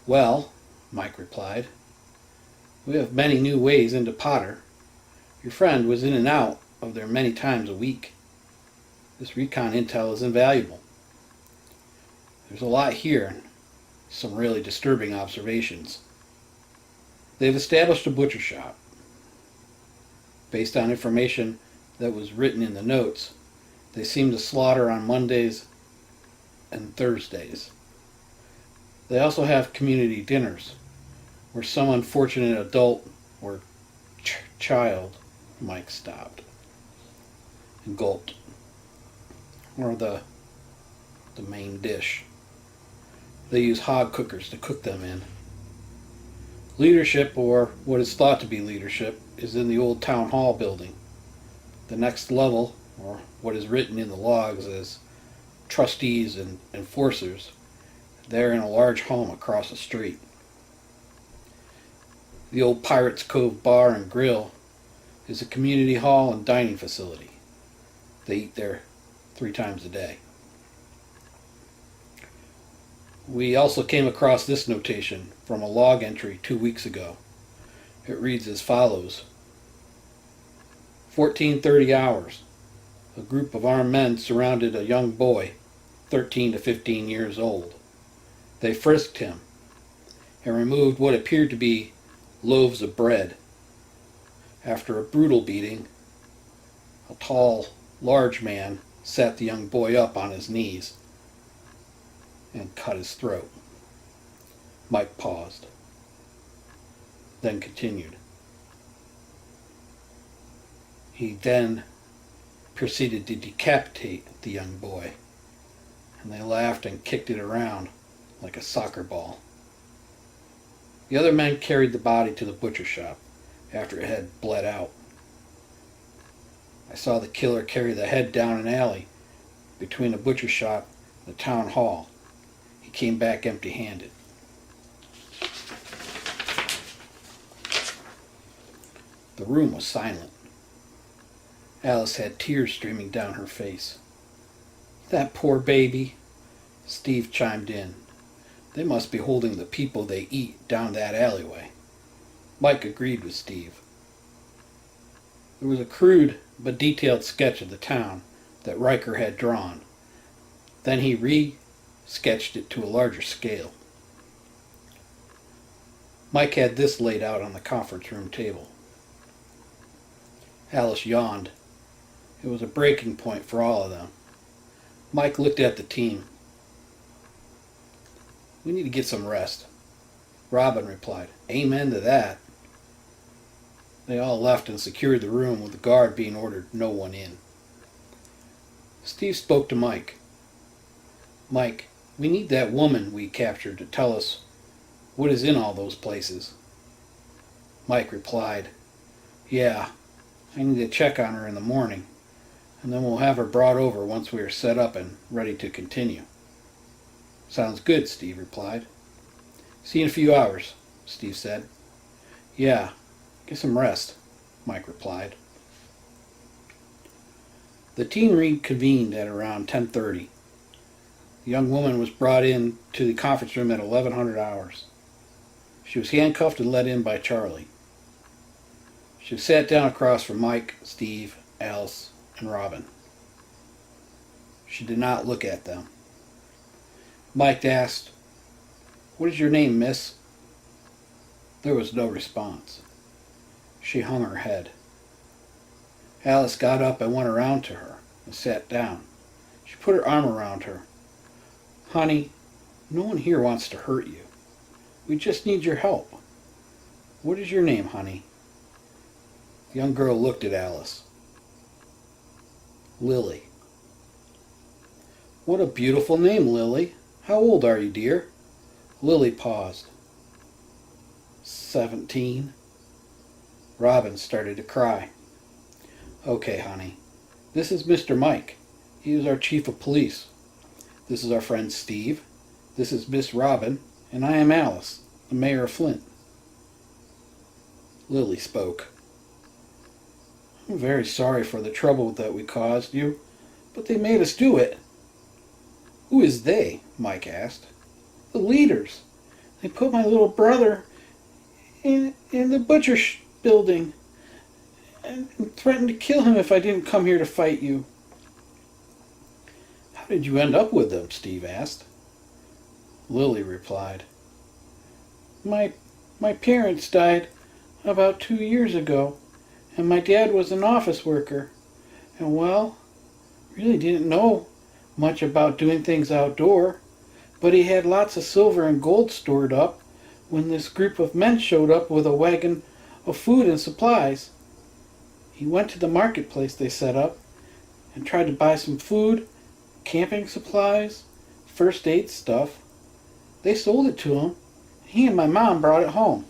Well, Mike replied, we have many new ways into Potter. Your friend was in and out of there many times a week. This recon intel is invaluable. There's a lot here, and some really disturbing observations. They've established a butcher shop. Based on information that was written in the notes, they seem to slaughter on Mondays and Thursdays. They also have community dinners, where some unfortunate adult or child, Mike stopped and gulped, or the main dish. They use hog cookers to cook them in. Leadership, or what is thought to be leadership, is in the old town hall building. The next level, or what is written in the logs as trustees and enforcers, they're in a large home across the street. The old Pirates Cove Bar and Grill is a community hall and dining facility. They eat there 3 times a day. We also came across this notation from a log entry 2 weeks ago. It reads as follows. 14:30 hours. A group of armed men surrounded a young boy, 13 to 15 years old. They frisked him and removed what appeared to be loaves of bread. After a brutal beating, a tall, large man sat the young boy up on his knees and cut his throat. Mike paused, then continued. He then proceeded to decapitate the young boy, and they laughed and kicked it around like a soccer ball. The other men carried the body to the butcher shop after it had bled out. I saw the killer carry the head down an alley between the butcher shop and the town hall. He came back empty-handed. The room was silent. Alice had tears streaming down her face. "That poor baby," Steve chimed in. "They must be holding the people they eat down that alleyway." Mike agreed with Steve. There was a crude but detailed sketch of the town that Riker had drawn. Then he re-sketched it to a larger scale. Mike had this laid out on the conference room table. Alice yawned. It was a breaking point for all of them. Mike looked at the team. "We need to get some rest." Robin replied, "Amen to that." They all left and secured the room, with the guard being ordered no one in. Steve spoke to Mike. "Mike, we need that woman we captured to tell us what is in all those places." Mike replied, "Yeah, I need to check on her in the morning, and then we'll have her brought over once we are set up and ready to continue." "Sounds good," Steve replied. "See you in a few hours," Steve said. "Yeah, get some rest," Mike replied. The team reconvened at around 10:30. The young woman was brought in to the conference room at 1100 hours. She was handcuffed and led in by Charlie. She sat down across from Mike, Steve, Alice, and Robin. She did not look at them. Mike asked, "What is your name, miss?" There was no response. She hung her head. Alice got up and went around to her and sat down. She put her arm around her. "Honey, no one here wants to hurt you. We just need your help. What is your name, honey?" The young girl looked at Alice. "Lily." "What a beautiful name, Lily. How old are you, dear?" Lily paused. 17. Robin started to cry. "Okay, honey. This is Mr. Mike. He is our chief of police. This is our friend Steve. This is Miss Robin. And I am Alice, the mayor of Flint." Lily spoke. "I'm very sorry for the trouble that we caused you, but they made us do it." "Who is they?" Mike asked. "The leaders. They put my little brother in the butcher building and threatened to kill him if I didn't come here to fight you." "How did you end up with them?" Steve asked. Lily replied, My parents died about 2 years ago, and my dad was an office worker, and well, really didn't know much about doing things outdoor, but he had lots of silver and gold stored up when this group of men showed up with a wagon of food and supplies. He went to the marketplace they set up and tried to buy some food, camping supplies, first aid stuff. They sold it to him. He and my mom brought it home.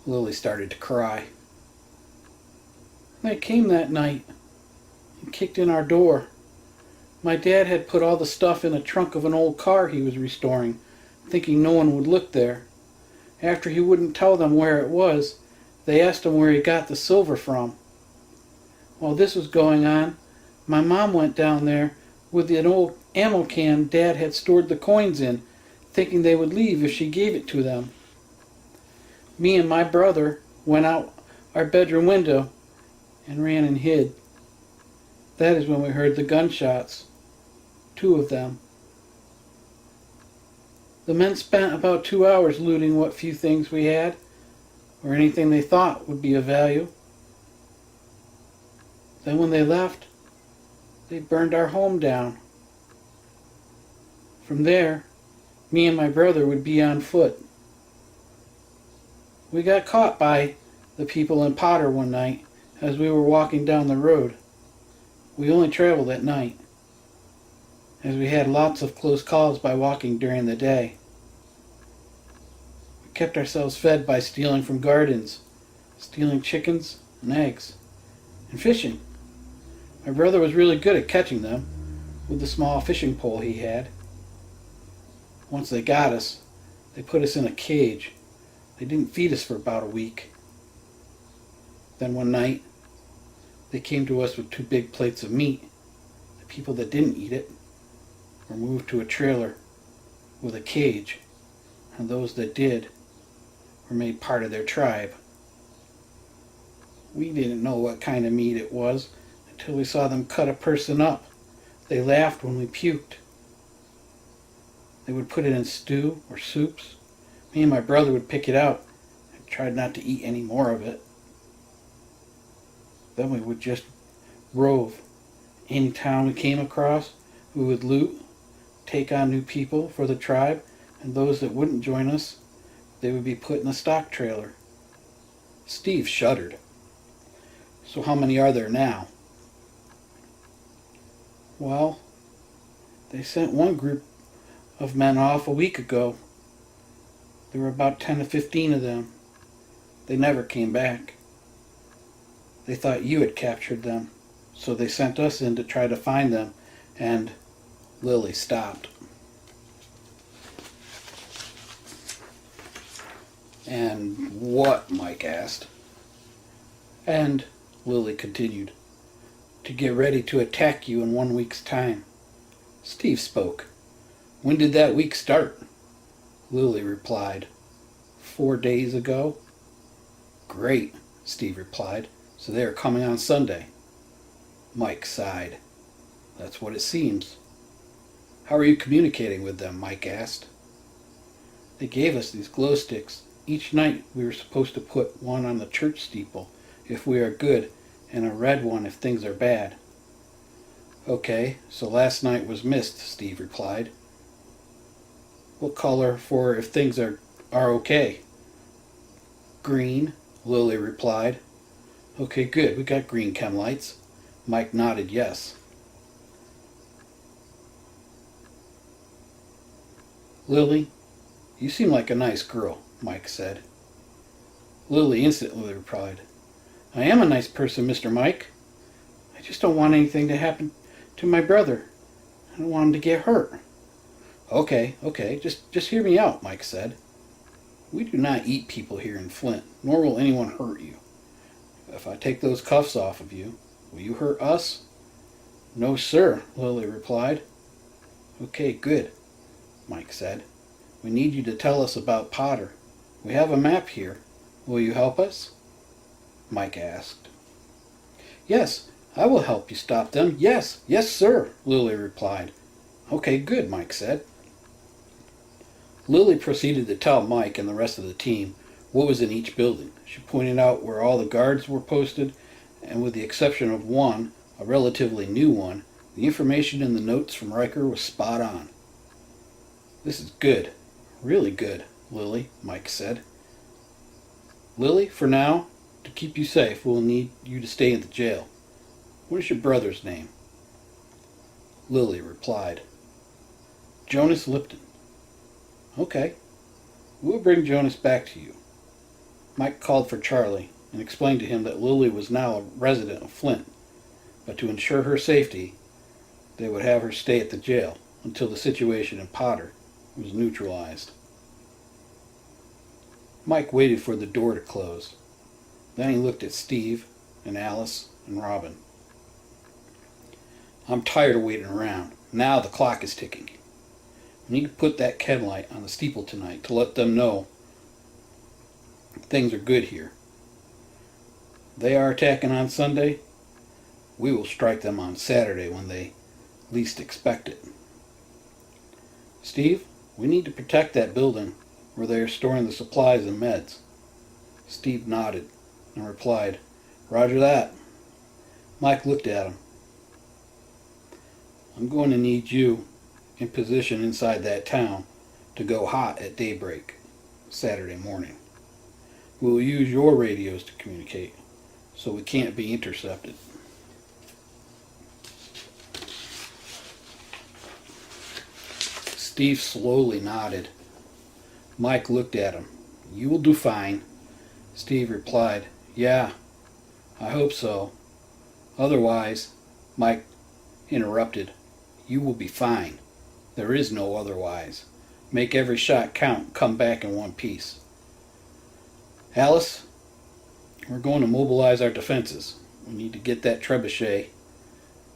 Lily started to cry. They came that night and kicked in our door. My dad had put all the stuff in the trunk of an old car he was restoring, thinking no one would look there. After he wouldn't tell them where it was, they asked him where he got the silver from. While this was going on, my mom went down there with an old ammo can Dad had stored the coins in, thinking they would leave if she gave it to them. Me and my brother went out our bedroom window and ran and hid. That is when we heard the gunshots, 2 of them. The men spent about 2 hours looting what few things we had, or anything they thought would be of value. Then when they left, they burned our home down. From there, Me and my brother would be on foot. We got caught by the people in Potter one night as we were walking down the road. We only traveled at night, as we had lots of close calls by walking during the day. We kept ourselves fed by stealing from gardens, stealing chickens and eggs, and fishing. My brother was really good at catching them with the small fishing pole he had. Once they got us, they put us in a cage. They didn't feed us for about a week. Then one night, they came to us with 2 big plates of meat. The people that didn't eat it were moved to a trailer with a cage, and those that did were made part of their tribe. We didn't know what kind of meat it was until we saw them cut a person up. They laughed when we puked. They would put it in stew or soups. Me and my brother would pick it out and tried not to eat any more of it. Then we would just rove. Any town we came across, we would loot, take on new people for the tribe, and those that wouldn't join us, they would be put in a stock trailer. Steve shuddered. So how many are there now? Well, they sent one group of men off a week ago. There were about 10 to 15 of them. They never came back. They thought you had captured them, so they sent us in to try to find them, and Lily stopped. And what? Mike asked. And, Lily continued, to get ready to attack you in 1 week's time. Steve spoke. When did that week start? Lily replied, 4 days ago. Great, Steve replied. So they are coming on Sunday. Mike sighed. That's what it seems. How are you communicating with them? Mike asked. They gave us these glow sticks. Each night we were supposed to put one on the church steeple if we are good, and a red one if things are bad. Okay, so last night was missed, Steve replied. What color for if things are okay? Green, Lily replied. Okay, good. We got green chem lights. Mike nodded yes. Lily, you seem like a nice girl, Mike said. Lily instantly replied, I am a nice person, Mr. Mike. I just don't want anything to happen to my brother. I don't want him to get hurt. Okay, just hear me out, Mike said. We do not eat people here in Flint, nor will anyone hurt you. If I take those cuffs off of you, will you hurt us? No, sir, Lily replied. Okay, good, Mike said. We need you to tell us about Potter. We have a map here. Will you help us? Mike asked. Yes, I will help you stop them. Yes, sir, Lily replied. Okay, good, Mike said. Lily proceeded to tell Mike and the rest of the team what was in each building. She pointed out where all the guards were posted, and with the exception of one, a relatively new one, the information in the notes from Riker was spot on. This is good, really good, Lily, Mike said. Lily, for now, to keep you safe, we'll need you to stay in the jail. What is your brother's name? Lily replied. Jonas Lipton. Okay, we'll bring Jonas back to you. Mike called for Charlie and explained to him that Lily was now a resident of Flint, but to ensure her safety, they would have her stay at the jail until the situation in Potter was neutralized. Mike waited for the door to close. Then he looked at Steve and Alice and Robin. I'm tired of waiting around. Now the clock is ticking. We need to put that chem light on the steeple tonight to let them know things are good here. They are attacking on Sunday. We will strike them on Saturday when they least expect it. Steve, we need to protect that building where they are storing the supplies and meds. Steve nodded and replied, Roger that. Mike looked at him. I'm going to need you in position inside that town to go hot at daybreak Saturday morning. We will use your radios to communicate, so we can't be intercepted. Steve slowly nodded. Mike looked at him. You will do fine. Steve replied, Yeah, I hope so. Otherwise, Mike interrupted, You will be fine. There is no otherwise. Make every shot count. Come back in one piece. Alice, we're going to mobilize our defenses. We need to get that trebuchet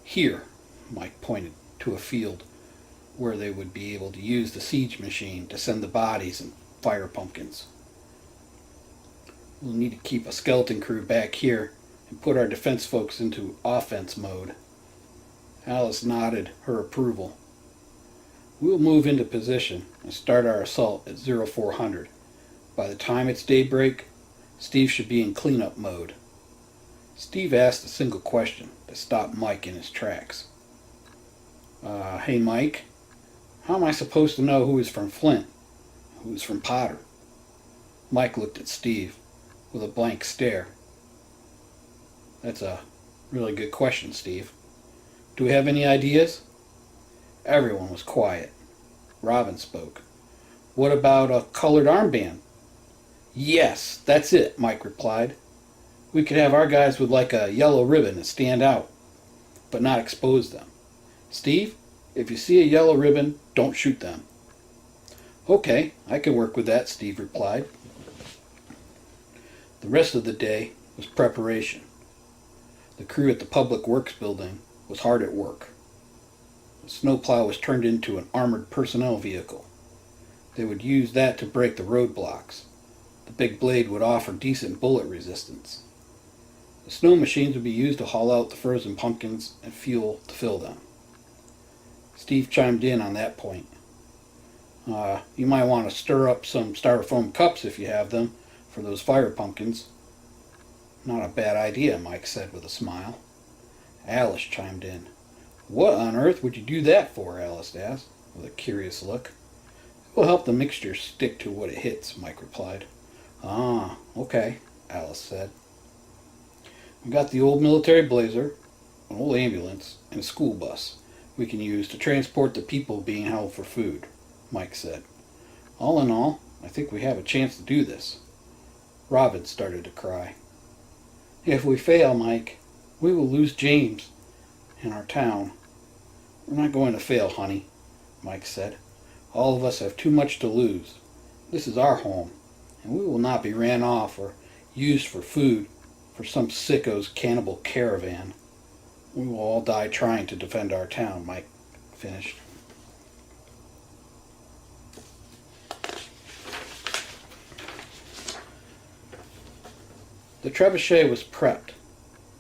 here. Mike pointed to a field where they would be able to use the siege machine to send the bodies and fire pumpkins. We'll need to keep a skeleton crew back here and put our defense folks into offense mode. Alice nodded her approval. We'll move into position and start our assault at 0400. By the time it's daybreak, Steve should be in cleanup mode. Steve asked a single question that stopped Mike in his tracks. Hey Mike, how am I supposed to know who is from Flint, who is from Potter? Mike looked at Steve with a blank stare. That's a really good question, Steve. Do we have any ideas? Everyone was quiet. Robin spoke. What about a colored armband? Yes, that's it, Mike replied. We could have our guys with like a yellow ribbon and stand out, but not expose them. Steve, if you see a yellow ribbon, don't shoot them. Okay, I can work with that, Steve replied. The rest of the day was preparation. The crew at the Public Works building was hard at work. The snowplow was turned into an armored personnel vehicle. They would use that to break the roadblocks. The big blade would offer decent bullet resistance. The snow machines would be used to haul out the frozen pumpkins and fuel to fill them. Steve chimed in on that point. You might want to stir up some styrofoam cups if you have them for those fire pumpkins. Not a bad idea, Mike said with a smile. Alice chimed in. What on earth would you do that for? Alice asked with a curious look. It will help the mixture stick to what it hits, Mike replied. Ah, okay, Alice said. We got the old military blazer, an old ambulance, and a school bus we can use to transport the people being held for food, Mike said. All in all, I think we have a chance to do this. Robin started to cry. If we fail, Mike, we will lose James and our town. We're not going to fail, honey, Mike said. All of us have too much to lose. This is our home, and we will not be ran off or used for food for some sicko's cannibal caravan. We will all die trying to defend our town, Mike finished. The trebuchet was prepped.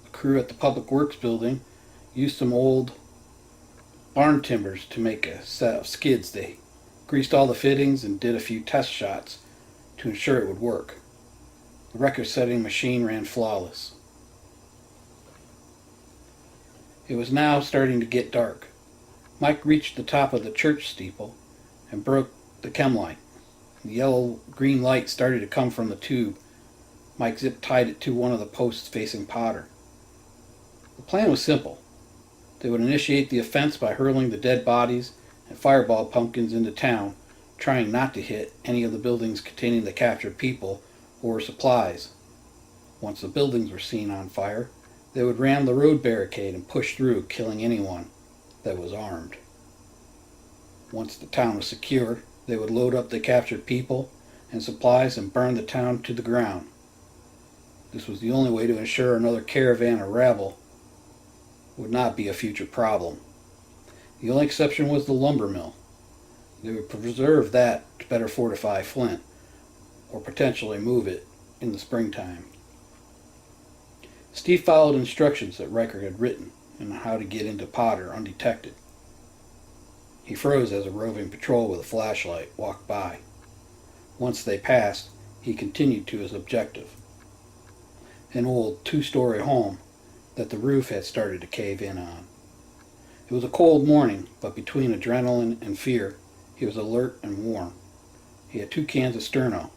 The crew at the Public Works building used some old barn timbers to make a set of skids. They greased all the fittings and did a few test shots to ensure it would work. The record-setting machine ran flawless. It was now starting to get dark. Mike reached the top of the church steeple and broke the chem light. The yellow-green light started to come from the tube. Mike zip-tied it to one of the posts facing Potter. The plan was simple. They would initiate the offense by hurling the dead bodies and fireball pumpkins into town, trying not to hit any of the buildings containing the captured people or supplies. Once the buildings were seen on fire, they would ram the road barricade and push through, killing anyone that was armed. Once the town was secure, they would load up the captured people and supplies and burn the town to the ground. This was the only way to ensure another caravan or rabble would not be a future problem. The only exception was the lumber mill. They would preserve that to better fortify Flint, or potentially move it in the springtime. Steve followed instructions that Riker had written on how to get into Potter undetected. He froze as a roving patrol with a flashlight walked by. Once they passed, he continued to his objective. An old two-story home that the roof had started to cave in on. It was a cold morning, but between adrenaline and fear, he was alert and warm. He had 2 cans of Sterno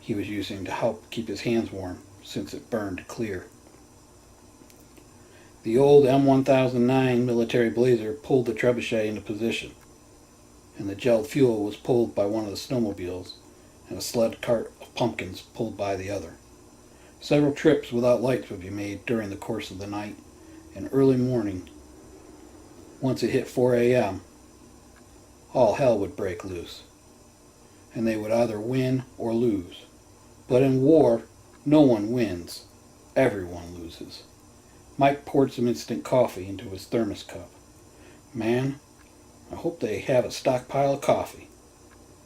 he was using to help keep his hands warm since it burned clear. The old M1009 military blazer pulled the trebuchet into position, and the gelled fuel was pulled by one of the snowmobiles, and a sled cart of pumpkins pulled by the other. Several trips without lights would be made during the course of the night, and early morning, once it hit 4 a.m., all hell would break loose, and they would either win or lose. But in war, no one wins, everyone loses. Mike poured some instant coffee into his thermos cup. Man, I hope they have a stockpile of coffee.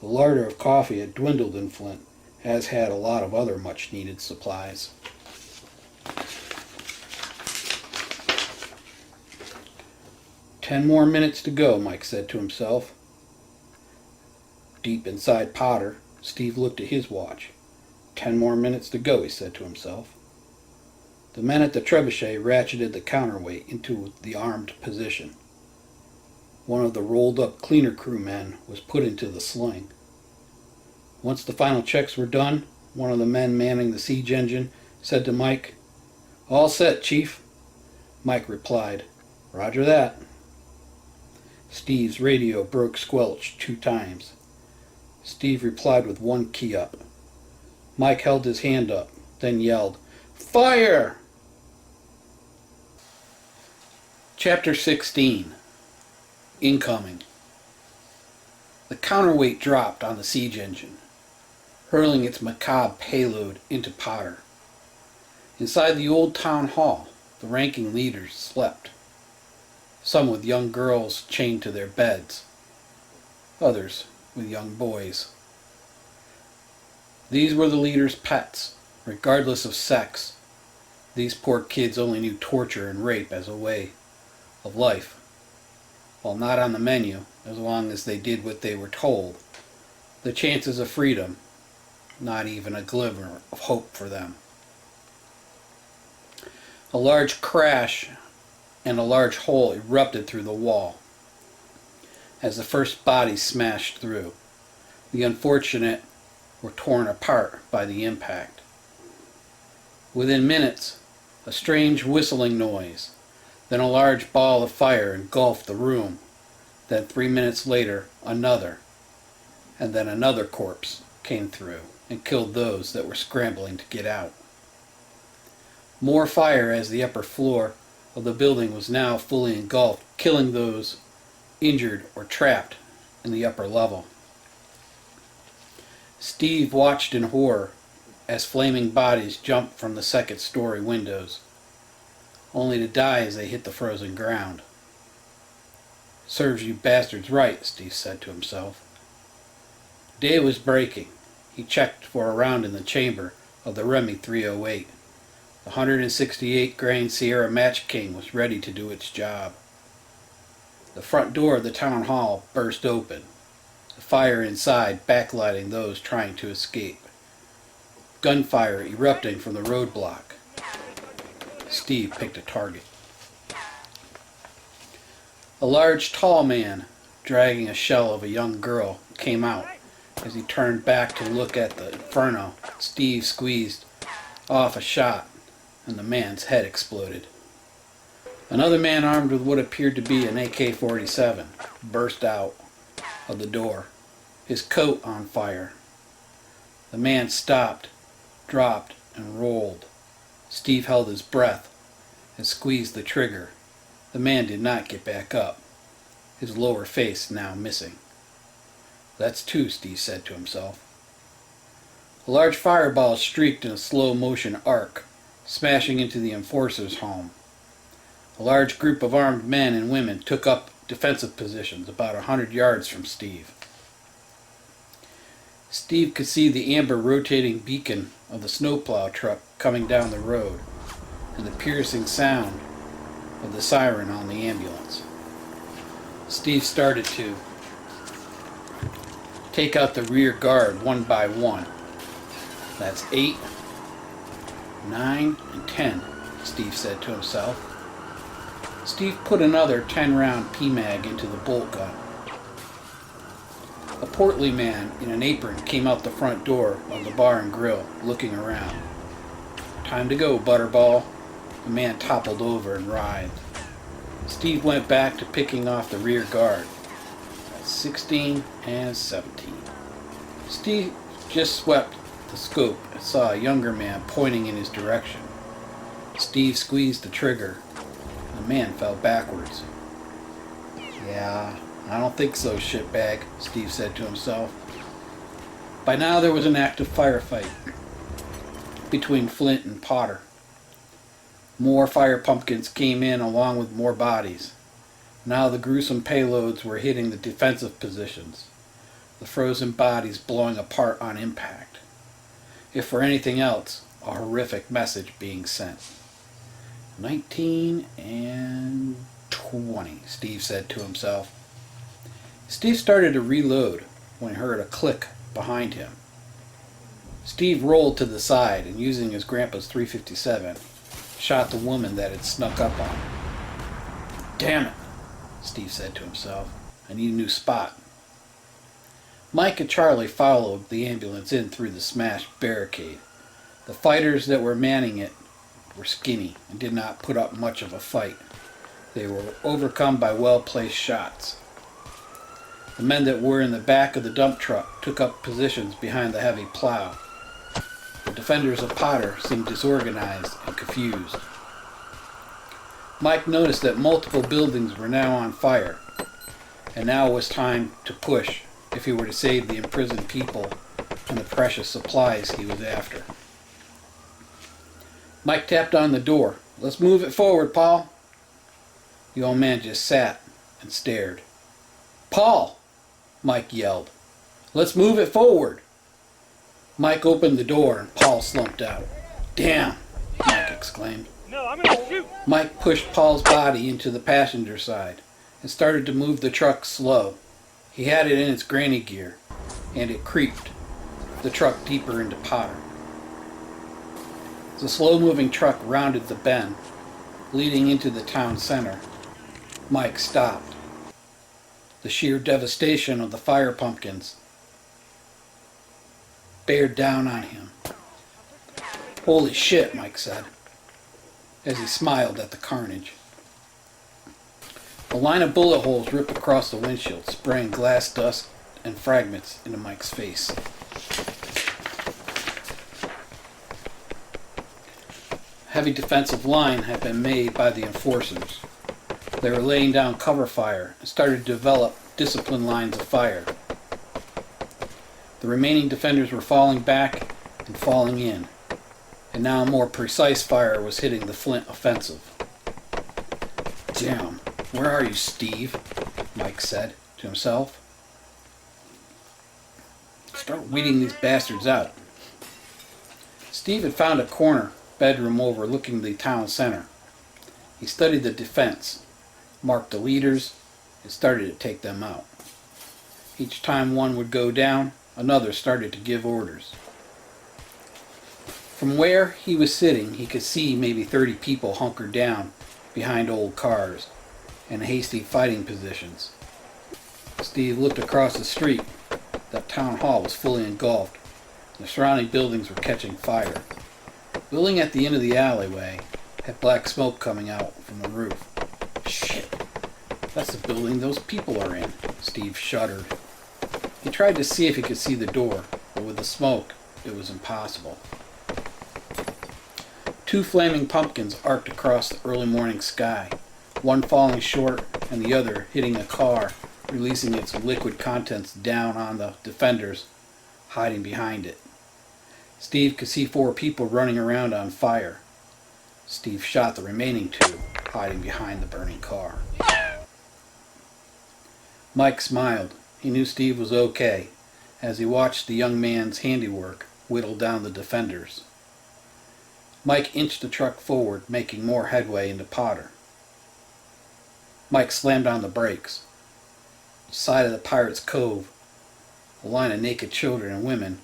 The larder of coffee had dwindled in Flint, as had a lot of other much-needed supplies. "10 more minutes to go," Mike said to himself. Deep inside Potter, Steve looked at his watch. 10 more minutes to go, he said to himself. The men at the trebuchet ratcheted the counterweight into the armed position. One of the rolled-up cleaner crew men was put into the sling. Once the final checks were done, one of the men manning the siege engine said to Mike, "All set, Chief." Mike replied, "Roger that." Steve's radio broke squelch 2 times. Steve replied with 1 key up. Mike held his hand up, then yelled, "Fire!" Chapter 16. Incoming. The counterweight dropped on the siege engine, hurling its macabre payload into Potter. Inside the old town hall, the ranking leaders slept, some with young girls chained to their beds, others with young boys. These were the leaders' pets, regardless of sex. These poor kids only knew torture and rape as a way of life. While not on the menu, as long as they did what they were told, the chances of freedom, not even a glimmer of hope for them. A large crash and a large hole erupted through the wall as the first bodies smashed through. The unfortunate were torn apart by the impact. Within minutes, a strange whistling noise, then a large ball of fire engulfed the room. Then 3 minutes later, another, and then another corpse came through and killed those that were scrambling to get out. More fire as the upper floor of the building was now fully engulfed, killing those injured or trapped in the upper level. Steve watched in horror as flaming bodies jumped from the second-story windows, only to die as they hit the frozen ground. "Serves you bastards right," Steve said to himself. Day was breaking. He checked for a round in the chamber of the Remy 308. The 168 grain Sierra Match King was ready to do its job. The front door of the town hall burst open, the fire inside backlighting those trying to escape. Gunfire erupting from the roadblock. Steve picked a target. A large, tall man, dragging a shell of a young girl, came out. As he turned back to look at the inferno, Steve squeezed off a shot, and the man's head exploded. Another man armed with what appeared to be an AK-47 burst out of the door, his coat on fire. The man stopped, dropped, and rolled. Steve held his breath and squeezed the trigger. The man did not get back up, his lower face now missing. "That's 2, Steve said to himself. A large fireball streaked in a slow-motion arc, smashing into the enforcer's home. A large group of armed men and women took up defensive positions about 100 yards from Steve. Steve could see the amber rotating beacon of the snowplow truck coming down the road, and the piercing sound of the siren on the ambulance. Steve started to take out the rear guard one by one. "That's 8, 9, and 10, Steve said to himself. Steve put another 10-round PMAG into the bolt gun. A portly man in an apron came out the front door of the bar and grill, looking around. "Time to go, Butterball." The man toppled over and writhed. Steve went back to picking off the rear guard. At 16 and 17. Steve just swept the scope and saw a younger man pointing in his direction. Steve squeezed the trigger. The man fell backwards. "Yeah, I don't think so, shitbag," Steve said to himself. By now there was an active firefight between Flint and Potter. More fire pumpkins came in along with more bodies. Now the gruesome payloads were hitting the defensive positions, the frozen bodies blowing apart on impact. If for anything else, a horrific message being sent. 19 and 20, Steve said to himself. Steve started to reload when he heard a click behind him. Steve rolled to the side and, using his grandpa's .357, shot the woman that had snuck up on him. "Damn it," Steve said to himself. "I need a new spot." Mike and Charlie followed the ambulance in through the smashed barricade. The fighters that were manning it were skinny and did not put up much of a fight. They were overcome by well-placed shots. The men that were in the back of the dump truck took up positions behind the heavy plow. The defenders of Potter seemed disorganized and confused. Mike noticed that multiple buildings were now on fire, and now was time to push if he were to save the imprisoned people and the precious supplies he was after. Mike tapped on the door. "Let's move it forward, Paul." The old man just sat and stared. "Paul!" Mike yelled. "Let's move it forward." Mike opened the door and Paul slumped out. "Damn!" Mike exclaimed. No, I'm gonna shoot. Mike pushed Paul's body into the passenger side and started to move the truck slow. He had it in its granny gear, and it creeped the truck deeper into Potter. The slow-moving truck rounded the bend, leading into the town center. Mike stopped. The sheer devastation of the fire pumpkins bared down on him. "Holy shit," Mike said, as he smiled at the carnage. A line of bullet holes ripped across the windshield, spraying glass dust and fragments into Mike's face. A heavy defensive line had been made by the enforcers. They were laying down cover fire and started to develop disciplined lines of fire. The remaining defenders were falling back and falling in, and now more precise fire was hitting the Flint offensive. "Damn, where are you, Steve?" Mike said to himself. "Start weeding these bastards out." Steve had found a corner bedroom overlooking the town center. He studied the defense, marked the leaders, and started to take them out. Each time one would go down, another started to give orders. From where he was sitting, he could see maybe 30 people hunkered down behind old cars in hasty fighting positions. Steve looked across the street. The town hall was fully engulfed. The surrounding buildings were catching fire. The building at the end of the alleyway had black smoke coming out from the roof. "Shit, that's the building those people are in," Steve shuddered. He tried to see if he could see the door, but with the smoke, it was impossible. Two flaming pumpkins arced across the early morning sky, one falling short and the other hitting a car, releasing its liquid contents down on the defenders hiding behind it. Steve could see 4 people running around on fire. Steve shot the remaining 2, hiding behind the burning car. Mike smiled. He knew Steve was okay, as he watched the young man's handiwork whittle down the defenders. Mike inched the truck forward, making more headway into Potter. Mike slammed on the brakes. The side of the Pirates' Cove, a line of naked children and women,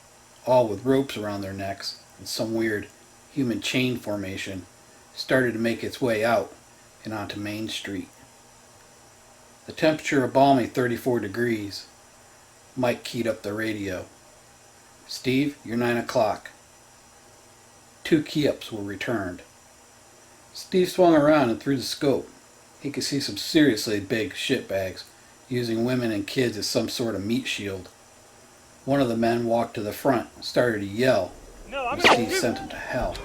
all with ropes around their necks in some weird human chain formation, started to make its way out and onto Main Street. The temperature a balmy 34 degrees. Mike keyed up the radio. "Steve, you're 9 o'clock. 2 key-ups were returned. Steve swung around and through the scope. He could see some seriously big shitbags, using women and kids as some sort of meat shield. One of the men walked to the front and started to yell, and Steve sent him to hell.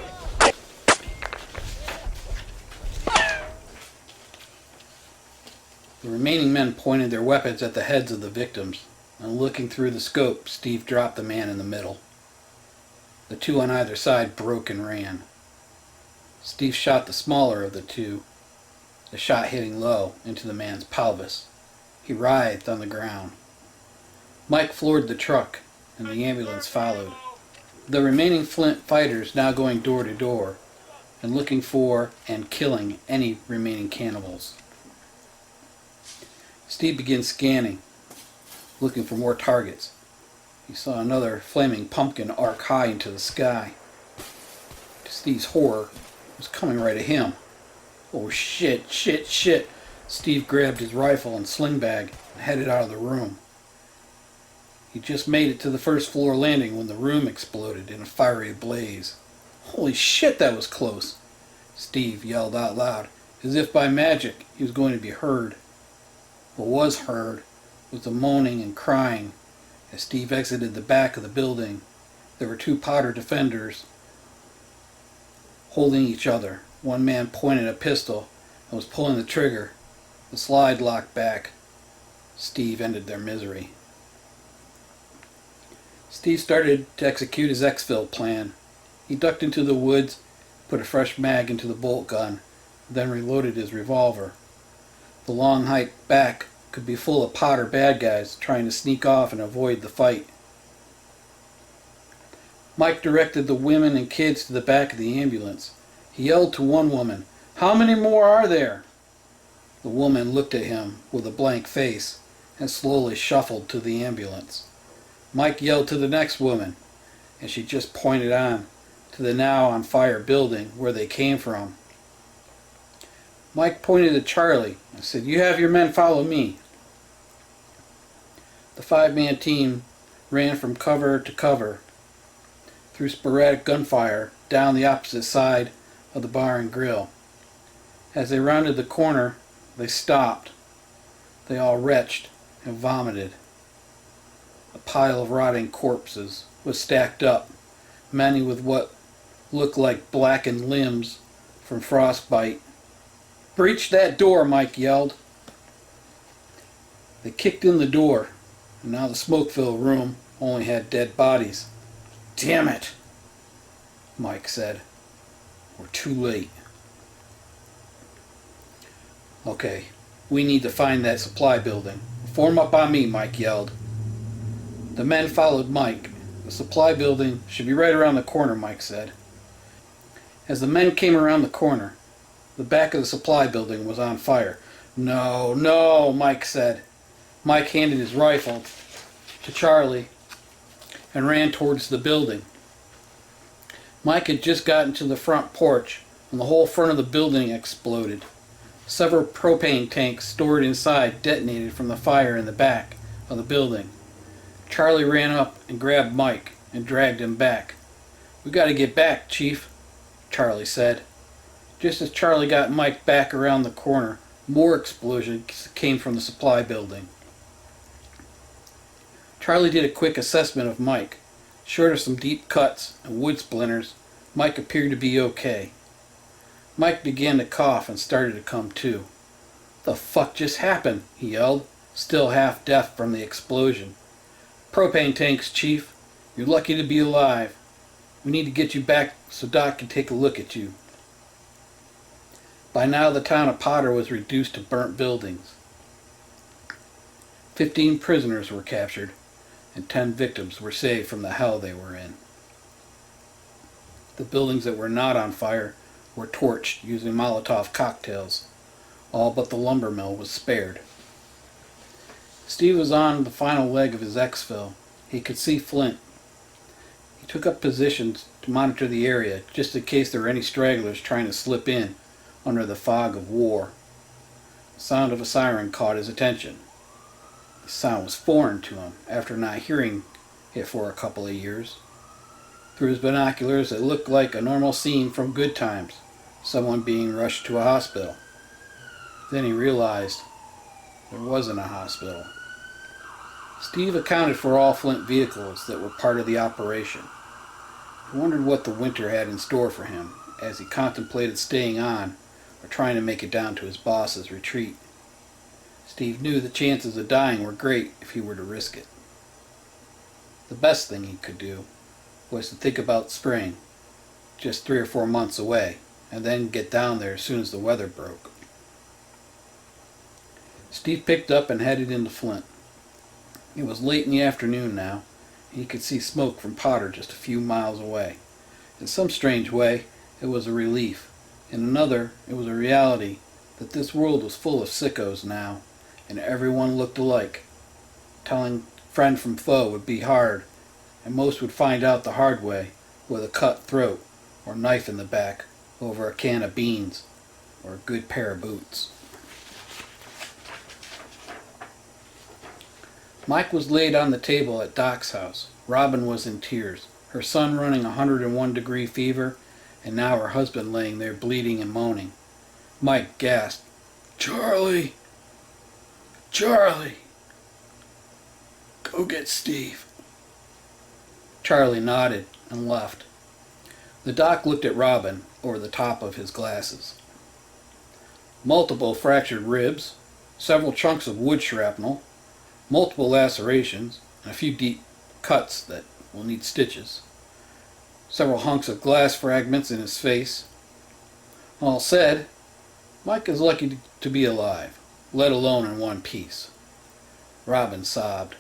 The remaining men pointed their weapons at the heads of the victims, and looking through the scope, Steve dropped the man in the middle. The 2 on either side broke and ran. Steve shot the smaller of the 2, the shot hitting low into the man's pelvis. He writhed on the ground. Mike floored the truck, and the ambulance followed. The remaining Flint fighters now going door to door and looking for and killing any remaining cannibals. Steve began scanning, looking for more targets. He saw another flaming pumpkin arc high into the sky. To Steve's horror, it was coming right at him. Oh shit. Steve grabbed his rifle and sling bag and headed out of the room. He just made it to the first floor landing when the room exploded in a fiery blaze. Holy shit, that was close! Steve yelled out loud, as if by magic he was going to be heard. What was heard was the moaning and crying. As Steve exited the back of the building, there were 2 Potter defenders holding each other. One man pointed a pistol and was pulling the trigger. The slide locked back. Steve ended their misery. Steve started to execute his exfil plan. He ducked into the woods, put a fresh mag into the bolt gun, then reloaded his revolver. The long hike back could be full of Potter bad guys trying to sneak off and avoid the fight. Mike directed the women and kids to the back of the ambulance. He yelled to one woman, "How many more are there?" The woman looked at him with a blank face and slowly shuffled to the ambulance. Mike yelled to the next woman, and she just pointed on to the now on fire building where they came from. Mike pointed to Charlie and said, "You have your men follow me." The 5-man team ran from cover to cover through sporadic gunfire down the opposite side of the bar and grill. As they rounded the corner, they stopped. They all retched and vomited. A pile of rotting corpses was stacked up, many with what looked like blackened limbs from frostbite. "Breach that door," Mike yelled. They kicked in the door, and now the smoke-filled room only had dead bodies. "Damn it," Mike said. "We're too late." "Okay, we need to find that supply building. Form up on me," Mike yelled. The men followed Mike. "The supply building should be right around the corner," Mike said. As the men came around the corner, the back of the supply building was on fire. No, Mike said. Mike handed his rifle to Charlie and ran towards the building. Mike had just gotten to the front porch when the whole front of the building exploded. Several propane tanks stored inside detonated from the fire in the back of the building. Charlie ran up and grabbed Mike and dragged him back. "We got to get back, Chief," Charlie said. Just as Charlie got Mike back around the corner, more explosions came from the supply building. Charlie did a quick assessment of Mike. Short of some deep cuts and wood splinters, Mike appeared to be okay. Mike began to cough and started to come to. "The fuck just happened?" he yelled, still half deaf from the explosion. "Propane tanks, Chief. You're lucky to be alive. We need to get you back so Doc can take a look at you." By now the town of Potter was reduced to burnt buildings. 15 prisoners were captured, and 10 victims were saved from the hell they were in. The buildings that were not on fire were torched using Molotov cocktails. All but the lumber mill was spared. Steve was on the final leg of his exfil. He could see Flint. He took up positions to monitor the area just in case there were any stragglers trying to slip in under the fog of war. The sound of a siren caught his attention. The The sound was foreign to him after not hearing it for a couple of years. Through his binoculars, it looked like a normal scene from Good Times, someone being rushed to a hospital. Then he realized there wasn't a hospital. Steve accounted for all Flint vehicles that were part of the operation. He wondered what the winter had in store for him as he contemplated staying on or trying to make it down to his boss's retreat. Steve knew the chances of dying were great if he were to risk it. The best thing he could do was to think about spring, just 3 or 4 months away, and then get down there as soon as the weather broke. Steve picked up and headed into Flint. It was late in the afternoon now, and he could see smoke from Potter just a few miles away. In some strange way, it was a relief. In another, it was a reality that this world was full of sickos now, and everyone looked alike. Telling friend from foe would be hard, and most would find out the hard way with a cut throat or knife in the back over a can of beans or a good pair of boots. Mike was laid on the table at Doc's house. Robin was in tears, her son running 101-degree fever, and now her husband laying there bleeding and moaning. Mike gasped, "Charlie! Charlie! Go get Steve." Charlie nodded and left. The doc looked at Robin over the top of his glasses. Multiple fractured ribs, several chunks of wood shrapnel, multiple lacerations, and a few deep cuts that will need stitches. Several hunks of glass fragments in his face. All said, Mike is lucky to be alive, let alone in one piece. Robin sobbed,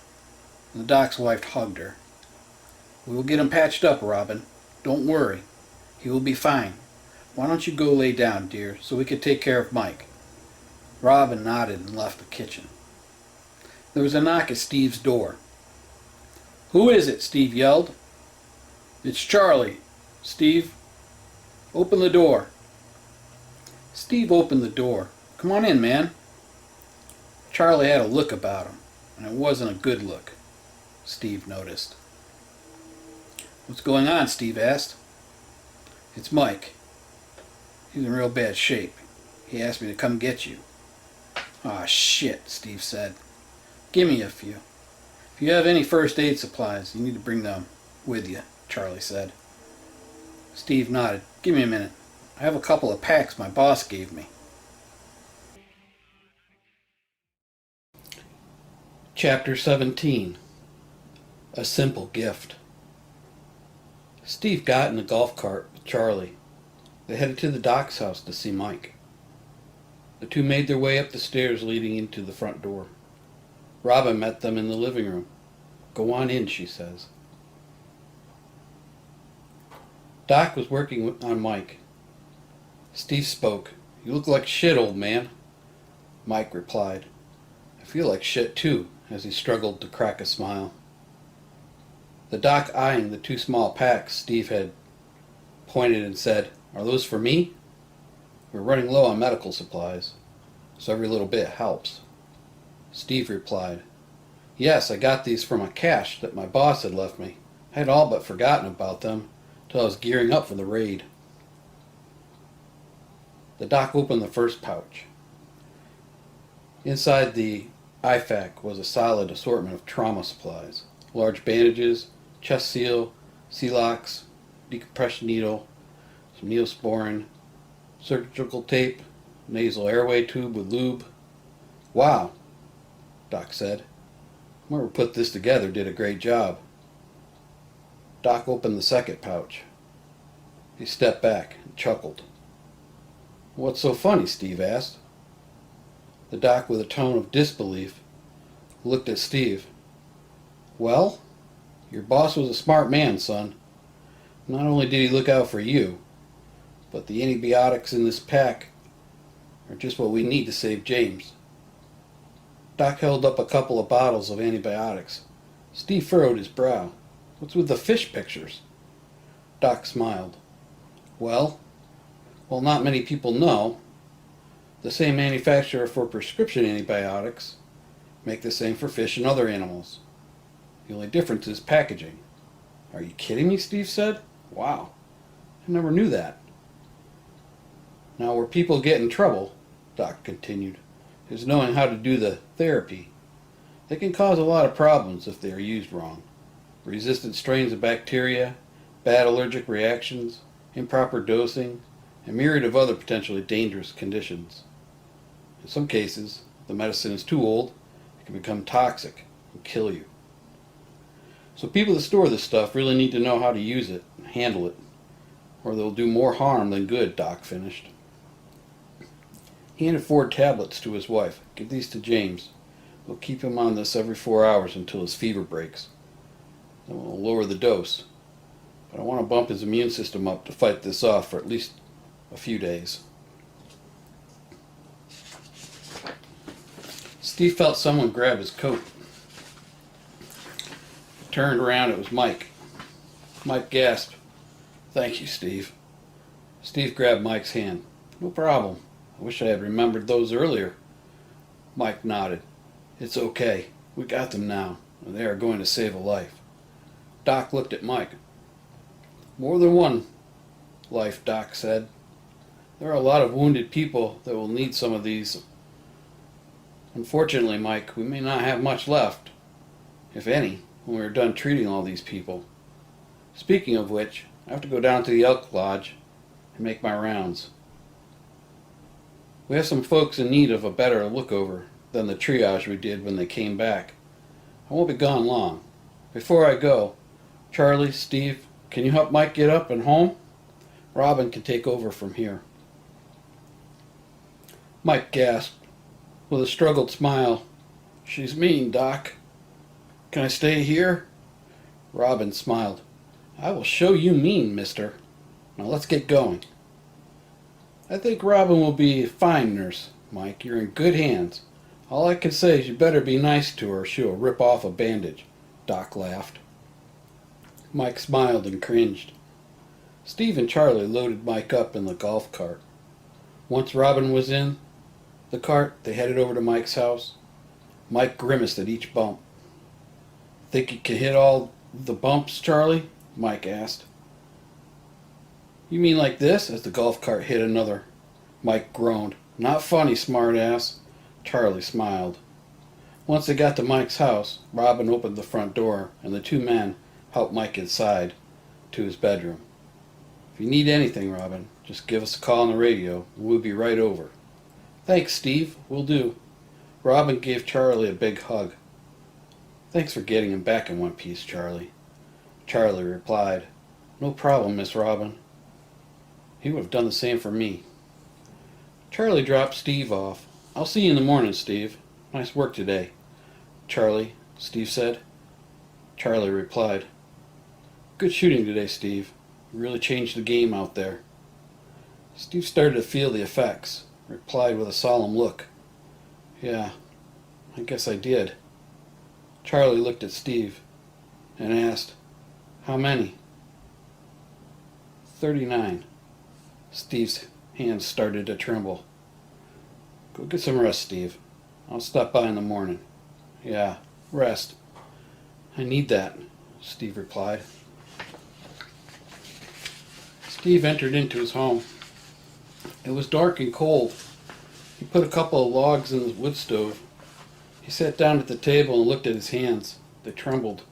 and the doc's wife hugged her. "We will get him patched up, Robin. Don't worry. He will be fine. Why don't you go lay down, dear, so we can take care of Mike?" Robin nodded and left the kitchen. There was a knock at Steve's door. "Who is it?" Steve yelled. "It's Charlie. Steve, open the door." Steve opened the door. "Come on in, man." Charlie had a look about him, and it wasn't a good look, Steve noticed. "What's going on?" Steve asked. "It's Mike. He's in real bad shape. He asked me to come get you." "Aw, shit," Steve said. "Give me a few. If you have any first aid supplies, you need to bring them with you," Charlie said. Steve nodded. "Give me a minute. I have a couple of packs my boss gave me." Chapter 17. A Simple Gift. Steve got in the golf cart with Charlie. They headed to the doc's house to see Mike. The two made their way up the stairs leading into the front door. Robin met them in the living room. "Go on in," she says. Doc was working on Mike. Steve spoke. "You look like shit, old man." Mike replied, "I feel like shit too," as he struggled to crack a smile. The doc eyeing the 2 small packs Steve had pointed and said, "Are those for me? We're running low on medical supplies, so every little bit helps." Steve replied, "Yes, I got these from a cache that my boss had left me. I had all but forgotten about them till I was gearing up for the raid." The doc opened the first pouch. Inside the IFAC was a solid assortment of trauma supplies: large bandages, chest seal, Celox, decompression needle, some Neosporin, surgical tape, nasal airway tube with lube. "Wow," Doc said. "Whoever put this together did a great job." Doc opened the second pouch. He stepped back and chuckled. "What's so funny?" Steve asked. The doc, with a tone of disbelief, looked at Steve. "Well, your boss was a smart man, son. Not only did he look out for you, but the antibiotics in this pack are just what we need to save James." Doc held up a couple of bottles of antibiotics. Steve furrowed his brow. "What's with the fish pictures?" Doc smiled. Well, not many people know, the same manufacturer for prescription antibiotics make the same for fish and other animals. The only difference is packaging. Are you kidding me? Steve said. Wow, I never knew that. Now, where people get in trouble, Doc continued, is knowing how to do the therapy. They can cause a lot of problems if they are used wrong. Resistant strains of bacteria, bad allergic reactions, improper dosing, and a myriad of other potentially dangerous conditions. In some cases, if the medicine is too old, it can become toxic and kill you. So people that store this stuff really need to know how to use it and handle it, or they'll do more harm than good, Doc finished. He handed 4 tablets to his wife. Give these to James. We'll keep him on this every 4 hours until his fever breaks. Then we'll lower the dose. But I want to bump his immune system up to fight this off for at least a few days. Steve felt someone grab his coat. He turned around. It was Mike. Mike gasped. Thank you, Steve. Steve grabbed Mike's hand. No problem. I wish I had remembered those earlier. Mike nodded. It's okay. We got them now, and they are going to save a life. Doc looked at Mike. More than one life, Doc said. There are a lot of wounded people that will need some of these. Unfortunately, Mike, we may not have much left, if any, when we are done treating all these people. Speaking of which, I have to go down to the Elk Lodge and make my rounds. We have some folks in need of a better lookover than the triage we did when they came back. I won't be gone long. Before I go, Charlie, Steve, can you help Mike get up and home? Robin can take over from here. Mike gasped, with a struggled smile. She's mean, Doc. Can I stay here? Robin smiled. I will show you mean, mister. Now let's get going. I think Robin will be a fine nurse, Mike. You're in good hands. All I can say is you better be nice to her or she'll rip off a bandage. Doc laughed. Mike smiled and cringed. Steve and Charlie loaded Mike up in the golf cart. Once Robin was in the cart, they headed over to Mike's house. Mike grimaced at each bump. Think you can hit all the bumps, Charlie? Mike asked. You mean like this? As the golf cart hit another. Mike groaned. Not funny, smartass. Charlie smiled. Once they got to Mike's house, Robin opened the front door, and the 2 men helped Mike inside to his bedroom. If you need anything, Robin, just give us a call on the radio, and we'll be right over. Thanks, Steve. Will do. Robin gave Charlie a big hug. Thanks for getting him back in one piece, Charlie. Charlie replied, No problem, Miss Robin. He would have done the same for me. Charlie dropped Steve off. I'll see you in the morning, Steve. Nice work today. Charlie, Steve said. Charlie replied, Good shooting today, Steve. You really changed the game out there. Steve started to feel the effects, replied with a solemn look. Yeah, I guess I did. Charlie looked at Steve and asked, How many? 39. Steve's hands started to tremble. Go get some rest, Steve. I'll stop by in the morning. Yeah, rest. I need that, Steve replied. Steve entered into his home. It was dark and cold. He put a couple of logs in the wood stove. He sat down at the table and looked at his hands. They trembled.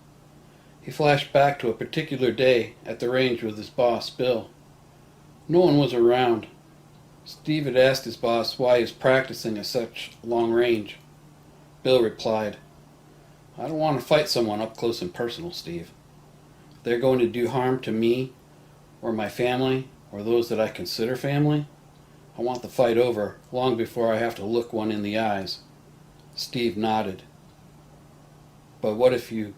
He flashed back to a particular day at the range with his boss, Bill. No one was around. Steve had asked his boss why he was practicing at such long range. Bill replied, I don't want to fight someone up close and personal, Steve. If they're going to do harm to me or my family or those that I consider family, I want the fight over long before I have to look one in the eyes. Steve nodded. But what if you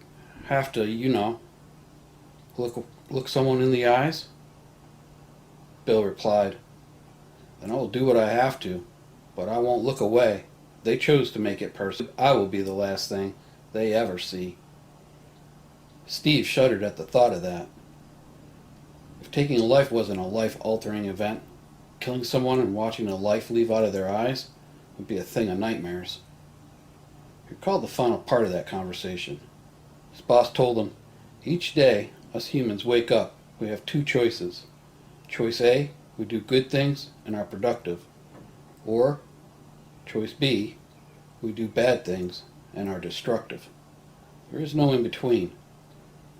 have to, look someone in the eyes? Bill replied, Then I will do what I have to, but I won't look away. They chose to make it personal. I will be the last thing they ever see. Steve shuddered at the thought of that. If taking a life wasn't a life-altering event, killing someone and watching a life leave out of their eyes would be a thing of nightmares. He recalled the final part of that conversation. His boss told him, "Each day, us humans wake up, we have two choices. Choice A, we do good things and are productive. Or, choice B, we do bad things and are destructive. There is no in between.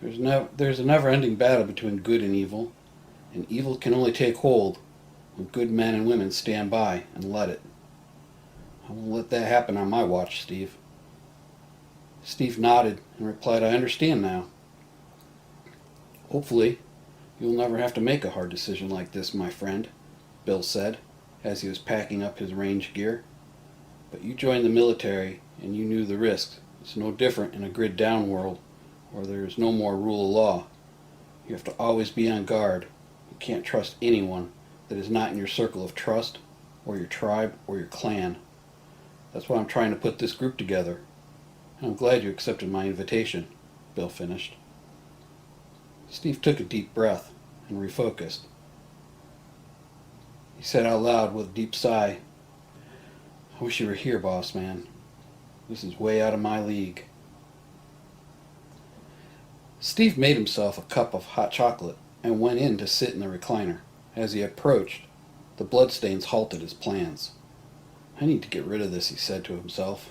There's a never-ending battle between good and evil can only take hold when good men and women stand by and let it. I won't let that happen on my watch, Steve." Steve nodded and replied, "I understand now. Hopefully, you'll never have to make a hard decision like this, my friend," Bill said, as he was packing up his range gear. "But you joined the military and you knew the risks. It's no different in a grid-down world where there is no more rule of law. You have to always be on guard. You can't trust anyone that is not in your circle of trust, or your tribe, or your clan. That's why I'm trying to put this group together. And I'm glad you accepted my invitation," Bill finished. Steve took a deep breath and refocused. He said out loud with a deep sigh, "I wish you were here, boss man. This is way out of my league." Steve made himself a cup of hot chocolate and went in to sit in the recliner. As he approached, the bloodstains halted his plans. "I need to get rid of this," he said to himself.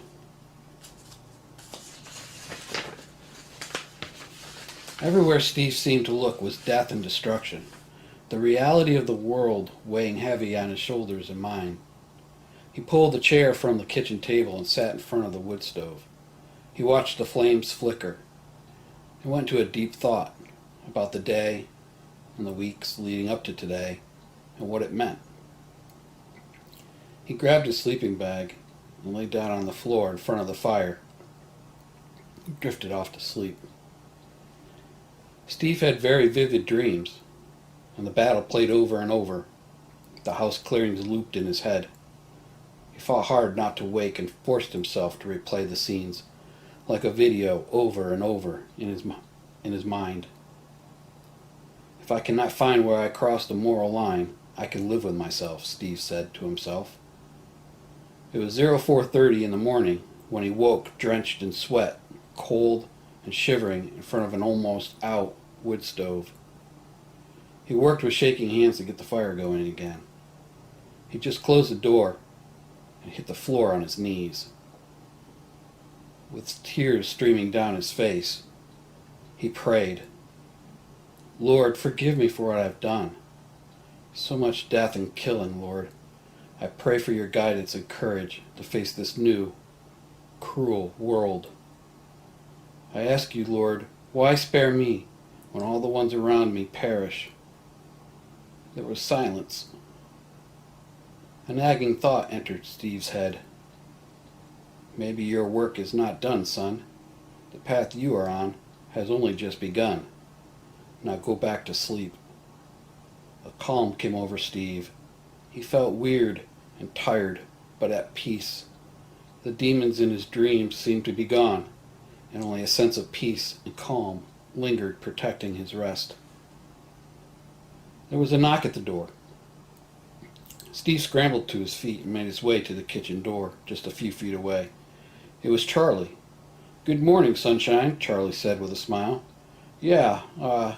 Everywhere Steve seemed to look was death and destruction, the reality of the world weighing heavy on his shoulders and mind. He pulled the chair from the kitchen table and sat in front of the wood stove. He watched the flames flicker. He went into a deep thought about the day and the weeks leading up to today and what it meant. He grabbed his sleeping bag and lay down on the floor in front of the fire. He drifted off to sleep. Steve had very vivid dreams, and the battle played over and over. The house clearings looped in his head. He fought hard not to wake and forced himself to replay the scenes, like a video over and over in his mind. "If I cannot find where I crossed the moral line, I can live with myself," Steve said to himself. It was 04:30 in the morning when he woke drenched in sweat, cold and shivering in front of an almost out wood stove. He worked with shaking hands to get the fire going again. He just closed the door and hit the floor on his knees. With tears streaming down his face, he prayed, "Lord, forgive me for what I've done. So much death and killing, Lord. I pray for your guidance and courage to face this new, cruel world. I ask you, Lord, why spare me when all the ones around me perish?" There was silence. A nagging thought entered Steve's head. "Maybe your work is not done, son. The path you are on has only just begun. Now go back to sleep." A calm came over Steve. He felt weird and tired, but at peace. The demons in his dreams seemed to be gone, and only a sense of peace and calm lingered, protecting his rest. There was a knock at the door. Steve scrambled to his feet and made his way to the kitchen door, just a few feet away. It was Charlie. "Good morning, sunshine," Charlie said with a smile. "Yeah,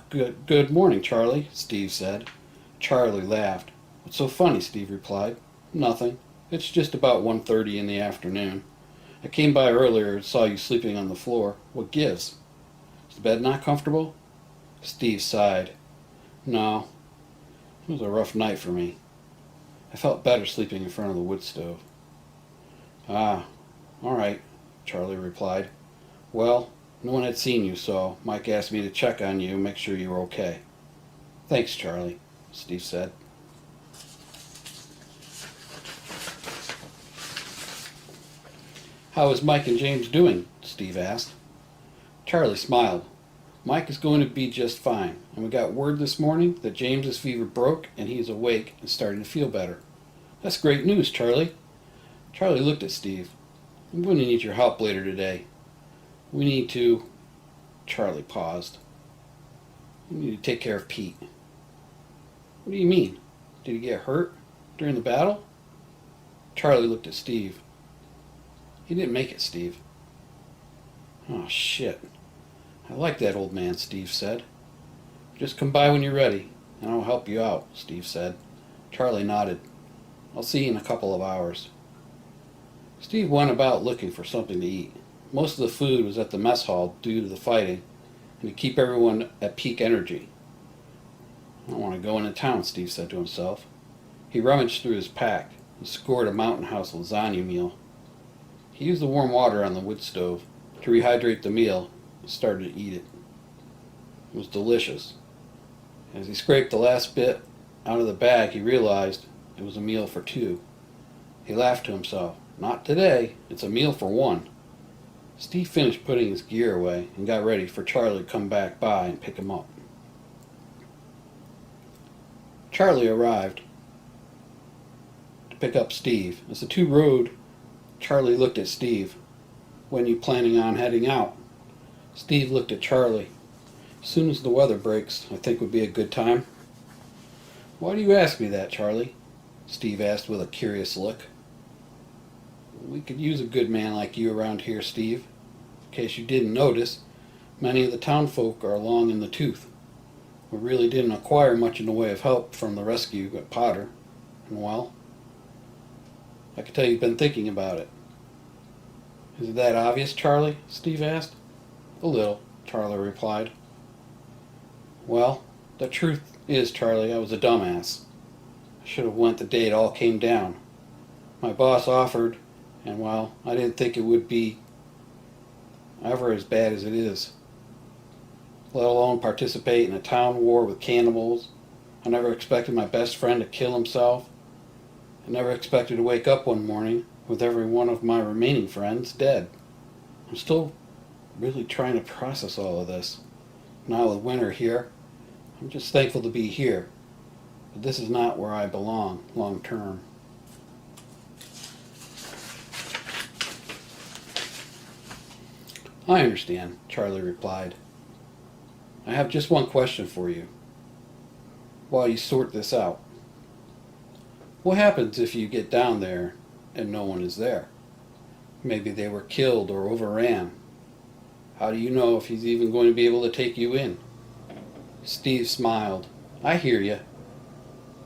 good morning, Charlie," Steve said. Charlie laughed. "What's so funny?" Steve replied. "Nothing. It's just about 1:30 in the afternoon. I came by earlier and saw you sleeping on the floor. What gives? Is the bed not comfortable?" Steve sighed. "No. It was a rough night for me. I felt better sleeping in front of the wood stove." "Ah, all right," Charlie replied. "Well, no one had seen you, so Mike asked me to check on you and make sure you were okay." "Thanks, Charlie," Steve said. "How is Mike and James doing?" Steve asked. Charlie smiled. "Mike is going to be just fine, and we got word this morning that James's fever broke and he is awake and starting to feel better." "That's great news, Charlie." Charlie looked at Steve. "I'm going to need your help later today. We need to..." Charlie paused. "We need to take care of Pete." "What do you mean? Did he get hurt during the battle?" Charlie looked at Steve. "He didn't make it, Steve. Oh, shit. I like that old man, Steve said. Just come by when you're ready, and I'll help you out, Steve said. Charlie nodded. I'll see you in a couple of hours. Steve went about looking for something to eat. Most of the food was at the mess hall due to the fighting, and to keep everyone at peak energy. I don't want to go into town, Steve said to himself. He rummaged through his pack and scored a Mountain House lasagna meal. He used the warm water on the wood stove to rehydrate the meal and started to eat it. It was delicious. As he scraped the last bit out of the bag, he realized it was a meal for two. He laughed to himself. Not today. It's a meal for one. Steve finished putting his gear away and got ready for Charlie to come back by and pick him up. Charlie arrived to pick up Steve. As the two rode, Charlie looked at Steve. When you planning on heading out? Steve looked at Charlie. As soon as the weather breaks, I think would be a good time. Why do you ask me that, Charlie? Steve asked with a curious look. We could use a good man like you around here, Steve. In case you didn't notice, many of the townfolk are long in the tooth. We really didn't acquire much in the way of help from the rescue at Potter. And well, I can tell you've been thinking about it. Is it that obvious, Charlie? Steve asked. A little, Charlie replied. Well, the truth is, Charlie, I was a dumbass. I should have went the day it all came down. My boss offered, and well, I didn't think it would be ever as bad as it is. Let alone participate in a town war with cannibals. I never expected my best friend to kill himself. I never expected to wake up one morning with every one of my remaining friends dead. I'm still really trying to process all of this. Now with winter here, I'm just thankful to be here. But this is not where I belong long term. I understand, Charlie replied. I have just one question for you. While you sort this out, what happens if you get down there and no one is there? Maybe they were killed or overran. How do you know if he's even going to be able to take you in? Steve smiled. I hear you.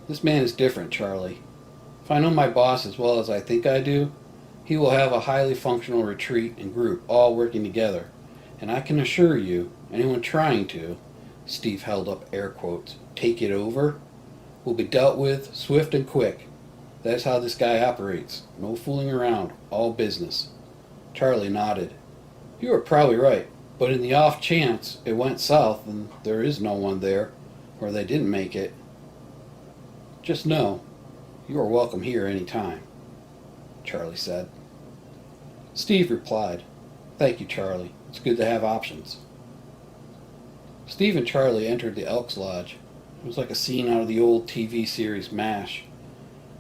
This man is different, Charlie. If I know my boss as well as I think I do, he will have a highly functional retreat and group all working together. And I can assure you, anyone trying to, Steve held up air quotes, take it over, will be dealt with swift and quick. That's how this guy operates. No fooling around, all business. Charlie nodded. You are probably right, but in the off chance it went south and there is no one there, or they didn't make it, just know you are welcome here any time, Charlie said. Steve replied, Thank you, Charlie. It's good to have options. Steve and Charlie entered the Elks Lodge. It was like a scene out of the old TV series MASH.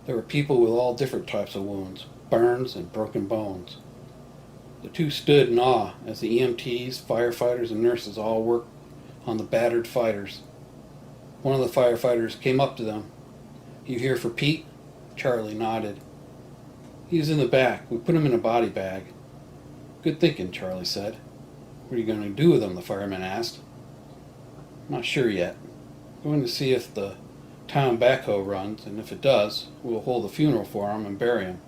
There were people with all different types of wounds, burns and broken bones. The two stood in awe as the EMTs, firefighters, and nurses all worked on the battered fighters. One of the firefighters came up to them. You here for Pete? Charlie nodded. He's in the back. We put him in a body bag. Good thinking, Charlie said. What are you going to do with him? The fireman asked. Not sure yet. I'm going to see if the town backhoe runs, and if it does, we'll hold a funeral for him and bury him.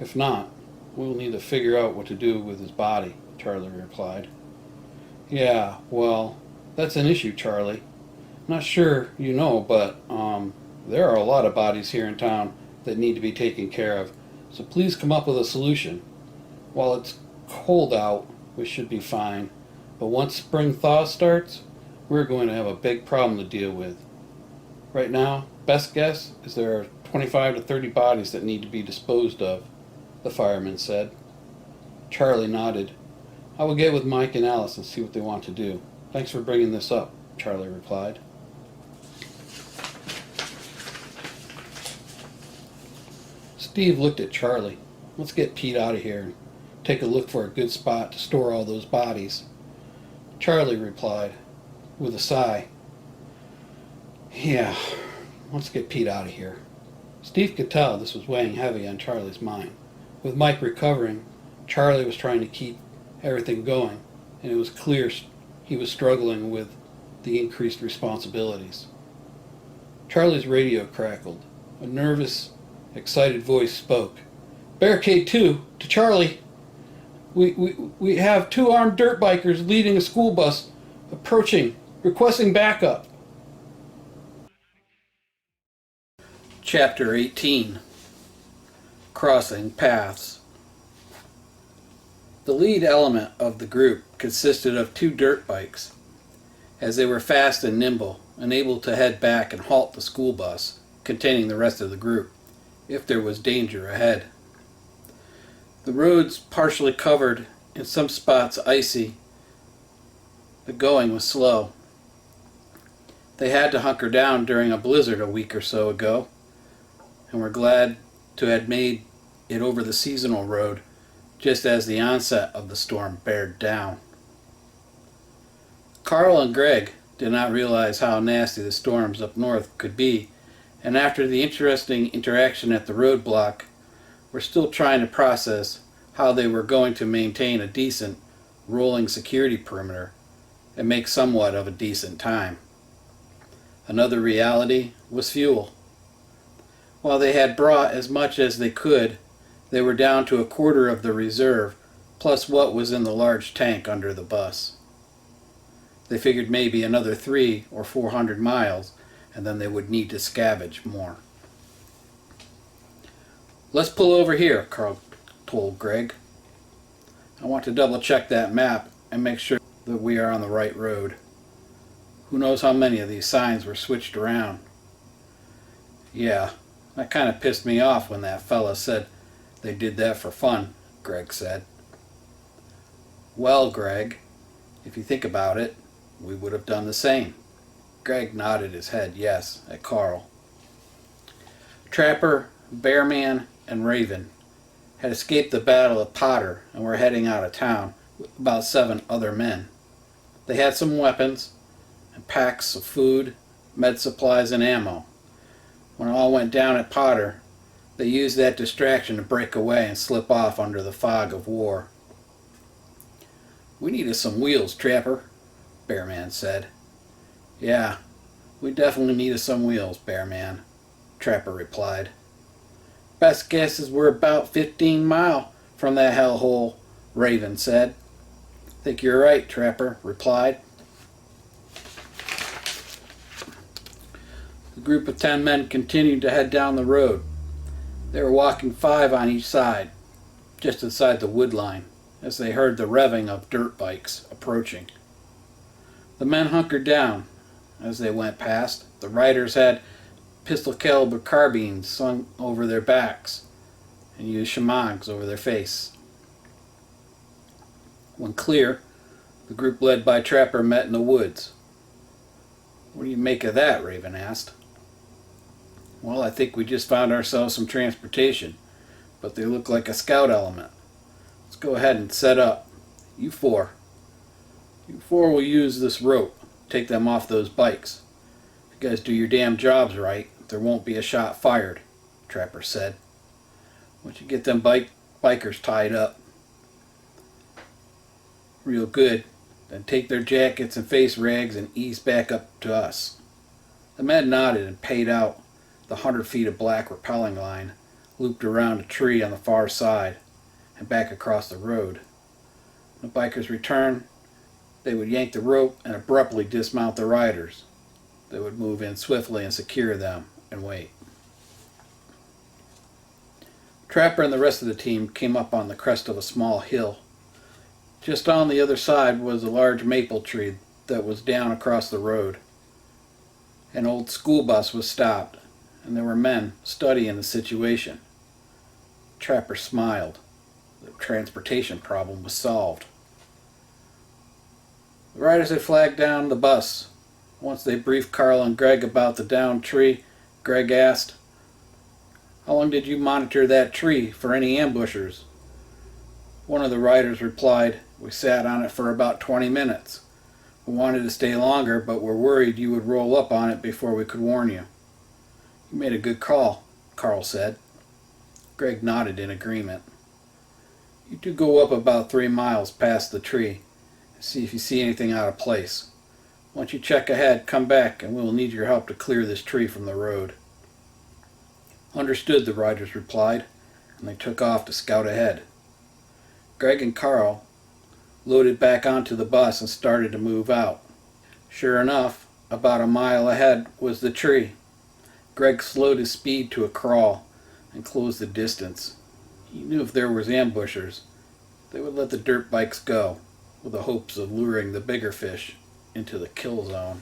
If not, we'll need to figure out what to do with his body, Charlie replied. Yeah, well, that's an issue, Charlie. Not sure you know, but there are a lot of bodies here in town that need to be taken care of, so please come up with a solution. While it's cold out, we should be fine, but once spring thaw starts, we're going to have a big problem to deal with. Right now, best guess is there are 25 to 30 bodies that need to be disposed of, the fireman said. Charlie nodded. I will get with Mike and Alice and see what they want to do. Thanks for bringing this up, Charlie replied. Steve looked at Charlie. Let's get Pete out of here and take a look for a good spot to store all those bodies. Charlie replied with a sigh. Yeah, let's get Pete out of here. Steve could tell this was weighing heavy on Charlie's mind. With Mike recovering, Charlie was trying to keep everything going. and it was clear he was struggling with the increased responsibilities. Charlie's radio crackled. A nervous, excited voice spoke. "Barricade 2, to Charlie. We have 2 armed dirt bikers leading a school bus approaching, requesting backup." Chapter 18. Crossing Paths. The lead element of the group consisted of 2 dirt bikes, as they were fast and nimble and able to head back and halt the school bus containing the rest of the group if there was danger ahead. The roads partially covered, in some spots icy. The going was slow. They had to hunker down during a blizzard a week or so ago, and were glad to have made it over the seasonal road just as the onset of the storm bared down. Carl and Greg did not realize how nasty the storms up north could be, and after the interesting interaction at the roadblock, were still trying to process how they were going to maintain a decent rolling security perimeter and make somewhat of a decent time. Another reality was fuel. While they had brought as much as they could, they were down to a quarter of the reserve, plus what was in the large tank under the bus. They figured maybe another 300 or 400 miles, and then they would need to scavenge more. "Let's pull over here," Carl told Greg. "I want to double check that map and make sure that we are on the right road. Who knows how many of these signs were switched around." "Yeah, that kind of pissed me off when that fella said they did that for fun," Greg said. "Well, Greg, if you think about it, we would have done the same." Greg nodded his head yes at Carl. Trapper, Bearman, and Raven had escaped the Battle of Potter and were heading out of town with about 7 other men. They had some weapons and packs of food, med supplies, and ammo. When it all went down at Potter, they used that distraction to break away and slip off under the fog of war. "We needed some wheels, Trapper," Bearman said. "Yeah, we definitely needed some wheels, Bearman," Trapper replied. "Best guess is we're about 15 miles from that hellhole," Raven said. "Think you're right," Trapper replied. The group of 10 men continued to head down the road. They were walking 5 on each side, just inside the wood line, as they heard the revving of dirt bikes approaching. The men hunkered down as they went past. The riders had pistol-caliber carbines slung over their backs and used shemagh over their face. When clear, the group led by Trapper met in the woods. "What do you make of that?" Raven asked. "Well, I think we just found ourselves some transportation, but they look like a scout element. Let's go ahead and set up. You four will use this rope. Take them off those bikes. If you guys do your damn jobs right, there won't be a shot fired," Trapper said. "Once you get them bikers tied up real good, then take their jackets and face rags and ease back up to us." The men nodded and paid out the 100 feet of black rappelling line, looped around a tree on the far side, and back across the road. When the bikers returned, they would yank the rope and abruptly dismount the riders. They would move in swiftly and secure them and wait. Trapper and the rest of the team came up on the crest of a small hill. Just on the other side was a large maple tree that was down across the road. An old school bus was stopped, and there were men studying the situation. Trapper smiled. The transportation problem was solved. The riders had flagged down the bus. Once they briefed Carl and Greg about the downed tree, Greg asked, "How long did you monitor that tree for any ambushers?" One of the riders replied, "We sat on it for about 20 minutes. We wanted to stay longer, but were worried you would roll up on it before we could warn you." "You made a good call," Carl said. Greg nodded in agreement. "You two go up about 3 miles past the tree. See if you see anything out of place. Once you check ahead, come back and we will need your help to clear this tree from the road." "Understood," the riders replied, and they took off to scout ahead. Greg and Carl loaded back onto the bus and started to move out. Sure enough, about a mile ahead was the tree. Greg slowed his speed to a crawl and closed the distance. He knew if there was ambushers, they would let the dirt bikes go, with the hopes of luring the bigger fish into the kill zone.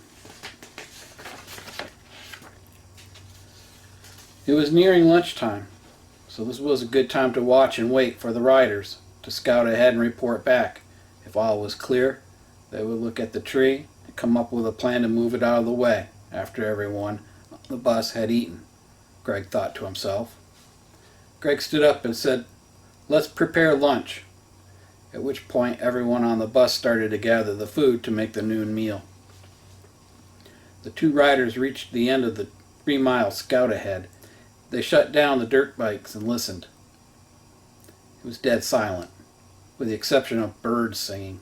It was nearing lunchtime, so this was a good time to watch and wait for the riders to scout ahead and report back. If all was clear, they would look at the tree and come up with a plan to move it out of the way after everyone on the bus had eaten, Greg thought to himself. Greg stood up and said, "Let's prepare lunch," at which point everyone on the bus started to gather the food to make the noon meal. The two riders reached the end of the 3-mile scout ahead. They shut down the dirt bikes and listened. It was dead silent, with the exception of birds singing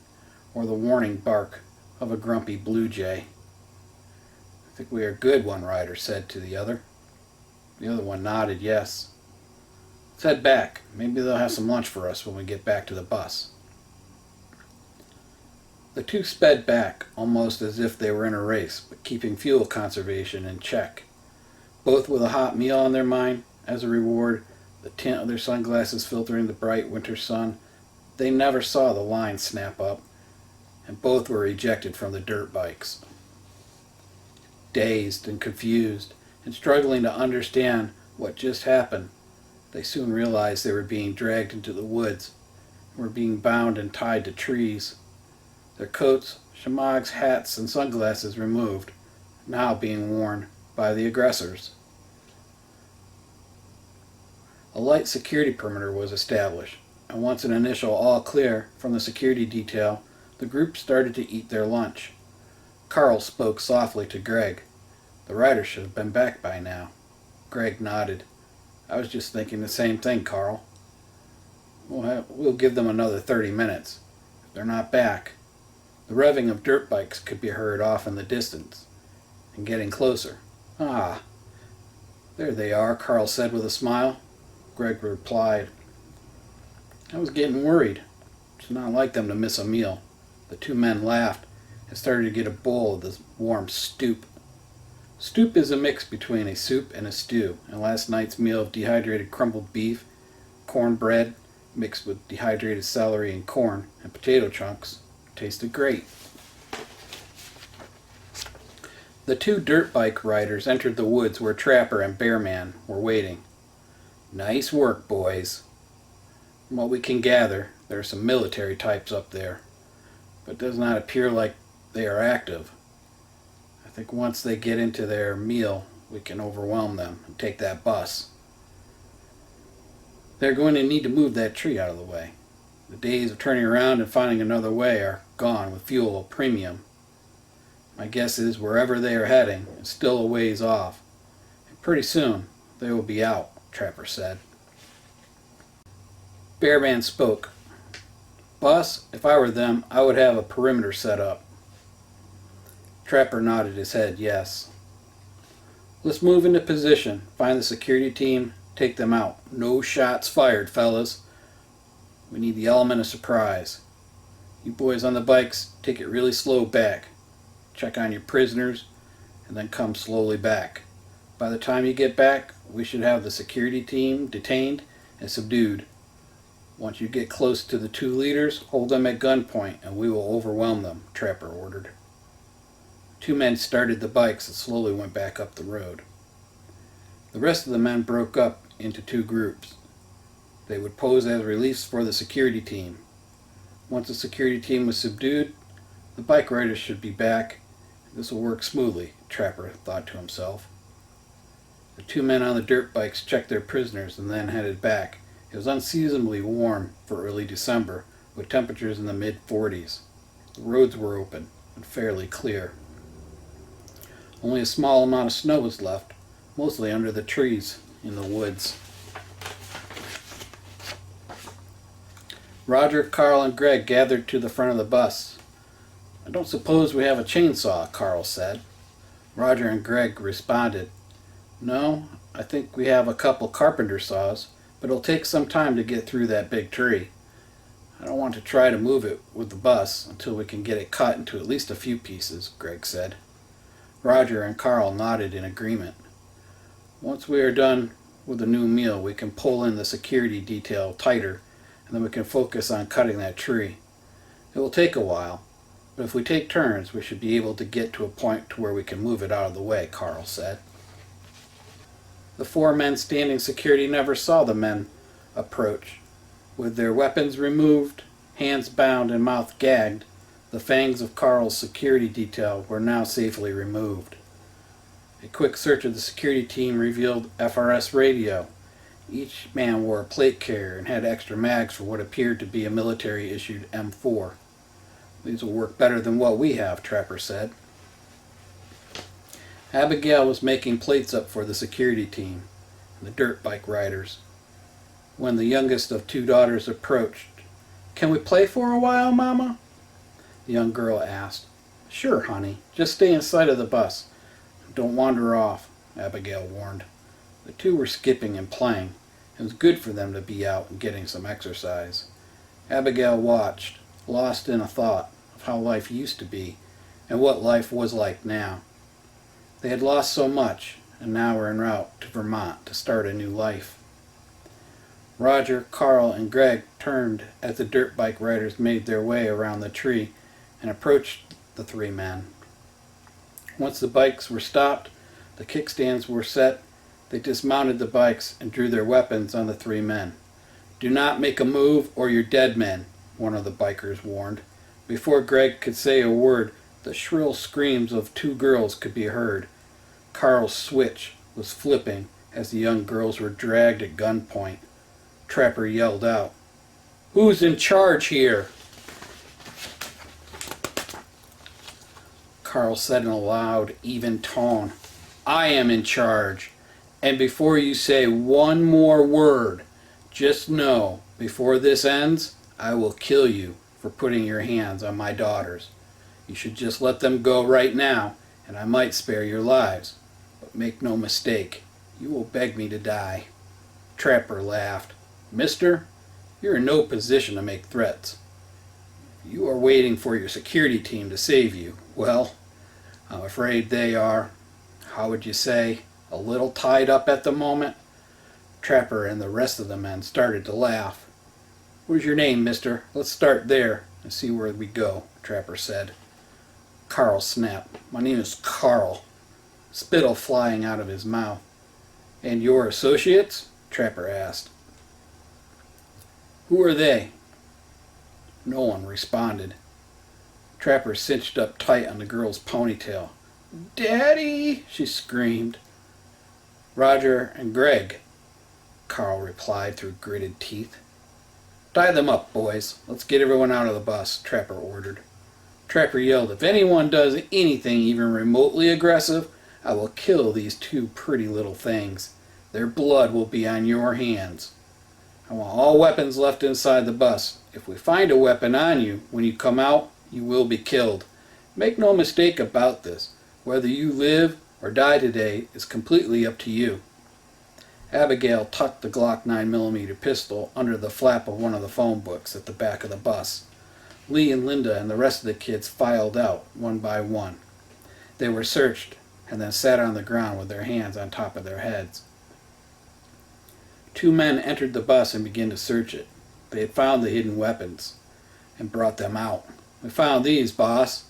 or the warning bark of a grumpy blue jay. "I think we are good," one rider said to the other. The other one nodded yes. "Let's head back. Maybe they'll have some lunch for us when we get back to the bus." The two sped back, almost as if they were in a race, but keeping fuel conservation in check. Both with a hot meal on their mind as a reward, the tint of their sunglasses filtering the bright winter sun. They never saw the line snap up, and both were ejected from the dirt bikes. Dazed and confused, and struggling to understand what just happened, they soon realized they were being dragged into the woods and were being bound and tied to trees. Their coats, shamags, hats, and sunglasses removed, now being worn by the aggressors. A light security perimeter was established, and once an initial all clear from the security detail, the group started to eat their lunch. Carl spoke softly to Greg. "The riders should have been back by now." Greg nodded. "I was just thinking the same thing, Carl. We'll give them another 30 minutes. If they're not back..." The revving of dirt bikes could be heard off in the distance, and getting closer. "Ah, there they are," Carl said with a smile. Greg replied, "I was getting worried. It's not like them to miss a meal." The two men laughed and started to get a bowl of this warm soup. Soup is a mix between a soup and a stew, and last night's meal of dehydrated crumbled beef, cornbread mixed with dehydrated celery and corn, and potato chunks tasted great. The two dirt bike riders entered the woods where Trapper and Bearman were waiting. "Nice work, boys. From what we can gather, there are some military types up there, but it does not appear like they are active. I think once they get into their meal, we can overwhelm them and take that bus. They're going to need to move that tree out of the way. The days of turning around and finding another way are gone with fuel at premium. My guess is wherever they are heading is still a ways off, and pretty soon they will be out," Trapper said. Bearman spoke. "Boss, if I were them, I would have a perimeter set up." Trapper nodded his head yes. "Let's move into position, find the security team, take them out. No shots fired, fellas. We need the element of surprise. You boys on the bikes, take it really slow back. Check on your prisoners, and then come slowly back. By the time you get back, we should have the security team detained and subdued. Once you get close to the two leaders, hold them at gunpoint, and we will overwhelm them," Trapper ordered. Two men started the bikes and slowly went back up the road. The rest of the men broke up into two groups. They would pose as reliefs for the security team. Once the security team was subdued, the bike riders should be back. This will work smoothly, Trapper thought to himself. The two men on the dirt bikes checked their prisoners and then headed back. It was unseasonably warm for early December, with temperatures in the mid-40s. The roads were open and fairly clear. Only a small amount of snow was left, mostly under the trees in the woods. Roger, Carl, and Greg gathered to the front of the bus. I don't suppose we have a chainsaw, Carl said. Roger and Greg responded, No, I think we have a couple carpenter saws, but it'll take some time to get through that big tree. I don't want to try to move it with the bus until we can get it cut into at least a few pieces, Greg said. Roger and Carl nodded in agreement. Once we are done with the new meal, we can pull in the security detail tighter, and then we can focus on cutting that tree. It will take a while, but if we take turns, we should be able to get to a point to where we can move it out of the way, Carl said. The four men standing security never saw the men approach. With their weapons removed, hands bound and mouth gagged, the fangs of Carl's security detail were now safely removed. A quick search of the security team revealed FRS radio. Each man wore a plate carrier and had extra mags for what appeared to be a military-issued M4. These will work better than what we have, Trapper said. Abigail was making plates up for the security team and the dirt bike riders. When the youngest of two daughters approached, "Can we play for a while, Mama?" the young girl asked. "Sure, honey. Just stay in sight of the bus. Don't wander off," Abigail warned. The two were skipping and playing. It was good for them to be out and getting some exercise. Abigail watched, lost in a thought of how life used to be and what life was like now. They had lost so much, and now were en route to Vermont to start a new life. Roger, Carl, and Greg turned as the dirt bike riders made their way around the tree and approached the three men. Once the bikes were stopped, the kickstands were set, they dismounted the bikes and drew their weapons on the three men. "Do not make a move or you're dead men," one of the bikers warned. Before Greg could say a word, the shrill screams of two girls could be heard. Carl's switch was flipping as the young girls were dragged at gunpoint. Trapper yelled out, "Who's in charge here?" Carl said in a loud, even tone, "I am in charge. And before you say one more word, just know, before this ends, I will kill you for putting your hands on my daughters. You should just let them go right now, and I might spare your lives. But make no mistake, you will beg me to die." Trapper laughed. "Mister, you're in no position to make threats. You are waiting for your security team to save you. Well, I'm afraid they are, how would you say, a little tied up at the moment." Trapper and the rest of the men started to laugh. "What's your name, mister? Let's start there and see where we go," Trapper said. Carl snapped. "My name is Carl," spittle flying out of his mouth. "And your associates?" Trapper asked. "Who are they?" No one responded. Trapper cinched up tight on the girl's ponytail. "Daddy!" she screamed. "Roger and Greg," Carl replied through gritted teeth. "Tie them up, boys. Let's get everyone out of the bus," Trapper ordered. Trapper yelled, "If anyone does anything even remotely aggressive, I will kill these two pretty little things. Their blood will be on your hands. I want all weapons left inside the bus. If we find a weapon on you when you come out, you will be killed. Make no mistake about this. Whether you live or die today is completely up to you." Abigail tucked the Glock 9mm pistol under the flap of one of the phone books at the back of the bus. Lee and Linda and the rest of the kids filed out, one by one. They were searched and then sat on the ground with their hands on top of their heads. Two men entered the bus and began to search it. They had found the hidden weapons and brought them out. "We found these, boss."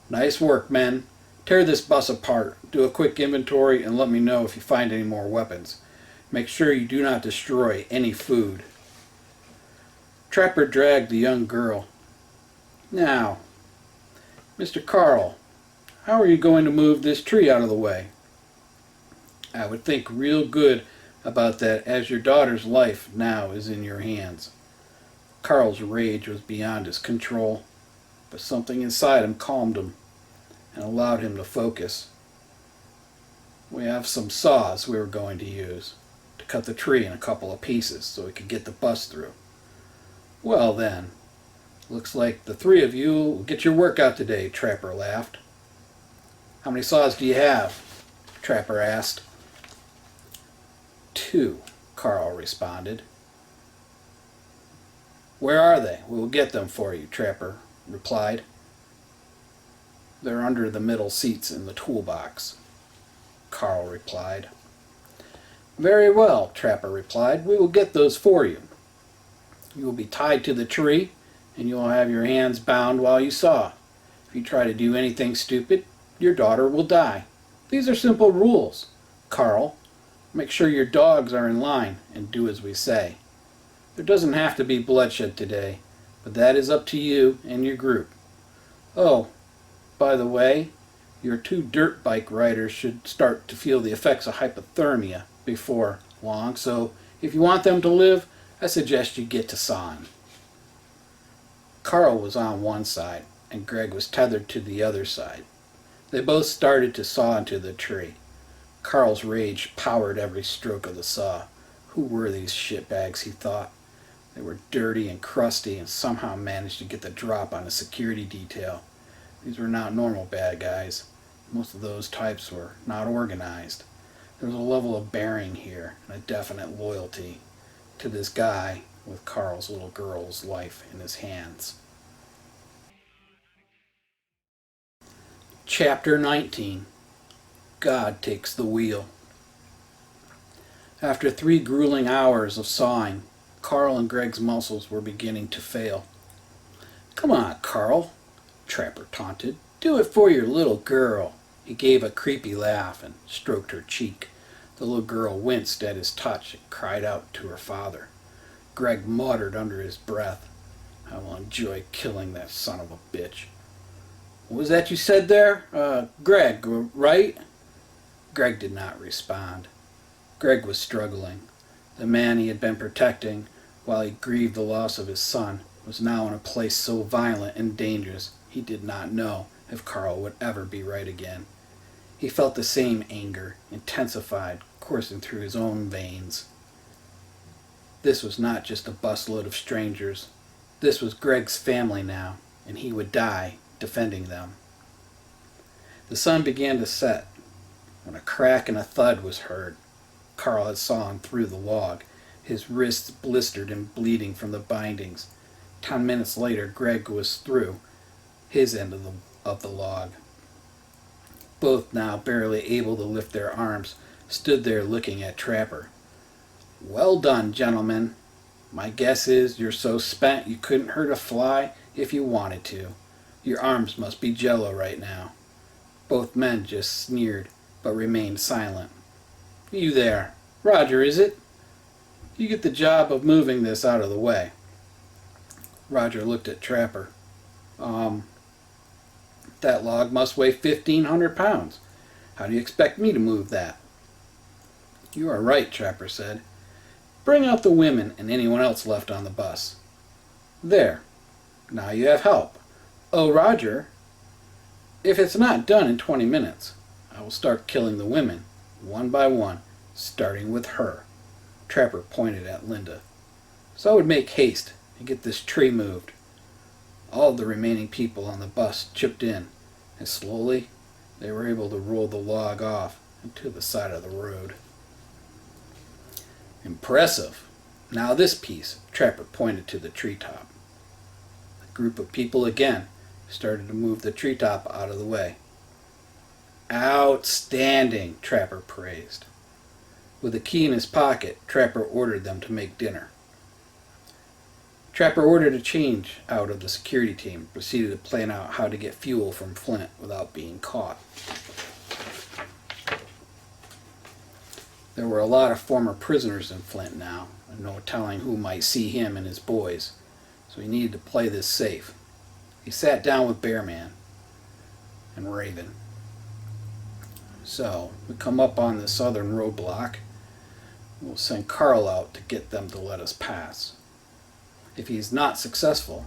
"Nice work, men. Tear this bus apart. Do a quick inventory and let me know if you find any more weapons. Make sure you do not destroy any food." Trapper dragged the young girl. "Now, Mr. Carl, how are you going to move this tree out of the way?" "I would think real good about that, as your daughter's life now is in your hands." Carl's rage was beyond his control, but something inside him calmed him and allowed him to focus. "We have some saws we were going to use to cut the tree in a couple of pieces so we could get the bus through." "Well then, Looks like the three of you will get your workout today, Trapper laughed. How many saws do you have? Trapper asked. 2, Carl responded. Where are they? We will get them for you, Trapper replied. They're under the middle seats in the toolbox, Carl replied. Very well, Trapper replied. We will get those for you. You will be tied to the tree, and you will have your hands bound while you saw. If you try to do anything stupid, your daughter will die. These are simple rules. Carl, make sure your dogs are in line and do as we say. There doesn't have to be bloodshed today, but that is up to you and your group. Oh, by the way, your 2 dirt bike riders should start to feel the effects of hypothermia before long, so if you want them to live, I suggest you get to sawing. Carl was on one side, and Greg was tethered to the other side. They both started to saw into the tree. Carl's rage powered every stroke of the saw. Who were these shitbags, he thought. They were dirty and crusty and somehow managed to get the drop on a security detail. These were not normal bad guys. Most of those types were not organized. There was a level of bearing here and a definite loyalty to this guy with Carl's little girl's life in his hands. Chapter 19. God Takes the Wheel. After 3 grueling hours of sawing, Carl and Greg's muscles were beginning to fail. Come on, Carl, Trapper taunted. Do it for your little girl. He gave a creepy laugh and stroked her cheek. The little girl winced at his touch and cried out to her father. Greg muttered under his breath, I will enjoy killing that son of a bitch. What was that you said there? Greg, right? Greg did not respond. Greg was struggling. The man he had been protecting while he grieved the loss of his son was now in a place so violent and dangerous he did not know if Carl would ever be right again. He felt the same anger, intensified, coursing through his own veins. This was not just a busload of strangers. This was Greg's family now, and he would die defending them. The sun began to set when a crack and a thud was heard. Carl had sawn through the log, his wrists blistered and bleeding from the bindings. 10 minutes later, Greg was through his end of the log. Both, now barely able to lift their arms, stood there looking at Trapper. Well done, gentlemen. My guess is you're so spent you couldn't hurt a fly if you wanted to. Your arms must be jello right now. Both men just sneered, but remained silent. You there. Roger, is it? You get the job of moving this out of the way. Roger looked at Trapper. That log must weigh 1,500 pounds. How do you expect me to move that? You are right, Trapper said. Bring out the women and anyone else left on the bus. There. Now you have help. Oh, Roger, if it's not done in 20 minutes, I will start killing the women, one by one, starting with her. Trapper pointed at Linda. So I would make haste and get this tree moved. All of the remaining people on the bus chipped in, and slowly they were able to roll the log off and to the side of the road. Impressive. Now this piece, Trapper pointed to the treetop. A group of people again started to move the treetop out of the way. Outstanding, Trapper praised. With a key in his pocket, Trapper ordered them to make dinner. Trapper ordered a change out of the security team and proceeded to plan out how to get fuel from Flint without being caught. There were a lot of former prisoners in Flint now, and no telling who might see him and his boys, so he needed to play this safe. He sat down with Bearman and Raven. So, we come up on the southern roadblock. We'll send Carl out to get them to let us pass. If he's not successful,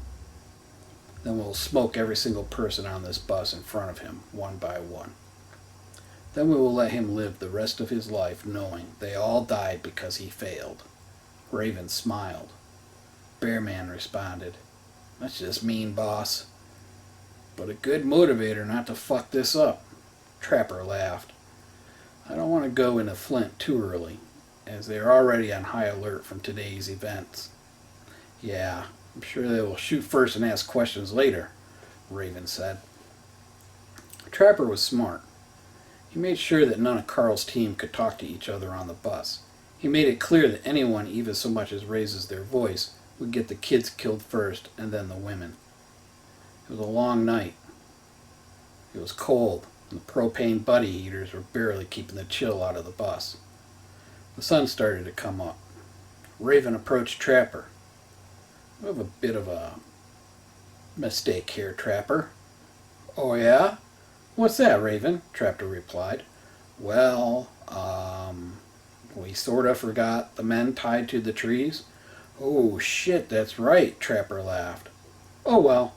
then we'll smoke every single person on this bus in front of him, one by one. Then we will let him live the rest of his life knowing they all died because he failed. Raven smiled. Bearman responded, That's just mean, boss. But a good motivator not to fuck this up. Trapper laughed. I don't want to go into Flint too early, as they are already on high alert from today's events. Yeah, I'm sure they will shoot first and ask questions later, Raven said. Trapper was smart. He made sure that none of Carl's team could talk to each other on the bus. He made it clear that anyone even so much as raises their voice would get the kids killed first and then the women. It was a long night. It was cold, and the propane buddy heaters were barely keeping the chill out of the bus. The sun started to come up. Raven approached Trapper. "We have a bit of a mistake here, Trapper." "Oh yeah? What's that, Raven?" Trapper replied. "Well, we sort of forgot the men tied to the trees." "Oh shit, that's right," Trapper laughed. "Oh well,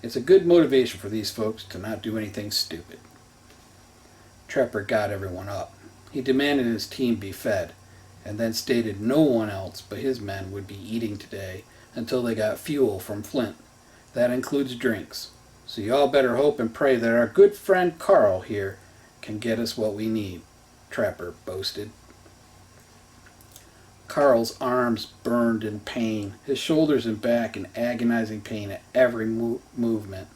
it's a good motivation for these folks to not do anything stupid." Trapper got everyone up. He demanded his team be fed, and then stated no one else but his men would be eating today until they got fuel from Flint. That includes drinks. So you all better hope and pray that our good friend Carl here can get us what we need, Trapper boasted. Carl's arms burned in pain, his shoulders and back in agonizing pain at every movement.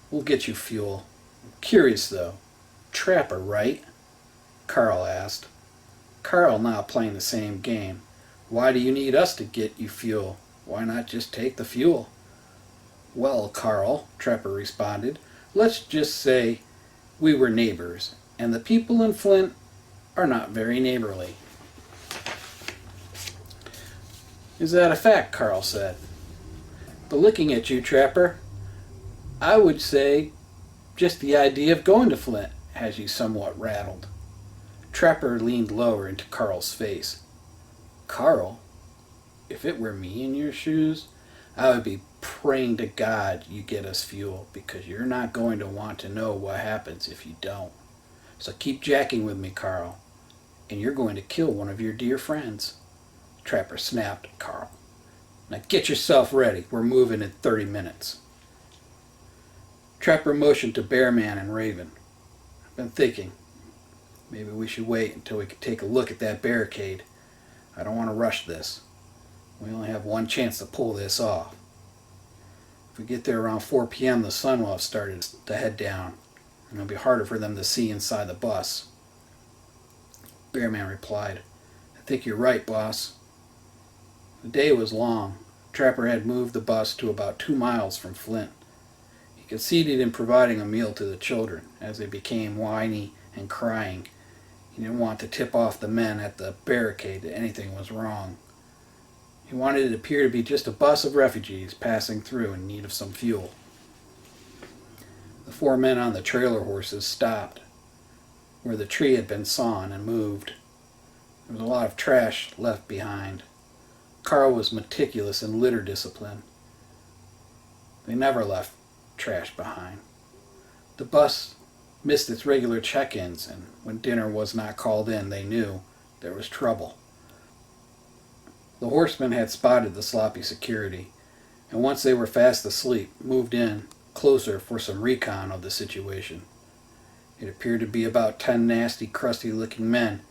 "We'll get you fuel. Curious though, Trapper, right?" Carl asked. Carl now playing the same game. "Why do you need us to get you fuel? Why not just take the fuel?" "Well, Carl," Trapper responded, "let's just say we were neighbors, and the people in Flint are not very neighborly." "Is that a fact?" Carl said. "But looking at you, Trapper, I would say just the idea of going to Flint has you somewhat rattled." Trapper leaned lower into Carl's face. "Carl, if it were me in your shoes, I would be praying to God you get us fuel, because you're not going to want to know what happens if you don't. So keep jacking with me, Carl, and you're going to kill one of your dear friends." Trapper snapped at Carl. "Now get yourself ready. We're moving in 30 minutes. Trapper motioned to Bearman and Raven. "I've been thinking. Maybe we should wait until we can take a look at that barricade. I don't want to rush this. We only have one chance to pull this off. If we get there around 4 p.m., the sun will have started to head down, and it'll be harder for them to see inside the bus." Bearman replied, "I think you're right, boss." The day was long. Trapper had moved the bus to about 2 miles from Flint. He succeeded in providing a meal to the children as they became whiny and crying. He didn't want to tip off the men at the barricade that anything was wrong. He wanted it to appear to be just a bus of refugees passing through in need of some fuel. The 4 men on the trailer horses stopped where the tree had been sawn and moved. There was a lot of trash left behind. Carl was meticulous in litter discipline. They never left trash behind. The bus missed its regular check-ins, and when dinner was not called in, they knew there was trouble. The horsemen had spotted the sloppy security, and once they were fast asleep, moved in closer for some recon of the situation. It appeared to be about 10 nasty, crusty-looking men.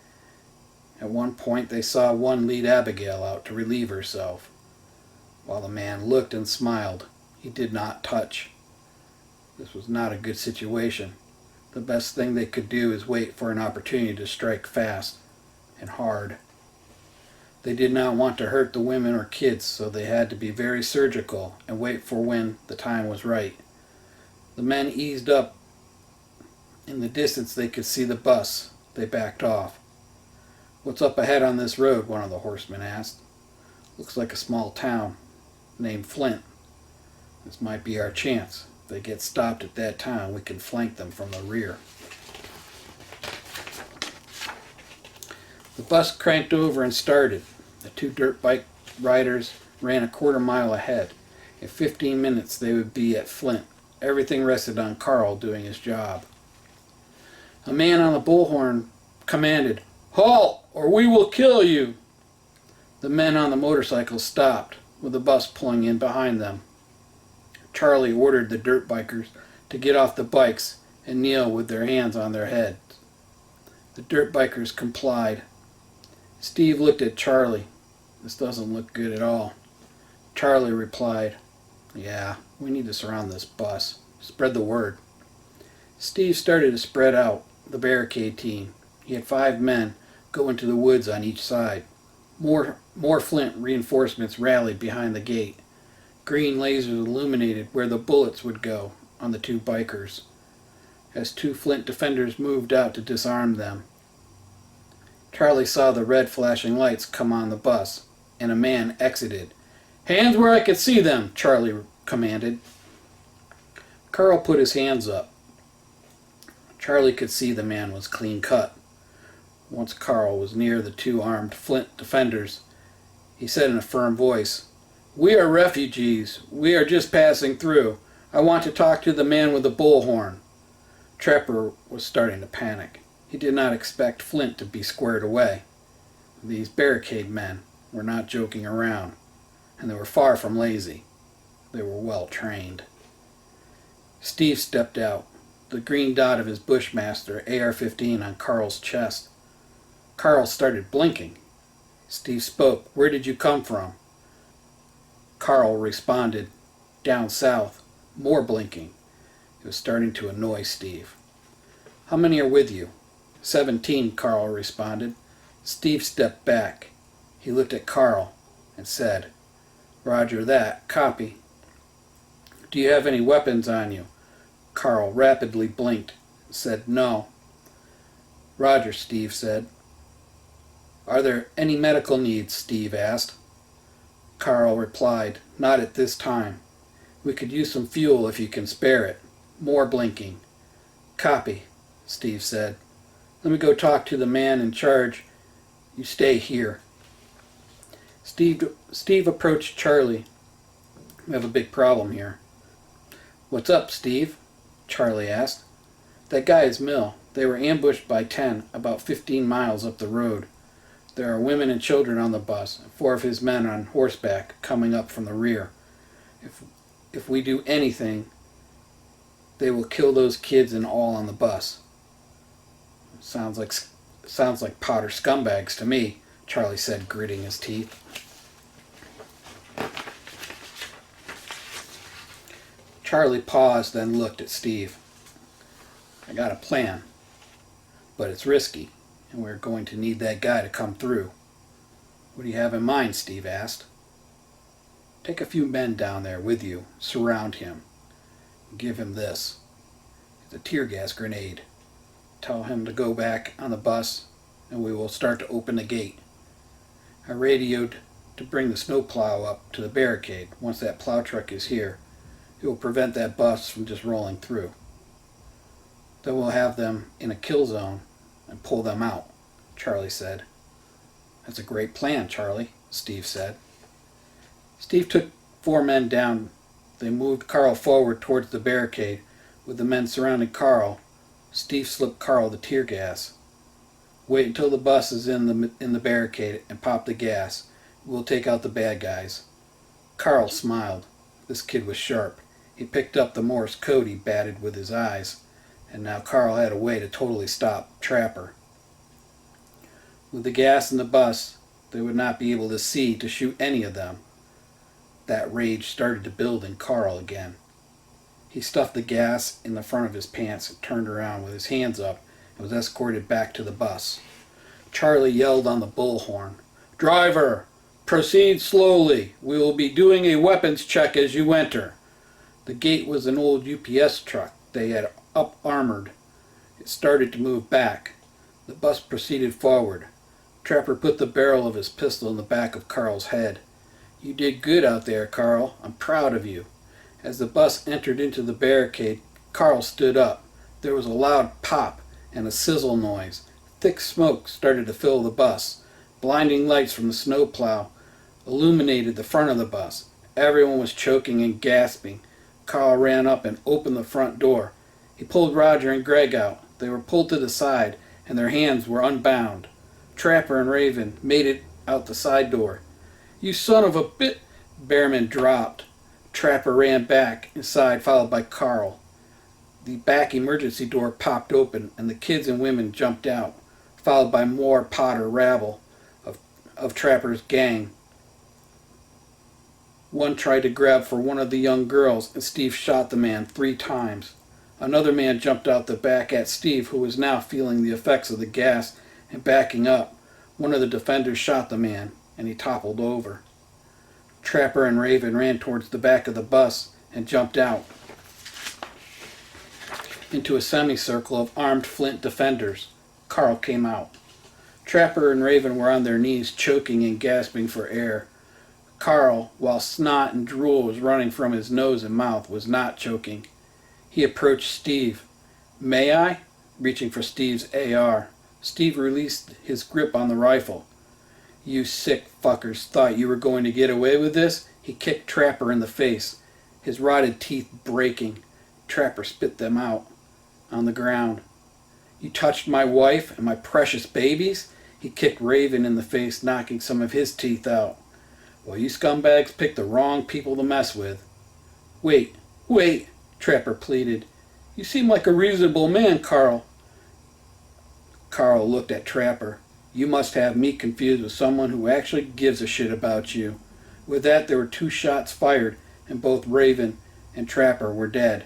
At one point they saw one lead Abigail out to relieve herself. While the man looked and smiled, he did not touch. This was not a good situation. The best thing they could do is wait for an opportunity to strike fast and hard. They did not want to hurt the women or kids, so they had to be very surgical and wait for when the time was right. The men eased up. In the distance they could see the bus. They backed off. "What's up ahead on this road?" one of the horsemen asked. "Looks like a small town named Flint. This might be our chance. If they get stopped at that town, we can flank them from the rear." The bus cranked over and started. The 2 dirt bike riders ran a quarter-mile ahead. In 15 minutes they would be at Flint. Everything rested on Carl doing his job. A man on the bullhorn commanded, "Halt, or we will kill you!" The men on the motorcycles stopped, with the bus pulling in behind them. Charlie ordered the dirt bikers to get off the bikes and kneel with their hands on their heads. The dirt bikers complied. Steve looked at Charlie. "This doesn't look good at all." Charlie replied, "Yeah, we need to surround this bus. Spread the word." Steve started to spread out the barricade team. He had 5 men go into the woods on each side. More Flint reinforcements rallied behind the gate. Green lasers illuminated where the bullets would go on the 2 bikers as 2 Flint defenders moved out to disarm them. Charlie saw the red flashing lights come on the bus, and a man exited. "Hands where I can see them," Charlie commanded. Carl put his hands up. Charlie could see the man was clean cut. Once Carl was near the 2 armed Flint defenders, he said in a firm voice, "We are refugees. We are just passing through. I want to talk to the man with the bullhorn." Trapper was starting to panic. He did not expect Flint to be squared away. These barricade men were not joking around, and they were far from lazy. They were well trained. Steve stepped out, the green dot of his Bushmaster AR-15 on Carl's chest. Carl started blinking. Steve spoke, "Where did you come from?" Carl responded, "Down south." More blinking. It was starting to annoy Steve. "How many are with you?" 17, Carl responded. Steve stepped back. He looked at Carl and said, "Roger that. Copy." "Do you have any weapons on you?" Carl rapidly blinked and said, "No." "Roger," Steve said. "Are there any medical needs?" Steve asked. Carl replied, "Not at this time. We could use some fuel if you can spare it." More blinking. "Copy," Steve said. "Let me go talk to the man in charge. You stay here." Steve approached Charlie. "We have a big problem here." "What's up, Steve?" Charlie asked. "That guy is Mill. They were ambushed by 10 about 15 miles up the road. There are women and children on the bus, and 4 of his men on horseback coming up from the rear. If we do anything, they will kill those kids and all on the bus." Sounds like Potter scumbags to me," Charlie said, gritting his teeth. Charlie paused, then looked at Steve. "I got a plan, but it's risky, and we're going to need that guy to come through." "What do you have in mind?" Steve asked. "Take a few men down there with you, surround him, and give him this. It's a tear gas grenade. Tell him to go back on the bus, and we will start to open the gate. I radioed to bring the snowplow up to the barricade. Once that plow truck is here, it will prevent that bus from just rolling through. Then we'll have them in a kill zone and pull them out," Charlie said. "That's a great plan, Charlie," Steve said. Steve took 4 men down. They moved Carl forward towards the barricade. With the men surrounding Carl, Steve slipped Carl the tear gas. "Wait until the bus is in the barricade and pop the gas. We'll take out the bad guys." Carl smiled. This kid was sharp. He picked up the Morse code he batted with his eyes, and now Carl had a way to totally stop Trapper. With the gas in the bus, they would not be able to see to shoot any of them. That rage started to build in Carl again. He stuffed the gas in the front of his pants and turned around with his hands up and was escorted back to the bus. Charlie yelled on the bullhorn, "Driver, proceed slowly. We will be doing a weapons check as you enter." The gate was an old UPS truck they had up-armored. It started to move back. The bus proceeded forward. Trapper put the barrel of his pistol in the back of Carl's head. "You did good out there, Carl. I'm proud of you." As the bus entered into the barricade, Carl stood up. There was a loud pop and a sizzle noise. Thick smoke started to fill the bus. Blinding lights from the snowplow illuminated the front of the bus. Everyone was choking and gasping. Carl ran up and opened the front door. He pulled Roger and Greg out. They were pulled to the side, and their hands were unbound. Trapper and Raven made it out the side door. "You son of a bit!" Behrman dropped. Trapper ran back inside, followed by Carl. The back emergency door popped open, and the kids and women jumped out, followed by more Potter rabble of Trapper's gang. One tried to grab for one of the young girls, and Steve shot the man 3 times. Another man jumped out the back at Steve, who was now feeling the effects of the gas and backing up. One of the defenders shot the man, and he toppled over. Trapper and Raven ran towards the back of the bus and jumped out into a semicircle of armed flint defenders. Carl came out. Trapper and Raven were on their knees, choking and gasping for air. Carl, while snot and drool was running from his nose and mouth, was not choking. He approached Steve. "May I?" reaching for Steve's AR. Steve released his grip on the rifle. "You sick fuckers thought you were going to get away with this?" He kicked Trapper in the face, his rotted teeth breaking. Trapper spit them out on the ground. "You touched my wife and my precious babies?" He kicked Raven in the face, knocking some of his teeth out. "Well, you scumbags picked the wrong people to mess with." Wait, Trapper pleaded. "You seem like a reasonable man, Carl." Carl looked at Trapper. "You must have me confused with someone who actually gives a shit about you." With that, there were 2 shots fired, and both Raven and Trapper were dead.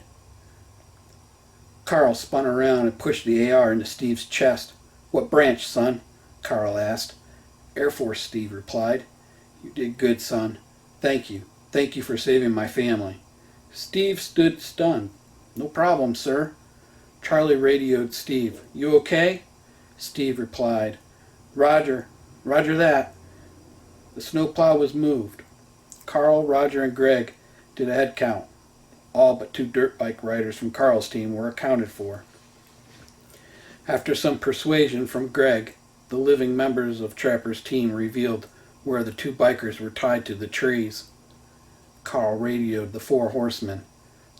Carl spun around and pushed the AR into Steve's chest. "What branch, son?" Carl asked. "Air Force," Steve replied. "You did good, son. Thank you. Thank you for saving my family." Steve stood stunned. "No problem, sir." Charlie radioed Steve. "You okay?" Steve replied, "Roger. Roger that." The snowplow was moved. Carl, Roger, and Greg did a head count. All but 2 dirt bike riders from Carl's team were accounted for. After some persuasion from Greg, the living members of Trapper's team revealed where the 2 bikers were tied to the trees. Carl radioed the 4 horsemen.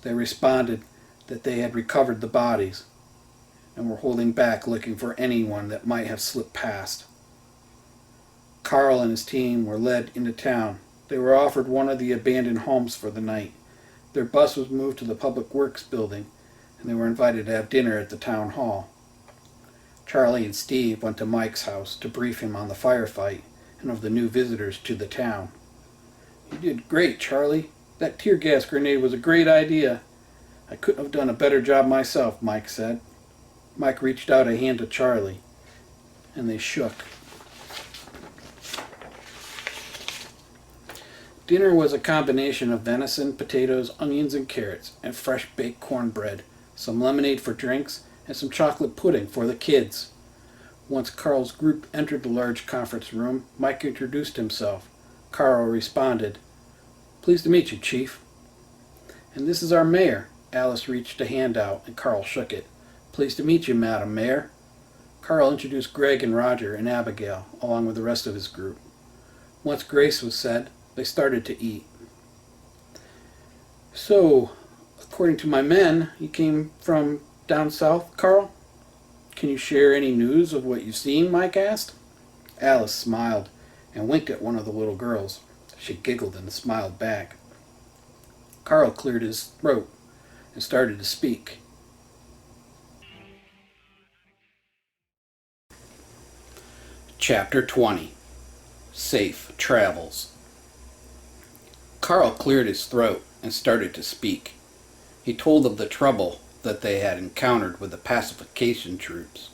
They responded that they had recovered the bodies and were holding back looking for anyone that might have slipped past. Carl and his team were led into town. They were offered one of the abandoned homes for the night. Their bus was moved to the Public Works building, and they were invited to have dinner at the town hall. Charlie and Steve went to Mike's house to brief him on the firefight and of the new visitors to the town. "You did great, Charlie. That tear gas grenade was a great idea. I couldn't have done a better job myself," Mike said. Mike reached out a hand to Charlie, and they shook. Dinner was a combination of venison, potatoes, onions, and carrots, and fresh baked cornbread, some lemonade for drinks, and some chocolate pudding for the kids. Once Carl's group entered the large conference room, Mike introduced himself. Carl responded, "Pleased to meet you, Chief." "And this is our mayor." Alice reached a hand out, and Carl shook it. "Pleased to meet you, Madam Mayor." Carl introduced Greg and Roger and Abigail, along with the rest of his group. Once grace was said, they started to eat. "So, according to my men, you came from down south, Carl? Can you share any news of what you've seen?" Mike asked. Alice smiled and winked at one of the little girls. She giggled and smiled back. Carl cleared his throat and started to speak. Chapter 20. Safe Travels. Carl cleared his throat and started to speak. He told of the trouble that they had encountered with the pacification troops,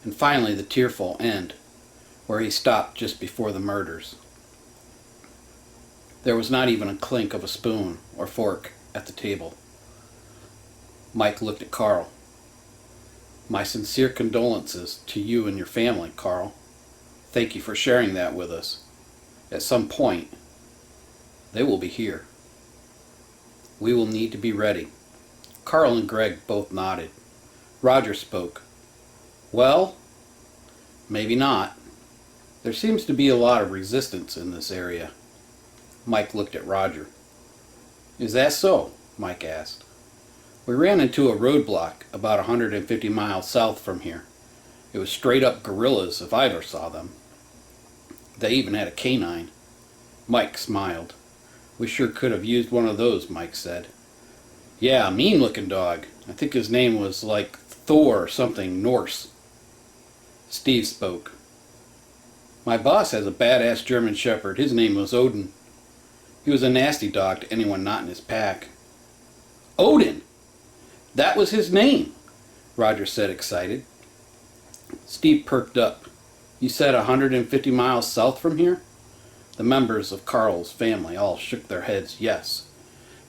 and finally the tearful end, where he stopped just before the murders. There was not even a clink of a spoon or fork at the table. Mike looked at Carl. "My sincere condolences to you and your family, Carl. Thank you for sharing that with us. At some point, they will be here. We will need to be ready." Carl and Greg both nodded. Roger spoke. "Well, maybe not. There seems to be a lot of resistance in this area." Mike looked at Roger. "Is that so?" Mike asked. "We ran into a roadblock about 150 miles south from here. It was straight up guerrillas if I ever saw them. They even had a canine." Mike smiled. We sure could have used one of those, Mike said. Yeah, a mean-looking dog. I think his name was like Thor or something Norse. Steve spoke. My boss has a badass German Shepherd. His name was Odin. He was a nasty dog to anyone not in his pack. Odin! That was his name, Roger said, excited. Steve perked up. You said 150 miles south from here? The members of Carl's family all shook their heads yes.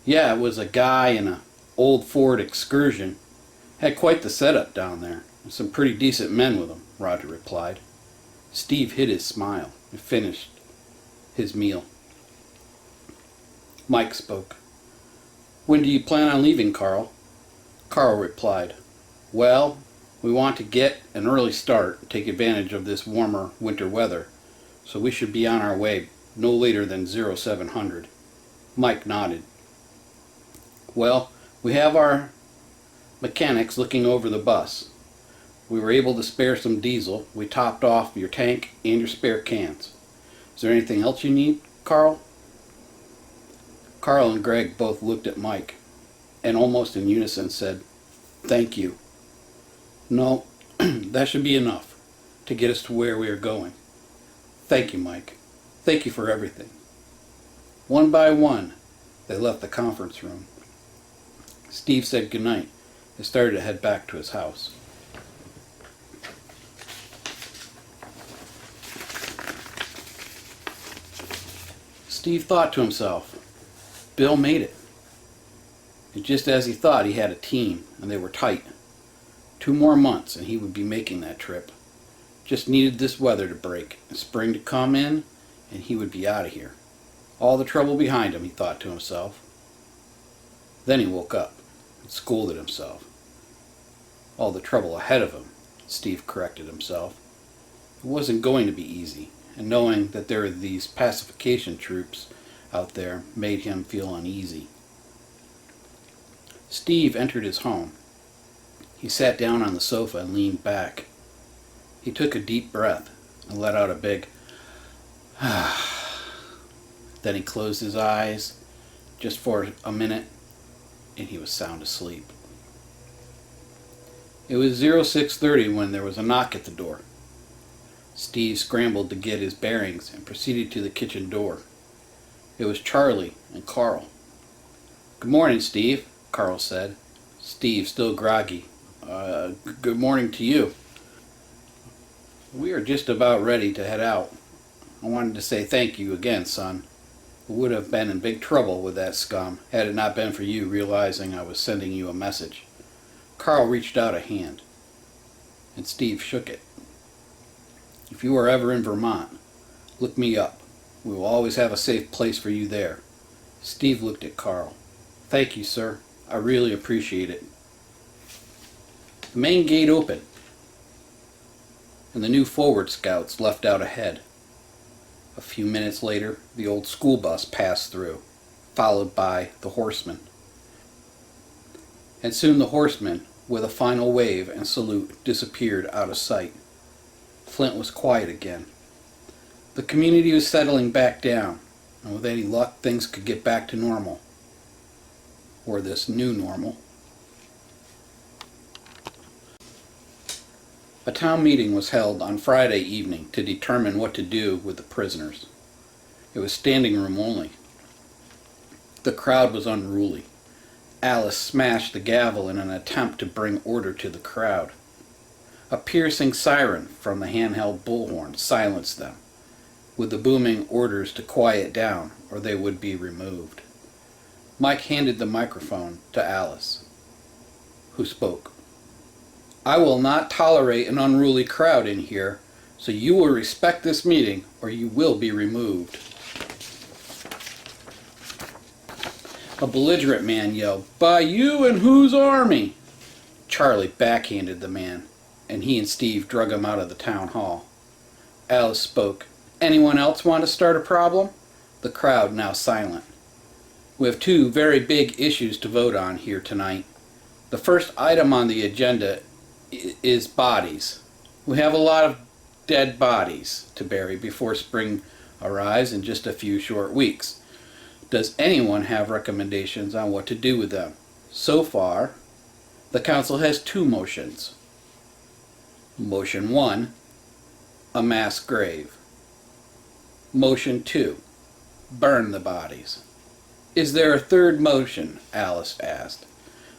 Yeah, it was a guy in an old Ford Excursion. Had quite the setup down there. Some pretty decent men with him, Roger replied. Steve hid his smile and finished his meal. Mike spoke. When do you plan on leaving, Carl? Carl replied, well, we want to get an early start and take advantage of this warmer winter weather, so we should be on our way no later than 0700. Mike nodded. Well, we have our mechanics looking over the bus. We were able to spare some diesel. We topped off your tank and your spare cans. Is there anything else you need, Carl? Carl and Greg both looked at Mike and almost in unison said, thank you. No, that should be enough to get us to where we are going. Thank you, Mike. Thank you for everything. One by one, they left the conference room. Steve said goodnight and started to head back to his house. Steve thought to himself, Bill made it. And just as he thought, he had a team, and they were tight. 2 more months, and he would be making that trip. Just needed this weather to break, and spring to come in, and he would be out of here. All the trouble behind him, he thought to himself. Then he woke up and scolded himself. All the trouble ahead of him, Steve corrected himself. It wasn't going to be easy, and knowing that there were these pacification troops out there made him feel uneasy. Steve entered his home. He sat down on the sofa and leaned back. He took a deep breath and let out a big Then he closed his eyes just for a minute and he was sound asleep. It was 0630 when there was a knock at the door. Steve scrambled to get his bearings and proceeded to the kitchen door. It was Charlie and Carl. Good morning, Steve, Carl said. Steve, still groggy. Good morning to you. We are just about ready to head out. I wanted to say thank you again, son. We would have been in big trouble with that scum had it not been for you realizing I was sending you a message. Carl reached out a hand, and Steve shook it. If you are ever in Vermont, look me up. We will always have a safe place for you there. Steve looked at Carl. Thank you, sir. I really appreciate it. The main gate opened, and the new forward scouts left out ahead. A few minutes later, the old school bus passed through, followed by the horsemen. And soon the horsemen, with a final wave and salute, disappeared out of sight. Flint was quiet again. The community was settling back down, and with any luck, things could get back to normal. Or this new normal. A town meeting was held on Friday evening to determine what to do with the prisoners. It was standing room only. The crowd was unruly. Alice smashed the gavel in an attempt to bring order to the crowd. A piercing siren from the handheld bullhorn silenced them, with the booming orders to quiet down or they would be removed. Mike handed the microphone to Alice, who spoke. I will not tolerate an unruly crowd in here, so you will respect this meeting or you will be removed. A belligerent man yelled, By you and whose army? Charlie backhanded the man, and he and Steve drug him out of the town hall. Alice spoke. Anyone else want to start a problem? The crowd now silent. We have 2 very big issues to vote on here tonight. The first item on the agenda is bodies. We have a lot of dead bodies to bury before spring arrives in just a few short weeks. Does anyone have recommendations on what to do with them? So far, the council has two motions. Motion 1, a mass grave. Motion 2, burn the bodies. Is there a third motion? Alice asked.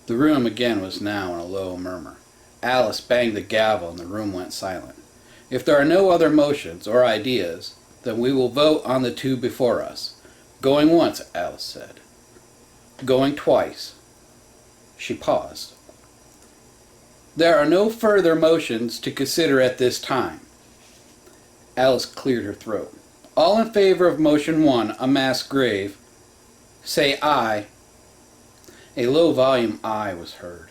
The room again was now in a low murmur. Alice banged the gavel and the room went silent. If there are no other motions or ideas, then we will vote on the two before us. Going once, Alice said. Going twice. She paused. There are no further motions to consider at this time. Alice cleared her throat. All in favor of motion 1, a mass grave, say aye. A low volume aye was heard.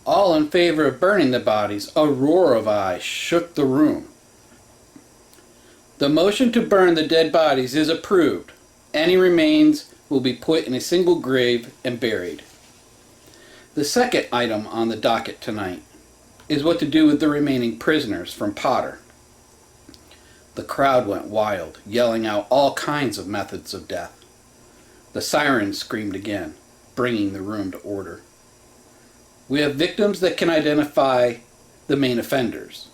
All in favor of burning the bodies, a roar of aye shook the room. The motion to burn the dead bodies is approved. Any remains will be put in a single grave and buried. The second item on the docket tonight is what to do with the remaining prisoners from Potter. The crowd went wild, yelling out all kinds of methods of death. The sirens screamed again, bringing the room to order. We have victims that can identify the main offenders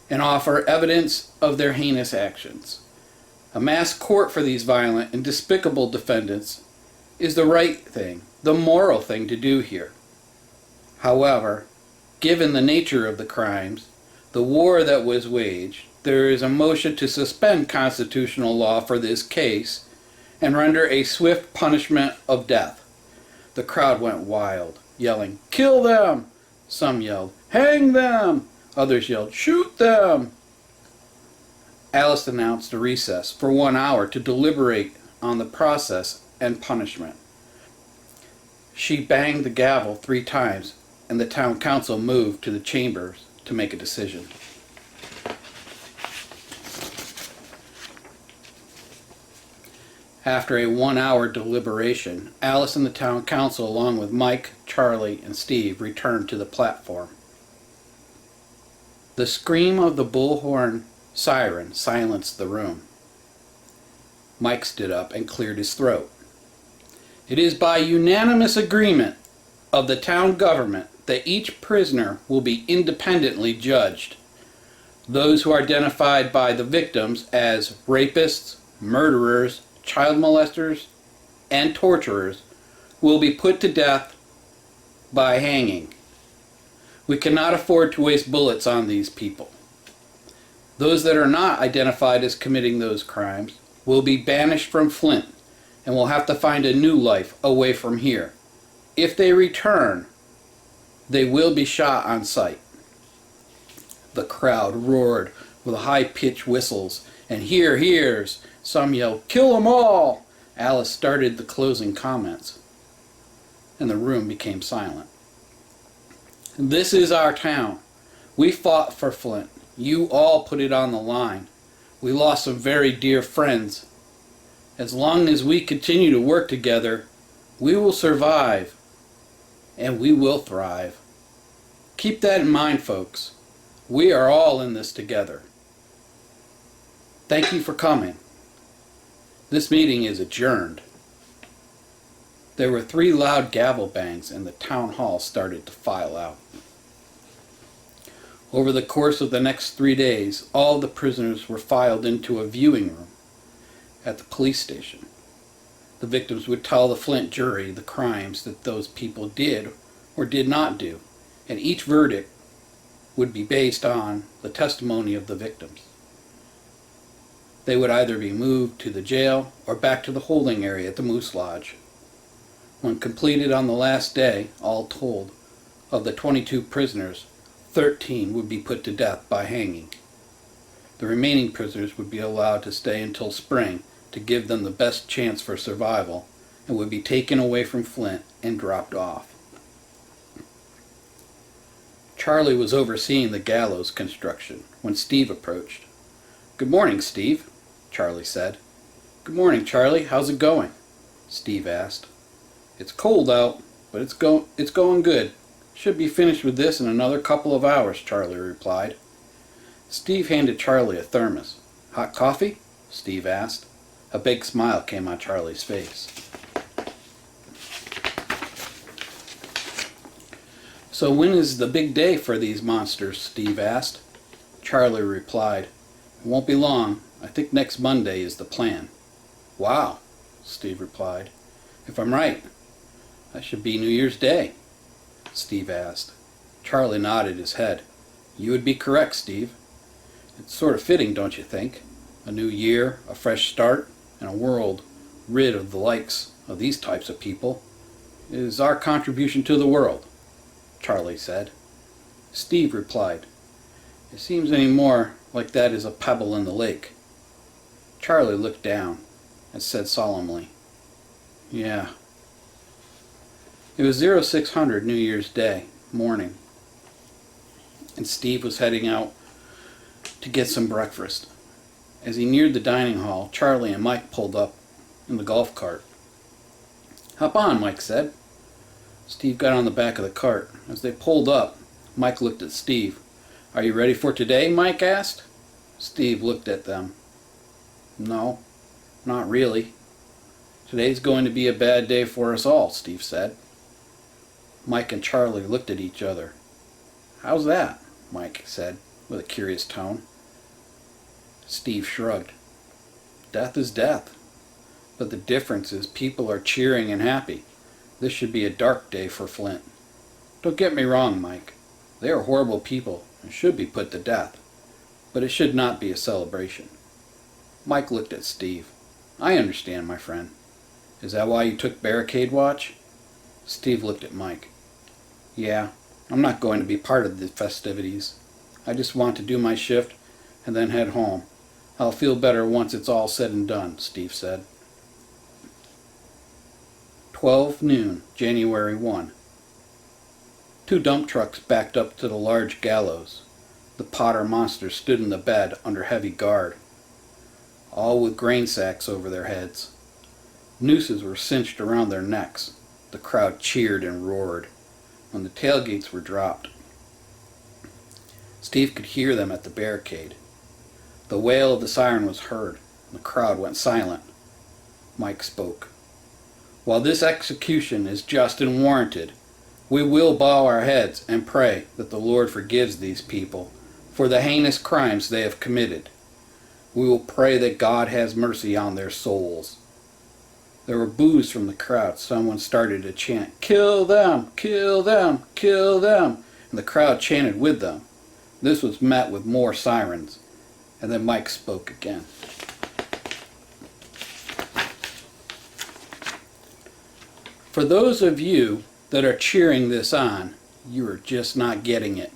and offer evidence of their heinous actions. A mass court for these violent and despicable defendants is the right thing, the moral thing to do here. However, given the nature of the crimes, the war that was waged, there is a motion to suspend constitutional law for this case and render a swift punishment of death. The crowd went wild, yelling, "Kill them!" Some yelled, "Hang them!" Others yelled, "Shoot them!" Alice announced a recess for 1 hour to deliberate on the process and punishment. She banged the gavel 3 times, and the town council moved to the chambers to make a decision. After a 1-hour deliberation, Alice and the town council, along with Mike, Charlie, and Steve, returned to the platform. The scream of the bullhorn siren silenced the room. Mike stood up and cleared his throat. It is by unanimous agreement of the town government that each prisoner will be independently judged. Those who are identified by the victims as rapists, murderers, child molesters, and torturers will be put to death by hanging. We cannot afford to waste bullets on these people. Those that are not identified as committing those crimes will be banished from Flint and will have to find a new life away from here. If they return, they will be shot on sight. The crowd roared with high-pitched whistles and hears. Some yelled, "Kill 'em all!" Alice started the closing comments, and the room became silent. This is our town. We fought for Flint. You all put it on the line. We lost some very dear friends. As long as we continue to work together, we will survive, and we will thrive. Keep that in mind, folks. We are all in this together. Thank you for coming. This meeting is adjourned. There were 3 loud gavel bangs and the town hall started to file out. Over the course of the next 3 days, all the prisoners were filed into a viewing room at the police station. The victims would tell the Flint jury the crimes that those people did or did not do, and each verdict would be based on the testimony of the victims. They would either be moved to the jail or back to the holding area at the Moose Lodge. When completed on the last day, all told, of the 22 prisoners, 13 would be put to death by hanging. The remaining prisoners would be allowed to stay until spring to give them the best chance for survival and would be taken away from Flint and dropped off. Charlie was overseeing the gallows construction when Steve approached. "Good morning, Steve," Charlie said. "Good morning, Charlie. How's it going?" Steve asked. "It's cold out, but it's going good. Should be finished with this in another couple of hours," Charlie replied. Steve handed Charlie a thermos. "Hot coffee?" Steve asked. A big smile came on Charlie's face. "So when is the big day for these monsters?" Steve asked. Charlie replied, "It won't be long. I think next Monday is the plan." "Wow," Steve replied. "If I'm right, that should be New Year's Day," Steve asked. Charlie nodded his head. "You would be correct, Steve. It's sort of fitting, don't you think? A new year, a fresh start, and a world rid of the likes of these types of people is our contribution to the world," Charlie said. Steve replied, "It seems any more like that is a pebble in the lake." Charlie looked down and said solemnly, "Yeah." It was 0600 New Year's Day morning, and Steve was heading out to get some breakfast. As he neared the dining hall, Charlie and Mike pulled up in the golf cart. "Hop on," Mike said. Steve got on the back of the cart. As they pulled up, Mike looked at Steve. "Are you ready for today?" Mike asked. Steve looked at them. "No, not really. Today's going to be a bad day for us all," Steve said. Mike and Charlie looked at each other. "How's that?" Mike said, with a curious tone. Steve shrugged. "Death is death. But the difference is people are cheering and happy. This should be a dark day for Flint. Don't get me wrong, Mike. They are horrible people and should be put to death. But it should not be a celebration." Mike looked at Steve. "I understand, my friend. Is that why you took barricade watch?" Steve looked at Mike. "Yeah, I'm not going to be part of the festivities. I just want to do my shift and then head home. I'll feel better once it's all said and done," Steve said. 12 noon, January 1. 2 dump trucks backed up to the large gallows. The Potter monsters stood in the bed under heavy guard, all with grain sacks over their heads. Nooses were cinched around their necks. The crowd cheered and roared when the tailgates were dropped. Steve could hear them at the barricade. The wail of the siren was heard, and the crowd went silent. Mike spoke. "While this execution is just and warranted, we will bow our heads and pray that the Lord forgives these people for the heinous crimes they have committed. We will pray that God has mercy on their souls." There were boos from the crowd. Someone started to chant, "Kill them! Kill them! Kill them!" and the crowd chanted with them. This was met with more sirens, and then Mike spoke again. "For those of you that are cheering this on, you are just not getting it.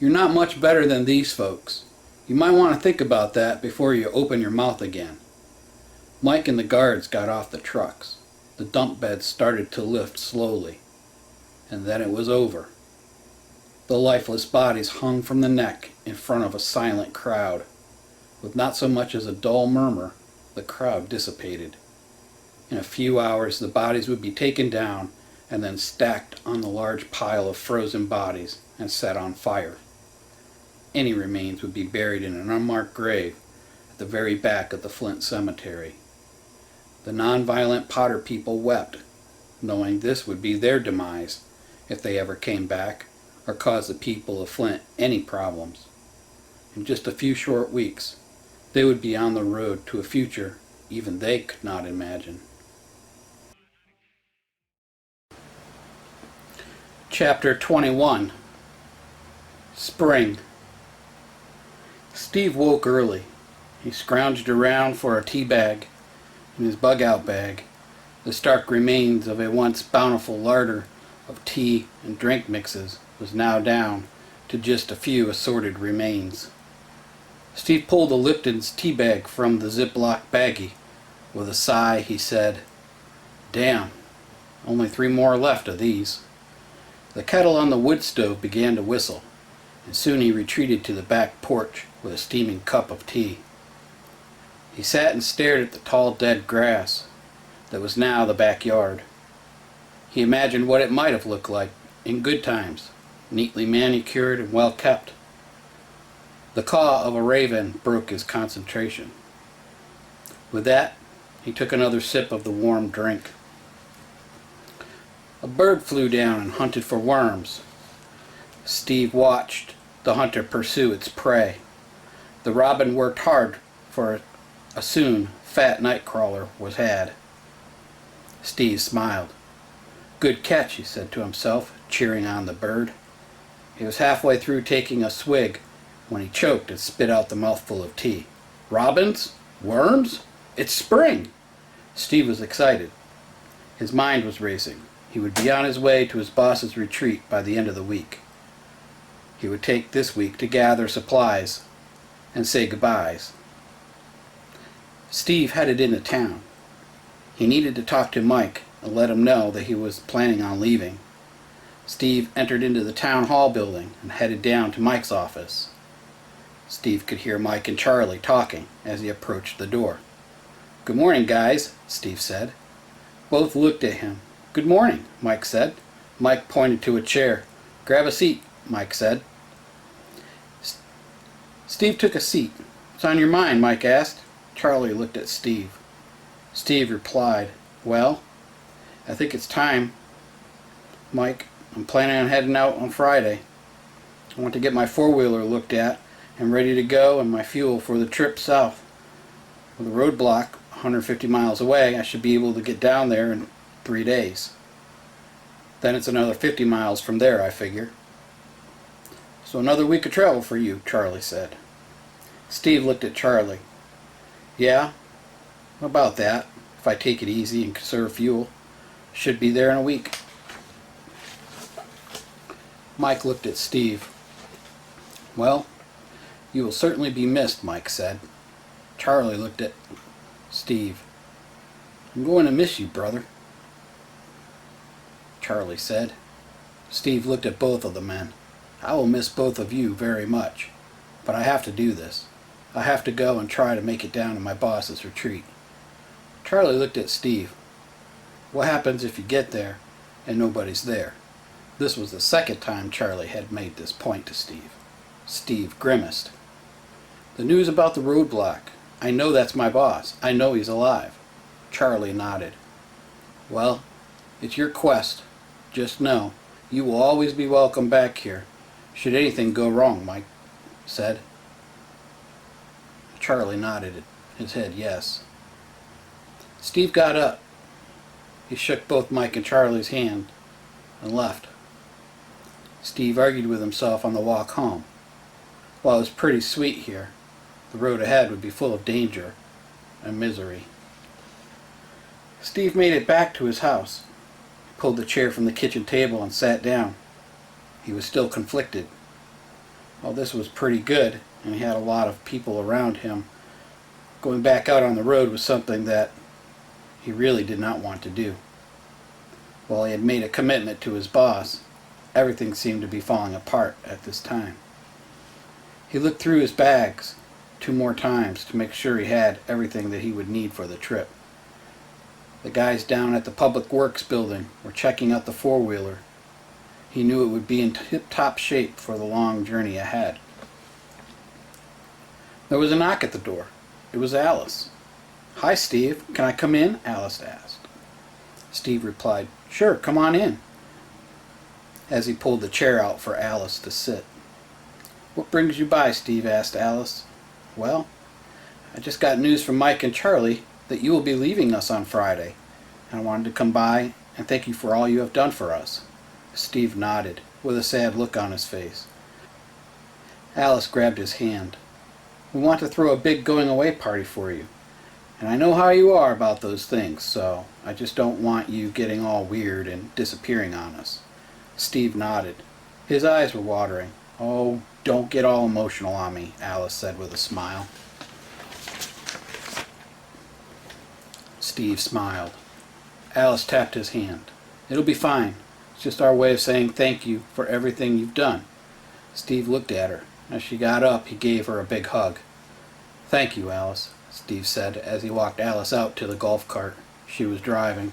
You're not much better than these folks. You might want to think about that before you open your mouth again." Mike and the guards got off the trucks. The dump beds started to lift slowly, and then it was over. The lifeless bodies hung from the neck in front of a silent crowd. With not so much as a dull murmur, the crowd dissipated. In a few hours, the bodies would be taken down and then stacked on the large pile of frozen bodies and set on fire. Any remains would be buried in an unmarked grave at the very back of the Flint cemetery. The nonviolent Potter people wept, knowing this would be their demise if they ever came back or caused the people of Flint any problems. In just a few short weeks, they would be on the road to a future even they could not imagine. Chapter 21. Spring. Steve woke early. He scrounged around for a tea bag. In his bug-out bag, the stark remains of a once bountiful larder of tea and drink mixes was now down to just a few assorted remains. Steve pulled the Lipton's tea bag from the Ziploc baggie. With a sigh, he said, "Damn, only 3 more left of these." The kettle on the wood stove began to whistle, and soon he retreated to the back porch with a steaming cup of tea. He sat and stared at the tall dead grass that was now the backyard. He imagined what it might have looked like in good times, neatly manicured and well kept. The caw of a raven broke his concentration. With that, He took another sip of the warm drink. A bird flew down and hunted for worms. Steve watched the hunter pursue its prey. The robin worked hard for a soon fat nightcrawler was had. Steve smiled. "Good catch," he said to himself, cheering on the bird. He was halfway through taking a swig when he choked and spit out the mouthful of tea. Robins? Worms? It's spring! Steve was excited. His mind was racing. He would be on his way to his boss's retreat by the end of the week. He would take this week to gather supplies and say goodbyes. Steve headed into town. He needed to talk to Mike and let him know that he was planning on leaving. Steve entered into the town hall building and headed down to Mike's office. Steve could hear Mike and Charlie talking as he approached the door. "Good morning, guys," Steve said. Both looked at him. "Good morning," Mike said. Mike pointed to a chair. "Grab a seat," Mike said. Steve took a seat. "What's on your mind?" Mike asked. Charlie looked at Steve. Steve replied, "Well, I think it's time, Mike. I'm planning on heading out on Friday. I want to get my four-wheeler looked at and ready to go and my fuel for the trip south. With a roadblock 150 miles away, I should be able to get down there in 3 days. Then it's another 50 miles from there, I figure." "So another week of travel for you," Charlie said. Steve looked at Charlie. "Yeah, about that, if I take it easy and conserve fuel. Should be there in a week." Mike looked at Steve. "Well, you will certainly be missed," Mike said. Charlie looked at Steve. "I'm going to miss you, brother," Charlie said. Steve looked at both of the men. "I will miss both of you very much, but I have to do this. I have to go and try to make it down to my boss's retreat." Charlie looked at Steve. "What happens if you get there and nobody's there?" This was the second time Charlie had made this point to Steve. Steve grimaced. "The news about the roadblock. I know that's my boss. I know he's alive." Charlie nodded. "Well, it's your quest. Just know, you will always be welcome back here, should anything go wrong," Mike said. Charlie nodded his head yes. Steve got up. He shook both Mike and Charlie's hand and left. Steve argued with himself on the walk home. While it was pretty sweet here, the road ahead would be full of danger and misery. Steve made it back to his house. He pulled the chair from the kitchen table and sat down. He was still conflicted. Well, this was pretty good, and he had a lot of people around him. Going back out on the road was something that he really did not want to do. While he had made a commitment to his boss, everything seemed to be falling apart at this time. He looked through his bags 2 more times to make sure he had everything that he would need for the trip. The guys down at the Public Works building were checking out the four-wheeler. He knew it would be in tip-top shape for the long journey ahead. There was a knock at the door. It was Alice. "Hi, Steve. Can I come in?" Alice asked. Steve replied, "Sure, come on in," as he pulled the chair out for Alice to sit. "What brings you by?" Steve asked Alice. "Well, I just got news from Mike and Charlie that you will be leaving us on Friday, and I wanted to come by and thank you for all you have done for us." Steve nodded, with a sad look on his face. Alice grabbed his hand. "We want to throw a big going-away party for you, and I know how you are about those things, so I just don't want you getting all weird and disappearing on us." Steve nodded. His eyes were watering. "Oh, don't get all emotional on me," Alice said with a smile. Steve smiled. Alice tapped his hand. "It'll be fine. It's just our way of saying thank you for everything you've done." Steve looked at her. As she got up, he gave her a big hug. "Thank you, Alice," Steve said as he walked Alice out to the golf cart she was driving.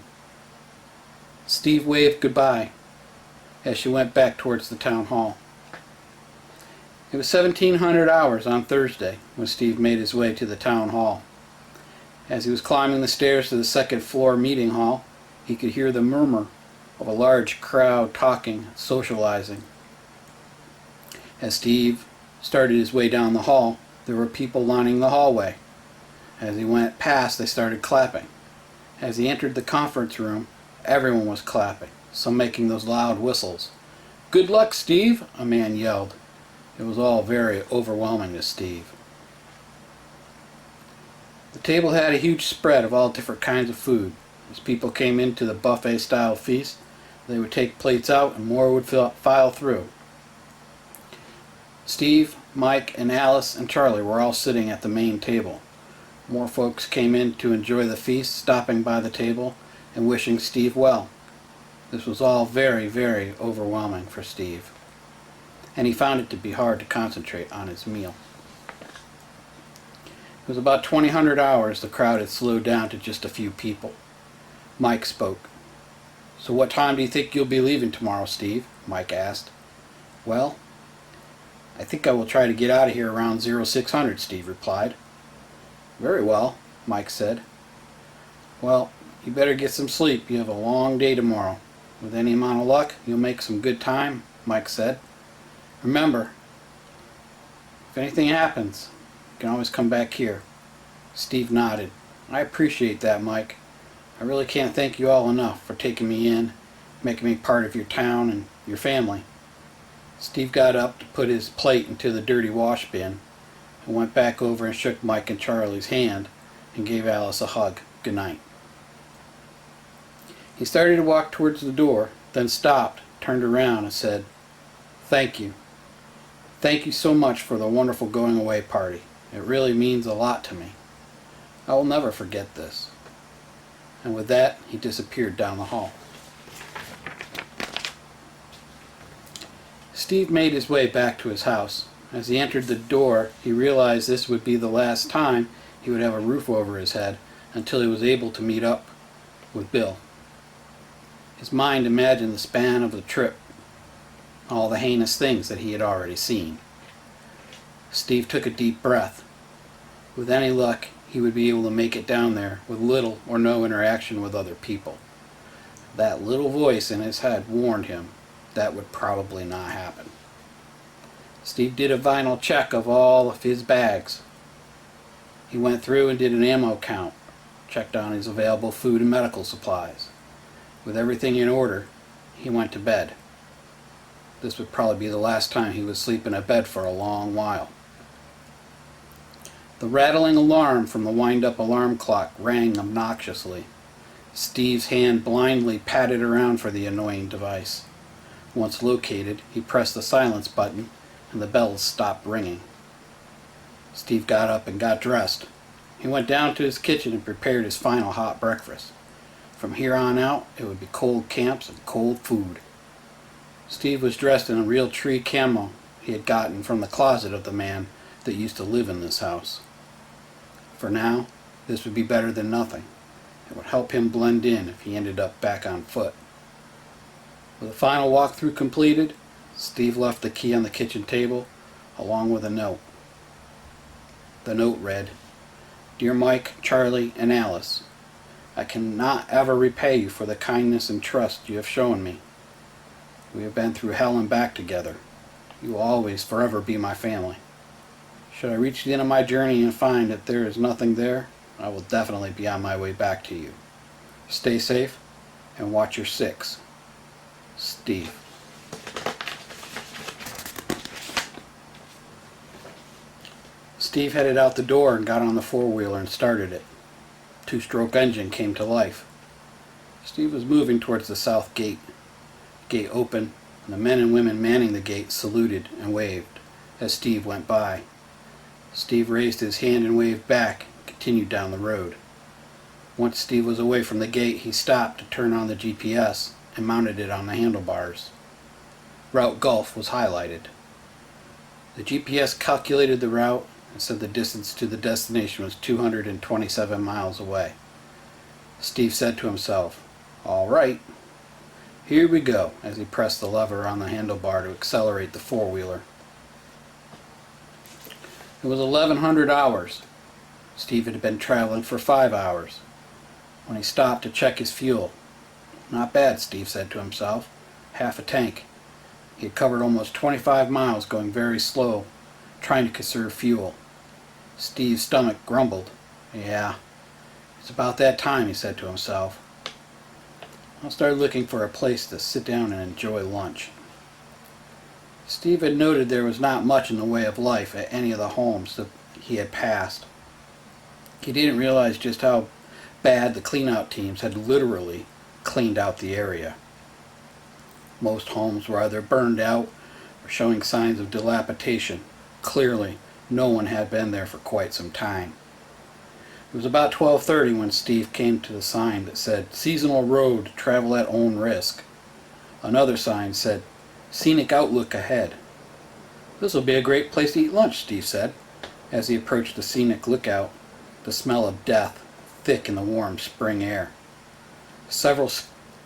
Steve waved goodbye as she went back towards the town hall. It was 1700 hours on Thursday when Steve made his way to the town hall. As he was climbing the stairs to the second floor meeting hall, he could hear the murmur of a large crowd talking, socializing. As Steve started his way down the hall, there were people lining the hallway. As he went past, they started clapping. As he entered the conference room, everyone was clapping, some making those loud whistles. "Good luck, Steve," a man yelled. It was all very overwhelming to Steve. The table had a huge spread of all different kinds of food. As people came into the buffet-style feast, they would take plates out and more would file through. Steve, Mike, and Alice and Charlie were all sitting at the main table. More folks came in to enjoy the feast, stopping by the table and wishing Steve well. This was all very, very overwhelming for Steve, and he found it to be hard to concentrate on his meal. It was about 2000 hours the crowd had slowed down to just a few people. Mike spoke. "So what time do you think you'll be leaving tomorrow, Steve?" Mike asked. "Well, I think I will try to get out of here around 0600, Steve replied. "Very well," Mike said. "Well, you better get some sleep. You have a long day tomorrow. With any amount of luck, you'll make some good time," Mike said. "Remember, if anything happens, you can always come back here." Steve nodded. "I appreciate that, Mike. I really can't thank you all enough for taking me in, making me part of your town and your family." Steve got up to put his plate into the dirty wash bin and went back over and shook Mike and Charlie's hand and gave Alice a hug. Good night. He started to walk towards the door, then stopped, turned around and said, "Thank you. Thank you so much for the wonderful going away party. It really means a lot to me. I will never forget this." And with that, he disappeared down the hall. Steve made his way back to his house. As he entered the door, he realized this would be the last time he would have a roof over his head until he was able to meet up with Bill. His mind imagined the span of the trip, all the heinous things that he had already seen. Steve took a deep breath. With any luck, he would be able to make it down there with little or no interaction with other people. That little voice in his head warned him that would probably not happen. Steve did a final check of all of his bags. He went through and did an ammo count, checked on his available food and medical supplies. With everything in order, he went to bed. This would probably be the last time he would sleep in a bed for a long while. The rattling alarm from the wind-up alarm clock rang obnoxiously. Steve's hand blindly patted around for the annoying device. Once located, he pressed the silence button and the bells stopped ringing. Steve got up and got dressed. He went down to his kitchen and prepared his final hot breakfast. From here on out, it would be cold camps and cold food. Steve was dressed in a real tree camo he had gotten from the closet of the man that used to live in this house. For now, this would be better than nothing. It would help him blend in if he ended up back on foot. With the final walkthrough completed, Steve left the key on the kitchen table along with a note. The note read, "Dear Mike, Charlie, and Alice, I cannot ever repay you for the kindness and trust you have shown me. We have been through hell and back together. You will always forever be my family. Should I reach the end of my journey and find that there is nothing there, I will definitely be on my way back to you. Stay safe and watch your six. Steve." Steve headed out the door and got on the four-wheeler and started it. Two-stroke engine came to life. Steve was moving towards the south gate. The gate opened, and the men and women manning the gate saluted and waved as Steve went by. Steve raised his hand and waved back and continued down the road. Once Steve was away from the gate, he stopped to turn on the GPS and mounted it on the handlebars. Route Gulf was highlighted. The GPS calculated the route and said the distance to the destination was 227 miles away. Steve said to himself, "All right, here we go," as he pressed the lever on the handlebar to accelerate the four-wheeler. It was 1100 hours. Steve had been traveling for 5 hours when he stopped to check his fuel. Not bad, Steve said to himself. Half a tank. He had covered almost 25 miles going very slow, trying to conserve fuel. Steve's stomach grumbled. Yeah, it's about that time, he said to himself. I'll start looking for a place to sit down and enjoy lunch. Steve had noted there was not much in the way of life at any of the homes that he had passed. He didn't realize just how bad the cleanout teams had literally cleaned out the area. Most homes were either burned out or showing signs of dilapidation. Clearly, no one had been there for quite some time. It was about 12:30 when Steve came to the sign that said, "Seasonal Road, travel at own risk." Another sign said, "Scenic outlook ahead." "This will be a great place to eat lunch," Steve said, as he approached the scenic lookout, the smell of death thick in the warm spring air. Several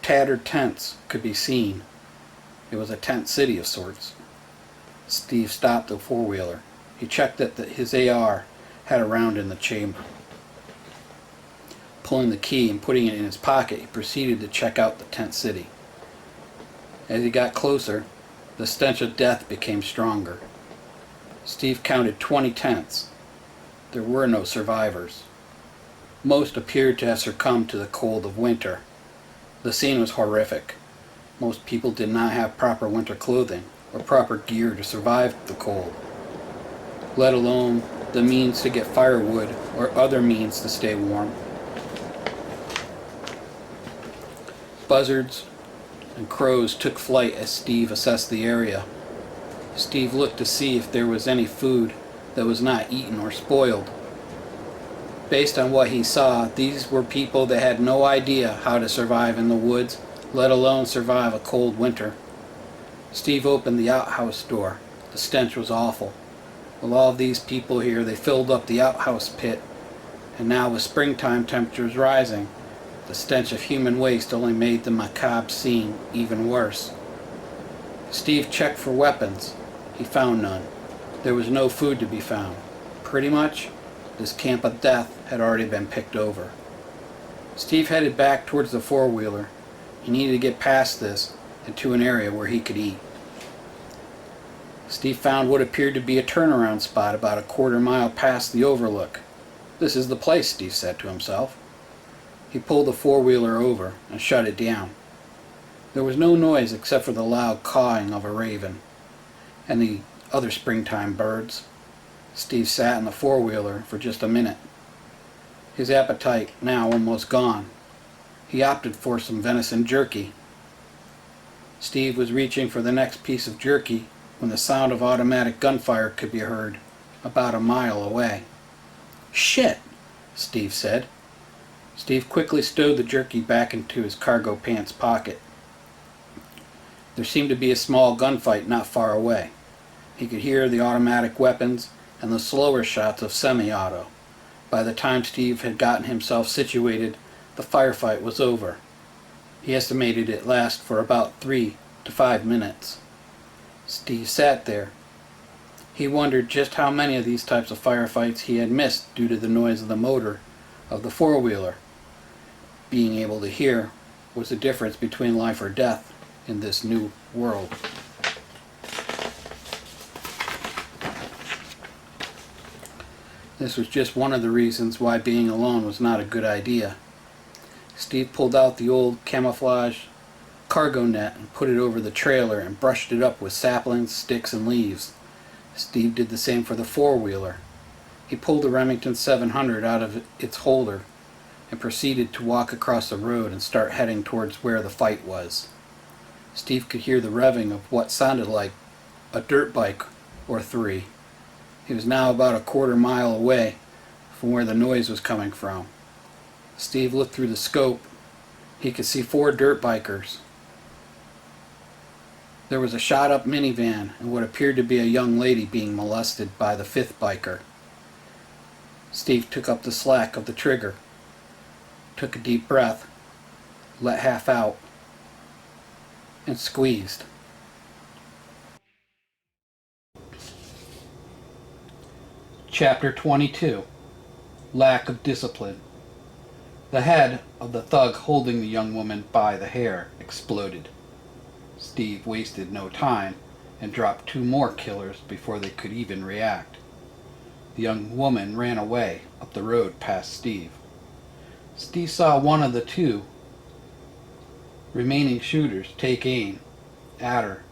tattered tents could be seen. It was a tent city of sorts. Steve stopped the four-wheeler. He checked that his AR had a round in the chamber. Pulling the key and putting it in his pocket, he proceeded to check out the tent city. As he got closer, the stench of death became stronger. Steve counted 20 tents. There were no survivors. Most appeared to have succumbed to the cold of winter. The scene was horrific. Most people did not have proper winter clothing or proper gear to survive the cold, let alone the means to get firewood or other means to stay warm. Buzzards and crows took flight as Steve assessed the area. Steve looked to see if there was any food that was not eaten or spoiled. Based on what he saw, these were people that had no idea how to survive in the woods, let alone survive a cold winter. Steve opened the outhouse door. The stench was awful. With all of these people here, they filled up the outhouse pit, and now with springtime temperatures rising, the stench of human waste only made the macabre scene even worse. Steve checked for weapons. He found none. There was no food to be found. Pretty much, this camp of death had already been picked over. Steve headed back towards the four-wheeler. He needed to get past this and to an area where he could eat. Steve found what appeared to be a turnaround spot about a quarter-mile past the overlook. "This is the place," Steve said to himself. He pulled the four-wheeler over and shut it down. There was no noise except for the loud cawing of a raven and the other springtime birds. Steve sat in the four-wheeler for just a minute. His appetite now almost gone. He opted for some venison jerky. Steve was reaching for the next piece of jerky when the sound of automatic gunfire could be heard about a mile away. "Shit," Steve said. Steve quickly stowed the jerky back into his cargo pants pocket. There seemed to be a small gunfight not far away. He could hear the automatic weapons and the slower shots of semi-auto. By the time Steve had gotten himself situated, the firefight was over. He estimated it last for about 3 to 5 minutes. Steve sat there. He wondered just how many of these types of firefights he had missed due to the noise of the motor of the four-wheeler. Being able to hear was the difference between life or death in this new world. This was just one of the reasons why being alone was not a good idea. Steve pulled out the old camouflage cargo net and put it over the trailer and brushed it up with saplings, sticks, and leaves. Steve did the same for the four-wheeler. He pulled the Remington 700 out of its holder and proceeded to walk across the road and start heading towards where the fight was. Steve could hear the revving of what sounded like a dirt bike or three. He was now about a quarter-mile away from where the noise was coming from. Steve looked through the scope. He could see 4 dirt bikers. There was a shot-up minivan and what appeared to be a young lady being molested by the 5th biker. Steve took up the slack of the trigger, took a deep breath, let half out, and squeezed. Chapter 22. lack of discipline. The head of the thug holding the young woman by the hair exploded. Steve wasted no time and dropped two more killers before they could even react. The young woman ran away up the road past Steve. Steve saw one of the two remaining shooters take aim at her,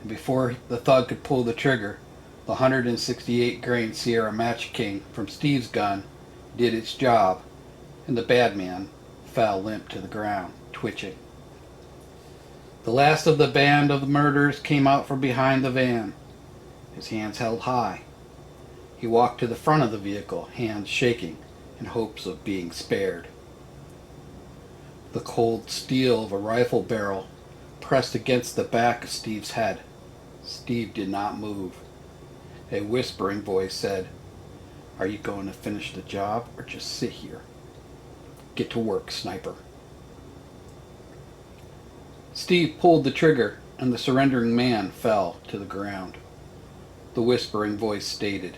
and before the thug could pull the trigger, the 168 grain Sierra Match King from Steve's gun did its job, and the bad man fell limp to the ground, twitching. The last of the band of the murderers came out from behind the van, his hands held high. He walked to the front of the vehicle, hands shaking, in hopes of being spared. The cold steel of a rifle barrel pressed against the back of Steve's head. Steve did not move. A whispering voice said, "Are you going to finish the job or just sit here? Get to work, sniper." Steve pulled the trigger and the surrendering man fell to the ground. The whispering voice stated,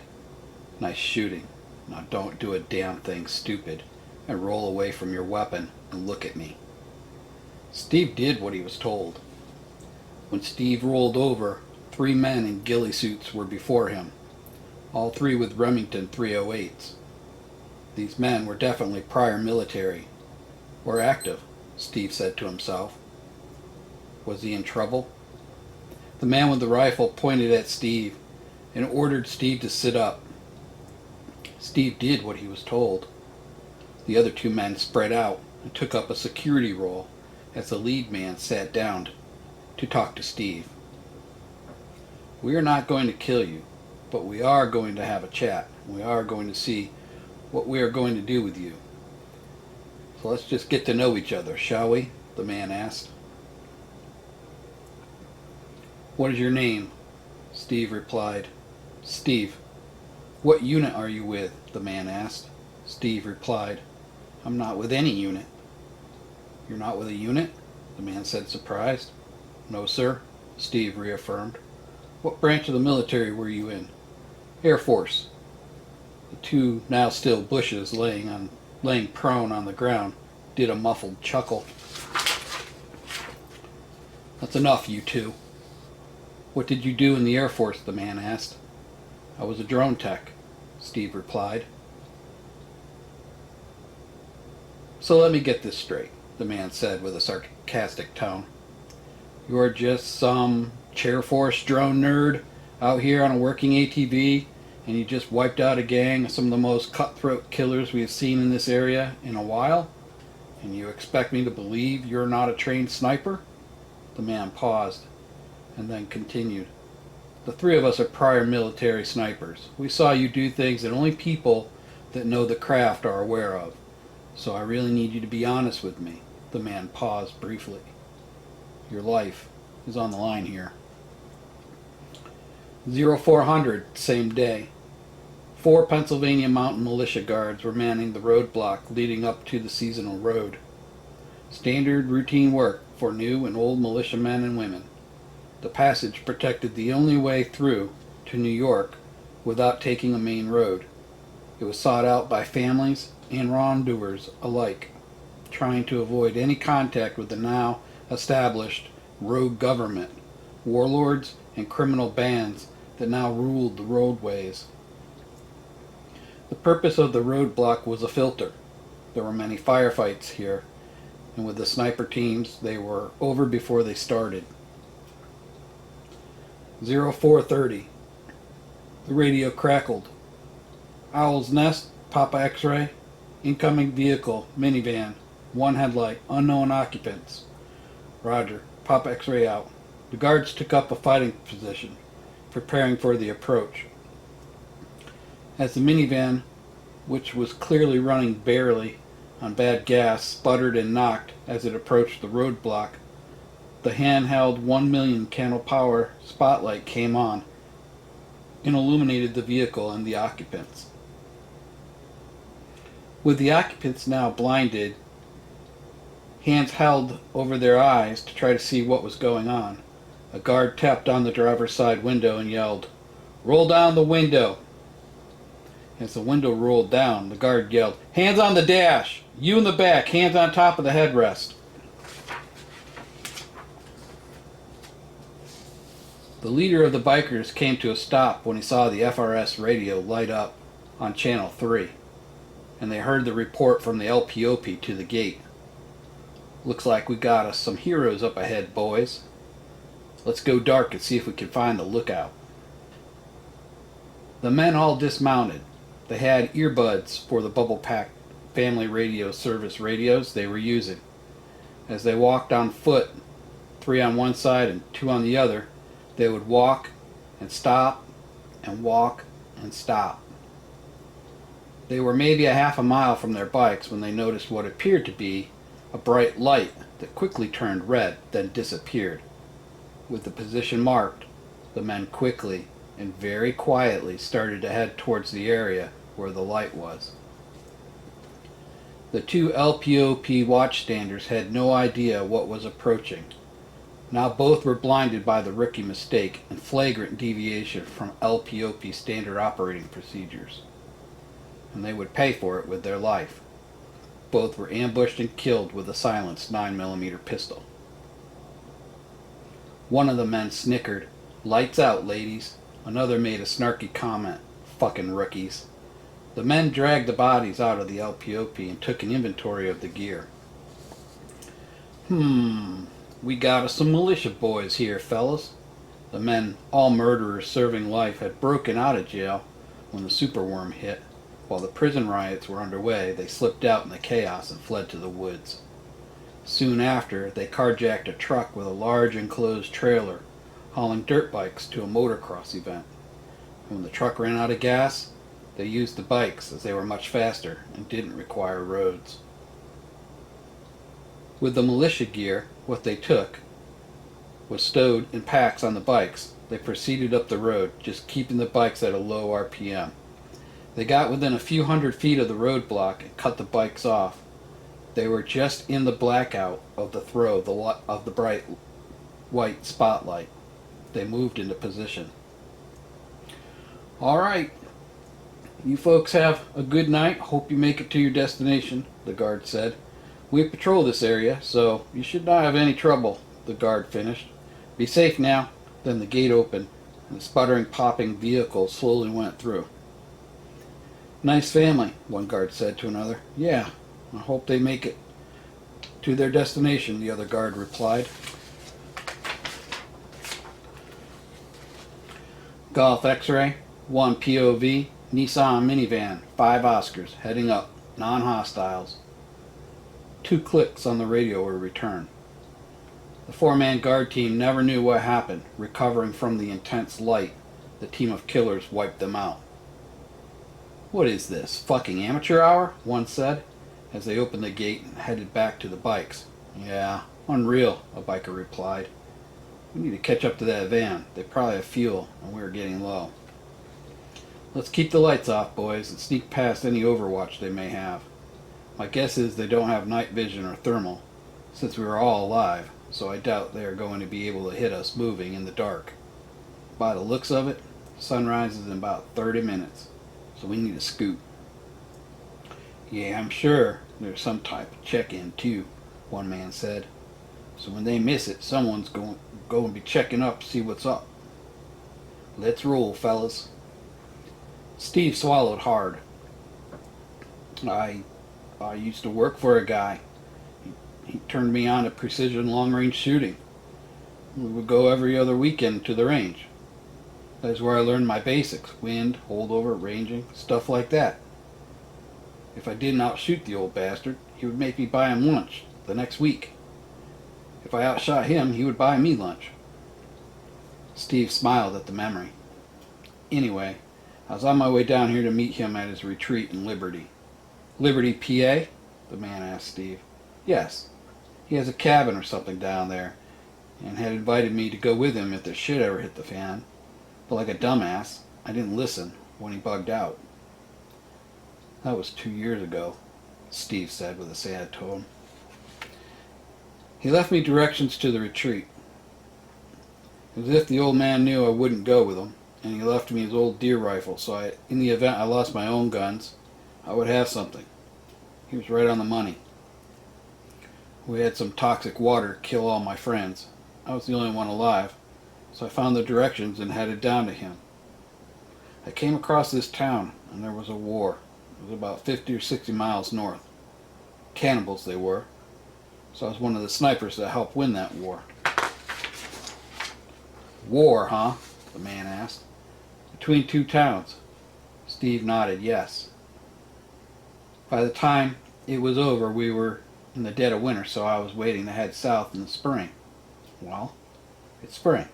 "Nice shooting. Now don't do a damn thing stupid and roll away from your weapon and look at me." Steve did what he was told. When Steve rolled over, 3 men in ghillie suits were before him, all 3 with Remington 308s. These men were definitely prior military, or active, Steve said to himself. Was he in trouble? The man with the rifle pointed at Steve and ordered Steve to sit up. Steve did what he was told. The other 2 men spread out and took up a security role as the lead man sat down to talk to Steve. "We are not going to kill you, but we are going to have a chat. We are going to see what we are going to do with you. So let's just get to know each other, shall we?" the man asked. "What is your name?" Steve replied. "Steve." "What unit are you with?" the man asked. Steve replied, "I'm not with any unit." "You're not with a unit?" the man said, surprised. "No, sir," Steve reaffirmed. "What branch of the military were you in?" "Air Force." The 2 now still bushes laying prone on the ground did a muffled chuckle. "That's enough, you 2. What did you do in the Air Force?" the man asked. "I was a drone tech," Steve replied. "So let me get this straight," the man said with a sarcastic tone. "You are just some Air Force drone nerd out here on a working ATV, and you just wiped out a gang of some of the most cutthroat killers we have seen in this area in a while? And you expect me to believe you're not a trained sniper?" The man paused and then continued. "The 3 of us are prior military snipers. We saw you do things that only people that know the craft are aware of. So I really need you to be honest with me." The man paused briefly. "Your life is on the line here." 0400, same day. 4 Pennsylvania Mountain Militia Guards were manning the roadblock leading up to the seasonal road. Standard routine work for new and old militiamen and women. The passage protected the only way through to New York without taking a main road. It was sought out by families and wrongdoers alike, trying to avoid any contact with the now established rogue government, warlords, and criminal bands that now ruled the roadways. The purpose of the roadblock was a filter. There were many firefights here, and with the sniper teams, they were over before they started. 0430. The radio crackled. "Owl's Nest, Papa X-ray. Incoming vehicle, minivan. 1 headlight, unknown occupants." "Roger. Papa X-ray out." The guards took up a fighting position, preparing for the approach. As the minivan, which was clearly running barely on bad gas, sputtered and knocked as it approached the roadblock, the handheld 1 million candle power spotlight came on and illuminated the vehicle and the occupants. With the occupants now blinded, hands held over their eyes to try to see what was going on, a guard tapped on the driver's side window and yelled, "Roll down the window!" As the window rolled down, the guard yelled, "Hands on the dash! You in the back, hands on top of the headrest!" The leader of the bikers came to a stop when he saw the FRS radio light up on Channel 3, and they heard the report from the LPOP to the gate. "Looks like we got us some heroes up ahead, boys. Let's go dark and see if we can find the lookout." The men all dismounted. They had earbuds for the bubble pack family radio service radios they were using. As they walked on foot, 3 on one side and 2 on the other, they would walk and stop and walk and stop. They were maybe a half a mile from their bikes when they noticed what appeared to be a bright light that quickly turned red, then disappeared. With the position marked, the men quickly and very quietly started to head towards the area where the light was. The 2 LPOP watchstanders had no idea what was approaching. Now both were blinded by the rookie mistake and flagrant deviation from LPOP standard operating procedures, and they would pay for it with their life. Both were ambushed and killed with a silenced 9mm pistol. One of the men snickered, "Lights out, ladies." Another made a snarky comment, "Fucking rookies." The men dragged the bodies out of the LPOP and took an inventory of the gear. We got us some militia boys here, fellas." The men, all murderers serving life, had broken out of jail when the superworm hit. While the prison riots were underway, they slipped out in the chaos and fled to the woods. Soon after, they carjacked a truck with a large enclosed trailer, hauling dirt bikes to a motocross event. When the truck ran out of gas, they used the bikes as they were much faster and didn't require roads. With the militia gear, what they took was stowed in packs on the bikes. They proceeded up the road, just keeping the bikes at a low RPM. They got within a few hundred feet of the roadblock and cut the bikes off. They were just in the blackout of the throw of the bright white spotlight. They moved into position. "All right. You folks have a good night. Hope you make it to your destination," the guard said. "We patrol this area, so you should not have any trouble," the guard finished. "Be safe now." Then the gate opened, and the sputtering, popping vehicle slowly went through. "Nice family," one guard said to another. "Yeah, I hope they make it to their destination," the other guard replied. Golf X-ray, 1 POV, Nissan minivan, 5 Oscars, heading up, non-hostiles. 2 clicks on the radio were returned. The 4-man guard team never knew what happened. Recovering from the intense light, the team of killers wiped them out. "What is this, fucking amateur hour?" one said, as they opened the gate and headed back to the bikes. "Yeah, unreal," a biker replied. "We need to catch up to that van. They probably have fuel, and we're getting low. Let's keep the lights off, boys, and sneak past any overwatch they may have. My guess is they don't have night vision or thermal, since we are all alive, so I doubt they are going to be able to hit us moving in the dark. By the looks of it, sunrise is in about 30 minutes, so we need to scoot." "Yeah, I'm sure there's some type of check-in too," one man said. "So when they miss it, someone's going to be checking up to see what's up. Let's roll, fellas." Steve swallowed hard. I used to work for a guy. He turned me on to precision long-range shooting. We would go every other weekend to the range. That's where I learned my basics: wind, holdover, ranging, stuff like that. If I didn't outshoot the old bastard, he would make me buy him lunch the next week. If I outshot him, he would buy me lunch. Steve smiled at the memory. "Anyway, I was on my way down here to meet him at his retreat in Liberty." "Liberty, PA?" the man asked Steve. "Yes. He has a cabin or something down there, and had invited me to go with him if the shit ever hit the fan. But like a dumbass, I didn't listen when he bugged out." "That was 2 years ago," Steve said with a sad tone. "He left me directions to the retreat. As if the old man knew I wouldn't go with him. and he left me his old deer rifle, so in the event I lost my own guns, I would have something. He was right on the money. We had some toxic water kill all my friends. I was the only one alive, so I found the directions and headed down to him. I came across this town, and there was a war. It was about 50 or 60 miles north. Cannibals they were, so I was one of the snipers that helped win that war. War, huh? The man asked. Between two towns. Steve nodded yes. By the time it was over, we were in the dead of winter, so I was waiting to head south in the spring. Well, it's spring.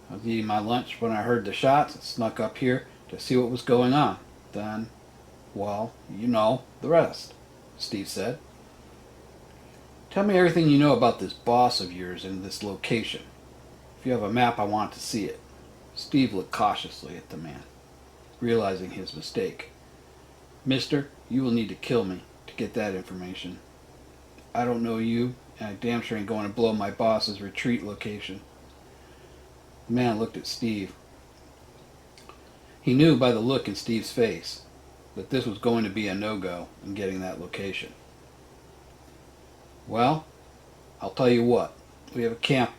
I was eating my lunch when I heard the shots and snuck up here to see what was going on. Then, well, you know the rest, Steve said. Tell me everything you know about this boss of yours and this location. If you have a map, I want to see it. Steve looked cautiously at the man, realizing his mistake. Mister, you will need to kill me to get that information. I don't know you, and I damn sure ain't going to blow my boss's retreat location. The man looked at Steve. He knew by the look in Steve's face that this was going to be a no-go in getting that location. Well, I'll tell you what. We have a camp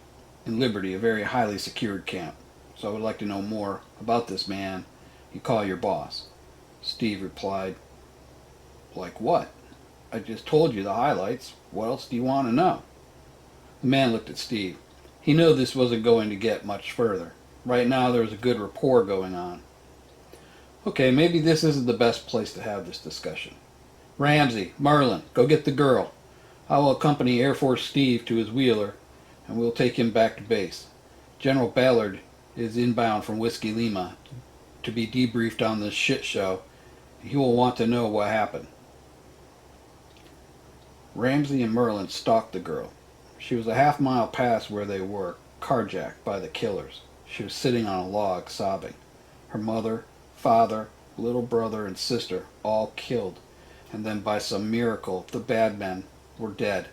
in Liberty, a very highly secured camp. So I would like to know more about this man you call your boss. Steve replied, Like what? I just told you the highlights. What else do you want to know? The man looked at Steve. He knew this wasn't going to get much further. Right now there was a good rapport going on. Okay, maybe this isn't the best place to have this discussion. Ramsey, Merlin, go get the girl. I will accompany Air Force Steve to his wheeler, and we'll take him back to base. General Ballard is inbound from Whiskey Lima to be debriefed on this shit show. He will want to know what happened. Ramsey and Merlin stalked the girl. She was a half-mile past where they were, carjacked by the killers. She was sitting on a log, sobbing. Her mother, father, little brother, and sister all killed, and then by some miracle the bad men were dead.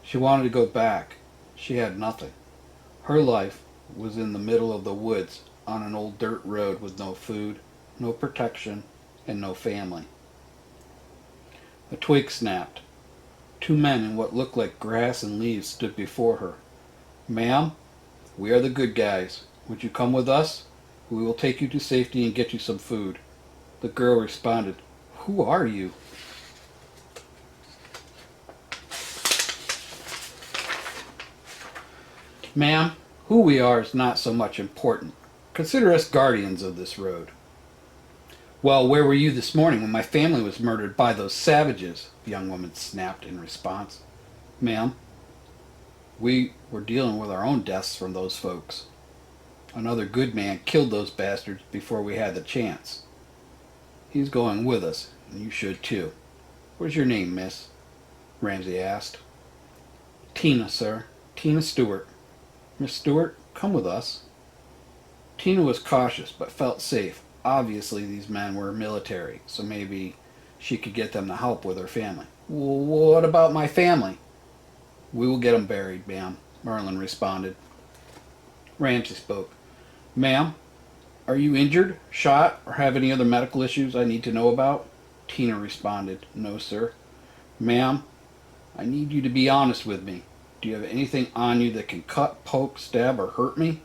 She wanted to go back. She had nothing. Her life was in the middle of the woods on an old dirt road with no food, no protection, and no family. A twig snapped. Two men in what looked like grass and leaves stood before her. Ma'am, we are the good guys. Would you come with us? We will take you to safety and get you some food. The girl responded, Who are you? Ma'am, who we are is not so much important. Consider us guardians of this road. Well, where were you this morning when my family was murdered by those savages? The young woman snapped in response. Ma'am, we were dealing with our own deaths from those folks. Another good man killed those bastards before we had the chance. He's going with us, and you should too. What's your name, miss? Ramsey asked. Tina, sir. Tina Stewart. Miss Stewart, come with us. Tina was cautious, but felt safe. Obviously, these men were military, so maybe she could get them to help with her family. Well, what about my family? We will get them buried, ma'am, Merlin responded. Ramsey spoke. Ma'am, are you injured, shot, or have any other medical issues I need to know about? Tina responded. No, sir. Ma'am, I need you to be honest with me. Do you have anything on you that can cut, poke, stab, or hurt me?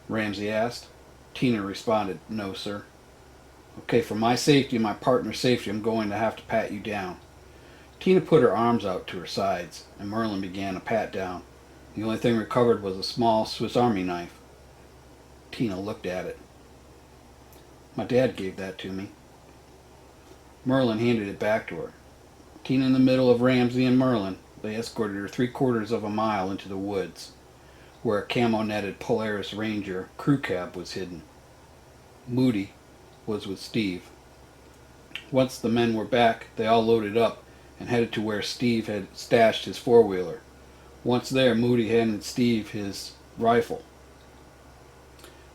Ramsey asked. Tina responded, No, sir. Okay, for my safety and my partner's safety, I'm going to have to pat you down. Tina put her arms out to her sides, and Merlin began a pat down. The only thing recovered was a small Swiss Army knife. Tina looked at it. My dad gave that to me. Merlin handed it back to her. Tina in the middle of Ramsey and Merlin, they escorted her 3/4 of a mile into the woods, where a camo-netted Polaris Ranger crew cab was hidden. Moody was with Steve. Once the men were back, they all loaded up and headed to where Steve had stashed his four-wheeler. Once there, Moody handed Steve his rifle.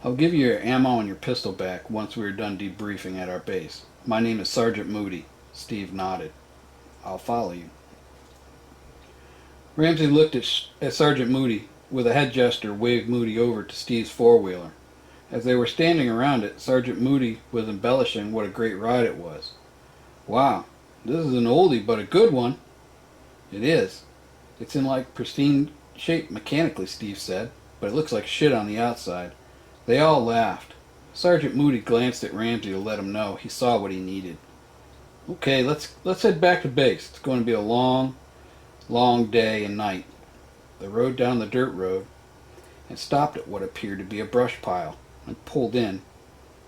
I'll give you your ammo and your pistol back once we are done debriefing at our base. My name is Sergeant Moody. Steve nodded. I'll follow you. Ramsey looked at Sergeant Moody. With a head gesture, waved Moody over to Steve's four-wheeler, As they were standing around it, Sergeant Moody was embellishing what a great ride it was. "Wow, this is an oldie but a good one." "It is. It's in like pristine shape mechanically," Steve said, "but it looks like shit on the outside." They all laughed. Sergeant Moody glanced at Ramsey to let him know he saw what he needed. "Okay, let's head back to base. It's going to be a long, long day and night." They rode down the dirt road and stopped at what appeared to be a brush pile and pulled in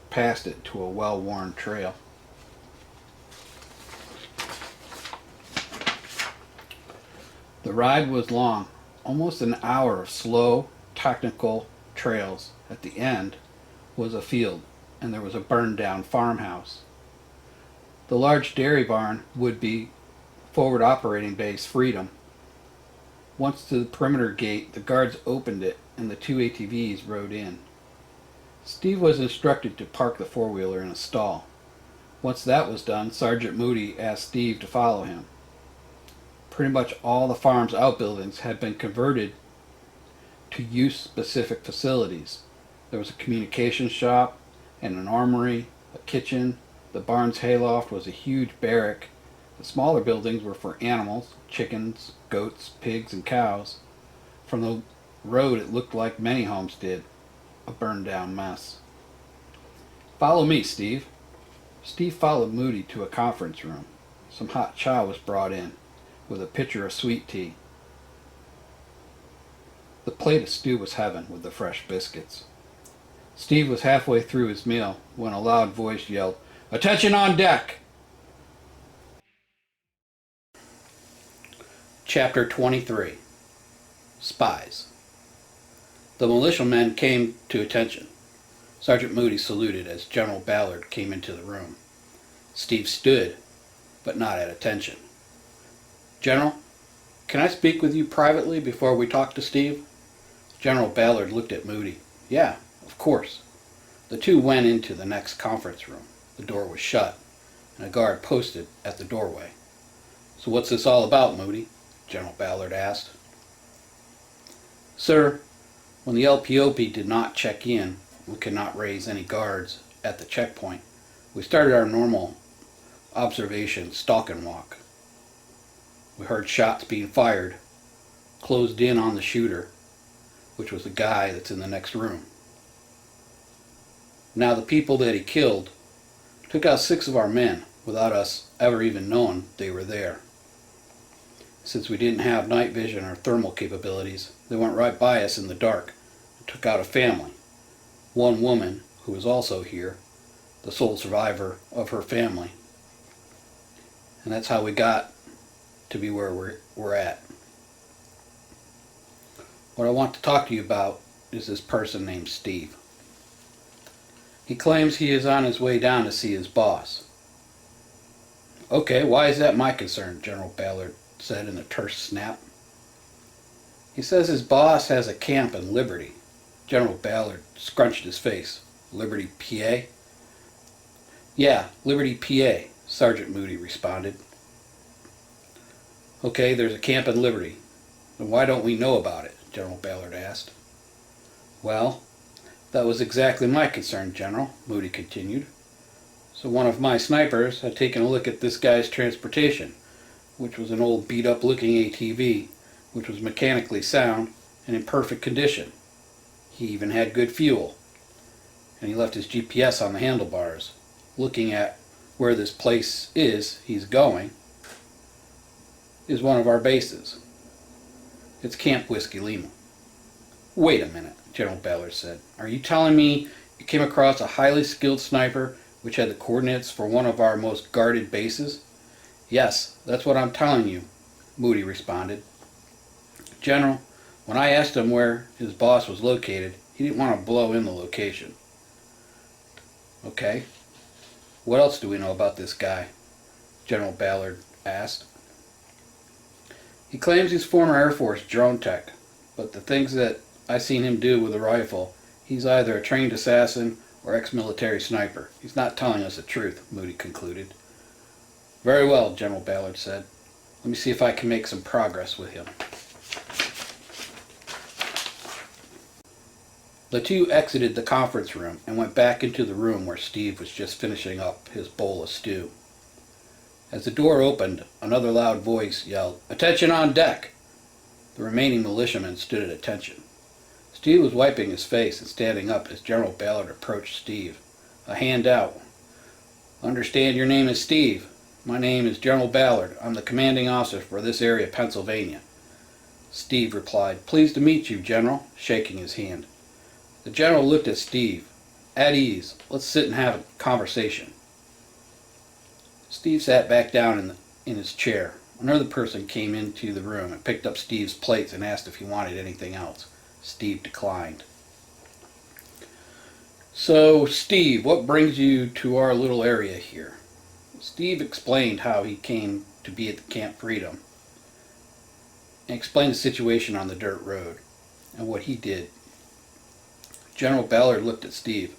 past it to a well-worn trail. The ride was long, almost an hour of slow, technical trails. At the end was a field, and there was a burned-down farmhouse. The large dairy barn would be forward operating base Freedom. Once to the perimeter gate, the guards opened it, and the two ATVs rode in. Steve was instructed to park the four-wheeler in a stall. Once that was done, Sergeant Moody asked Steve to follow him. Pretty much all the farm's outbuildings had been converted to use-specific facilities. There was a communications shop and an armory, a kitchen. The barn's hayloft was a huge barrack. The smaller buildings were for animals, chickens, goats, pigs, and cows. From the road it looked like many homes did, a burned-down mess. "Follow me, Steve." Steve followed Moody to a conference room. Some hot chow was brought in, with a pitcher of sweet tea. The plate of stew was heaven with the fresh biscuits. Steve was halfway through his meal when a loud voice yelled, "Attention on deck!" Chapter 23. Spies. The militiamen came to attention. Sergeant Moody saluted as General Ballard came into the room. Steve stood, but not at attention. "General, can I speak with you privately before we talk to Steve?" General Ballard looked at Moody. "Yeah, of course." The two went into the next conference room. The door was shut, and a guard posted at the doorway. "So what's this all about, Moody?" General Ballard asked. "Sir, when the LPOP did not check in, we could not raise any guards at the checkpoint. We started our normal observation stalk and walk. We heard shots being fired, closed in on the shooter, which was the guy that's in the next room. Now the people that he killed took out 6 of our men without us ever even knowing they were there. Since we didn't have night vision or thermal capabilities, they went right by us in the dark and took out a family. One woman, who was also here, the sole survivor of her family. And that's how we got to be where we're at. What I want to talk to you about is this person named Steve. He claims he is on his way down to see his boss." "Okay, why is that my concern?" General Ballard said in a terse snap. "He says his boss has a camp in Liberty." General Ballard scrunched his face. "Liberty, PA?" "Yeah, Liberty, PA," Sergeant Moody responded. "Okay, there's a camp in Liberty. Then why don't we know about it?" General Ballard asked. "Well, that was exactly my concern, General," Moody continued. "So one of my snipers had taken a look at this guy's transportation, which was an old beat-up looking ATV, which was mechanically sound and in perfect condition. He even had good fuel. And he left his GPS on the handlebars. Looking at where this place is he's going is one of our bases. It's Camp Whiskey Lima." "Wait a minute," General Ballard said. "Are you telling me you came across a highly skilled sniper which had the coordinates for one of our most guarded bases?" "Yes, that's what I'm telling you," Moody responded. "General, when I asked him where his boss was located, he didn't want to blow in the location." "Okay. What else do we know about this guy?" General Ballard asked. "He claims he's former Air Force drone tech, but the things that I've seen him do with a rifle, he's either a trained assassin or ex-military sniper. He's not telling us the truth," Moody concluded. "Very well," General Ballard said. "Let me see if I can make some progress with him." The two exited the conference room and went back into the room where Steve was just finishing up his bowl of stew. As the door opened, another loud voice yelled, "Attention on deck!" The remaining militiamen stood at attention. Steve was wiping his face and standing up as General Ballard approached Steve, a hand out. "Understand your name is Steve. My name is General Ballard. I'm the commanding officer for this area of Pennsylvania." Steve replied, "Pleased to meet you, General," shaking his hand. The general looked at Steve. "At ease. Let's sit and have a conversation." Steve sat back down in his chair. Another person came into the room and picked up Steve's plates and asked if he wanted anything else. Steve declined. "So, Steve, what brings you to our little area here?" Steve explained how he came to be at Camp Freedom and explained the situation on the dirt road and what he did. General Ballard looked at Steve.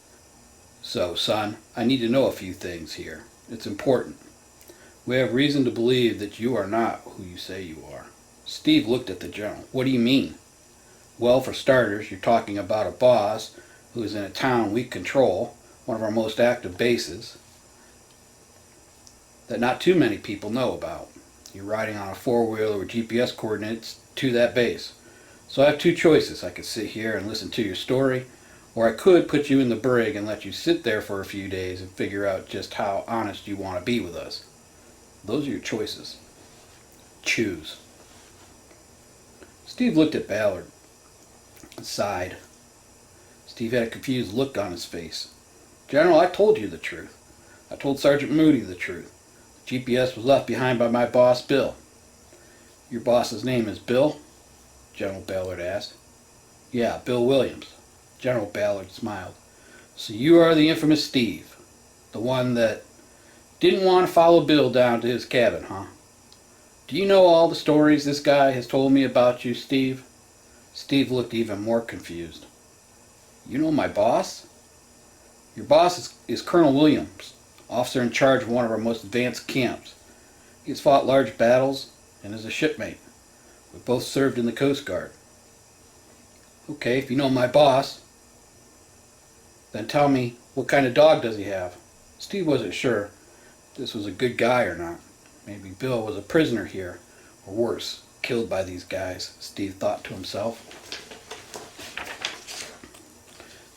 "So, son, I need to know a few things here. It's important. We have reason to believe that you are not who you say you are." Steve looked at the general. "What do you mean?" "Well, for starters, you're talking about a boss who is in a town we control, one of our most active bases, that not too many people know about. You're riding on a four-wheeler with GPS coordinates to that base. So I have two choices. I could sit here and listen to your story, or I could put you in the brig and let you sit there for a few days and figure out just how honest you want to be with us. Those are your choices. Choose." Steve looked at Ballard and sighed. Steve had a confused look on his face. "General, I told you the truth. I told Sergeant Moody the truth. The GPS was left behind by my boss, Bill." "Your boss's name is Bill?" General Ballard asked. "Yeah, Bill Williams." General Ballard smiled. "So you are the infamous Steve, the one that didn't want to follow Bill down to his cabin, huh? Do you know all the stories this guy has told me about you, Steve?" Steve looked even more confused. "You know my boss?" "Your boss is Colonel Williams, officer in charge of one of our most advanced camps. He has fought large battles and is a shipmate. We both served in the Coast Guard." "Okay, if you know my boss, then tell me, what kind of dog does he have?" Steve wasn't sure if this was a good guy or not. Maybe Bill was a prisoner here, or worse, killed by these guys, Steve thought to himself.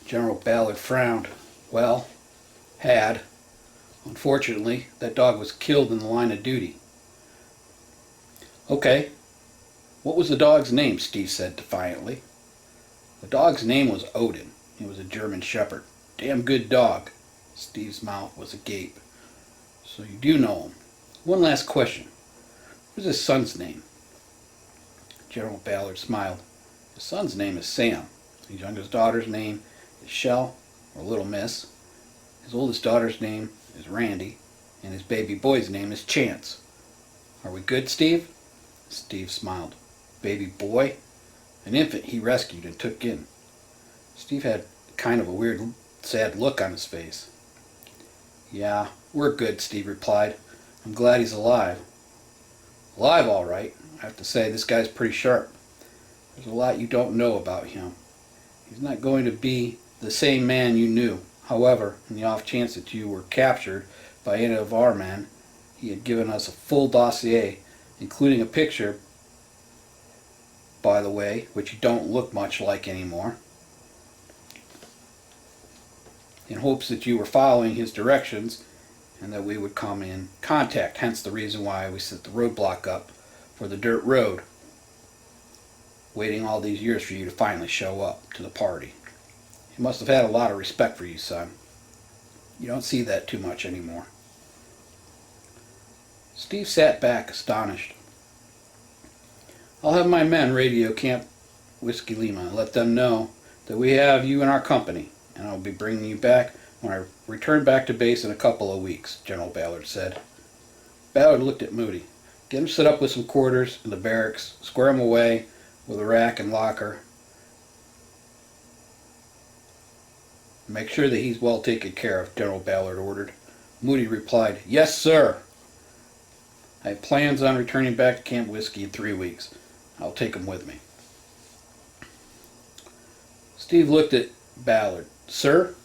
General Ballard frowned. "Well, had. Unfortunately, that dog was killed in the line of duty." "Okay. What was the dog's name?" Steve said defiantly. "The dog's name was Odin. He was a German shepherd. Damn good dog." Steve's mouth was agape. "So you do know him. One last question. What's his son's name?" General Ballard smiled. "His son's name is Sam. His youngest daughter's name is Shell, or Little Miss. His oldest daughter's name is Randy, and his baby boy's name is Chance. Are we good, Steve?" Steve smiled. "Baby boy?" "An infant he rescued and took in." Steve had kind of a weird, sad look on his face. "Yeah, we're good," Steve replied. "I'm glad he's alive." "Alive, all right. I have to say, this guy's pretty sharp. There's a lot you don't know about him. He's not going to be the same man you knew. However, in the off chance that you were captured by any of our men, he had given us a full dossier, including a picture, by the way, which you don't look much like anymore, in hopes that you were following his directions and that we would come in contact, hence the reason why we set the roadblock up for the dirt road, waiting all these years for you to finally show up to the party. He must have had a lot of respect for you, son. You don't see that too much anymore." Steve sat back, astonished. "I'll have my men radio Camp Whiskey Lima and let them know that we have you in our company, and I'll be bringing you back when I return back to base in a couple of weeks," General Ballard said. Ballard looked at Moody. "Get him set up with some quarters in the barracks, square him away with a rack and locker. Make sure that he's well taken care of," General Ballard ordered. Moody replied, "Yes, sir. I have plans on returning back to Camp Whiskey in 3 weeks. I'll take him with me." Steve looked at Ballard. Sir?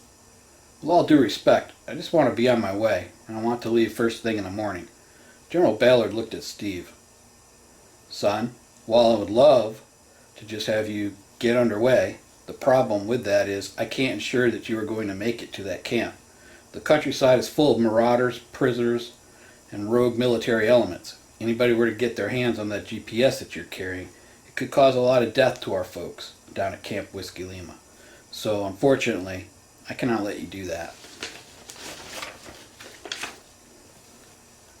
With all due respect, I just want to be on my way, and I want to leave first thing in the morning. General Ballard looked at Steve. Son, while I would love to just have you get underway, the problem with that is I can't ensure that you are going to make it to that camp. The countryside is full of marauders, prisoners, and rogue military elements. Anybody were to get their hands on that GPS that you're carrying, it could cause a lot of death to our folks down at Camp Whiskey Lima. So unfortunately, I cannot let you do that.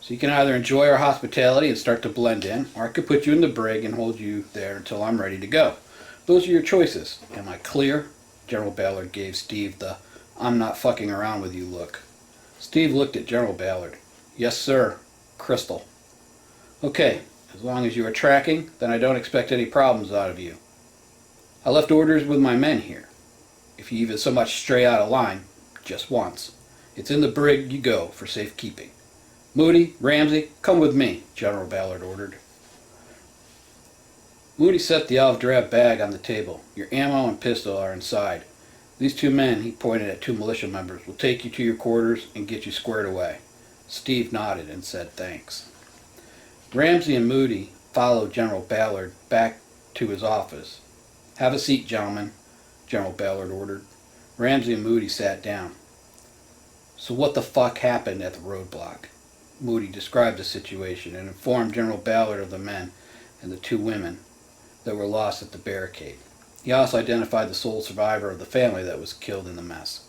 So you can either enjoy our hospitality and start to blend in, or I could put you in the brig and hold you there until I'm ready to go. Those are your choices. Am I clear? General Ballard gave Steve the "I'm not fucking around with you" look. Steve looked at General Ballard. Yes, sir. Crystal. Okay, as long as you are tracking, then I don't expect any problems out of you. I left orders with my men here. If you even so much stray out of line, just once. It's in the brig you go for safekeeping. Moody, Ramsey, come with me, General Ballard ordered. Moody set the olive drab bag on the table. Your ammo and pistol are inside. These two men, he pointed at two militia members, will take you to your quarters and get you squared away. Steve nodded and said thanks. Ramsey and Moody followed General Ballard back to his office. Have a seat, gentlemen, General Ballard ordered. Ramsey and Moody sat down. So what the fuck happened at the roadblock? Moody described the situation and informed General Ballard of the men and the two women that were lost at the barricade. He also identified the sole survivor of the family that was killed in the mess.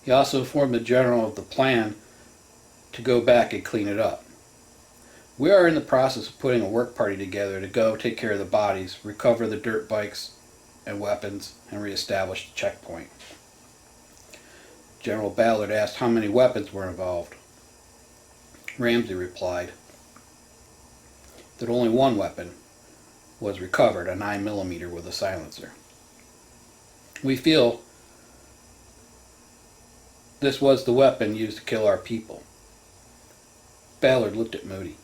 He also informed the general of the plan to go back and clean it up. We are in the process of putting a work party together to go take care of the bodies, recover the dirt bikes and weapons, and reestablish the checkpoint. General Ballard asked how many weapons were involved. Ramsey replied that only one weapon was recovered, a 9mm with a silencer. We feel this was the weapon used to kill our people. Ballard looked at Moody.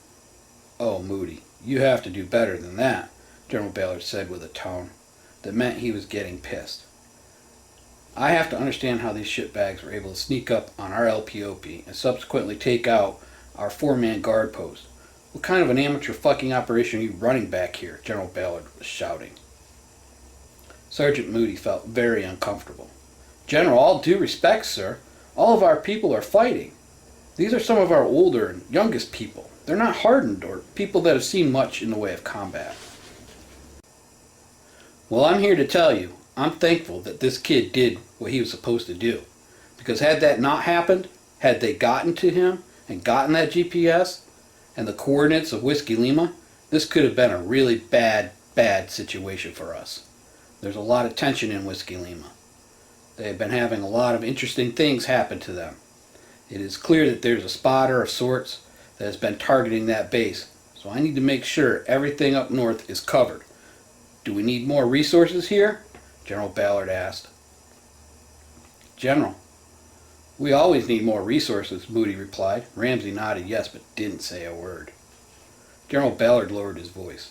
Oh, Moody, you have to do better than that, General Ballard said with a tone that meant he was getting pissed. I have to understand how these shitbags were able to sneak up on our LPOP and subsequently take out our four-man guard post. What kind of an amateur fucking operation are you running back here? General Ballard was shouting. Sergeant Moody felt very uncomfortable. General, all due respect, sir, all of our people are fighting. These are some of our older and youngest people. They're not hardened or people that have seen much in the way of combat. Well, I'm here to tell you, I'm thankful that this kid did what he was supposed to do. Because had that not happened, had they gotten to him and gotten that GPS and the coordinates of Whiskey Lima, this could have been a really bad situation for us. There's a lot of tension in Whiskey Lima. They have been having a lot of interesting things happen to them. It is clear that there's a spotter of sorts that has been targeting that base, so I need to make sure everything up north is covered. Do we need more resources here? General Ballard asked. General, we always need more resources, Moody replied. Ramsey nodded yes, but didn't say a word. General Ballard lowered his voice.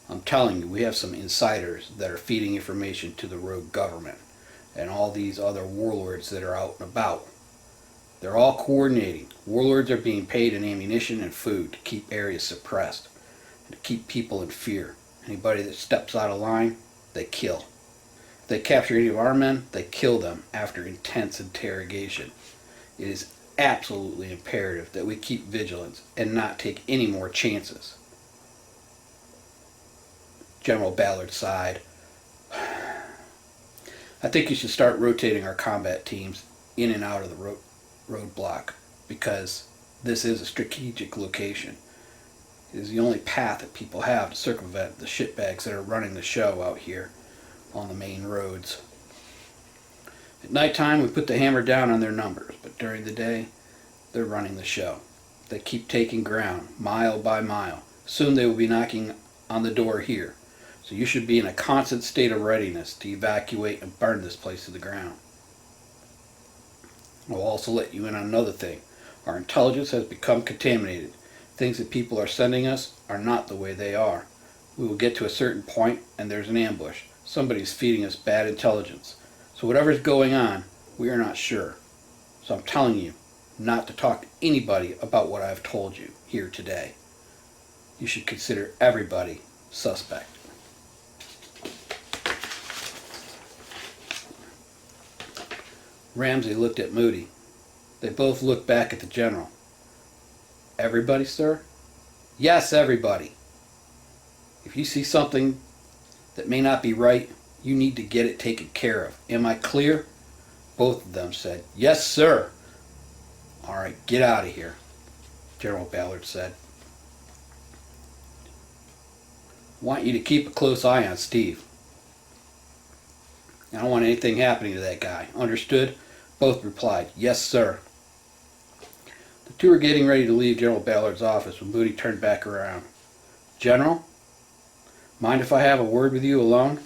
I'm telling you, we have some insiders that are feeding information to the rogue government and all these other warlords that are out and about. They're all coordinating. Warlords are being paid in ammunition and food to keep areas suppressed and to keep people in fear. Anybody that steps out of line, they kill. If they capture any of our men, they kill them after intense interrogation. It is absolutely imperative that we keep vigilance and not take any more chances. General Ballard sighed. I think you should start rotating our combat teams in and out of the roadblock because this is a strategic location. It is the only path that people have to circumvent the shitbags that are running the show out here on the main roads. At nighttime, we put the hammer down on their numbers, but during the day, they're running the show. They keep taking ground, mile by mile. Soon they will be knocking on the door here, so you should be in a constant state of readiness to evacuate and burn this place to the ground. I'll also let you in on another thing. Our intelligence has become contaminated. Things that people are sending us are not the way they are. We will get to a certain point and there's an ambush. Somebody's feeding us bad intelligence. So whatever's going on, we are not sure. So I'm telling you not to talk to anybody about what I've told you here today. You should consider everybody suspect. Ramsey looked at Moody. They both looked back at the general. Everybody, sir? Yes, everybody. If you see something that may not be right, you need to get it taken care of. Am I clear? Both of them said, yes, sir. All right, get out of here, General Ballard said. I want you to keep a close eye on Steve. I don't want anything happening to that guy. Understood? Both replied, yes, sir. The two were getting ready to leave General Ballard's office when Moody turned back around. General, mind if I have a word with you alone?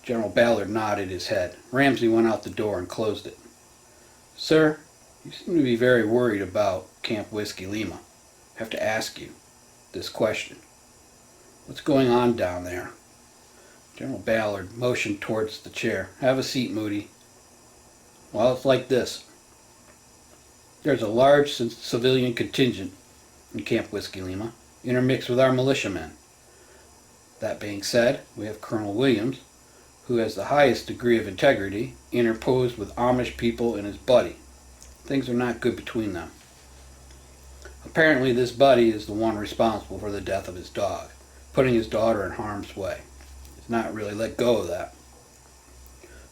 General Ballard nodded his head. Ramsey went out the door and closed it. Sir, you seem to be very worried about Camp Whiskey Lima. I have to ask you this question. What's going on down there? General Ballard motioned towards the chair. Have a seat, Moody. Well, it's like this. There's a large civilian contingent in Camp Whiskey Lima, intermixed with our militiamen. That being said, we have Colonel Williams, who has the highest degree of integrity, interposed with Amish people and his buddy. Things are not good between them. Apparently this buddy is the one responsible for the death of his dog, putting his daughter in harm's way. He's not really let go of that.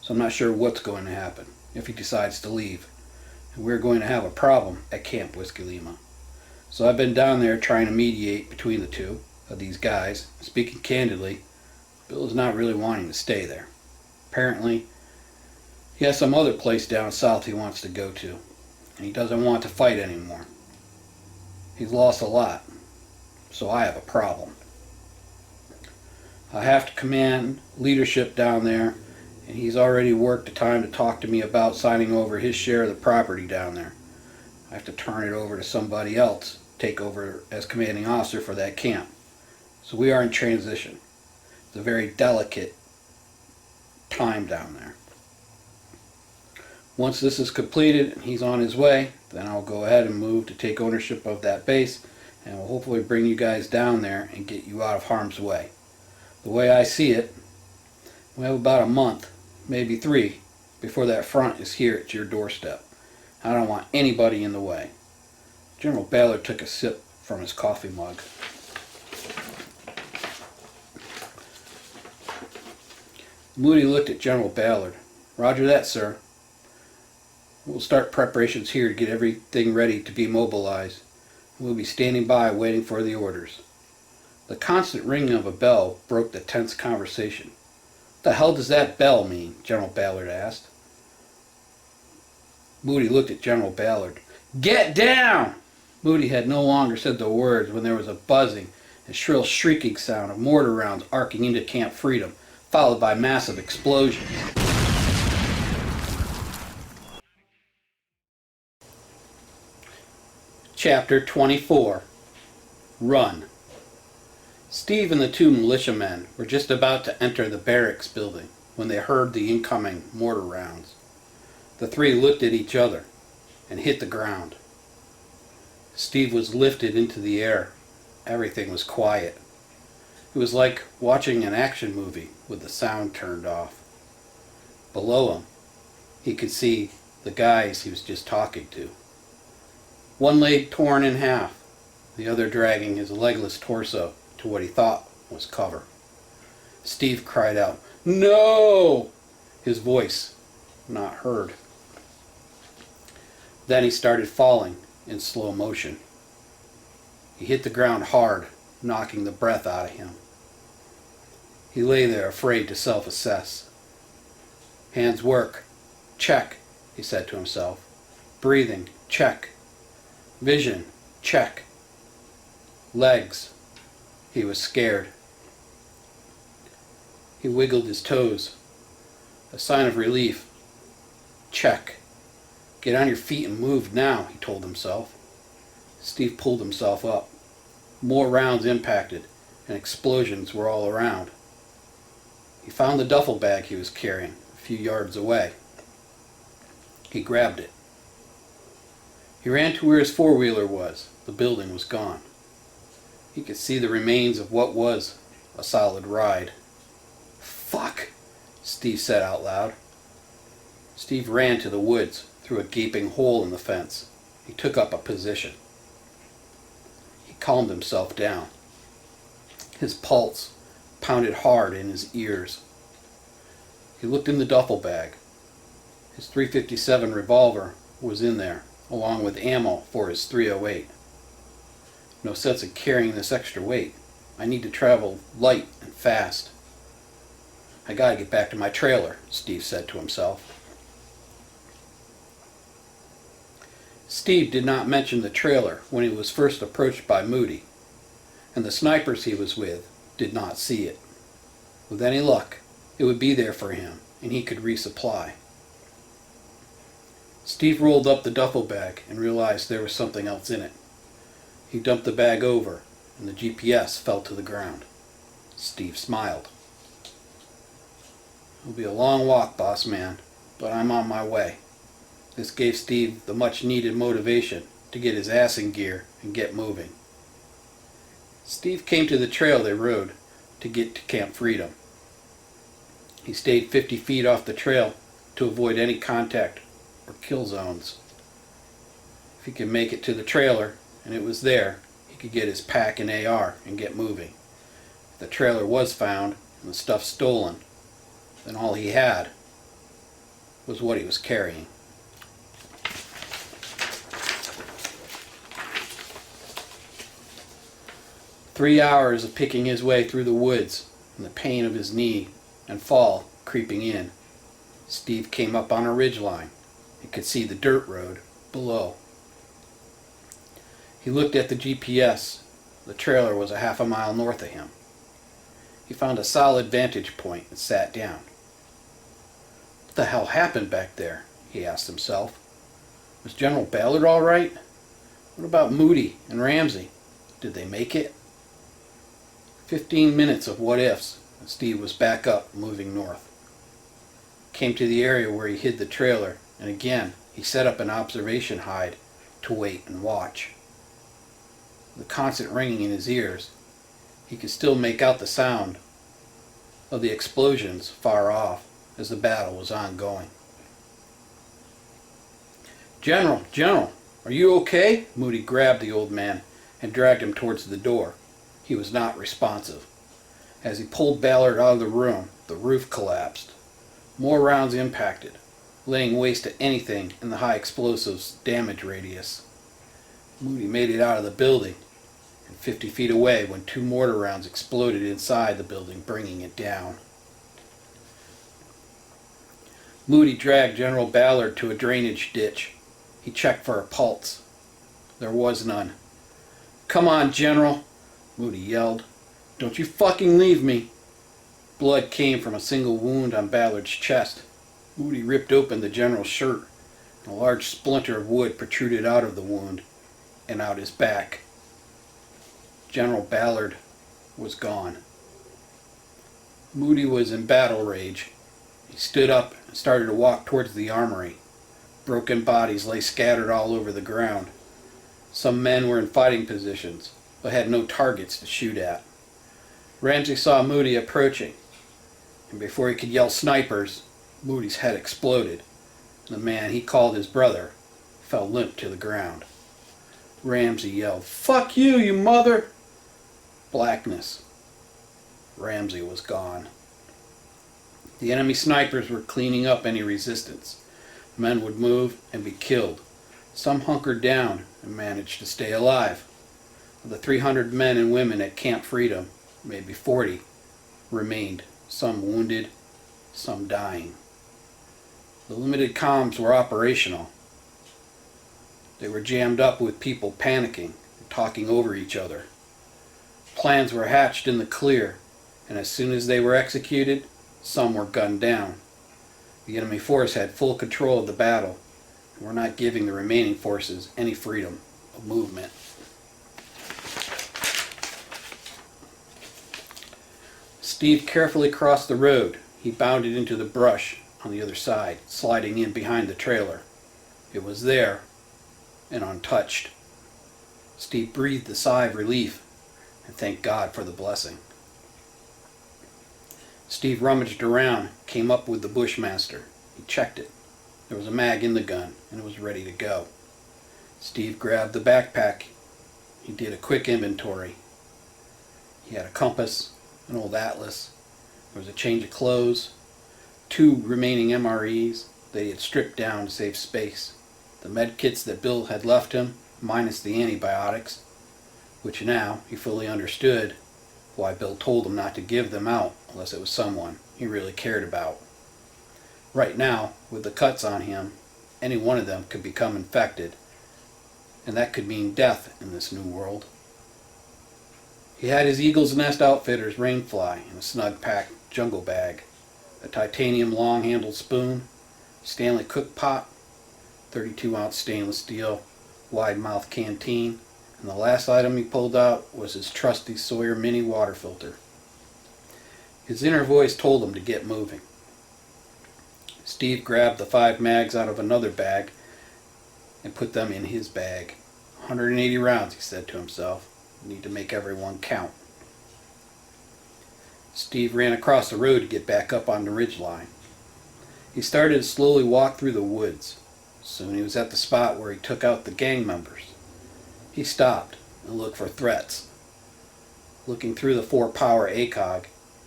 So I'm not sure what's going to happen if he decides to leave. And we're going to have a problem at Camp Whiskey Lima. So I've been down there trying to mediate between the two of these guys. Speaking candidly, Bill is not really wanting to stay there. Apparently, he has some other place down south he wants to go to, and he doesn't want to fight anymore. He's lost a lot, so I have a problem. I have to command leadership down there, and he's already worked the time to talk to me about signing over his share of the property down there. I have to turn it over to somebody else, take over as commanding officer for that camp. So we are in transition. It's a very delicate time down there. Once this is completed and he's on his way, then I'll go ahead and move to take ownership of that base, and we'll hopefully bring you guys down there and get you out of harm's way. The way I see it, we have about a month, maybe 3, before that front is here at your doorstep. I don't want anybody in the way. General Ballard took a sip from his coffee mug. Moody looked at General Ballard. Roger that, sir. We'll start preparations here to get everything ready to be mobilized. We'll be standing by waiting for the orders. The constant ringing of a bell broke the tense conversation. What the hell does that bell mean? General Ballard asked. Moody looked at General Ballard. Get down! Moody had no longer said the words when there was a buzzing and shrill shrieking sound of mortar rounds arcing into Camp Freedom, followed by massive explosions. Chapter 24. Run. Steve and the 2 militiamen were just about to enter the barracks building when they heard the incoming mortar rounds. The 3 looked at each other and hit the ground. Steve was lifted into the air. Everything was quiet. It was like watching an action movie with the sound turned off. Below him, he could see the guys he was just talking to. One leg torn in half, the other dragging his legless torso to what he thought was cover. Steve cried out, "No!" His voice not heard. Then he started falling in slow motion. He hit the ground hard, knocking the breath out of him. He lay there afraid to self-assess. Hands work. Check, he said to himself. Breathing. Check. Vision. Check. Legs. He was scared. He wiggled his toes. A sign of relief. Check. Get on your feet and move now, he told himself. Steve pulled himself up. More rounds impacted, and explosions were all around. He found the duffel bag he was carrying, few yards away. He grabbed it. He ran to where his four-wheeler was. The building was gone. He could see the remains of what was a solid ride. "Fuck," Steve said out loud. Steve ran to the woods through a gaping hole in the fence. He took up a position. He calmed himself down. His pulse pounded hard in his ears. He looked in the duffel bag. His .357 revolver was in there, along with ammo for his .308. No sense in carrying this extra weight. I need to travel light and fast. I gotta get back to my trailer, Steve said to himself. Steve did not mention the trailer when he was first approached by Moody, and the snipers he was with did not see it. With any luck, it would be there for him, and he could resupply. Steve rolled up the duffel bag and realized there was something else in it. He dumped the bag over, and the GPS fell to the ground. Steve smiled. "It'll be a long walk, boss man, but I'm on my way." This gave Steve the much-needed motivation to get his ass in gear and get moving. Steve came to the trail they rode to get to Camp Freedom. He stayed 50 feet off the trail to avoid any contact or kill zones. If he could make it to the trailer and it was there, he could get his pack and AR and get moving. If the trailer was found and the stuff stolen, then all he had was what he was carrying. Three hours of picking his way through the woods and the pain of his knee and fall creeping in. Steve came up on a ridgeline and could see the dirt road below. He looked at the GPS. The trailer was a half a mile north of him. He found a solid vantage point and sat down. What the hell happened back there? He asked himself. Was General Ballard all right? What about Moody and Ramsey? Did they make it? 15 minutes of what-ifs, and Steve was back up, moving north. Came to the area where he hid the trailer, and again he set up an observation hide to wait and watch. The constant ringing in his ears, he could still make out the sound of the explosions far off as the battle was ongoing. General, are you okay?" Moody grabbed the old man and dragged him towards the door. He was not responsive. As he pulled Ballard out of the room, the roof collapsed. More rounds impacted, laying waste to anything in the high explosives damage radius. Moody made it out of the building, and 50 feet away when two mortar rounds exploded inside the building, bringing it down. Moody dragged General Ballard to a drainage ditch. He checked for a pulse. There was none. "Come on, General," Moody yelled. "Don't you fucking leave me." Blood came from a single wound on Ballard's chest. Moody ripped open the general's shirt, and a large splinter of wood protruded out of the wound and out his back. General Ballard was gone. Moody was in battle rage. He stood up and started to walk towards the armory. Broken bodies lay scattered all over the ground. Some men were in fighting positions, but had no targets to shoot at. Ramsey saw Moody approaching, and before he could yell snipers, Moody's head exploded. The man he called his brother fell limp to the ground. Ramsey yelled, "Fuck you, you mother!" Blackness. Ramsey was gone. The enemy snipers were cleaning up any resistance. Men would move and be killed. Some hunkered down and managed to stay alive. Of the 300 men and women at Camp Freedom, maybe 40 remained, some wounded, some dying. The limited comms were operational. They were jammed up with people panicking and talking over each other. Plans were hatched in the clear, and as soon as they were executed, some were gunned down. The enemy force had full control of the battle, and were not giving the remaining forces any freedom of movement. Steve carefully crossed the road. He bounded into the brush on the other side, sliding in behind the trailer. It was there, and untouched. Steve breathed a sigh of relief and thanked God for the blessing. Steve rummaged around, came up with the Bushmaster. He checked it. There was a mag in the gun, and it was ready to go. Steve grabbed the backpack. He did a quick inventory. He had a compass, an old atlas. There was a change of clothes, 2 remaining MREs that he had stripped down to save space, the med kits that Bill had left him, minus the antibiotics, which now he fully understood why Bill told him not to give them out unless it was someone he really cared about. Right now, with the cuts on him, any one of them could become infected, and that could mean death in this new world. He had his Eagle's Nest Outfitters rainfly in a snug-packed jungle bag, a titanium long-handled spoon, Stanley cook pot, 32-ounce stainless steel, wide-mouth canteen, and the last item he pulled out was his trusty Sawyer mini water filter. His inner voice told him to get moving. Steve grabbed the 5 mags out of another bag and put them in his bag. 180 rounds, he said to himself. Need to make everyone count. Steve ran across the road to get back up on the ridgeline. He started to slowly walk through the woods. Soon he was at the spot where he took out the gang members. He stopped and looked for threats. Looking through the 4-power ACOG,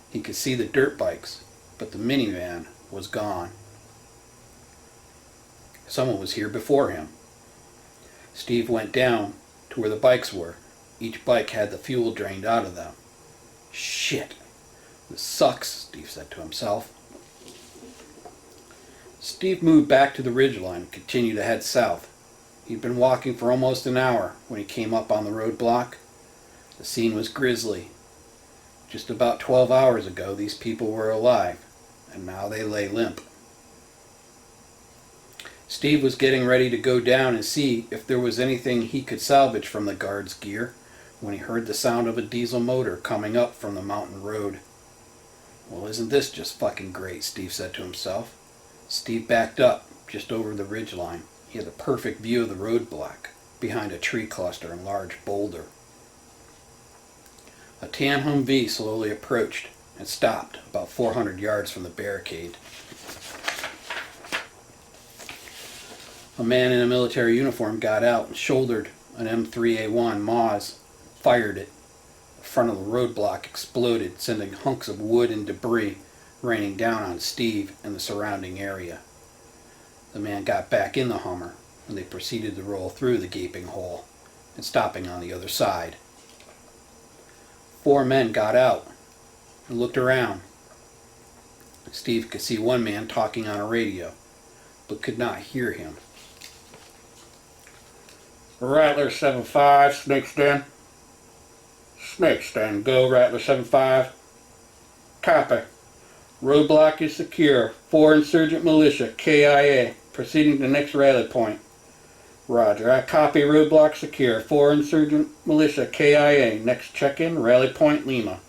he could see the dirt bikes, but the minivan was gone. Someone was here before him. Steve went down to where the bikes were. Each bike had the fuel drained out of them. Shit. This sucks, Steve said to himself. Steve moved back to the ridgeline and continued to head south. He'd been walking for almost an hour when he came up on the roadblock. The scene was grisly. Just about 12 hours ago, these people were alive, and now they lay limp. Steve was getting ready to go down and see if there was anything he could salvage from the guard's gear when he heard the sound of a diesel motor coming up from the mountain road. Well, isn't this just fucking great, Steve said to himself. Steve backed up just over the ridgeline. He had a perfect view of the roadblock behind a tree cluster and large boulder. A tan Humvee slowly approached and stopped about 400 yards from the barricade. A man in a military uniform got out and shouldered an M3A1 Moz, fired it. The front of the roadblock exploded, sending hunks of wood and debris raining down on Steve and the surrounding area. The man got back in the Hummer, and they proceeded to roll through the gaping hole and stopping on the other side. 4 men got out and looked around. Steve could see one man talking on a radio, but could not hear him. Rattler 7-5, Snake's Den. Snake's Den, go, Rattler 7-5. Copy. Roadblock is secure. 4 insurgent militia, KIA, proceeding to next rally point. Roger, I copy, roadblock secure. 4 insurgent militia, KIA, next check-in, rally point Lima.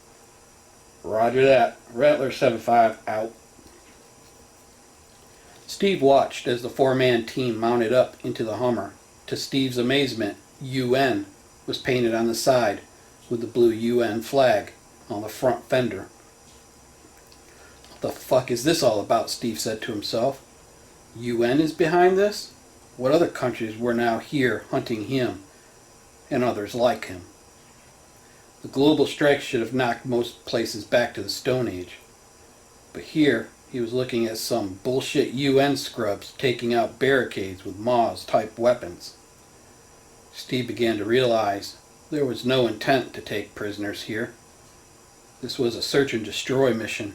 Roger that. Rattler 7-5, out. Steve watched as the 4-man team mounted up into the Hummer. To Steve's amazement, UN was painted on the side with the blue UN flag on the front fender. What the fuck is this all about, Steve said to himself. UN is behind this? What other countries were now here hunting him and others like him? The global strike should have knocked most places back to the Stone Age. But here, he was looking at some bullshit UN scrubs taking out barricades with Moz-type weapons. Steve began to realize there was no intent to take prisoners here. This was a search and destroy mission.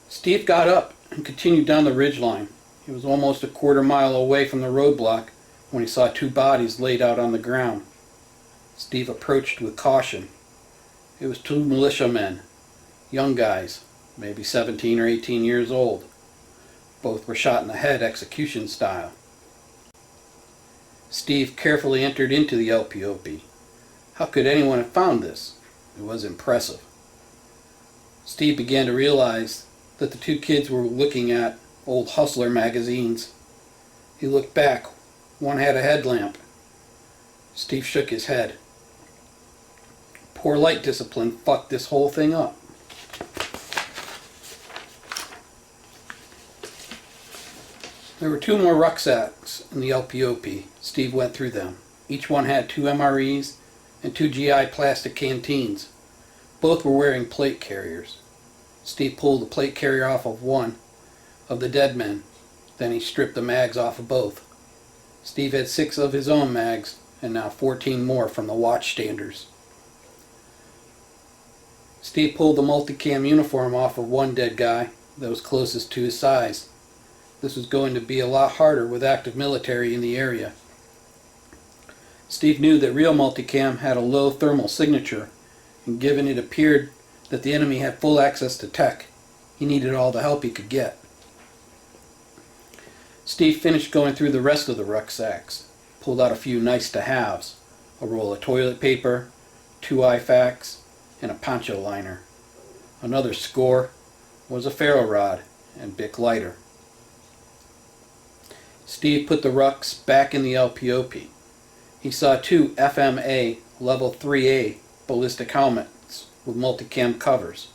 Steve got up and continued down the ridgeline. He was almost a quarter mile away from the roadblock when he saw 2 bodies laid out on the ground. Steve approached with caution. It was 2 militiamen, young guys, maybe 17 or 18 years old. Both were shot in the head execution style. Steve carefully entered into the LPOP. How could anyone have found this? It was impressive. Steve began to realize that the two kids were looking at old Hustler magazines. He looked back. One had a headlamp. Steve shook his head. Poor light discipline fucked this whole thing up. There were 2 more rucksacks in the LPOP. Steve went through them. Each one had 2 MREs and 2 GI plastic canteens. Both were wearing plate carriers. Steve pulled the plate carrier off of one of the dead men. Then he stripped the mags off of both. Steve had 6 of his own mags and now 14 more from the watchstanders. Steve pulled the multicam uniform off of one dead guy that was closest to his size. This was going to be a lot harder with active military in the area. Steve knew that real multicam had a low thermal signature, and given it appeared that the enemy had full access to tech, he needed all the help he could get. Steve finished going through the rest of the rucksacks, pulled out a few nice-to-haves, a roll of toilet paper, 2 IFAKs, and a poncho liner. Another score was a ferro rod and Bic lighter. Steve put the rucks back in the LPOP. He saw 2 FMA Level 3A ballistic helmets with multicam covers.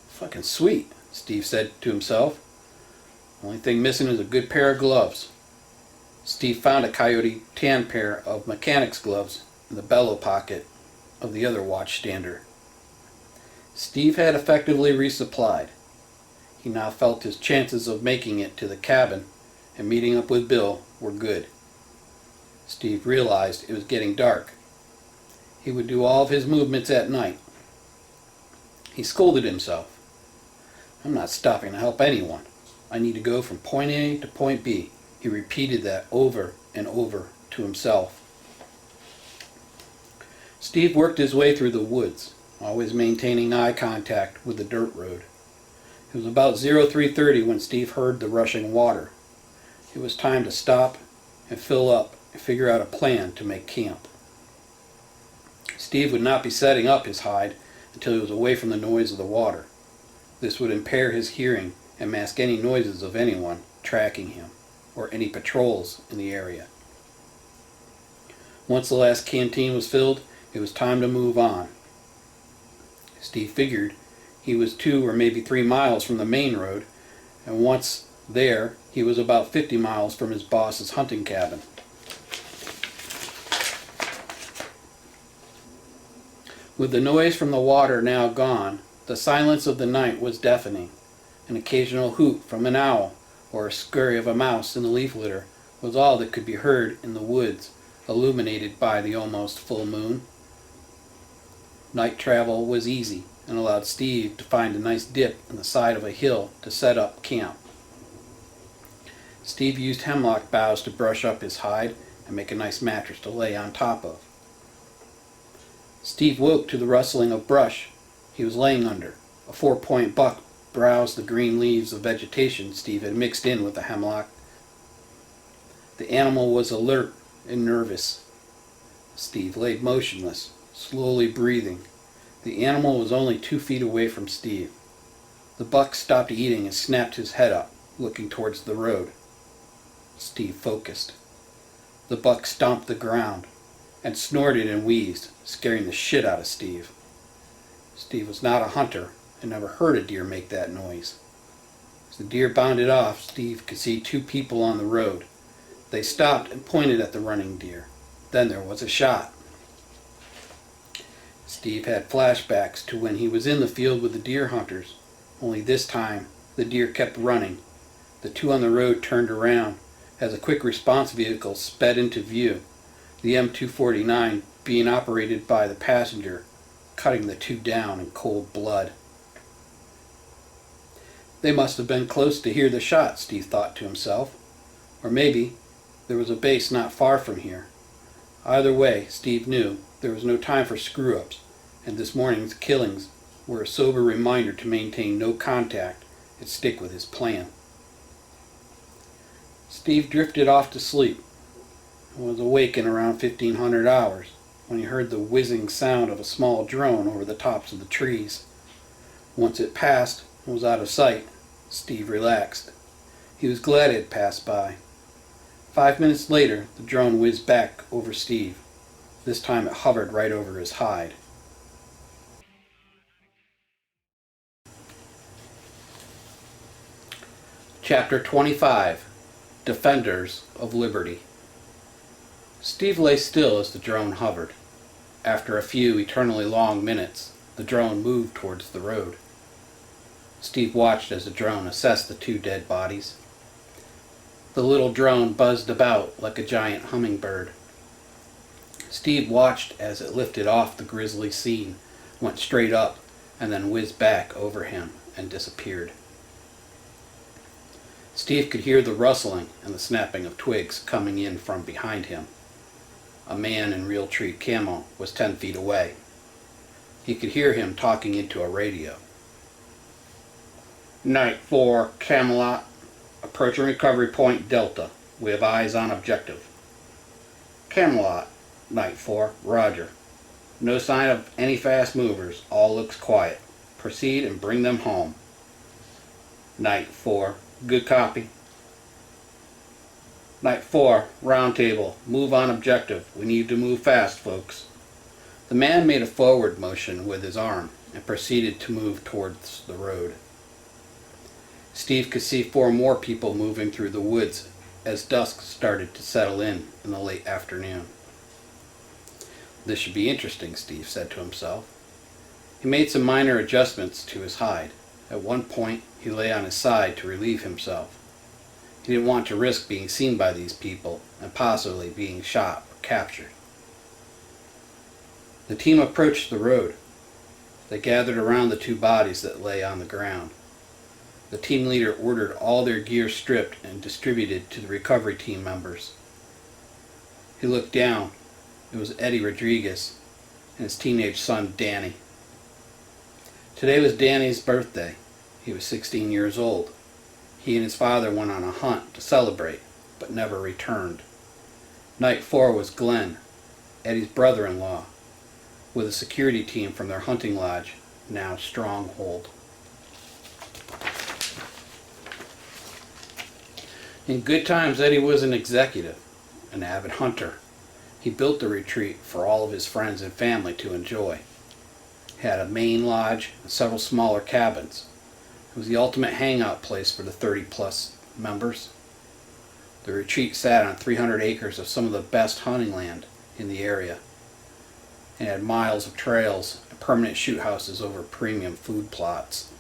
Fucking sweet, Steve said to himself. Only thing missing is a good pair of gloves. Steve found a Coyote tan pair of mechanics gloves in the bellow pocket of the other watchstander. Steve had effectively resupplied. He now felt his chances of making it to the cabin and meeting up with Bill were good. Steve realized it was getting dark. He would do all of his movements at night. He scolded himself. I'm not stopping to help anyone. I need to go from point A to point B. He repeated that over and over to himself. Steve worked his way through the woods, always maintaining eye contact with the dirt road. It was about 0330 when Steve heard the rushing water. It was time to stop and fill up and figure out a plan to make camp. Steve would not be setting up his hide until he was away from the noise of the water. This would impair his hearing and mask any noises of anyone tracking him or any patrols in the area. Once the last canteen was filled, it was time to move on. Steve figured he was 2 or maybe 3 miles from the main road, and once there, he was about 50 miles from his boss's hunting cabin. With the noise from the water now gone, the silence of the night was deafening. An occasional hoot from an owl or a scurry of a mouse in the leaf litter was all that could be heard in the woods, illuminated by the almost full moon. Night travel was easy and allowed Steve to find a nice dip in the side of a hill to set up camp. Steve used hemlock boughs to brush up his hide and make a nice mattress to lay on top of. Steve woke to the rustling of brush he was laying under. A 4-point buck browsed the green leaves of vegetation Steve had mixed in with the hemlock. The animal was alert and nervous. Steve laid motionless, slowly breathing. The animal was only 2 feet away from Steve. The buck stopped eating and snapped his head up, looking towards the road. Steve focused. The buck stomped the ground and snorted and wheezed, scaring the shit out of Steve. Steve was not a hunter and never heard a deer make that noise. As the deer bounded off, Steve could see 2 people on the road. They stopped and pointed at the running deer. Then there was a shot. Steve had flashbacks to when he was in the field with the deer hunters, only this time the deer kept running. The 2 on the road turned around as a quick response vehicle sped into view, the M249 being operated by the passenger, cutting the 2 down in cold blood. They must have been close to hear the shot, Steve thought to himself. Or maybe there was a base not far from here. Either way, Steve knew there was no time for screw-ups, and this morning's killings were a sober reminder to maintain no contact and stick with his plan. Steve drifted off to sleep and was awakened around 1500 hours when he heard the whizzing sound of a small drone over the tops of the trees. Once it passed and was out of sight, Steve relaxed. He was glad it had passed by. 5 minutes later, the drone whizzed back over Steve. This time it hovered right over his hide. Chapter 25. Defenders of Liberty. Steve lay still as the drone hovered. After a few eternally long minutes, the drone moved towards the road. Steve watched as the drone assessed the two dead bodies. The little drone buzzed about like a giant hummingbird. Steve watched as it lifted off the grisly scene, went straight up, and then whizzed back over him and disappeared. Steve could hear the rustling and the snapping of twigs coming in from behind him. A man in Realtree camo was 10 feet away. He could hear him talking into a radio. Night 4, Camelot. Approaching recovery point Delta. We have eyes on objective. Camelot. Night 4, Roger. No sign of any fast movers. All looks quiet. Proceed and bring them home. Night 4, good copy. Night 4, roundtable. Move on objective. We need to move fast, folks. The man made a forward motion with his arm and proceeded to move towards the road. Steve could see 4 more people moving through the woods as dusk started to settle in the late afternoon. This should be interesting, Steve said to himself. He made some minor adjustments to his hide. At one point, he lay on his side to relieve himself. He didn't want to risk being seen by these people and possibly being shot or captured. The team approached the road. They gathered around the 2 bodies that lay on the ground. The team leader ordered all their gear stripped and distributed to the recovery team members. He looked down. It was Eddie Rodriguez and his teenage son, Danny. Today was Danny's birthday. He was 16 years old. He and his father went on a hunt to celebrate, but never returned. Night 4 was Glenn, Eddie's brother-in-law, with a security team from their hunting lodge, now Stronghold. In good times, Eddie was an executive, an avid hunter. He built the retreat for all of his friends and family to enjoy. He had a main lodge and several smaller cabins. It was the ultimate hangout place for the 30-plus members. The retreat sat on 300 acres of some of the best hunting land in the area and had miles of trails and permanent shoot houses over premium food plots.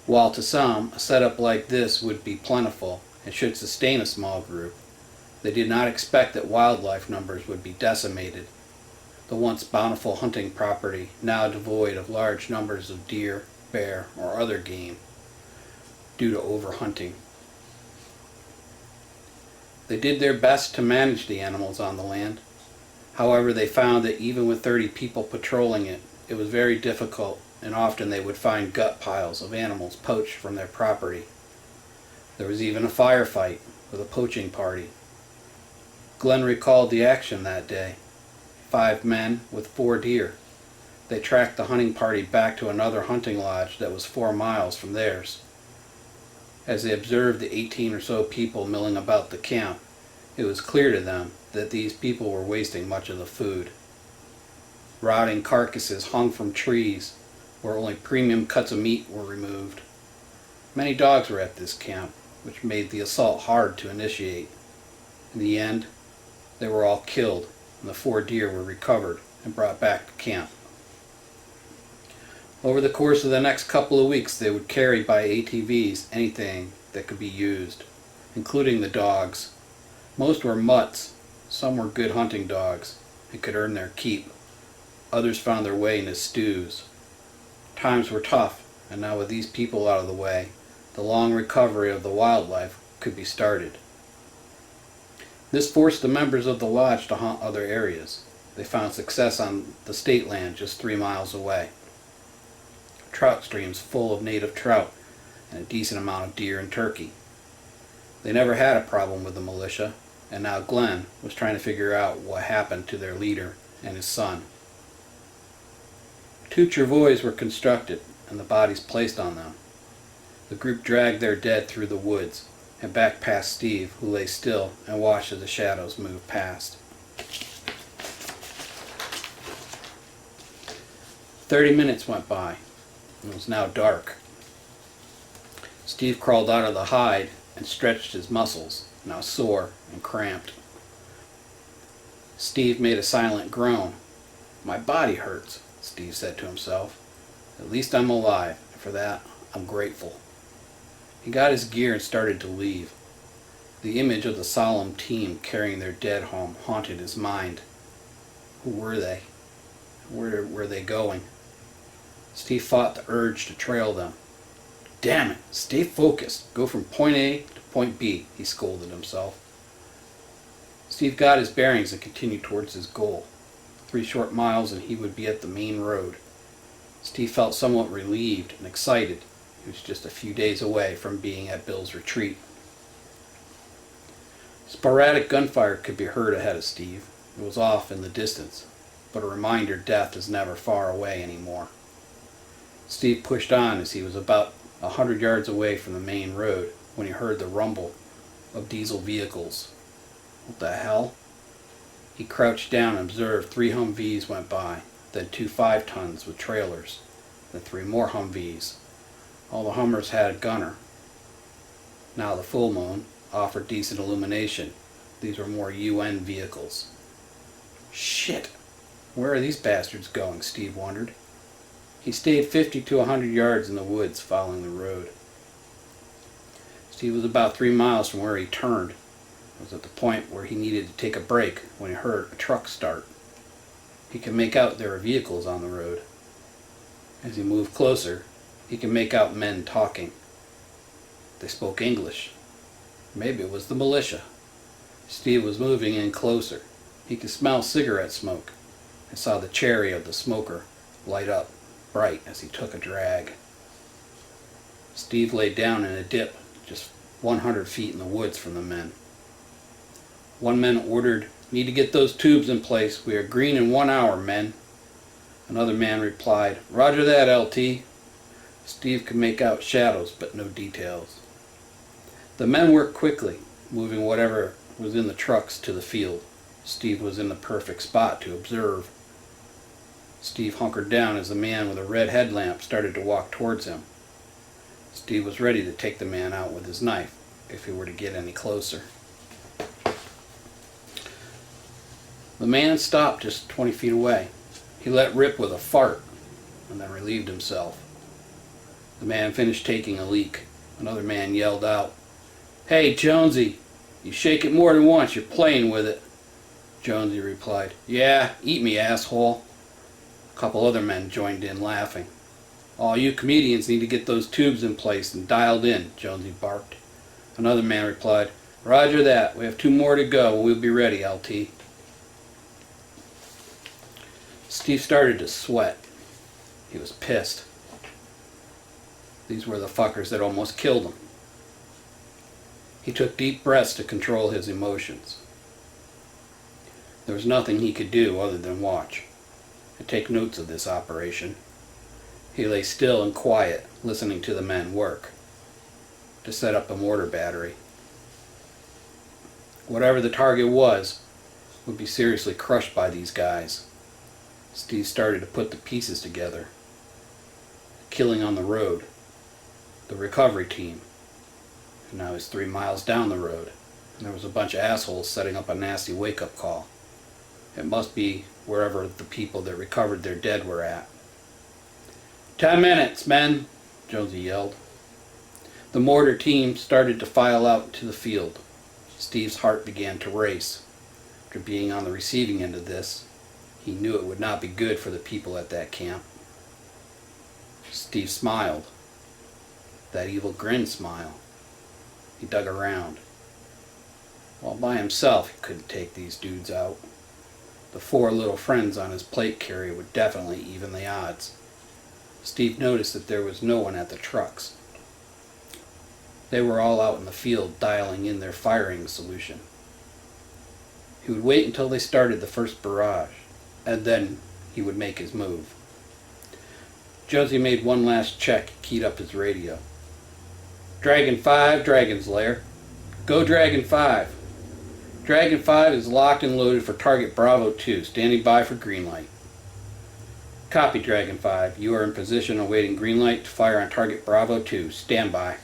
While to some, a setup like this would be plentiful and should sustain a small group, they did not expect that wildlife numbers would be decimated. The once bountiful hunting property now devoid of large numbers of deer, bear, or other game due to overhunting. They did their best to manage the animals on the land. However, they found that even with 30 people patrolling it, it was very difficult, and often they would find gut piles of animals poached from their property. There was even a firefight with a poaching party. Glenn recalled the action that day. 5 men with 4 deer. They tracked the hunting party back to another hunting lodge that was 4 miles from theirs. As they observed the 18 or so people milling about the camp, it was clear to them that these people were wasting much of the food. Rotting carcasses hung from trees where only premium cuts of meat were removed. Many dogs were at this camp, which made the assault hard to initiate. In the end, they were all killed, and the 4 deer were recovered and brought back to camp. Over the course of the next couple of weeks, they would carry by ATVs anything that could be used, including the dogs. Most were mutts. Some were good hunting dogs and could earn their keep. Others found their way into stews. Times were tough, and now with these people out of the way, the long recovery of the wildlife could be started. This forced the members of the lodge to hunt other areas. They found success on the state land just 3 miles away. Trout streams full of native trout and a decent amount of deer and turkey. They never had a problem with the militia, and now Glenn was trying to figure out what happened to their leader and his son. 2 travois were constructed and the bodies placed on them. The group dragged their dead through the woods and back past Steve, who lay still and watched as the shadows moved past. 30 minutes went by. It was now dark. Steve crawled out of the hide and stretched his muscles, now sore and cramped. Steve made a silent groan. "My body hurts," Steve said to himself. "At least I'm alive, and for that I'm grateful." He got his gear and started to leave. The image of the solemn team carrying their dead home haunted his mind. Who were they? Where were they going? Steve fought the urge to trail them. "Damn it, stay focused. Go from point A to point B," he scolded himself. Steve got his bearings and continued towards his goal. 3 short miles and he would be at the main road. Steve felt somewhat relieved and excited. He was just a few days away from being at Bill's retreat. Sporadic gunfire could be heard ahead of Steve. It was off in the distance, but a reminder death is never far away anymore. Steve pushed on as he was about 100 yards away from the main road when he heard the rumble of diesel vehicles. What the hell? He crouched down and observed 3 Humvees went by, then 2 5-tons with trailers, then 3 more Humvees. All the Hummers had a gunner. Now the full moon offered decent illumination. These were more UN vehicles. Shit! Where are these bastards going? Steve wondered. He stayed 50 to 100 yards in the woods following the road. Steve was about 3 miles from where he turned. It was at the point where he needed to take a break when he heard a truck start. He could make out there were vehicles on the road. As he moved closer, he could make out men talking. They spoke English. Maybe it was the militia. Steve was moving in closer. He could smell cigarette smoke and saw the cherry of the smoker light up bright as he took a drag. Steve lay down in a dip just 100 feet in the woods from the men. One man ordered, "Need to get those tubes in place. We are green in 1 hour, men." Another man replied, "Roger that, LT." Steve could make out shadows, but no details. The men worked quickly, moving whatever was in the trucks to the field. Steve was in the perfect spot to observe. Steve hunkered down as the man with a red headlamp started to walk towards him. Steve was ready to take the man out with his knife if he were to get any closer. The man stopped just 20 feet away. He let rip with a fart and then relieved himself. The man finished taking a leak. Another man yelled out, "Hey, Jonesy, you shake it more than once, you're playing with it." Jonesy replied, "Yeah, eat me, asshole." A couple other men joined in, laughing. "All you comedians need to get those tubes in place and dialed in," Jonesy barked. Another man replied, "Roger that. We have 2 more to go and we'll be ready, LT." Steve started to sweat. He was pissed. These were the fuckers that almost killed him. He took deep breaths to control his emotions. There was nothing he could do other than watch and take notes of this operation. He lay still and quiet, listening to the men work to set up a mortar battery. Whatever the target was would be seriously crushed by these guys. Steve started to put the pieces together. Killing on the road, the recovery team, and now he's 3 miles down the road, and there was a bunch of assholes setting up a nasty wake-up call. It must be wherever the people that recovered their dead were at. 10 minutes, men, Jonesy yelled. The mortar team started to file out to the field. Steve's heart began to race. After being on the receiving end of this, he knew it would not be good for the people at that camp. Steve smiled. That evil grin smile. He dug around. While by himself, he couldn't take these dudes out. The 4 little friends on his plate carrier would definitely even the odds. Steve noticed that there was no one at the trucks. They were all out in the field dialing in their firing solution. He would wait until they started the first barrage, and then he would make his move. Jonesy made one last check, keyed up his radio. Dragon 5, Dragon's Lair. Go Dragon 5. Dragon 5 is locked and loaded for target Bravo 2, standing by for green light. Copy, Dragon 5. You are in position awaiting green light to fire on target Bravo 2. Stand by.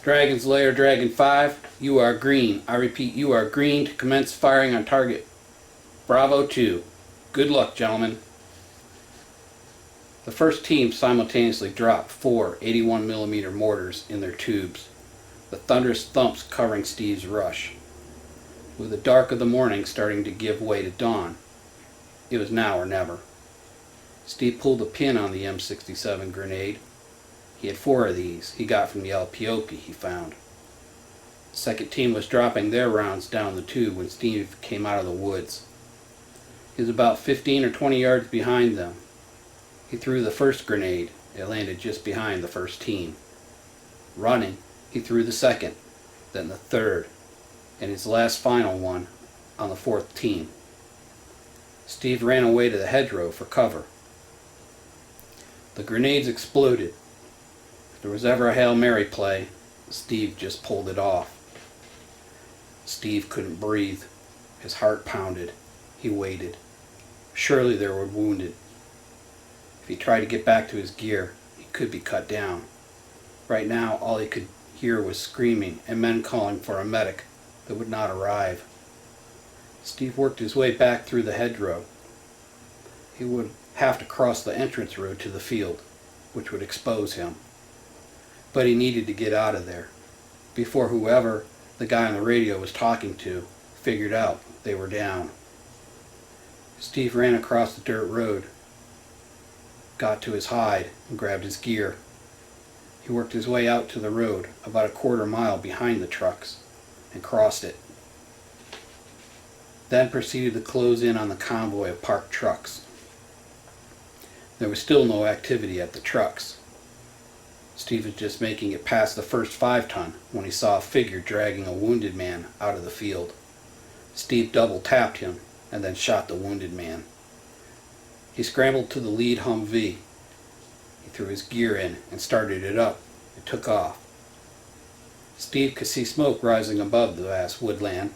Dragon's Lair, Dragon 5. You are green. I repeat, you are green to commence firing on target Bravo 2. Good luck, gentlemen. The first team simultaneously dropped 4 81mm mortars in their tubes, the thunderous thumps covering Steve's rush. With the dark of the morning starting to give way to dawn, it was now or never. Steve pulled the pin on the M67 grenade. He had 4 of these he got from the LPOP he found. The second team was dropping their rounds down the tube when Steve came out of the woods. He was about 15 or 20 yards behind them. He threw the first grenade. It landed just behind the first team. Running, he threw the second, then the third, and his last final one on the fourth team. Steve ran away to the hedgerow for cover. The grenades exploded. If there was ever a Hail Mary play, Steve just pulled it off. Steve couldn't breathe. His heart pounded. He waited. Surely there were wounded. If he tried to get back to his gear, he could be cut down. Right now, all he could hear was screaming and men calling for a medic that would not arrive. Steve worked his way back through the hedgerow. He would have to cross the entrance road to the field, which would expose him. But he needed to get out of there before whoever the guy on the radio was talking to figured out they were down. Steve ran across the dirt road, got to his hide, and grabbed his gear. He worked his way out to the road, about a quarter mile behind the trucks, and crossed it. Then proceeded to close in on the convoy of parked trucks. There was still no activity at the trucks. Steve was just making it past the first 5-ton when he saw a figure dragging a wounded man out of the field. Steve double-tapped him and then shot the wounded man. He scrambled to the lead Humvee. He threw his gear in and started it up. It took off. Steve could see smoke rising above the vast woodland,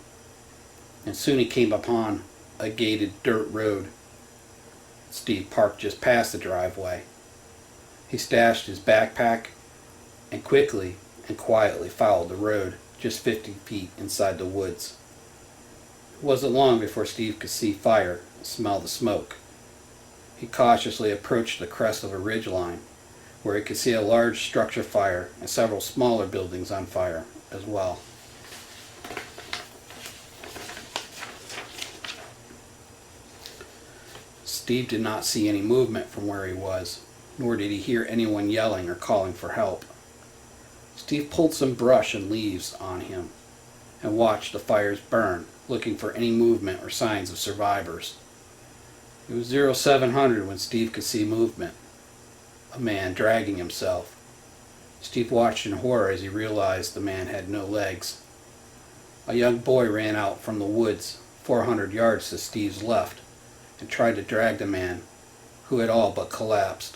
and soon he came upon a gated dirt road. Steve parked just past the driveway. He stashed his backpack and quickly and quietly followed the road just 50 feet inside the woods. It wasn't long before Steve could see fire and smell the smoke. He cautiously approached the crest of a ridgeline where he could see a large structure fire and several smaller buildings on fire as well. Steve did not see any movement from where he was, nor did he hear anyone yelling or calling for help. Steve pulled some brush and leaves on him and watched the fires burn, looking for any movement or signs of survivors. It was 0700 when Steve could see movement. A man dragging himself. Steve watched in horror as he realized the man had no legs. A young boy ran out from the woods 400 yards to Steve's left and tried to drag the man, who had all but collapsed.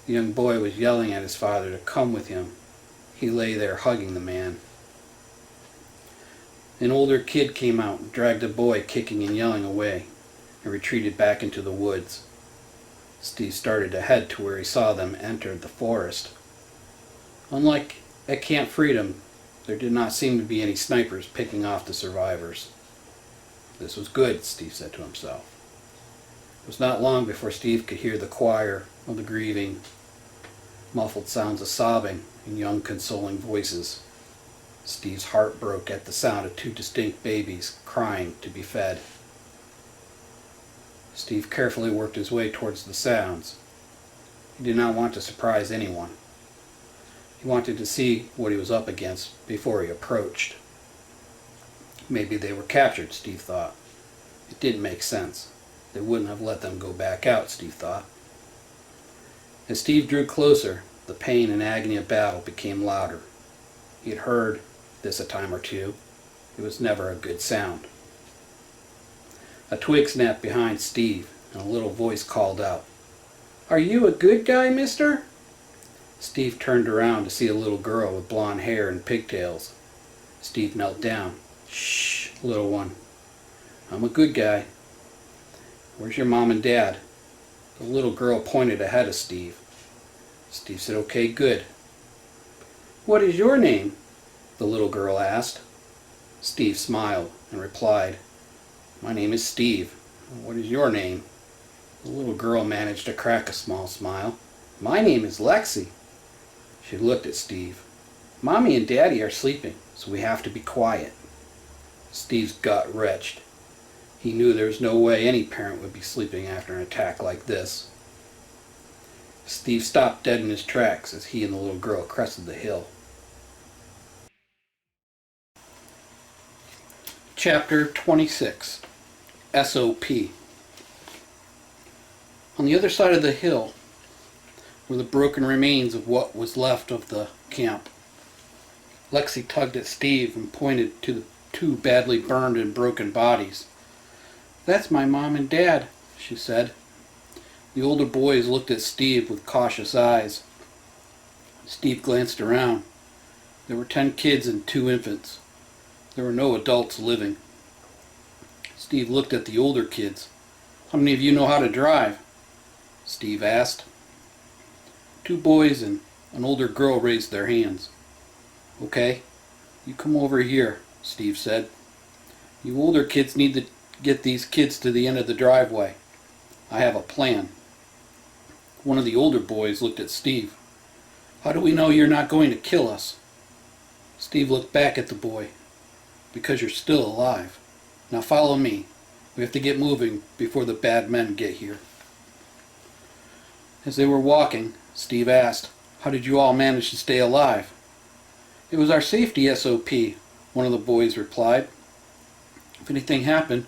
The young boy was yelling at his father to come with him. He lay there hugging the man. An older kid came out and dragged the boy kicking and yelling away and retreated back into the woods. Steve started to head to where he saw them enter the forest. Unlike at Camp Freedom, there did not seem to be any snipers picking off the survivors. This was good, Steve said to himself. It was not long before Steve could hear the choir of the grieving, muffled sounds of sobbing and young consoling voices. Steve's heart broke at the sound of 2 distinct babies crying to be fed. Steve carefully worked his way towards the sounds. He did not want to surprise anyone. He wanted to see what he was up against before he approached. Maybe they were captured, Steve thought. It didn't make sense. They wouldn't have let them go back out, Steve thought. As Steve drew closer, the pain and agony of battle became louder. He had heard this a time or two. It was never a good sound. A twig snapped behind Steve. and a little voice called out, "Are you a good guy, mister?" Steve turned around to see a little girl with blonde hair and pigtails. Steve knelt down. "Shh, little one. I'm a good guy. Where's your mom and dad?" The little girl pointed ahead of Steve. Steve said, "Okay, good." "What is your name?" the little girl asked. Steve smiled and replied, "My name is Steve. What is your name?" The little girl managed to crack a small smile. "My name is Lexi." She looked at Steve. "Mommy and Daddy are sleeping, so we have to be quiet." Steve's gut wrenched. He knew there was no way any parent would be sleeping after an attack like this. Steve stopped dead in his tracks as he and the little girl crested the hill. Chapter 26. SOP. On the other side of the hill were the broken remains of what was left of the camp. Lexi tugged at Steve and pointed to the two badly burned and broken bodies. "That's my mom and dad," she said. The older boys looked at Steve with cautious eyes. Steve glanced around. There were 10 kids and 2 infants. There were no adults living. Steve looked at the older kids. "How many of you know how to drive?" Steve asked. 2 boys and an older girl raised their hands. "Okay, you come over here," Steve said. "You older kids need to get these kids to the end of the driveway. I have a plan." One of the older boys looked at Steve. "How do we know you're not going to kill us?" Steve looked back at the boy. "Because you're still alive. Now follow me. We have to get moving before the bad men get here." As they were walking, Steve asked, "How did you all manage to stay alive?" "It was our safety SOP," one of the boys replied. "If anything happened,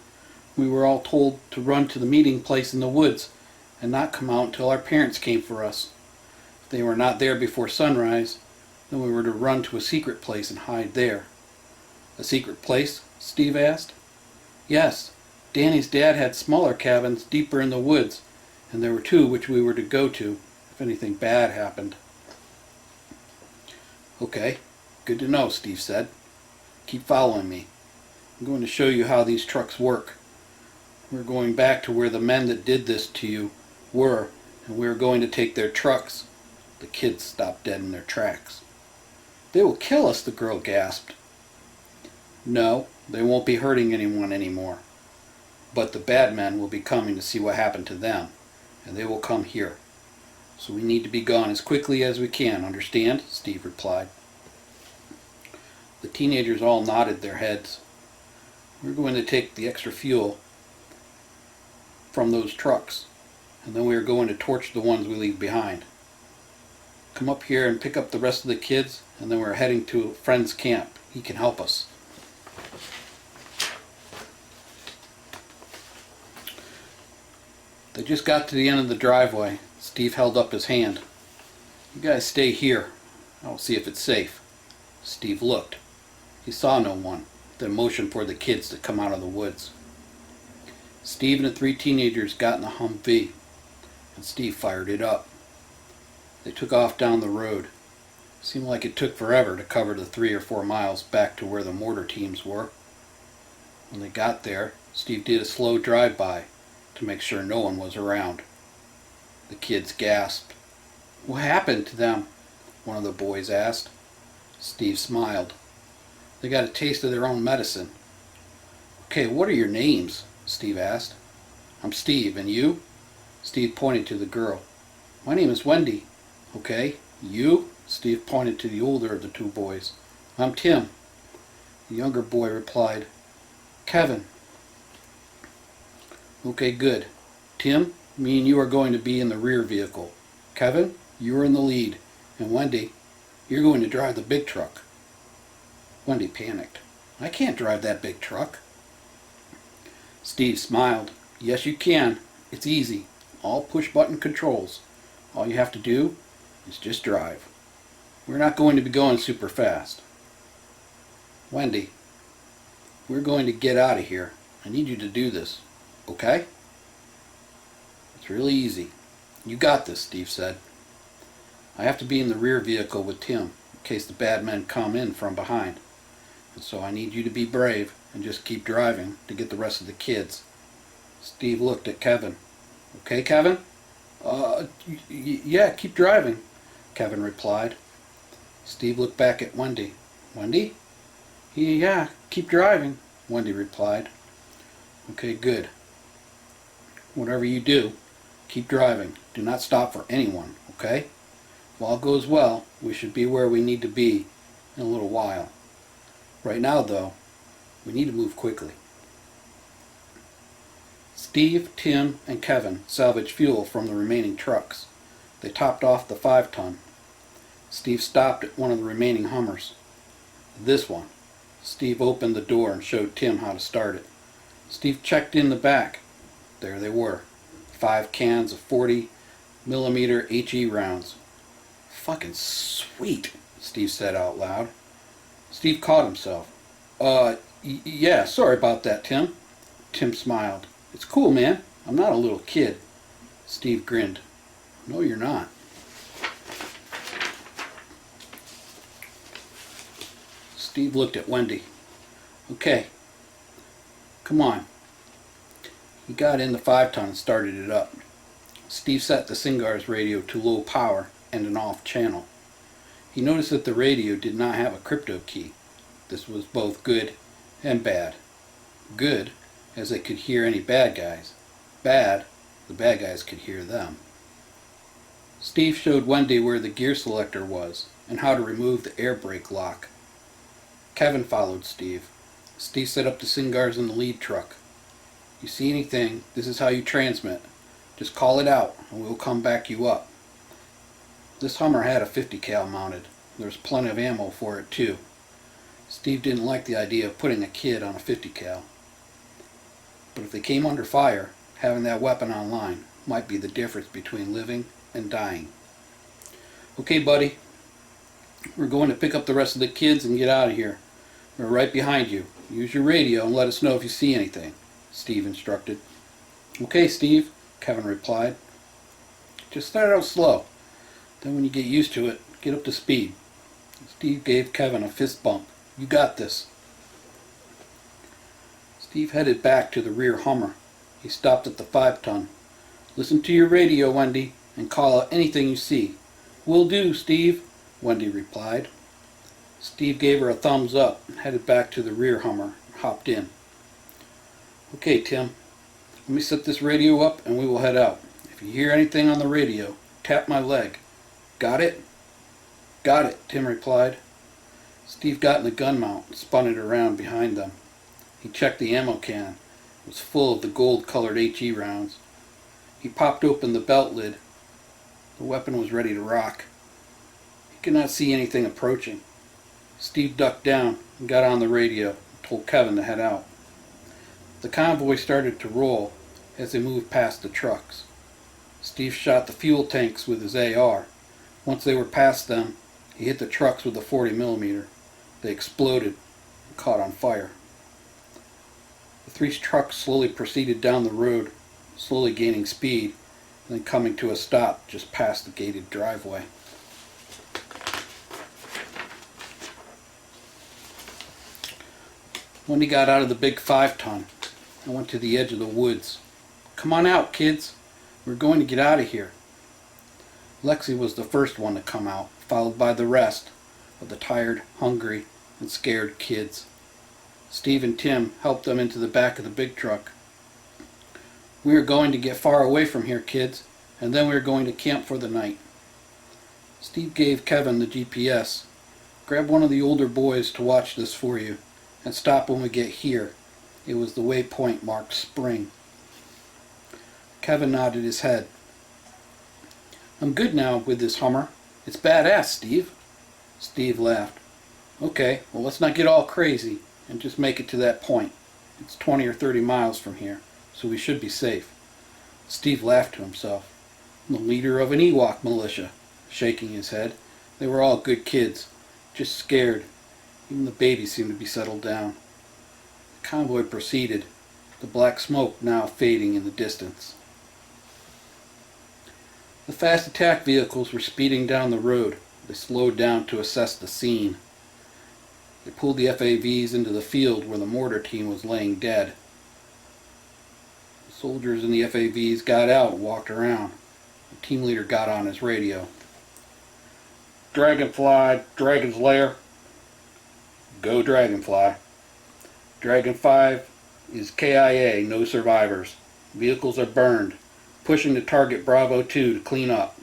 we were all told to run to the meeting place in the woods and not come out until our parents came for us. If they were not there before sunrise, then we were to run to a secret place and hide there." "A secret place?" Steve asked. "Yes. Danny's dad had smaller cabins deeper in the woods, and there were 2 which we were to go to if anything bad happened." "Okay, good to know," Steve said. "Keep following me. I'm going to show you how these trucks work. We're going back to where the men that did this to you were, and we're going to take their trucks." The kids stopped dead in their tracks. "They will kill us," the girl gasped. "No, they won't be hurting anyone anymore. But the bad men will be coming to see what happened to them, and they will come here. So we need to be gone as quickly as we can, understand?" Steve replied. The teenagers all nodded their heads. "We're going to take the extra fuel from those trucks, and then we are going to torch the ones we leave behind. Come up here and pick up the rest of the kids, and then we're heading to a friend's camp. He can help us." They just got to the end of the driveway. Steve held up his hand. "You guys stay here. I'll see if it's safe." Steve looked. He saw no one, then motioned for the kids to come out of the woods. Steve and the 3 teenagers got in the Humvee, and Steve fired it up. They took off down the road. It seemed like it took forever to cover the 3 or 4 miles back to where the mortar teams were. When they got there, Steve did a slow drive-by to make sure no one was around. The kids gasped. "What happened to them?" one of the boys asked. Steve smiled. "They got a taste of their own medicine." "Okay, what are your names?" Steve asked. "I'm Steve, and you?" Steve pointed to the girl. "My name is Wendy." "Okay, you?" Steve pointed to the older of the 2 boys. "I'm Tim." The younger boy replied, "Kevin." "Okay, good. Tim, me and you are going to be in the rear vehicle. Kevin, you are in the lead. And Wendy, you're going to drive the big truck." Wendy panicked. "I can't drive that big truck." Steve smiled. "Yes, you can. It's easy. All push-button controls. All you have to do is just drive. We're not going to be going super fast." "Wendy, we're going to get out of here. I need you to do this. Okay?" It's really easy. You got this, Steve said. I have to be in the rear vehicle with Tim in case the bad men come in from behind. And so I need you to be brave and just keep driving to get the rest of the kids. Steve looked at Kevin. Okay, Kevin? Yeah, keep driving, Kevin replied. Steve looked back at Wendy. Wendy? Yeah, keep driving, Wendy replied. Okay, good. Whatever you do, keep driving. Do not stop for anyone, okay? If all goes well, we should be where we need to be in a little while. Right now, though, we need to move quickly. Steve, Tim, and Kevin salvaged fuel from the remaining trucks. They topped off the 5-ton. Steve stopped at one of the remaining Hummers. This one. Steve opened the door and showed Tim how to start it. Steve checked in the back. There they were. 5 cans of 40mm HE rounds. Fucking sweet, Steve said out loud. Steve caught himself. Yeah, sorry about that, Tim. Tim smiled. It's cool, man. I'm not a little kid. Steve grinned. No, you're not. Steve looked at Wendy. Okay. Come on. He got in the 5-ton and started it up. Steve set the Singar's radio to low power and an off channel. He noticed that the radio did not have a crypto key. This was both good and bad. Good, as they could hear any bad guys. Bad, the bad guys could hear them. Steve showed Wendy where the gear selector was and how to remove the air brake lock. Kevin followed Steve. Steve set up the Singars in the lead truck. You see anything, this is how you transmit. Just call it out and we'll come back you up. This Hummer had a 50 cal mounted. There was plenty of ammo for it too. Steve didn't like the idea of putting a kid on a 50 cal. But if they came under fire, having that weapon online might be the difference between living and dying. Okay, buddy. We're going to pick up the rest of the kids and get out of here. We're right behind you. Use your radio and let us know if you see anything, Steve instructed. Okay, Steve, Kevin replied. Just start out slow. Then when you get used to it, get up to speed. Steve gave Kevin a fist bump. You got this. Steve headed back to the rear Hummer. He stopped at the 5-ton. Listen to your radio, Wendy, and call out anything you see. Will do, Steve, Wendy replied. Steve gave her a thumbs up and headed back to the rear Hummer and hopped in. Okay, Tim, let me set this radio up and we will head out. If you hear anything on the radio, tap my leg. Got it? Got it, Tim replied. Steve got in the gun mount and spun it around behind them. He checked the ammo can. It was full of the gold-colored HE rounds. He popped open the belt lid. The weapon was ready to rock. He could not see anything approaching. Steve ducked down and got on the radio and told Kevin to head out. The convoy started to roll as they moved past the trucks. Steve shot the fuel tanks with his AR. Once they were past them, he hit the trucks with a 40mm. They exploded and caught on fire. The 3 trucks slowly proceeded down the road, slowly gaining speed, and then coming to a stop just past the gated driveway. Wendy got out of the big 5-ton and went to the edge of the woods. Come on out, kids. We're going to get out of here. Lexi was the first one to come out, followed by the rest of the tired, hungry, and scared kids. Steve and Tim helped them into the back of the big truck. We are going to get far away from here, kids, and then we are going to camp for the night. Steve gave Kevin the GPS. Grab one of the older boys to watch this for you, and stop when we get here. It was the waypoint marked spring. Kevin nodded his head. I'm good now with this Hummer. It's badass, Steve. Steve laughed. Okay, well let's not get all crazy and just make it to that point. It's 20 or 30 miles from here, so we should be safe. Steve laughed to himself. The leader of an Ewok militia, shaking his head. They were all good kids, just scared. Even the baby seemed to be settled down. The convoy proceeded, the black smoke now fading in the distance. The fast attack vehicles were speeding down the road. They slowed down to assess the scene. They pulled the FAVs into the field where the mortar team was laying dead. The soldiers in the FAVs got out and walked around. The team leader got on his radio. Dragonfly, Dragon's Lair. Go Dragonfly. Dragon 5 is KIA, no survivors. Vehicles are burned. Pushing to target Bravo 2 to clean up.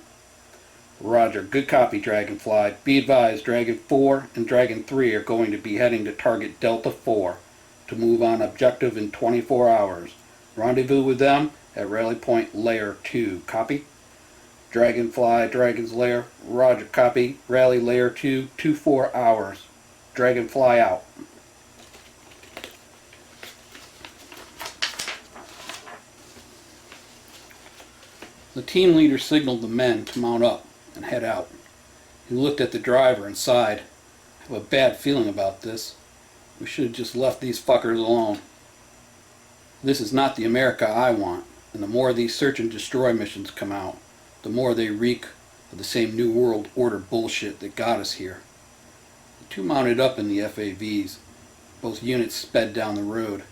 Roger, good copy, Dragonfly. Be advised, Dragon 4 and Dragon 3 are going to be heading to target Delta 4 to move on objective in 24 hours. Rendezvous with them at Rally Point Layer 2. Copy? Dragonfly, Dragon's Lair. Roger, copy. Rally Layer 2, 24 hours. Dragonfly out. The team leader signaled the men to mount up and head out. He looked at the driver and sighed. I have a bad feeling about this. We should have just left these fuckers alone. This is not the America I want, and the more these search and destroy missions come out, the more they reek of the same New World Order bullshit that got us here. The two mounted up in the FAVs. Both units sped down the road.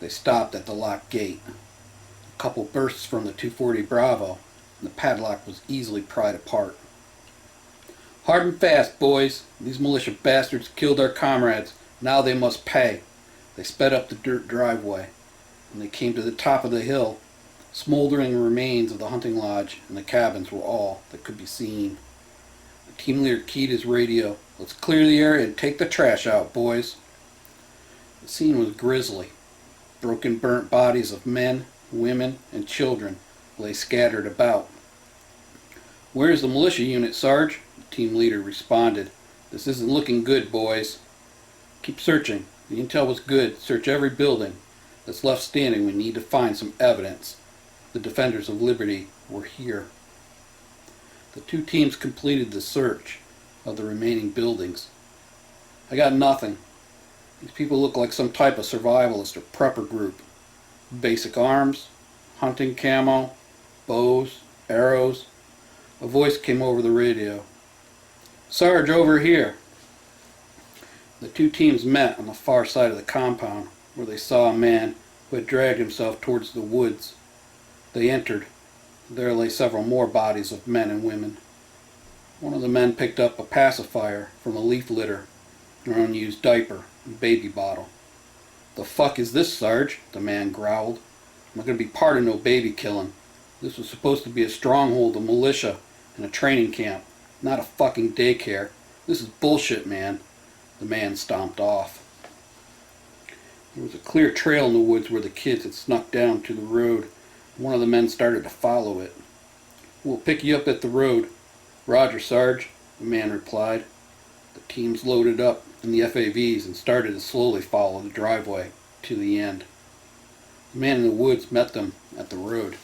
They stopped at the locked gate. A couple bursts from the 240 Bravo, and the padlock was easily pried apart. Hard and fast, boys. These militia bastards killed our comrades. Now they must pay. They sped up the dirt driveway. When they came to the top of the hill, smoldering remains of the hunting lodge and the cabins were all that could be seen. The team leader keyed his radio. Let's clear the area and take the trash out, boys. The scene was grisly. Broken, burnt bodies of men, women, and children lay scattered about. Where's the militia unit, Sarge? The team leader responded. This isn't looking good, boys. Keep searching. The intel was good. Search every building that's left standing. We need to find some evidence. The defenders of liberty were here. The two teams completed the search of the remaining buildings. I got nothing. These people look like some type of survivalist or prepper group. Basic arms, hunting camo, bows, arrows. A voice came over the radio. Sarge, over here. The two teams met on the far side of the compound, where they saw a man who had dragged himself towards the woods. They entered. There lay several more bodies of men and women. One of the men picked up a pacifier from a leaf litter, an unused diaper, and baby bottle. The fuck is this, Sarge? The man growled. I'm not going to be part of no baby killing. This was supposed to be a stronghold of militia and a training camp, not a fucking daycare. This is bullshit, man. The man stomped off. There was a clear trail in the woods where the kids had snuck down to the road. One of the men started to follow it. We'll pick you up at the road. Roger, Sarge, the man replied. The teams loaded up in the FAVs and started to slowly follow the driveway to the end. The man in the woods met them at the road.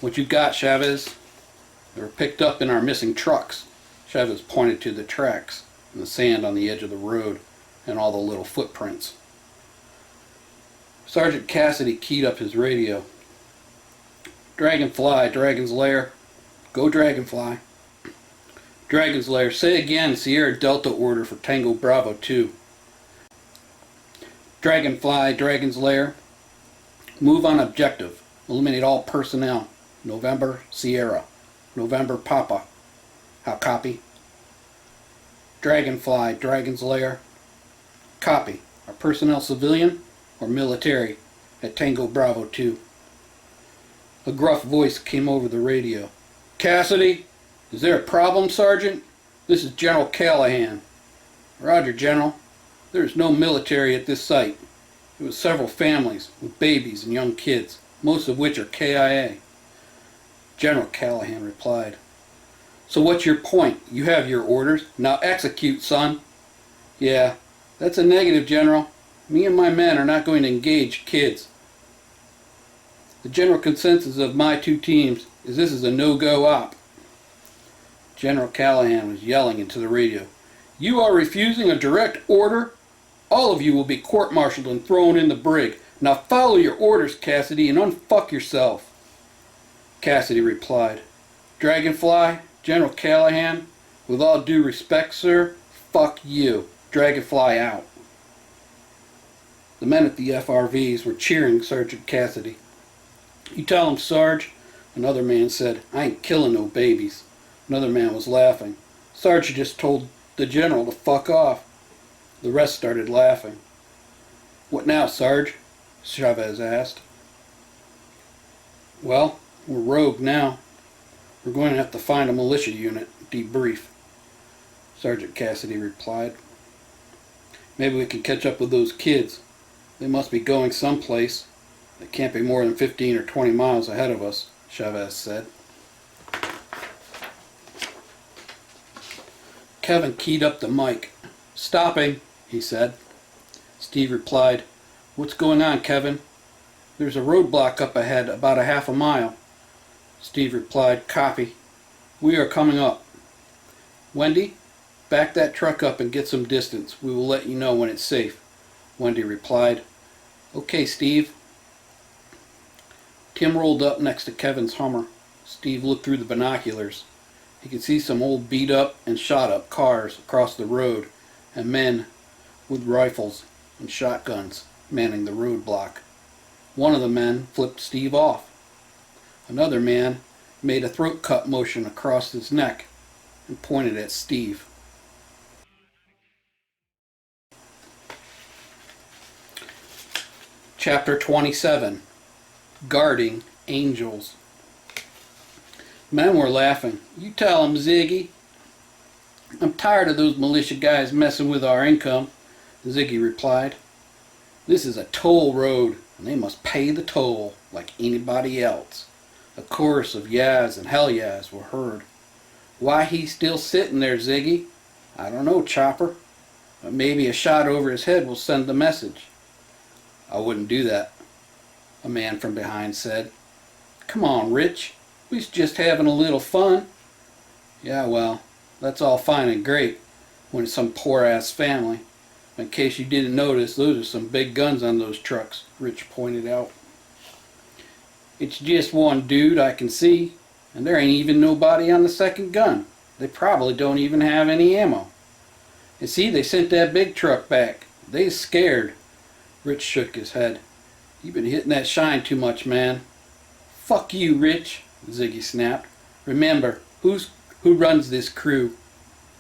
What you got, Chavez? They were picked up in our missing trucks. Chavez pointed to the tracks and the sand on the edge of the road and all the little footprints. Sergeant Cassidy keyed up his radio. Dragonfly, Dragon's Lair. Go Dragonfly. Dragon's Lair. Say again, Sierra Delta order for Tango Bravo 2. Dragonfly, Dragon's Lair. Move on objective. Eliminate all personnel. November, Sierra. November, Papa. How copy? Dragonfly, Dragon's Lair. Copy. Are personnel civilian or military at Tango Bravo 2? A gruff voice came over the radio. Cassidy, is there a problem, Sergeant? This is General Callahan. Roger, General. There is no military at this site. There were several families with babies and young kids, most of which are KIA. General Callahan replied. So what's your point? You have your orders. Now execute, son. Yeah, that's a negative, General. Me and my men are not going to engage kids. The general consensus of my two teams is this is a no-go op. General Callahan was yelling into the radio. You are refusing a direct order? All of you will be court-martialed and thrown in the brig. Now follow your orders, Cassidy, and unfuck yourself. Cassidy replied, Dragonfly, General Callahan, with all due respect, sir, fuck you. Dragonfly out. The men at the FRVs were cheering Sergeant Cassidy. You tell him, Sarge. Another man said, I ain't killing no babies. Another man was laughing. Sarge just told the general to fuck off. The rest started laughing. What now, Sarge? Chavez asked. Well, we're rogue now. We're going to have to find a militia unit, debrief. Sergeant Cassidy replied. Maybe we can catch up with those kids. They must be going someplace. They can't be more than 15 or 20 miles ahead of us, Chavez said. Kevin keyed up the mic. Stopping, he said. Steve replied, What's going on, Kevin? There's a roadblock up ahead, about a half a mile. Steve replied, Copy. We are coming up. Wendy, back that truck up and get some distance. We will let you know when it's safe. Wendy replied, Okay, Steve. Tim rolled up next to Kevin's Hummer. Steve looked through the binoculars. He could see some old beat-up and shot-up cars across the road and men with rifles and shotguns manning the roadblock. One of the men flipped Steve off. Another man made a throat cut motion across his neck and pointed at Steve. Chapter 27. Guarding Angels. Men were laughing. You tell 'em, Ziggy. I'm tired of those militia guys messing with our income, Ziggy replied. This is a toll road, and they must pay the toll like anybody else. A chorus of yas and hell yas were heard. Why he's still sitting there, Ziggy? I don't know, Chopper. But maybe a shot over his head will send the message. I wouldn't do that, a man from behind said. Come on, Rich. We's just having a little fun. Yeah, well, that's all fine and great when it's some poor-ass family. In case you didn't notice, those are some big guns on those trucks, Rich pointed out. It's just one dude I can see, and there ain't even nobody on the second gun. They probably don't even have any ammo. You see, they sent that big truck back. They's scared. Rich shook his head. You been hitting that shine too much, man. Fuck you, Rich, Ziggy snapped. Remember, who runs this crew?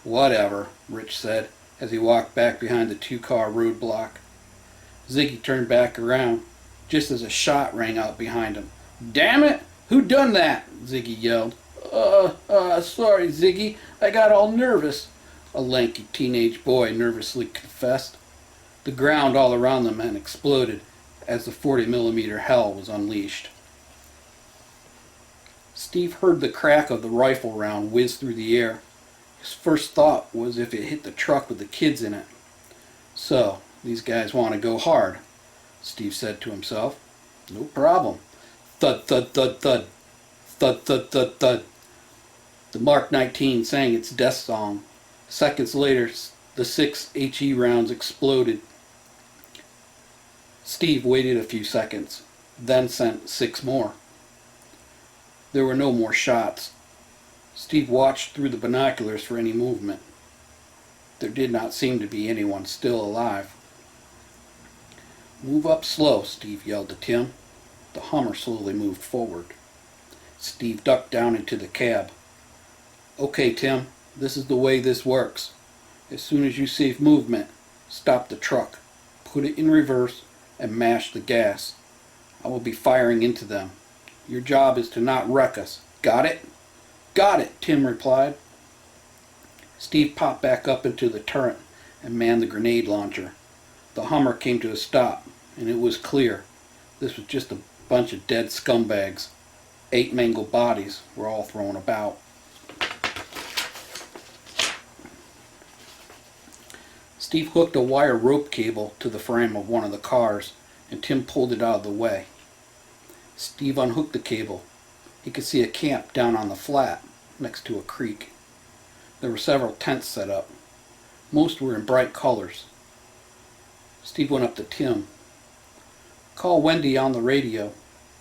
Whatever, Rich said, as he walked back behind the two-car roadblock. Ziggy turned back around, just as a shot rang out behind him. Damn it! Who done that? Ziggy yelled. Sorry, Ziggy. I got all nervous, a lanky teenage boy nervously confessed. The ground all around the men exploded as the 40mm hell was unleashed. Steve heard the crack of the rifle round whiz through the air. His first thought was if it hit the truck with the kids in it. So, these guys want to go hard, Steve said to himself. No problem. Thud, thud, thud, thud. Thud, thud, thud, thud. The Mark 19 sang its death song. Seconds later, the 6 HE rounds exploded. Steve waited a few seconds, then sent 6 more. There were no more shots. Steve watched through the binoculars for any movement. There did not seem to be anyone still alive. Move up slow, Steve yelled to Tim. The Hummer slowly moved forward. Steve ducked down into the cab. Okay, Tim, this is the way this works. As soon as you see movement, stop the truck, put it in reverse, and mash the gas. I will be firing into them. Your job is to not wreck us. Got it? Got it, Tim replied. Steve popped back up into the turret and manned the grenade launcher. The Hummer came to a stop, and it was clear. This was just a bunch of dead scumbags. 8 mangled bodies were all thrown about. Steve hooked a wire rope cable to the frame of one of the cars, and Tim pulled it out of the way. Steve unhooked the cable. He could see a camp down on the flat, next to a creek. There were several tents set up. Most were in bright colors. Steve went up to Tim. Call Wendy on the radio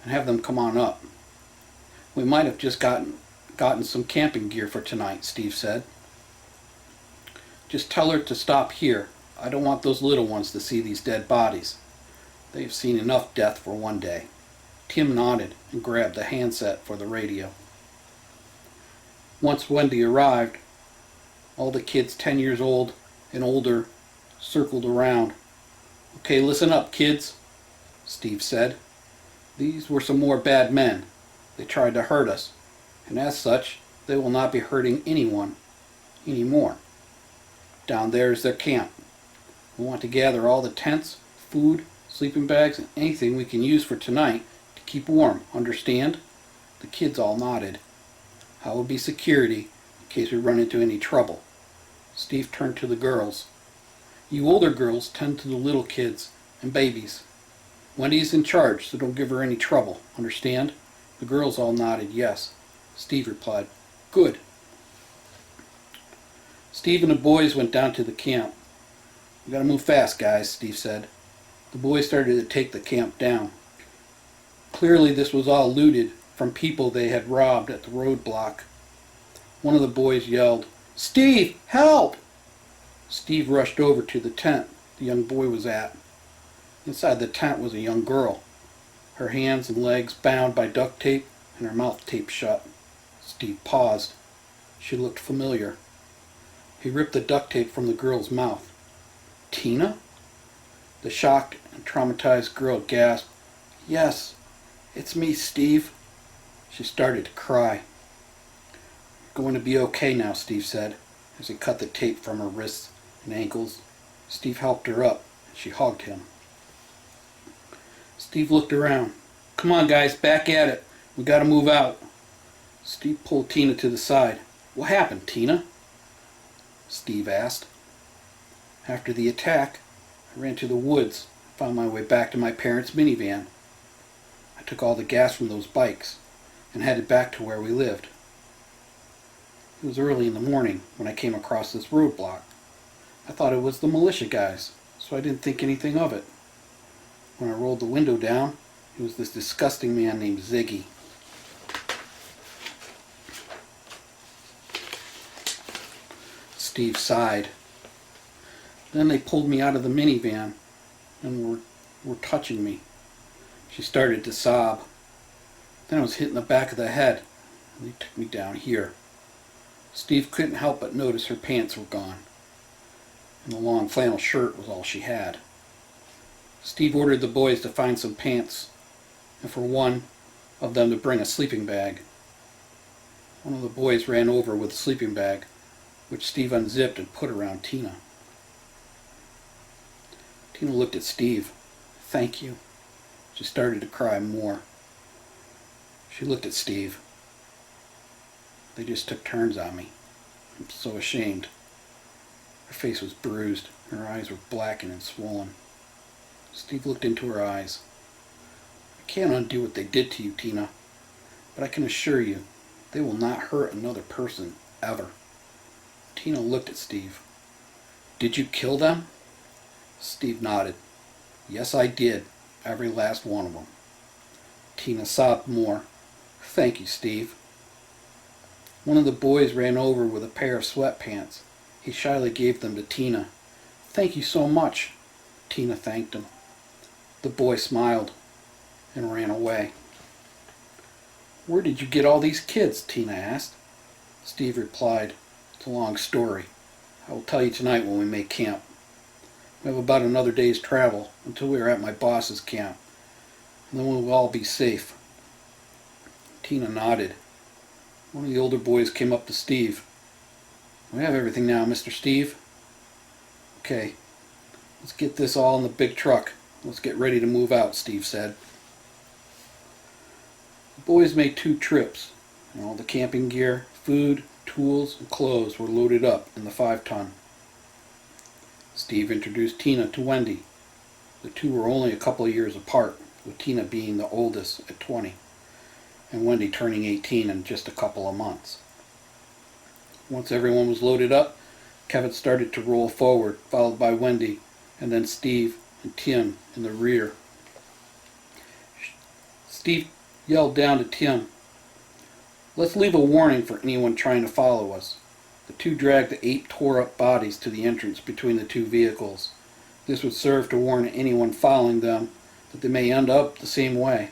and have them come on up. We might have just gotten some camping gear for tonight, Steve said. Just tell her to stop here. I don't want those little ones to see these dead bodies. They've seen enough death for one day. Tim nodded and grabbed the handset for the radio. Once Wendy arrived, all the kids 10 years old and older circled around. Okay, listen up, kids, Steve said. These were some more bad men. They tried to hurt us, and as such, they will not be hurting anyone anymore. Down there is their camp. We want to gather all the tents, food, sleeping bags, and anything we can use for tonight to keep warm, understand? The kids all nodded. How will be security in case we run into any trouble? Steve turned to the girls. You older girls tend to the little kids and babies. Wendy's in charge, so don't give her any trouble, understand? The girls all nodded yes. Steve replied, Good. Steve and the boys went down to the camp. We gotta move fast, guys, Steve said. The boys started to take the camp down. Clearly this was all looted from people they had robbed at the roadblock. One of the boys yelled, Steve, help! Steve rushed over to the tent the young boy was at. Inside the tent was a young girl, her hands and legs bound by duct tape and her mouth taped shut. Steve paused. She looked familiar. He ripped the duct tape from the girl's mouth. Tina? The shocked and traumatized girl gasped, Yes, it's me, Steve. She started to cry. You're going to be okay now, Steve said, as he cut the tape from her wrists and ankles. Steve helped her up, and she hugged him. Steve looked around. Come on, guys, back at it. We gotta move out. Steve pulled Tina to the side. What happened, Tina? Steve asked. After the attack, I ran to the woods and found my way back to my parents' minivan. I took all the gas from those bikes and headed back to where we lived. It was early in the morning when I came across this roadblock. I thought it was the militia guys, so I didn't think anything of it. When I rolled the window down, it was this disgusting man named Ziggy. Steve sighed. Then they pulled me out of the minivan and were touching me. She started to sob. Then I was hit in the back of the head, and they took me down here. Steve couldn't help but notice her pants were gone, and the long flannel shirt was all she had. Steve ordered the boys to find some pants, and for one of them to bring a sleeping bag. One of the boys ran over with a sleeping bag, which Steve unzipped and put around Tina. Tina looked at Steve. Thank you. She started to cry more. She looked at Steve. They just took turns on me. I'm so ashamed. Her face was bruised. Her eyes were blackened and swollen. Steve looked into her eyes. I can't undo what they did to you, Tina, but I can assure you they will not hurt another person, ever. Tina looked at Steve. Did you kill them? Steve nodded. Yes, I did. Every last one of them. Tina sobbed more. Thank you, Steve. One of the boys ran over with a pair of sweatpants. He shyly gave them to Tina. Thank you so much. Tina thanked him. The boy smiled and ran away. Where did you get all these kids? Tina asked. Steve replied, It's a long story. I will tell you tonight when we make camp. We have about another day's travel until we are at my boss's camp, and then we will all be safe. Tina nodded. One of the older boys came up to Steve. We have everything now, Mr. Steve. Okay, let's get this all in the big truck. Let's get ready to move out, Steve said. The boys made 2 trips, and all the camping gear, food, tools, and clothes were loaded up in the 5-ton. Steve introduced Tina to Wendy. The two were only a couple of years apart, with Tina being the oldest at 20, and Wendy turning 18 in just a couple of months. Once everyone was loaded up, Kevin started to roll forward, followed by Wendy, and then Steve and Tim in the rear. Steve yelled down to Tim, "Let's leave a warning for anyone trying to follow us." The two dragged the 8 tore-up bodies to the entrance between the 2 vehicles. This would serve to warn anyone following them that they may end up the same way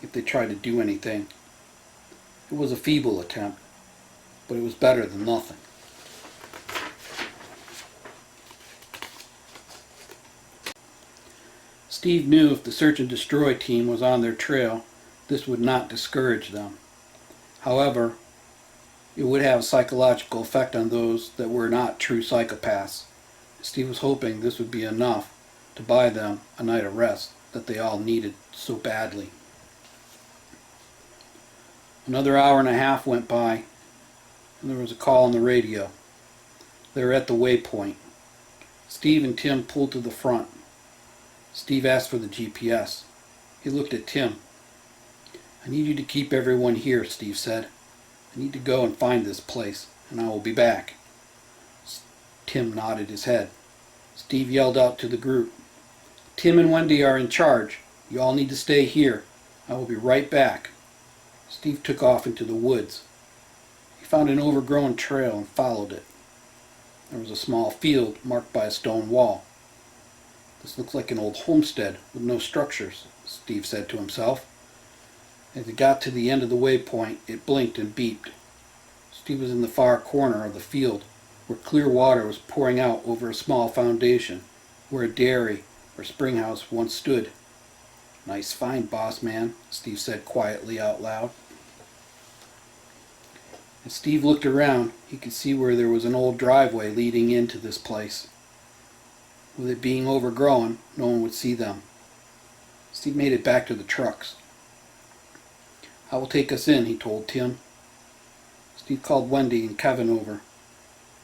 if they try to do anything. It was a feeble attempt, but it was better than nothing. Steve knew if the search and destroy team was on their trail, this would not discourage them. However, it would have a psychological effect on those that were not true psychopaths. Steve was hoping this would be enough to buy them a night of rest that they all needed so badly. Another hour and a half went by, and there was a call on the radio. They were at the waypoint. Steve and Tim pulled to the front. Steve asked for the GPS. He looked at Tim. "I need you to keep everyone here," Steve said. "I need to go and find this place, and I will be back." Tim nodded his head. Steve yelled out to the group, "Tim and Wendy are in charge. You all need to stay here. I will be right back." Steve took off into the woods. He found an overgrown trail and followed it. There was a small field marked by a stone wall. "This looks like an old homestead with no structures," Steve said to himself. As he got to the end of the waypoint, it blinked and beeped. Steve was in the far corner of the field, where clear water was pouring out over a small foundation, where a dairy or spring house once stood. "Nice find, boss man," Steve said quietly out loud. As Steve looked around, he could see where there was an old driveway leading into this place. With it being overgrown, no one would see them. Steve made it back to the trucks. "I will take us in," he told Tim. Steve called Wendy and Kevin over.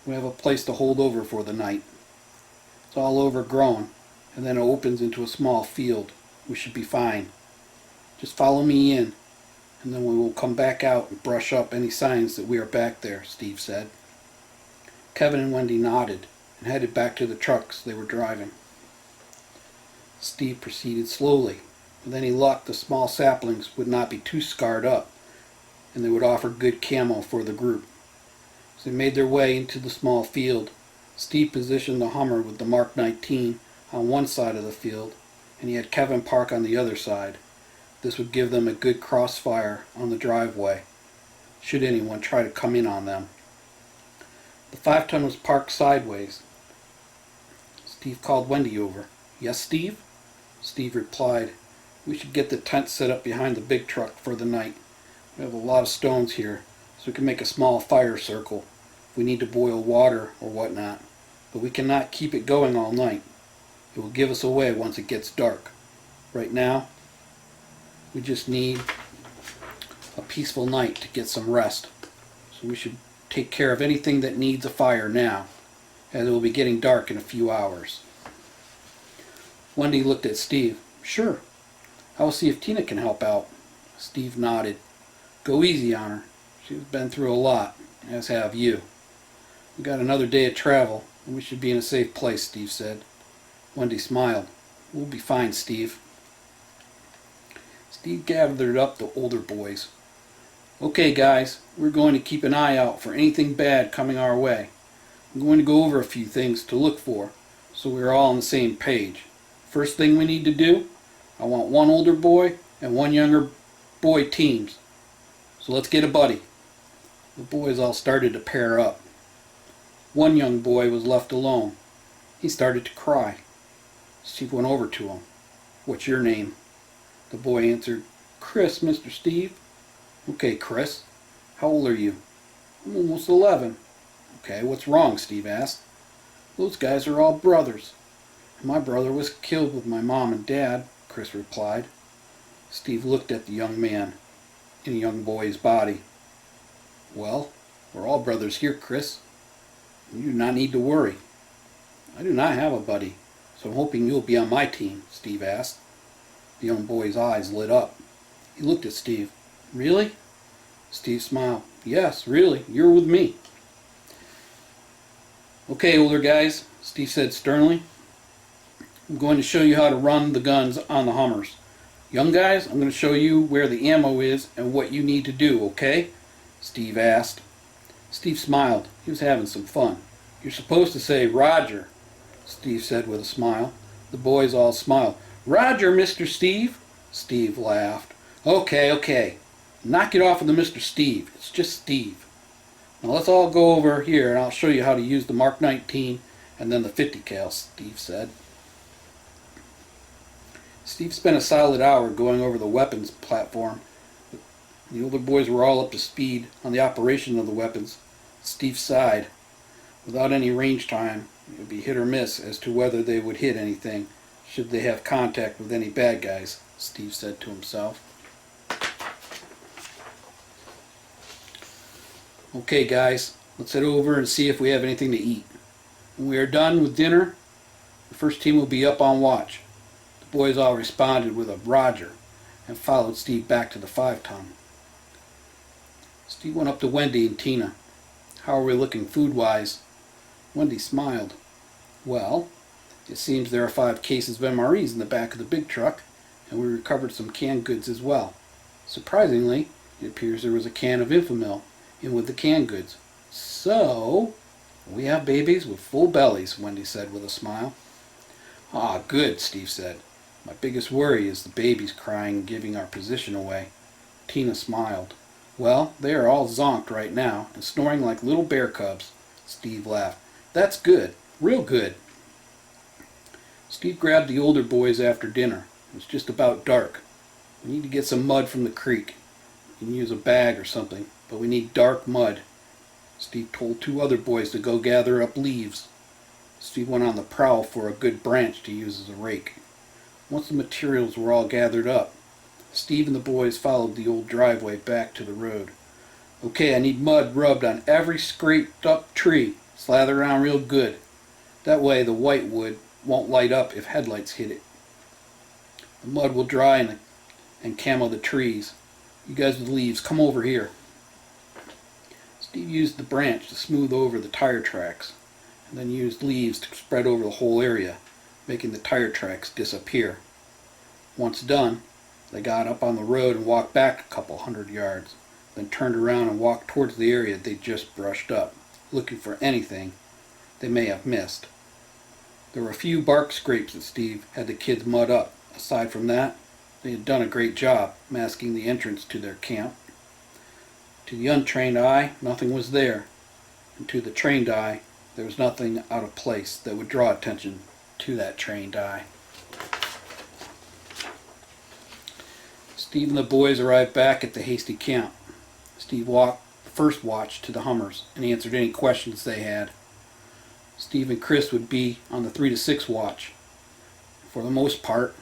"We have a place to hold over for the night. It's all overgrown, and then it opens into a small field. We should be fine. Just follow me in, and then we will come back out and brush up any signs that we are back there," Steve said. Kevin and Wendy nodded and headed back to the trucks they were driving. Steve proceeded slowly. With any luck, the small saplings would not be too scarred up, and they would offer good camo for the group. As they made their way into the small field, Steve positioned the Hummer with the Mark 19 on one side of the field, and he had Kevin park on the other side. This would give them a good crossfire on the driveway, should anyone try to come in on them. The 5-ton was parked sideways. Steve called Wendy over. "Yes, Steve?" Steve replied, "We should get the tent set up behind the big truck for the night. We have a lot of stones here, so we can make a small fire circle if we need to boil water or whatnot. But we cannot keep it going all night. It will give us away once it gets dark. Right now, we just need a peaceful night to get some rest. So we should take care of anything that needs a fire now, as it will be getting dark in a few hours." Wendy looked at Steve. "Sure. I will see if Tina can help out." Steve nodded. "Go easy on her. She's been through a lot, as have you." "We got another day of travel, and we should be in a safe place," Steve said. Wendy smiled. "We'll be fine, Steve." Steve gathered up the older boys. "Okay, guys, we're going to keep an eye out for anything bad coming our way. I'm going to go over a few things to look for, so we're all on the same page. First thing we need to do, I want 1 older boy and 1 younger boy teams. So let's get a buddy." The boys all started to pair up. One young boy was left alone. He started to cry. Steve went over to him. "What's your name?" The boy answered, "Chris, Mr. Steve." "Okay, Chris. How old are you?" "I'm almost 11. "Okay, what's wrong?" Steve asked. "Those guys are all brothers. And my brother was killed with my mom and dad," Chris replied. Steve looked at the young man in the young boy's body. "Well, we're all brothers here, Chris. You do not need to worry." "I do not have a buddy, so I'm hoping you'll be on my team," Steve asked. The young boy's eyes lit up. He looked at Steve. "Really?" Steve smiled. "Yes, really. You're with me." "Okay, older guys," Steve said sternly. "I'm going to show you how to run the guns on the Hummers. "Young guys, I'm going to show you where the ammo is and what you need to do, okay?" Steve asked. Steve smiled. He was having some fun. "You're supposed to say Roger," Steve said with a smile. The boys all smiled. "Roger, Mr. Steve." Steve laughed. Okay, okay. Knock it off with the Mr. Steve. It's just Steve. Now let's all go over here and I'll show you how to use the Mark 19 and then the 50 cal, Steve said. Steve spent a solid hour going over the weapons platform. The older boys were all up to speed on the operation of the weapons. Steve sighed. Without any range time, it would be hit or miss as to whether they would hit anything should they have contact with any bad guys, Steve said to himself. Okay guys, let's head over and see if we have anything to eat. When we are done with dinner, the first team will be up on watch. The boys all responded with a Roger and followed Steve back to the 5-ton. Steve went up to Wendy and Tina. "How are we looking food-wise?" Wendy smiled. "Well, it seems there are 5 cases of MREs in the back of the big truck, and we recovered some canned goods as well. Surprisingly, it appears there was a can of Infamil in with the canned goods. So, we have babies with full bellies," Wendy said with a smile. "Ah, good," Steve said. "My biggest worry is the babies crying and giving our position away." Tina smiled. "Well, they are all zonked right now and snoring like little bear cubs." Steve laughed. "That's good, real good." Steve grabbed the older boys after dinner. It was just about dark. "We need to get some mud from the creek. We can use a bag or something, but we need dark mud." Steve told 2 other boys to go gather up leaves. Steve went on the prowl for a good branch to use as a rake. Once the materials were all gathered up, Steve and the boys followed the old driveway back to the road. "Okay, I need mud rubbed on every scraped up tree. Slather around real good. That way the white wood won't light up if headlights hit it. The mud will dry and camo the trees. You guys with leaves, come over here." Steve used the branch to smooth over the tire tracks, and then used leaves to spread over the whole area, making the tire tracks disappear. Once done, they got up on the road and walked back a couple 100 yards, then turned around and walked towards the area they'd just brushed up, looking for anything they may have missed. There were a few bark scrapes that Steve had the kids mud up. Aside from that, they had done a great job masking the entrance to their camp. To the untrained eye, nothing was there, and to the trained eye, there was nothing out of place that would draw attention to that trained eye. Steve and the boys arrived back at the hasty camp. Steve walked the first watch to the Hummers and answered any questions they had. Steve and Chris would be on the 3 to 6 watch. For the most part,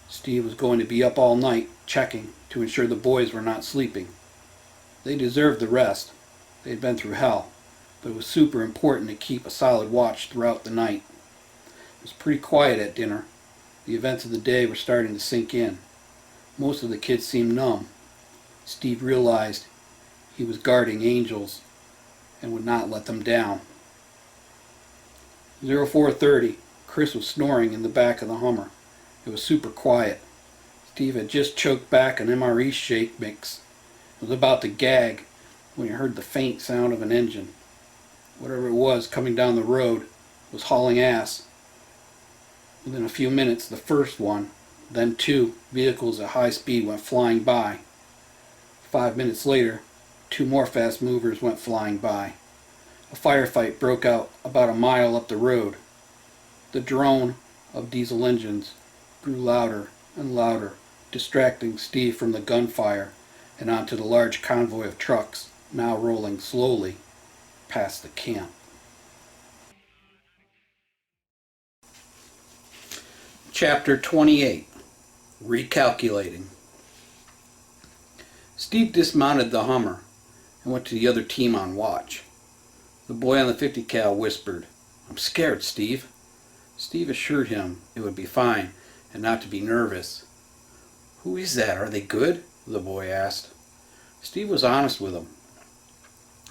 Steve was going to be up all night checking to ensure the boys were not sleeping. They deserved the rest. They had been through hell, but it was super important to keep a solid watch throughout the night. It was pretty quiet at dinner. The events of the day were starting to sink in. Most of the kids seemed numb. Steve realized he was guarding angels and would not let them down. 0430, Chris was snoring in the back of the Hummer. It was super quiet. Steve had just choked back an MRE shake mix. He was about to gag when he heard the faint sound of an engine. Whatever it was coming down the road was hauling ass. Within a few minutes, the first one, then 2 vehicles at high speed went flying by. 5 minutes later, 2 more fast movers went flying by. A firefight broke out about a mile up the road. The drone of diesel engines grew louder and louder, distracting Steve from the gunfire and onto the large convoy of trucks now rolling slowly past the camp. Chapter 28. Recalculating. Steve dismounted the Hummer and went to the other team on watch. The boy on the 50 cal whispered, "I'm scared, Steve." Steve assured him it would be fine and not to be nervous. "Who is that? Are they good?" the boy asked. Steve was honest with him.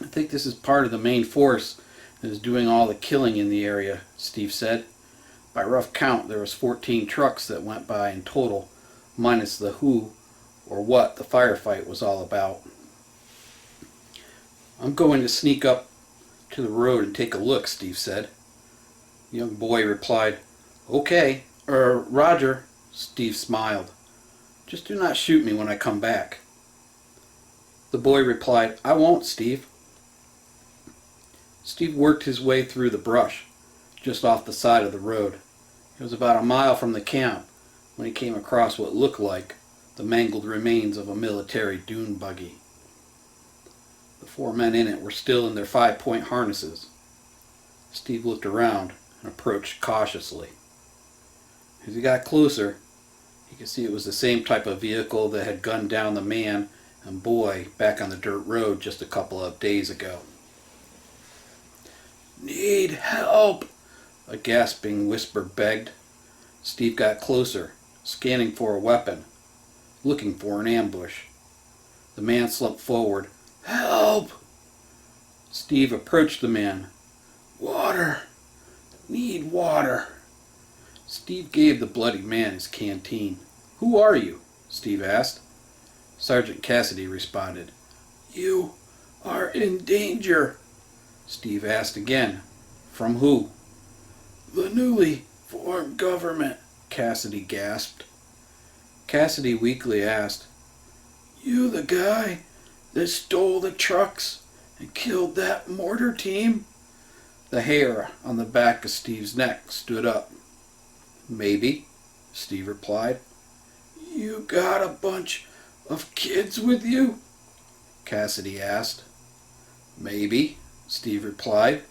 "I think this is part of the main force that is doing all the killing in the area," Steve said. "By rough count, there was 14 trucks that went by in total, minus the who or what the firefight was all about. "I'm going to sneak up to the road and take a look," Steve said. The young boy replied, "Okay, Roger." Steve smiled. "Just do not shoot me when I come back." The boy replied, "I won't, Steve." Steve worked his way through the brush, just off the side of the road. It was about a mile from the camp when he came across what looked like the mangled remains of a military dune buggy. The 4 men in it were still in their 5-point harnesses. Steve looked around and approached cautiously. As he got closer, he could see it was the same type of vehicle that had gunned down the man and boy back on the dirt road just a couple of days ago. "Need help," a gasping whisper begged. Steve got closer, scanning for a weapon, looking for an ambush. The man slumped forward. "Help!" Steve approached the man. "Water. Need water." Steve gave the bloody man his canteen. "Who are you?" Steve asked. Sergeant Cassidy responded. "You are in danger." Steve asked again. "From who?" "The newly formed government," Cassidy gasped. Cassidy weakly asked, "You the guy that stole the trucks and killed that mortar team?" The hair on the back of Steve's neck stood up. "Maybe," Steve replied. "You got a bunch of kids with you?" Cassidy asked. "Maybe," Steve replied.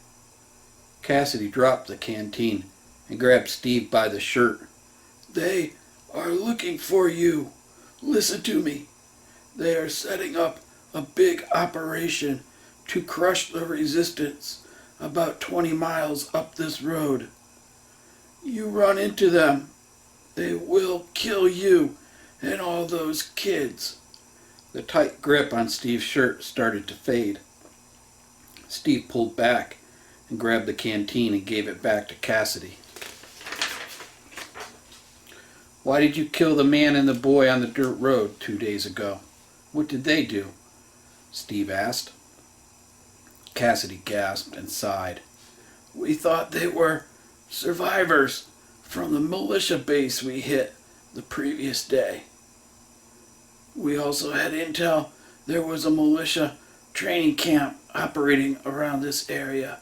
Cassidy dropped the canteen and grabbed Steve by the shirt. "They are looking for you. Listen to me. They are setting up a big operation to crush the resistance about 20 miles up this road. You run into them, they will kill you and all those kids." The tight grip on Steve's shirt started to fade. Steve pulled back and grabbed the canteen and gave it back to Cassidy. "Why did you kill the man and the boy on the dirt road 2 days ago? What did they do?" Steve asked. Cassidy gasped and sighed. "We thought they were survivors from the militia base we hit the previous day. We also had intel there was a militia training camp operating around this area,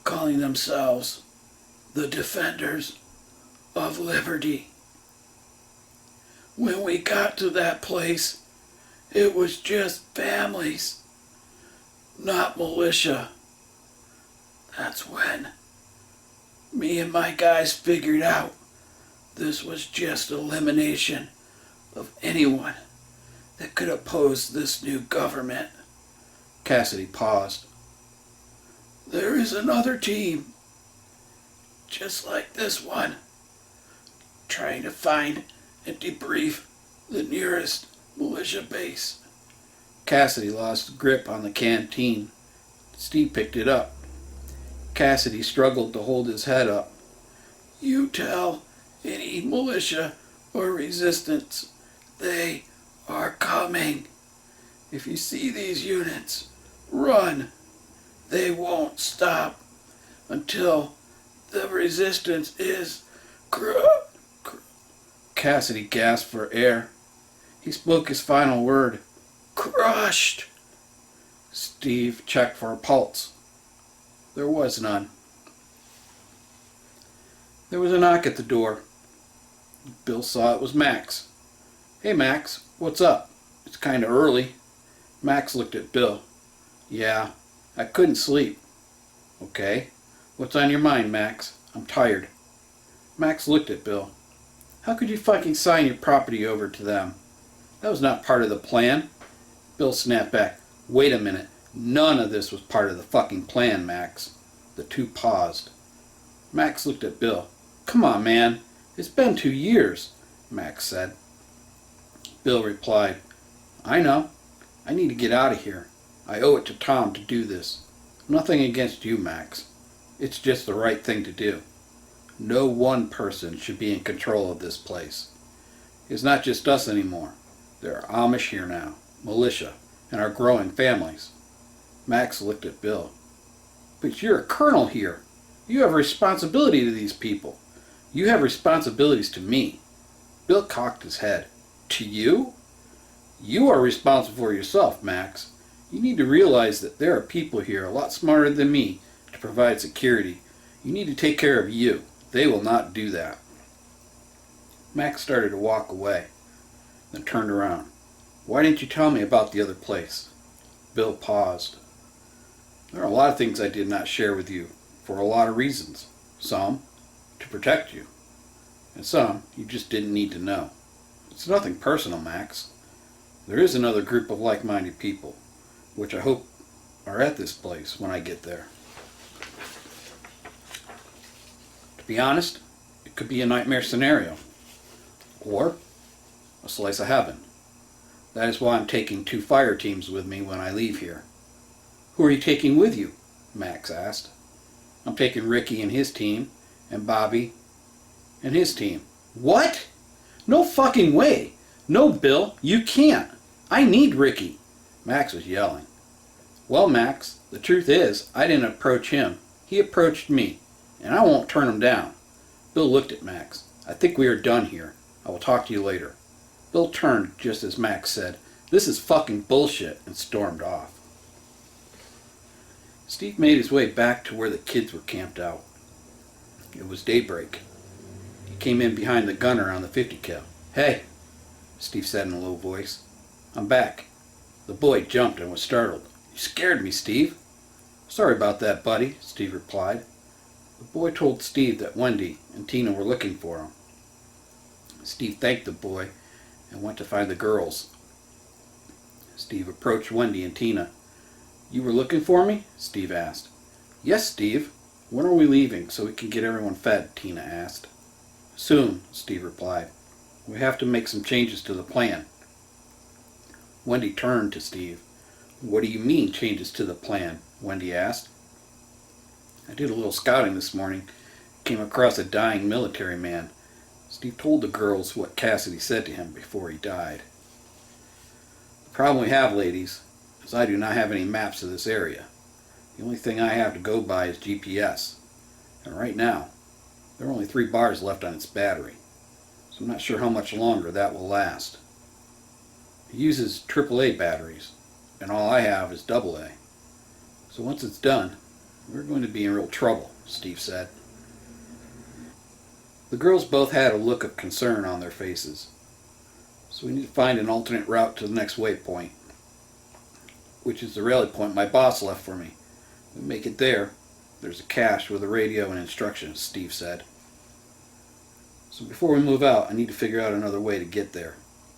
calling themselves the Defenders of Liberty. When we got to that place, it was just families, not militia. That's when me and my guys figured out this was just elimination of anyone that could oppose this new government." Cassidy paused. "There is another team, just like this one, trying to find and debrief the nearest militia base." Cassidy lost grip on the canteen. Steve picked it up. Cassidy struggled to hold his head up. "You tell any militia or resistance they are coming. If you see these units, run. They won't stop until the resistance is Cassidy gasped for air. He spoke his final word. "Crushed." Steve checked for a pulse. There was none. There was a knock at the door. Bill saw it was Max. "Hey Max, what's up? It's kind of early." Max looked at Bill. "Yeah, I couldn't sleep." "Okay. What's on your mind, Max? I'm tired." Max looked at Bill. "How could you fucking sign your property over to them? That was not part of the plan." Bill snapped back. "Wait a minute. None of this was part of the fucking plan, Max." The two paused. Max looked at Bill. "Come on, man. It's been 2 years," Max said. Bill replied, "I know. I need to get out of here. I owe it to Tom to do this. Nothing against you, Max. It's just the right thing to do. No one person should be in control of this place. It's not just us anymore. There are Amish here now, militia, and our growing families. Max looked at Bill. But you're a colonel here. You have a responsibility to these people. You have responsibilities to me. Bill cocked his head. To you? You are responsible for yourself, Max. You need to realize that there are people here a lot smarter than me to provide security. You need to take care of you. They will not do that. Max started to walk away, then turned around. Why didn't you tell me about the other place? Bill paused. There are a lot of things I did not share with you, for a lot of reasons. Some, to protect you, and some you just didn't need to know. It's nothing personal, Max. There is another group of like-minded people, which I hope are at this place when I get there. To be honest, it could be a nightmare scenario, or a slice of heaven. That is why I'm taking 2 fire teams with me when I leave here. Who are you taking with you? Max asked. I'm taking Ricky and his team, and Bobby and his team. What? No fucking way. No, Bill, you can't. I need Ricky. Max was yelling. Well, Max, the truth is, I didn't approach him. He approached me, and I won't turn him down. Bill looked at Max. I think we are done here. I will talk to you later. Bill turned just as Max said, This is fucking bullshit, and stormed off. Steve made his way back to where the kids were camped out. It was daybreak. He came in behind the gunner on the 50 cal. Hey, Steve said in a low voice. I'm back. The boy jumped and was startled. You scared me, Steve. Sorry about that, buddy, Steve replied. The boy told Steve that Wendy and Tina were looking for him. Steve thanked the boy and went to find the girls. Steve approached Wendy and Tina. You were looking for me? Steve asked. Yes, Steve. When are we leaving so we can get everyone fed? Tina asked. Soon, Steve replied. We have to make some changes to the plan. Wendy turned to Steve. What do you mean, changes to the plan? Wendy asked. I did a little scouting this morning. Came across a dying military man. Steve told the girls what Cassidy said to him before he died. The problem we have, ladies, is I do not have any maps of this area. The only thing I have to go by is GPS. And right now, there are only 3 bars left on its battery. So I'm not sure how much longer that will last. It uses AAA batteries, and all I have is AA. So once it's done, we're going to be in real trouble, Steve said. The girls both had a look of concern on their faces. So we need to find an alternate route to the next waypoint, which is the rally point my boss left for me. We make it there. There's a cache with a radio and instructions, Steve said. So before we move out, I need to figure out another way to get there.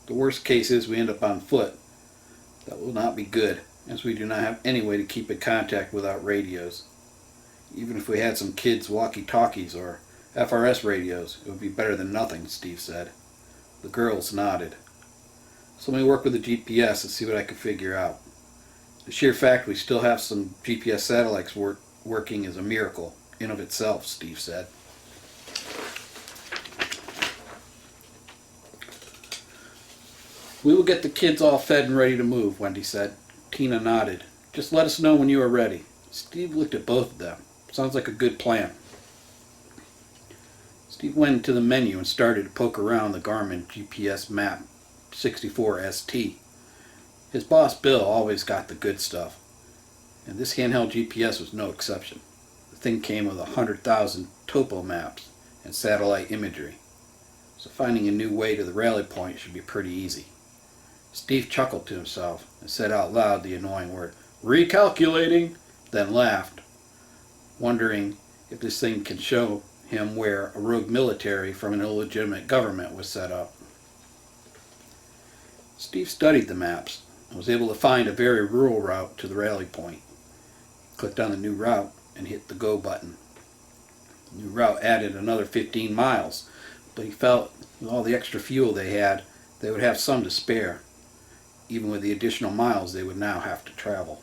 The worst case is we end up on foot. That will not be good, as we do not have any way to keep in contact without radios. Even if we had some kids' walkie-talkies or FRS radios, it would be better than nothing, Steve said. The girls nodded. So let me work with the GPS and see what I can figure out. The sheer fact we still have some GPS satellites working is a miracle in of itself, Steve said. We will get the kids all fed and ready to move, Wendy said. Tina nodded. Just let us know when you are ready. Steve looked at both of them. Sounds like a good plan. Steve went into the menu and started to poke around the Garmin GPS map 64ST. His boss Bill always got the good stuff, and this handheld GPS was no exception. The thing came with 100,000 topo maps and satellite imagery, so finding a new way to the rally point should be pretty easy. Steve chuckled to himself and said out loud the annoying word, recalculating, then laughed, wondering if this thing can show him where a rogue military from an illegitimate government was set up. Steve studied the maps and was able to find a very rural route to the rally point. He clicked on the new route and hit the go button. The new route added another 15 miles, but he felt with all the extra fuel they had, they would have some to spare, even with the additional miles they would now have to travel.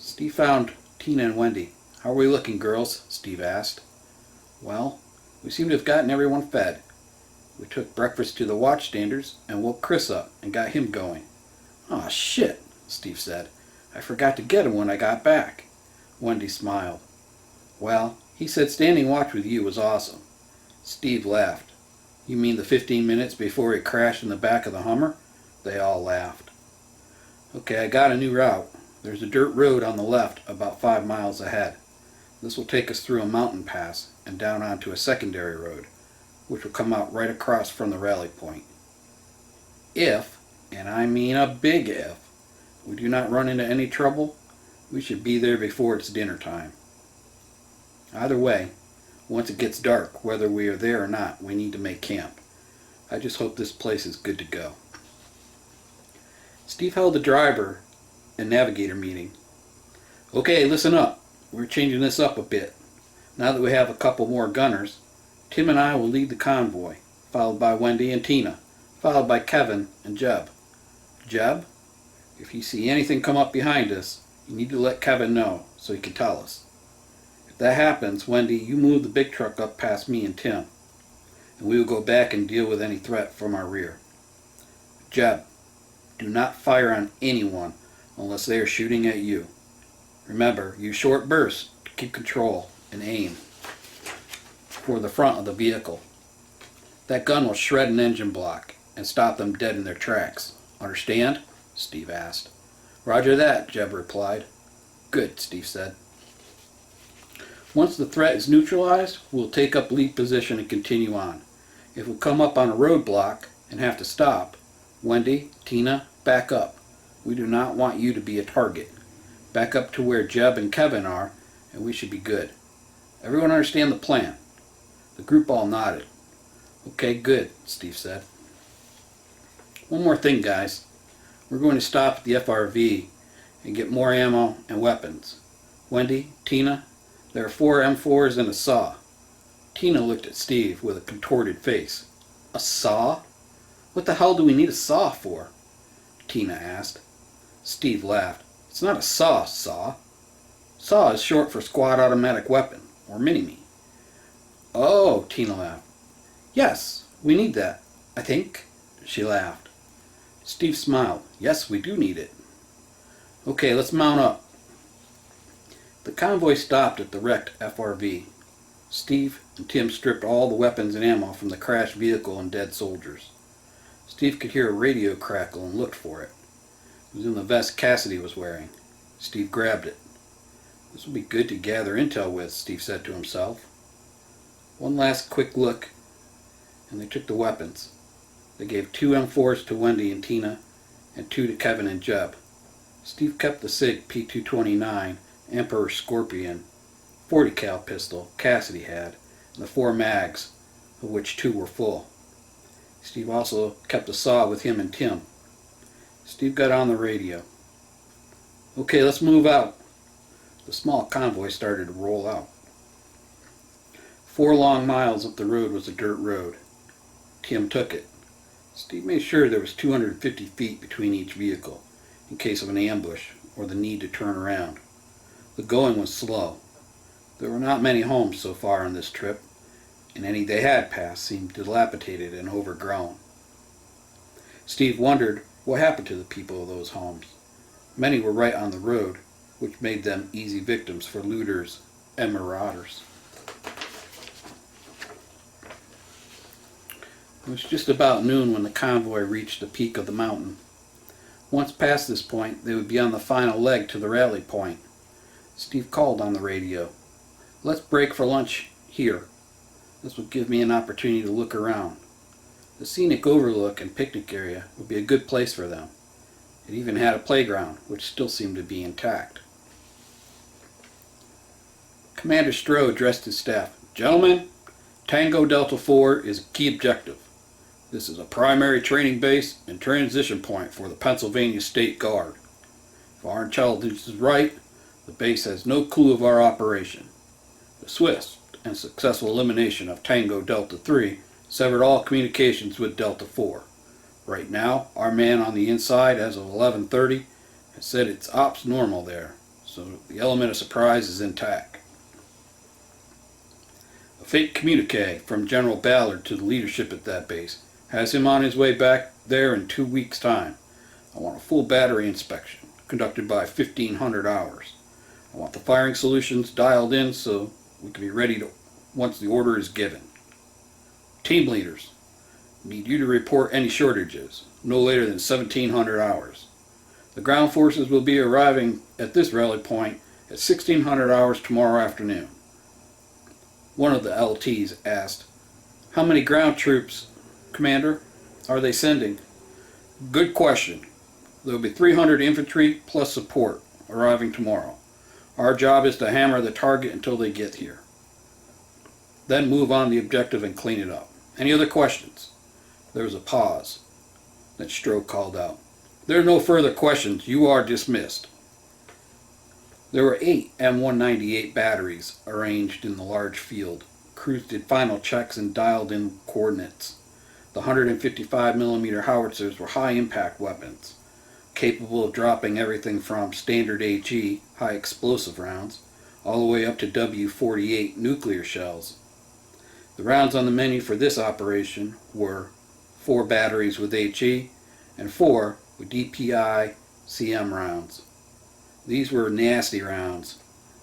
Steve found Tina and Wendy. How are we looking, girls? Steve asked. Well, we seem to have gotten everyone fed. We took breakfast to the watchstanders and woke Chris up and got him going. "Aw, shit," Steve said. "I forgot to get him when I got back." Wendy smiled. "Well, he said standing watch with you was awesome." Steve laughed. "You mean the 15 minutes before he crashed in the back of the Hummer?" They all laughed. "Okay, I got a new route. There's a dirt road on the left about 5 miles ahead. This will take us through a mountain pass and down onto a secondary road, which will come out right across from the rally point. If, and I mean a big if, we do not run into any trouble, we should be there before it's dinner time. Either way, once it gets dark, whether we are there or not, we need to make camp. I just hope this place is good to go." Steve held the driver and navigator meeting. "Okay, listen up. We're changing this up a bit. Now that we have a couple more gunners, Tim and I will lead the convoy, followed by Wendy and Tina, followed by Kevin and Jeb. Jeb, if you see anything come up behind us, you need to let Kevin know so he can tell us. If that happens, Wendy, you move the big truck up past me and Tim, and we will go back and deal with any threat from our rear. Jeb, do not fire on anyone unless they are shooting at you. Remember, use short bursts to keep control and aim for the front of the vehicle. That gun will shred an engine block and stop them dead in their tracks. Understand?" Steve asked. "Roger that," Jeb replied. "Good," Steve said. "Once the threat is neutralized, we'll take up lead position and continue on. If we come up on a roadblock and have to stop, Wendy, Tina, back up. We do not want you to be a target. Back up to where Jeb and Kevin are, and we should be good. Everyone understand the plan?" The group all nodded. "Okay, good," Steve said. "One more thing, guys. We're going to stop at the FRV and get more ammo and weapons. Wendy, Tina, there are 4 M4s and a saw." Tina looked at Steve with a contorted face. "A saw? What the hell do we need a saw for?" Tina asked. Steve laughed. "It's not a saw. Saw is short for squad automatic weapon, or mini-me." "Oh," Tina laughed. "Yes, we need that, I think." She laughed. Steve smiled. "Yes, we do need it." "Okay, let's mount up." The convoy stopped at the wrecked FRV. Steve and Tim stripped all the weapons and ammo from the crashed vehicle and dead soldiers. Steve could hear a radio crackle and looked for it. It was in the vest Cassidy was wearing. Steve grabbed it. "This will be good to gather intel with," Steve said to himself. One last quick look, and they took the weapons. They gave 2 M4s to Wendy and Tina, and 2 to Kevin and Jeb. Steve kept the SIG P229 Emperor Scorpion 40 cal pistol Cassidy had, and the 4 mags, of which 2 were full. Steve also kept a saw with him and Tim. Steve got on the radio. "Okay, let's move out." The small convoy started to roll out. 4 long miles up the road was a dirt road. Tim took it. Steve made sure there was 250 feet between each vehicle, in case of an ambush or the need to turn around. The going was slow. There were not many homes so far on this trip, and any they had passed seemed dilapidated and overgrown. Steve wondered what happened to the people of those homes. Many were right on the road, which made them easy victims for looters and marauders. It was just about noon when the convoy reached the peak of the mountain. Once past this point, they would be on the final leg to the rally point. Steve called on the radio. "Let's break for lunch here. This will give me an opportunity to look around. The scenic overlook and picnic area would be a good place for them. It even had a playground, which still seemed to be intact." Commander Stroh addressed his staff. "Gentlemen, Tango Delta 4 is a key objective. This is a primary training base and transition point for the Pennsylvania State Guard. If our intelligence is right, the base has no clue of our operation. The swift and successful elimination of Tango Delta 3 severed all communications with Delta 4. Right now, our man on the inside as of 11:30 has said it's ops normal there, so the element of surprise is intact." A fake communique from General Ballard to the leadership at that base has him on his way back there in 2 weeks' time. I want a full battery inspection, conducted by 1500 hours. I want the firing solutions dialed in so we can be ready to once the order is given. Team leaders, need you to report any shortages, no later than 1700 hours. The ground forces will be arriving at this rally point at 1600 hours tomorrow afternoon. One of the LTs asked, "How many ground troops, Commander, are they sending?" "Good question. There will be 300 infantry plus support arriving tomorrow. Our job is to hammer the target until they get here. Then move on the objective and clean it up. Any other questions?" There was a pause. Then Stroke called out, "There are no further questions. You are dismissed." There were 8 M198 batteries arranged in the large field. Crews did final checks and dialed in coordinates. The 155mm howitzers were high-impact weapons, capable of dropping everything from standard HE, high explosive rounds, all the way up to W48 nuclear shells. The rounds on the menu for this operation were 4 batteries with HE and 4 with DPI CM rounds. These were nasty rounds.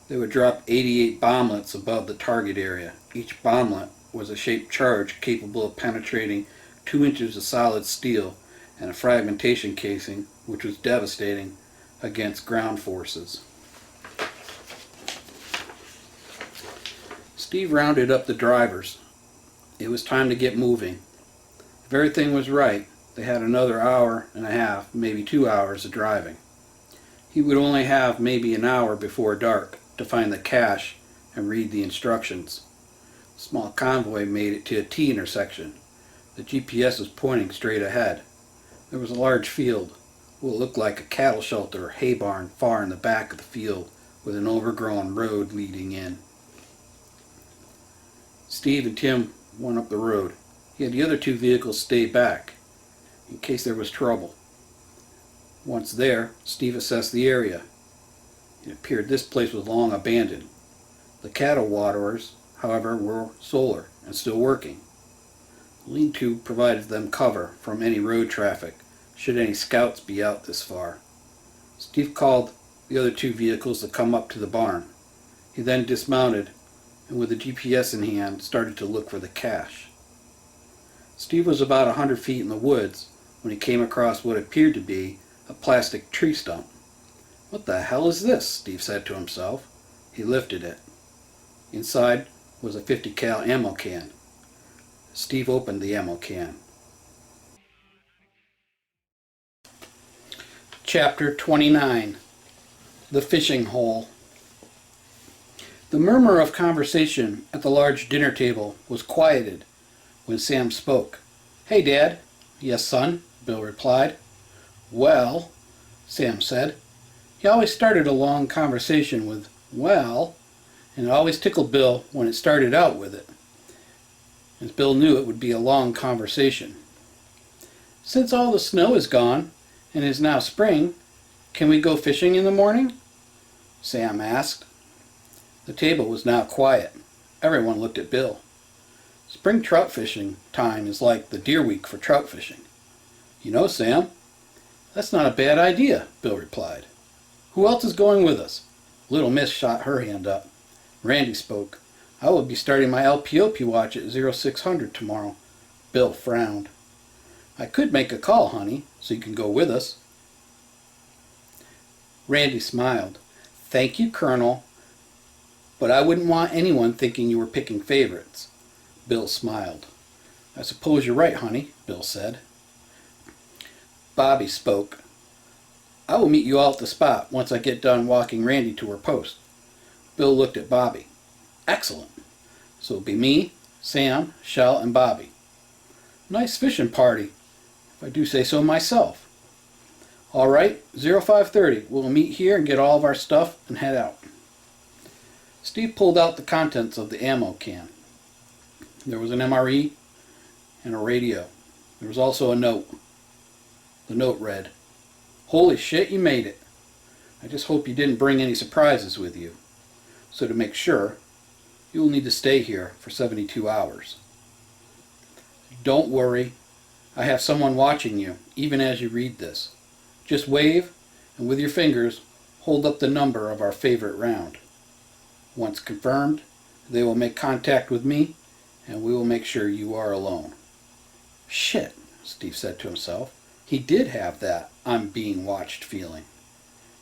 They would drop 88 bomblets above the target area. Each bomblet was a shaped charge capable of penetrating 2 inches of solid steel and a fragmentation casing, which was devastating against ground forces. Steve rounded up the drivers. It was time to get moving. If everything was right, they had another hour and a half, maybe 2 hours of driving. He would only have maybe an hour before dark to find the cache and read the instructions. A small convoy made it to a T intersection. The GPS was pointing straight ahead. There was a large field, what looked like a cattle shelter or hay barn far in the back of the field, with an overgrown road leading in. Steve and Tim went up the road. He had the other 2 vehicles stay back, in case there was trouble. Once there, Steve assessed the area. It appeared this place was long abandoned. The cattle waterers, however, were solar and still working. The lean-to provided them cover from any road traffic, should any scouts be out this far. Steve called the other 2 vehicles to come up to the barn. He then dismounted and with the GPS in hand started to look for the cache. Steve was about 100 feet in the woods when he came across what appeared to be a plastic tree stump. "What the hell is this?" Steve said to himself. He lifted it. Inside was a 50 cal ammo can. Steve opened the ammo can. Chapter 29. The Fishing Hole. The murmur of conversation at the large dinner table was quieted when Sam spoke. "Hey, Dad." "Yes, son," Bill replied. "Well," Sam said. He always started a long conversation with "well," and it always tickled Bill when it started out with it, as Bill knew it would be a long conversation. "Since all the snow is gone, and it is now spring, can we go fishing in the morning?" Sam asked. The table was now quiet. Everyone looked at Bill. Spring trout fishing time is like the deer week for trout fishing. "You know, Sam, that's not a bad idea," Bill replied. "Who else is going with us?" Little Miss shot her hand up. Randy spoke. "I will be starting my LPOP watch at 0600 tomorrow." Bill frowned. "I could make a call, honey, so you can go with us." Randy smiled. "Thank you, Colonel, but I wouldn't want anyone thinking you were picking favorites." Bill smiled. "I suppose you're right, honey," Bill said. Bobby spoke. "I will meet you all at the spot once I get done walking Randy to her post." Bill looked at Bobby. "Excellent. So it'll be me, Sam, Shell, and Bobby. Nice fishing party, if I do say so myself." "All right, 0530. We'll meet here and get all of our stuff and head out." Steve pulled out the contents of the ammo can. There was an MRE and a radio. There was also a note. The note read, "Holy shit, you made it. I just hope you didn't bring any surprises with you. So to make sure, You will need to stay here for 72 hours. Don't worry. I have someone watching you, even as you read this. Just wave, and with your fingers, hold up the number of our favorite round. Once confirmed, they will make contact with me, and we will make sure you are alone. Shit, Steve said to himself. He did have that "I'm being watched" feeling.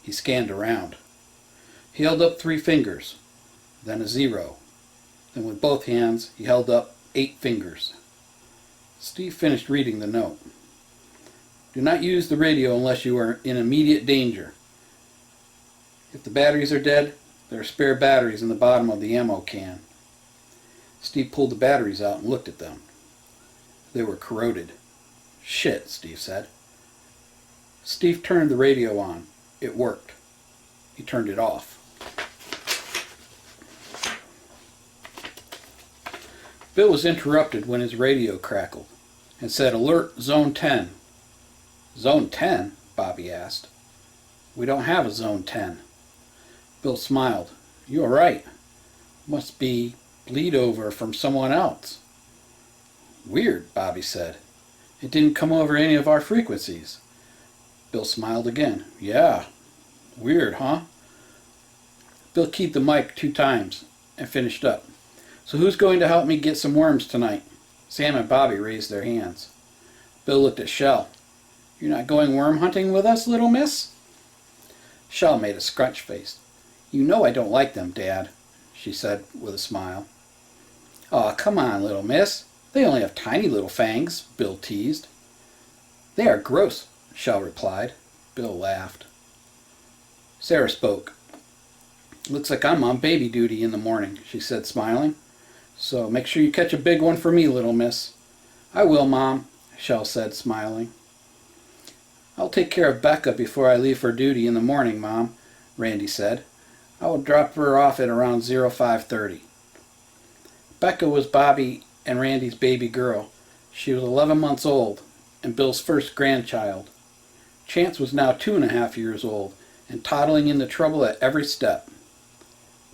He scanned around. He held up 3 fingers, then a 0. Then with both hands, he held up 8 fingers. Steve finished reading the note. Do not use the radio unless you are in immediate danger. If the batteries are dead, there are spare batteries in the bottom of the ammo can. Steve pulled the batteries out and looked at them. They were corroded. Shit, Steve said. Steve turned the radio on. It worked. He turned it off. Bill was interrupted when his radio crackled and said, "Alert, Zone 10. Zone 10? Bobby asked. We don't have a Zone 10. Bill smiled. You're right. Must be bleed over from someone else. Weird, Bobby said. It didn't come over any of our frequencies. Bill smiled again. Yeah, weird, huh? Bill keyed the mic 2 times and finished up. So who's going to help me get some worms tonight? Sam and Bobby raised their hands. Bill looked at Shell. You're not going worm hunting with us, little miss? Shell made a scrunch face. You know I don't like them, Dad, she said with a smile. Aw, come on, little miss. They only have tiny little fangs, Bill teased. They are gross, Shell replied. Bill laughed. Sarah spoke. Looks like I'm on baby duty in the morning, she said, smiling. So make sure you catch a big one for me, little miss. I will, Mom, Shell said, smiling. I'll take care of Becca before I leave for duty in the morning, Mom, Randy said. I will drop her off at around 05:30. Becca was Bobby and Randy's baby girl. She was 11 months old and Bill's first grandchild. Chance was now 2.5 years old and toddling into trouble at every step.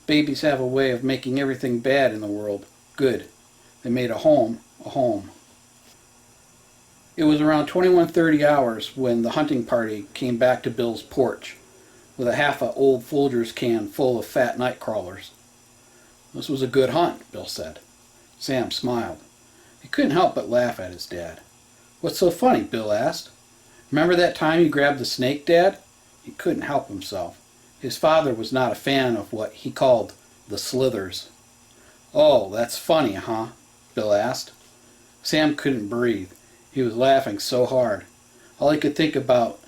Babies have a way of making everything bad in the world good. They made a home a home. It was around 21:30 hours when the hunting party came back to Bill's porch with a half a old Folgers can full of fat night crawlers. This was a good hunt, Bill said. Sam smiled. He couldn't help but laugh at his dad. What's so funny? Bill asked. Remember that time you grabbed the snake, Dad? He couldn't help himself. His father was not a fan of what he called the slithers. Oh, that's funny, huh? Bill asked. Sam couldn't breathe. He was laughing so hard. All he could think about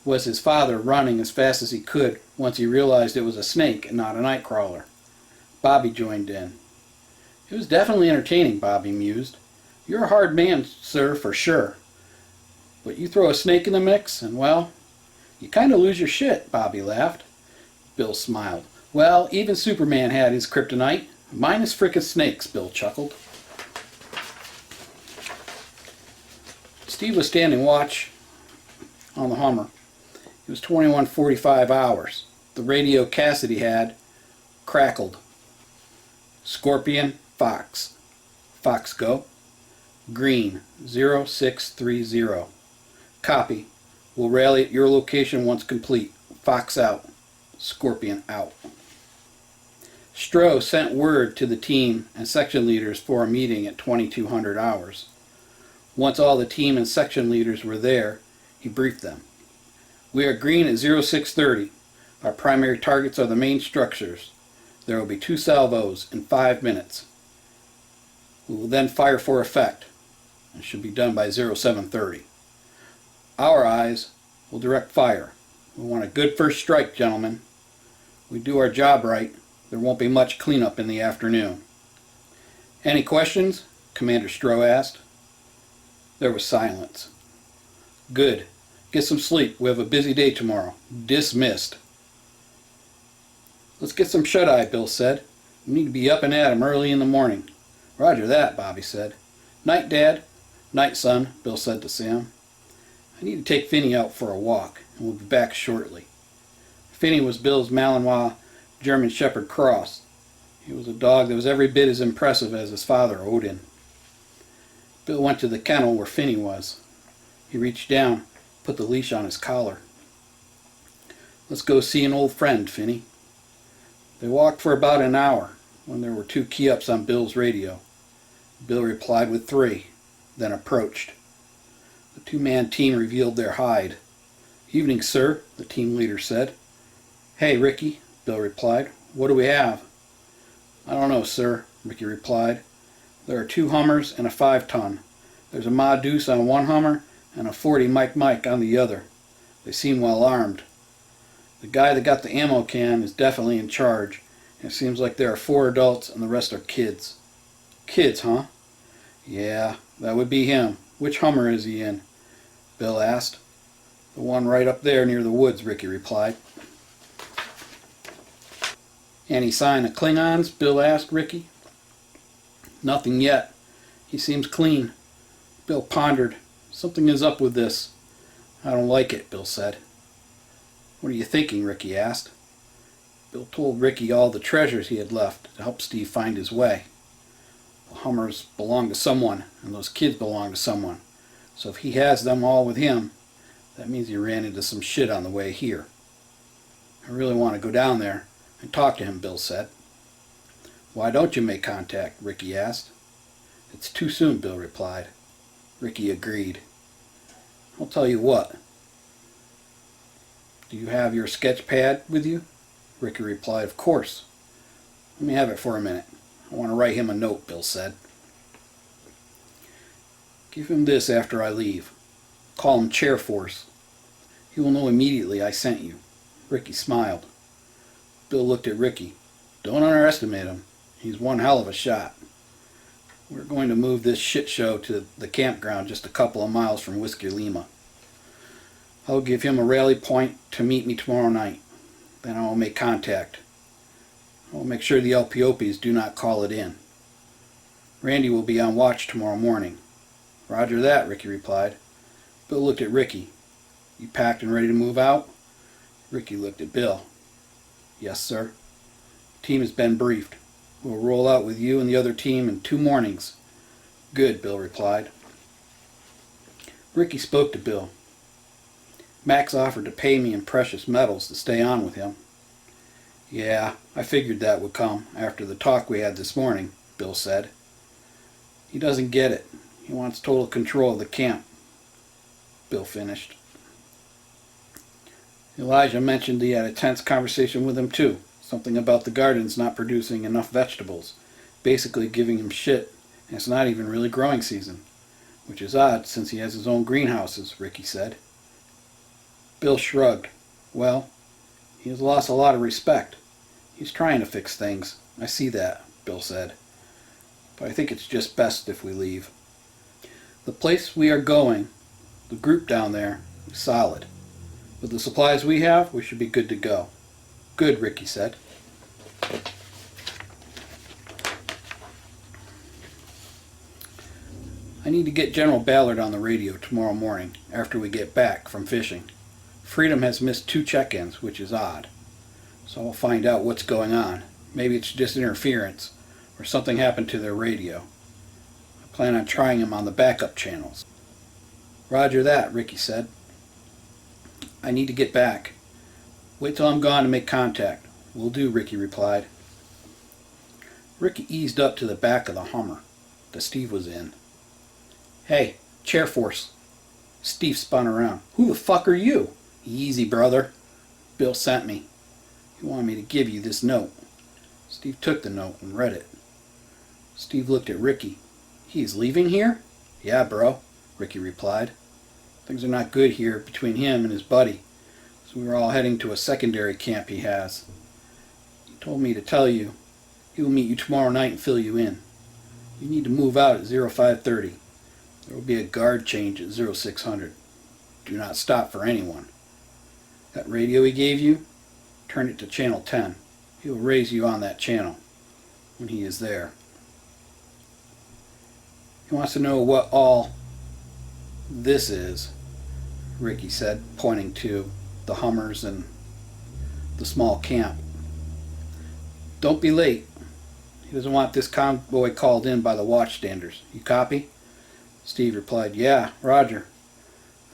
was his father running as fast as he could once he realized it was a snake and not a nightcrawler. Bobby joined in. It was definitely entertaining, Bobby mused. You're a hard man, sir, for sure. But you throw a snake in the mix, and well, you kind of lose your shit, Bobby laughed. Bill smiled. Well, even Superman had his kryptonite. Mine is frickin' snakes, Bill chuckled. Steve was standing watch on the Hummer. It was 21:45 hours. The radio Cassidy had crackled. Scorpion, Fox. Fox go. Green, 0630. Copy. Will rally at your location once complete. Fox out. Scorpion out. Stroh sent word to the team and section leaders for a meeting at 2200 hours. Once all the team and section leaders were there, he briefed them. We are green at 0630. Our primary targets are the main structures. There will be 2 salvos in 5 minutes. We will then fire for effect, and should be done by 0730. Our eyes will direct fire. We want a good first strike, gentlemen. We do our job right, there won't be much cleanup in the afternoon. Any questions? Commander Stroh asked. There was silence. Good. Get some sleep. We have a busy day tomorrow. Dismissed. Let's get some shut-eye, Bill said. We need to be up and at 'em early in the morning. Roger that, Bobby said. Night, Dad. Night, son, Bill said to Sam. I need to take Finney out for a walk, and we'll be back shortly. Finney was Bill's Malinois German Shepherd cross. He was a dog that was every bit as impressive as his father, Odin. Bill went to the kennel where Finney was. He reached down, put the leash on his collar. "Let's go see an old friend, Finney." They walked for about an hour when there were 2 key-ups on Bill's radio. Bill replied with 3, then approached. The 2-man team revealed their hide. "Evening, sir," the team leader said. "Hey, Ricky," Bill replied. "What do we have?" "I don't know, sir," Ricky replied. "There are 2 Hummers and a 5-ton. There's a Ma Deuce on one Hummer and a 40 Mike on the other. They seem well armed. The guy that got the ammo can is definitely in charge. It seems like there are 4 adults and the rest are kids." "Kids, huh?" "Yeah, that would be him. Which Hummer is he in?" Bill asked. "The one right up there near the woods," Ricky replied. "Any sign of Klingons?" Bill asked Ricky. "Nothing yet. He seems clean." Bill pondered. "Something is up with this." "I don't like it," Bill said. "What are you thinking?" Ricky asked. Bill told Ricky all the treasures he had left to help Steve find his way. The Hummers belong to someone, and those kids belong to someone. So if he has them all with him, that means he ran into some shit on the way here. "I really want to go down there and talk to him," Bill said. "Why don't you make contact?" Ricky asked. "It's too soon," Bill replied. Ricky agreed. "I'll tell you what. Do you have your sketch pad with you?" Ricky replied, "Of course." "Let me have it for a minute. I want to write him a note," Bill said. "Give him this after I leave. Call him Chair Force. He will know immediately I sent you." Ricky smiled. Bill looked at Ricky. "Don't underestimate him. He's one hell of a shot. We're going to move this shit show to the campground just a couple of miles from Whiskey Lima. I'll give him a rally point to meet me tomorrow night. Then I will make contact. I will make sure the LPOPs do not call it in. Randy will be on watch tomorrow morning." "Roger that," Ricky replied. Bill looked at Ricky. "You packed and ready to move out?" Ricky looked at Bill. "Yes, sir. The team has been briefed. We'll roll out with you and the other team in 2 mornings. "Good," Bill replied. Ricky spoke to Bill. "Max offered to pay me in precious metals to stay on with him." "Yeah, I figured that would come after the talk we had this morning," Bill said. "He doesn't get it. He wants total control of the camp," Bill finished. Elijah mentioned he had a tense conversation with him too. Something about the gardens not producing enough vegetables. Basically giving him shit, and it's not even really growing season. Which is odd since he has his own greenhouses, Ricky said. Bill shrugged. "Well, he has lost a lot of respect. He's trying to fix things. I see that," Bill said. "But I think it's just best if we leave. The place we are going, the group down there, is solid. With the supplies we have, we should be good to go." "Good," Ricky said. "I need to get General Ballard on the radio tomorrow morning after we get back from fishing. Freedom has missed 2 check-ins, which is odd. So I'll find out what's going on. Maybe it's just interference, or something happened to their radio. I plan on trying him on the backup channels." "Roger that," Ricky said. "I need to get back. Wait till I'm gone to make contact." "Will do," Ricky replied. Ricky eased up to the back of the Hummer that Steve was in. "Hey, Chair Force." Steve spun around. "Who the fuck are you?" "Easy, brother. Bill sent me. He wanted me to give you this note." Steve took the note and read it. Steve looked at Ricky. "He is leaving here?" "Yeah, bro," Ricky replied. "Things are not good here between him and his buddy, so we're all heading to a secondary camp he has. He told me to tell you he will meet you tomorrow night and fill you in. You need to move out at 0530. There will be a guard change at 0600. Do not stop for anyone. That radio he gave you, turn it to channel 10. He will raise you on that channel when he is there. He wants to know what all this is," Ricky said, pointing to the Hummers and the small camp. "Don't be late. He doesn't want this convoy called in by the watchstanders. You copy? Steve replied, Yeah, Roger.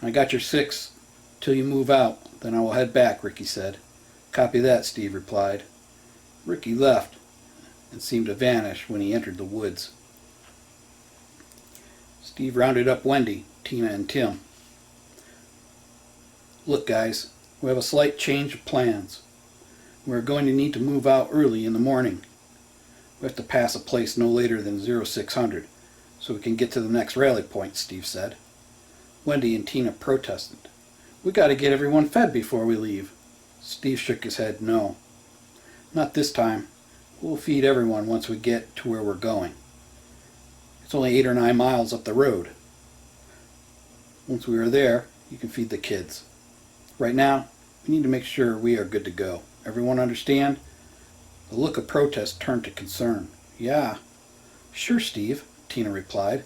I got your 6 till you move out, then I will head back, Ricky said. Copy that, Steve replied. Ricky left and seemed to vanish when he entered the woods. Steve rounded up Wendy, Tina, and Tim. Look, guys, we have a slight change of plans. We're going to need to move out early in the morning. We have to pass a place no later than 0600, so we can get to the next rally point, Steve said. Wendy and Tina protested. We got to get everyone fed before we leave. Steve shook his head. No, not this time. We'll feed everyone once we get to where we're going. It's only 8 or 9 miles up the road. Once we are there, you can feed the kids. Right now, we need to make sure we are good to go. Everyone understand? The look of protest turned to concern. Yeah, sure, Steve, Tina replied.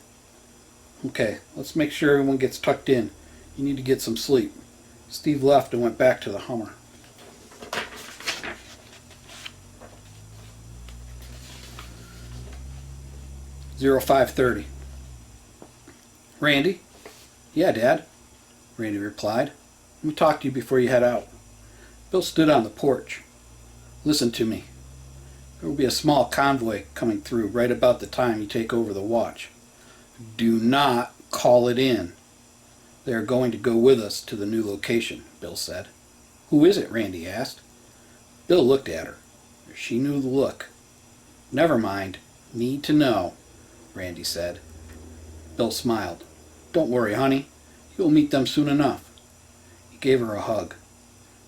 Okay, let's make sure everyone gets tucked in. You need to get some sleep. Steve left and went back to the Hummer. Zero 0530. Randy? Yeah, Dad, Randy replied. Let me talk to you before you head out. Bill stood on the porch. Listen to me. There will be a small convoy coming through right about the time you take over the watch. Do not call it in. They are going to go with us to the new location, Bill said. Who is it? Randy asked. Bill looked at her. She knew the look. Never mind. Need to know, Randy said. Bill smiled. Don't worry, honey. You'll meet them soon enough. He gave her a hug.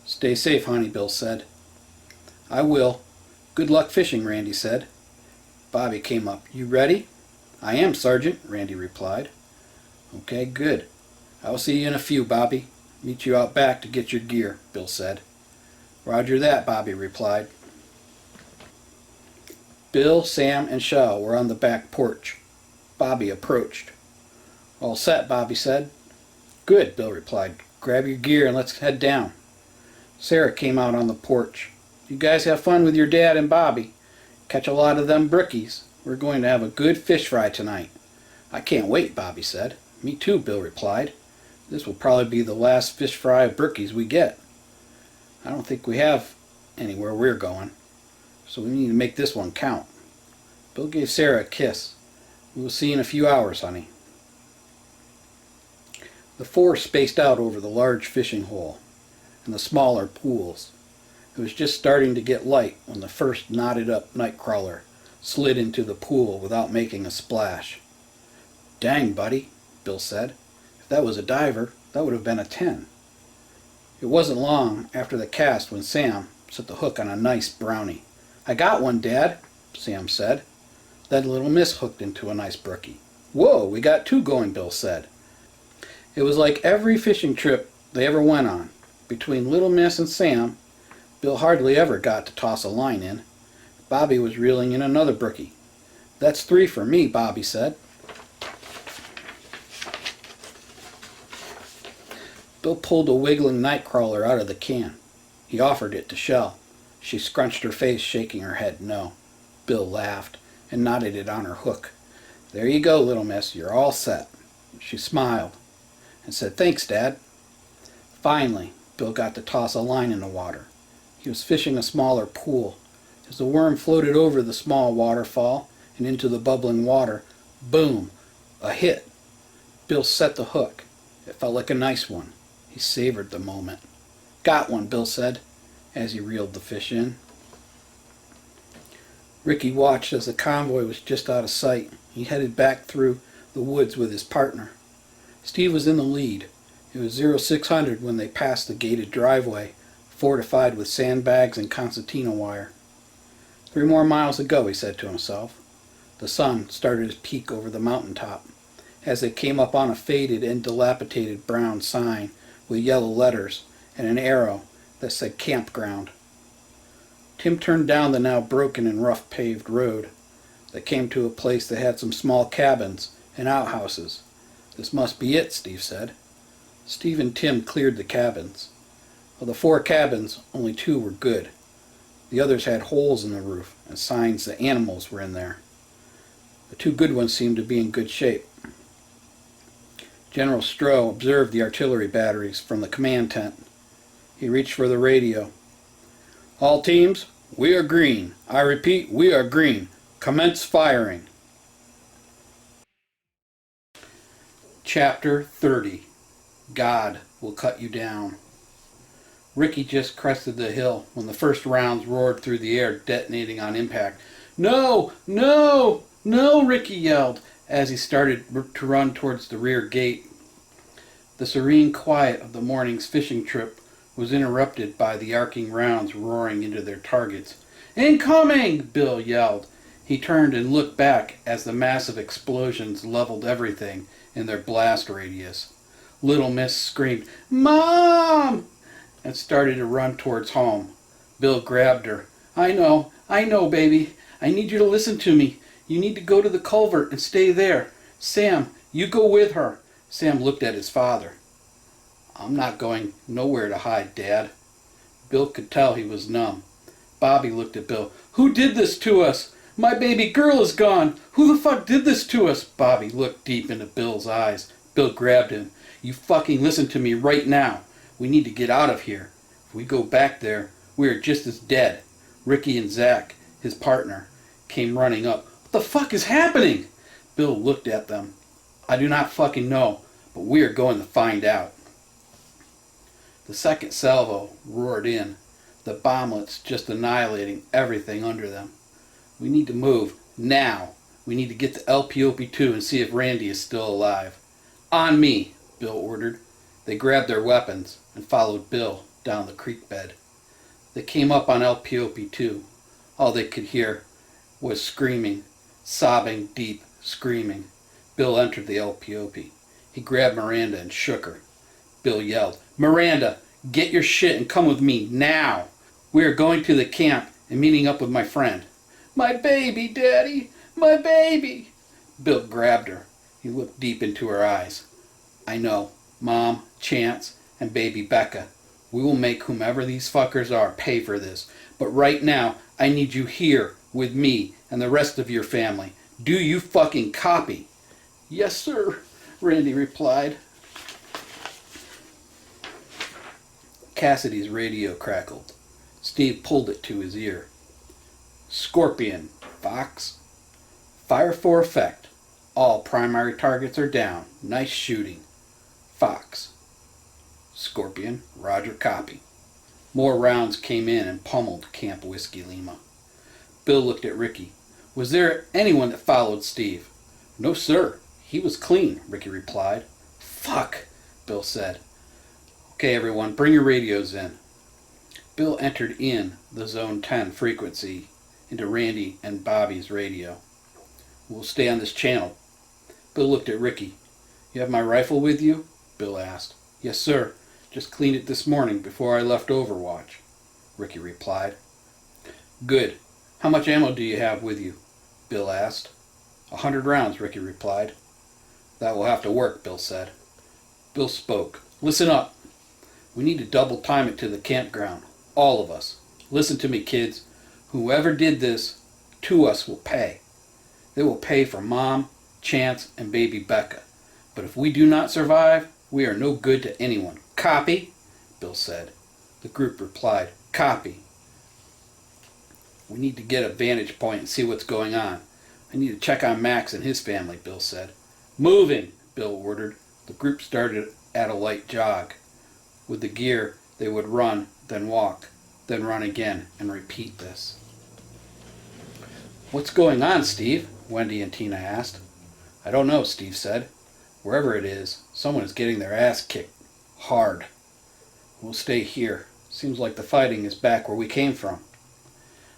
Stay safe, honey, Bill said. I will. Good luck fishing, Randy said. Bobby came up. You ready? I am, Sergeant, Randy replied. Okay, good. I will see you in a few, Bobby. Meet you out back to get your gear, Bill said. Roger that, Bobby replied. Bill, Sam, and Shell were on the back porch. Bobby approached. All set, Bobby said. Good, Bill replied. Grab your gear and let's head down. Sarah came out on the porch. You guys have fun with your dad and Bobby. Catch a lot of them brookies. We're going to have a good fish fry tonight. I can't wait, Bobby said. Me too, Bill replied. This will probably be the last fish fry of brookies we get. I don't think we have anywhere we're going, so we need to make this one count. Bill gave Sarah a kiss. We will see you in a few hours, honey. The four spaced out over the large fishing hole and the smaller pools. It was just starting to get light when the first knotted-up nightcrawler slid into the pool without making a splash. Dang, buddy, Bill said. If that was a diver, that would have been a 10. It wasn't long after the cast when Sam set the hook on a nice brownie. I got one, Dad, Sam said. Then Little Miss hooked into a nice brookie. Whoa, we got 2 going, Bill said. It was like every fishing trip they ever went on. Between Little Miss and Sam, Bill hardly ever got to toss a line in. Bobby was reeling in another brookie. That's 3 for me, Bobby said. Bill pulled a wiggling nightcrawler out of the can. He offered it to Shell. She scrunched her face, shaking her head no. Bill laughed and knotted it on her hook. There you go, Little Miss, you're all set. She smiled and said, Thanks, Dad. Finally, Bill got to toss a line in the water. He was fishing a smaller pool. As the worm floated over the small waterfall and into the bubbling water, boom, a hit. Bill set the hook. It felt like a nice one. He savored the moment. Got one, Bill said, as he reeled the fish in. Ricky watched as the convoy was just out of sight. He headed back through the woods with his partner. Steve was in the lead. It was 0600 when they passed the gated driveway, fortified with sandbags and concertina wire. 3 more miles to go, he said to himself. The sun started to peek over the mountaintop. As they came up on a faded and dilapidated brown sign with yellow letters and an arrow that said campground. Tim turned down the now broken and rough paved road. They came to a place that had some small cabins and outhouses. This must be it, Steve said. Steve and Tim cleared the cabins. Of the 4 cabins, only 2 were good. The others had holes in the roof and signs that animals were in there. The two good ones seemed to be in good shape. General Stroh observed the artillery batteries from the command tent. He reached for the radio. "All teams, we are green. I repeat, we are green. Commence firing." Chapter 30. God will cut you down. Ricky just crested the hill when the first rounds roared through the air, detonating on impact. "No! No! No!" Ricky yelled as he started to run towards the rear gate. The serene quiet of the morning's fishing trip was interrupted by the arcing rounds roaring into their targets. "Incoming!" Bill yelled. He turned and looked back as the massive explosions leveled everything in their blast radius. Little Miss screamed, "Mom!" and started to run towards home. Bill grabbed her. I know, baby. I need you to listen to me. You need to go to the culvert and stay there. Sam, you go with her." Sam looked at his father. "I'm not going nowhere to hide, Dad." Bill could tell he was numb. Bobby looked at Bill. "Who did this to us? My baby girl is gone. Who the fuck did this to us?" Bobby looked deep into Bill's eyes. Bill grabbed him. "You fucking listen to me right now. We need to get out of here. If we go back there, we are just as dead." Ricky and Zach, his partner, came running up. "What the fuck is happening?" Bill looked at them. "I do not fucking know, but we are going to find out." The second salvo roared in, the bomblets just annihilating everything under them. "We need to move, now. We need to get to LPOP-2 and see if Randy is still alive." "On me," Bill ordered. They grabbed their weapons and followed Bill down the creek bed. They came up on LPOP-2. All they could hear was screaming, sobbing, deep screaming. Bill entered the LPOP. He grabbed Miranda and shook her. Bill yelled, "Miranda, get your shit and come with me, now. We are going to the camp and meeting up with my friend." "My baby, Daddy, my baby." Bill grabbed her. He looked deep into her eyes. "I know, Mom, Chance, and baby Becca. We will make whomever these fuckers are pay for this. But right now, I need you here with me and the rest of your family. Do you fucking copy?" "Yes, sir," Randy replied. Cassidy's radio crackled. Steve pulled it to his ear. "Scorpion, Fox. Fire for effect. All primary targets are down. Nice shooting. Fox." "Scorpion, roger, copy." More rounds came in and pummeled Camp Whiskey Lima. Bill looked at Ricky. "Was there anyone that followed Steve?" "No, sir. He was clean," Ricky replied. "Fuck," Bill said. "Okay, everyone, bring your radios in." Bill entered in the Zone 10 frequency into Randy and Bobby's radio. "We'll stay on this channel." Bill looked at Ricky. "You have my rifle with you?" Bill asked. "Yes, sir. Just cleaned it this morning before I left Overwatch," Ricky replied. "Good. How much ammo do you have with you?" Bill asked. 100 rounds, Ricky replied. "That will have to work," Bill said. Bill spoke. "Listen up. We need to double time it to the campground. All of us. Listen to me, kids. Whoever did this to us will pay. They will pay for Mom, Chance, and baby Becca. But if we do not survive, we are no good to anyone. Copy?" Bill said. The group replied, "Copy." "We need to get a vantage point and see what's going on. I need to check on Max and his family," Bill said. "Moving," Bill ordered. The group started at a light jog. With the gear, they would run, then walk, then run again, and repeat this. "What's going on, Steve?" Wendy and Tina asked. "I don't know," Steve said. "Wherever it is, someone is getting their ass kicked. Hard. We'll stay here. Seems like the fighting is back where we came from."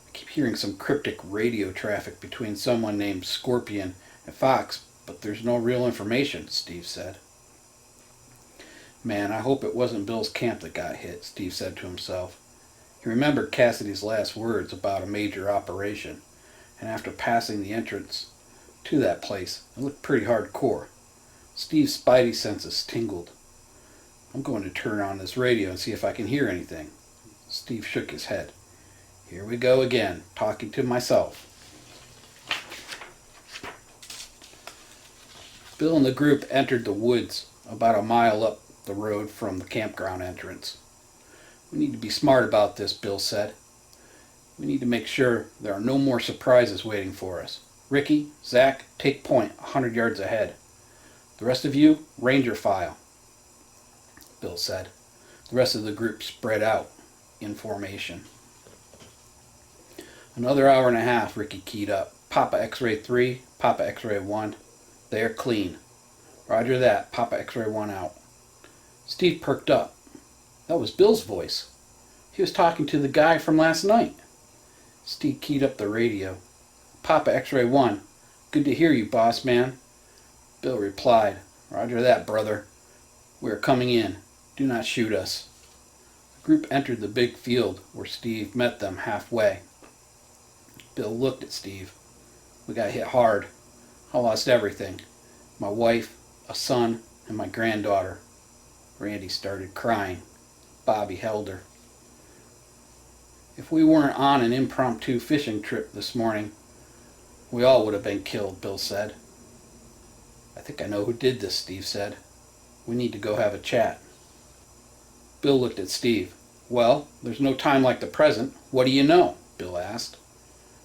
"I keep hearing some cryptic radio traffic between someone named Scorpion and Fox, but there's no real information," Steve said. "Man, I hope it wasn't Bill's camp that got hit," Steve said to himself. He remembered Cassidy's last words about a major operation, and after passing the entrance to that place, it looked pretty hardcore. Steve's spidey senses tingled. "I'm going to turn on this radio and see if I can hear anything." Steve shook his head. Here we go again, talking to myself. Bill and the group entered the woods about a mile up the road from the campground entrance. We need to be smart about this, Bill said. We need to make sure there are no more surprises waiting for us. Ricky, Zach, take point 100 yards ahead. The rest of you, ranger file, Bill said. The rest of the group spread out in formation. Another hour and a half, Ricky keyed up. Papa X-ray 3, Papa X-ray 1. They are clean. Roger that, Papa X-ray 1 out. Steve perked up. That was Bill's voice. He was talking to the guy from last night. Steve keyed up the radio. Papa X-ray 1, good to hear you, boss man. Bill replied, Roger that, brother. We are coming in. Do not shoot us. The group entered the big field where Steve met them halfway. Bill looked at Steve. We got hit hard. I lost everything. My wife, a son, and my granddaughter. Randy started crying. Bobby held her. If we weren't on an impromptu fishing trip this morning, we all would have been killed, Bill said. I think I know who did this, Steve said. We need to go have a chat. Bill looked at Steve. Well, there's no time like the present. What do you know? Bill asked.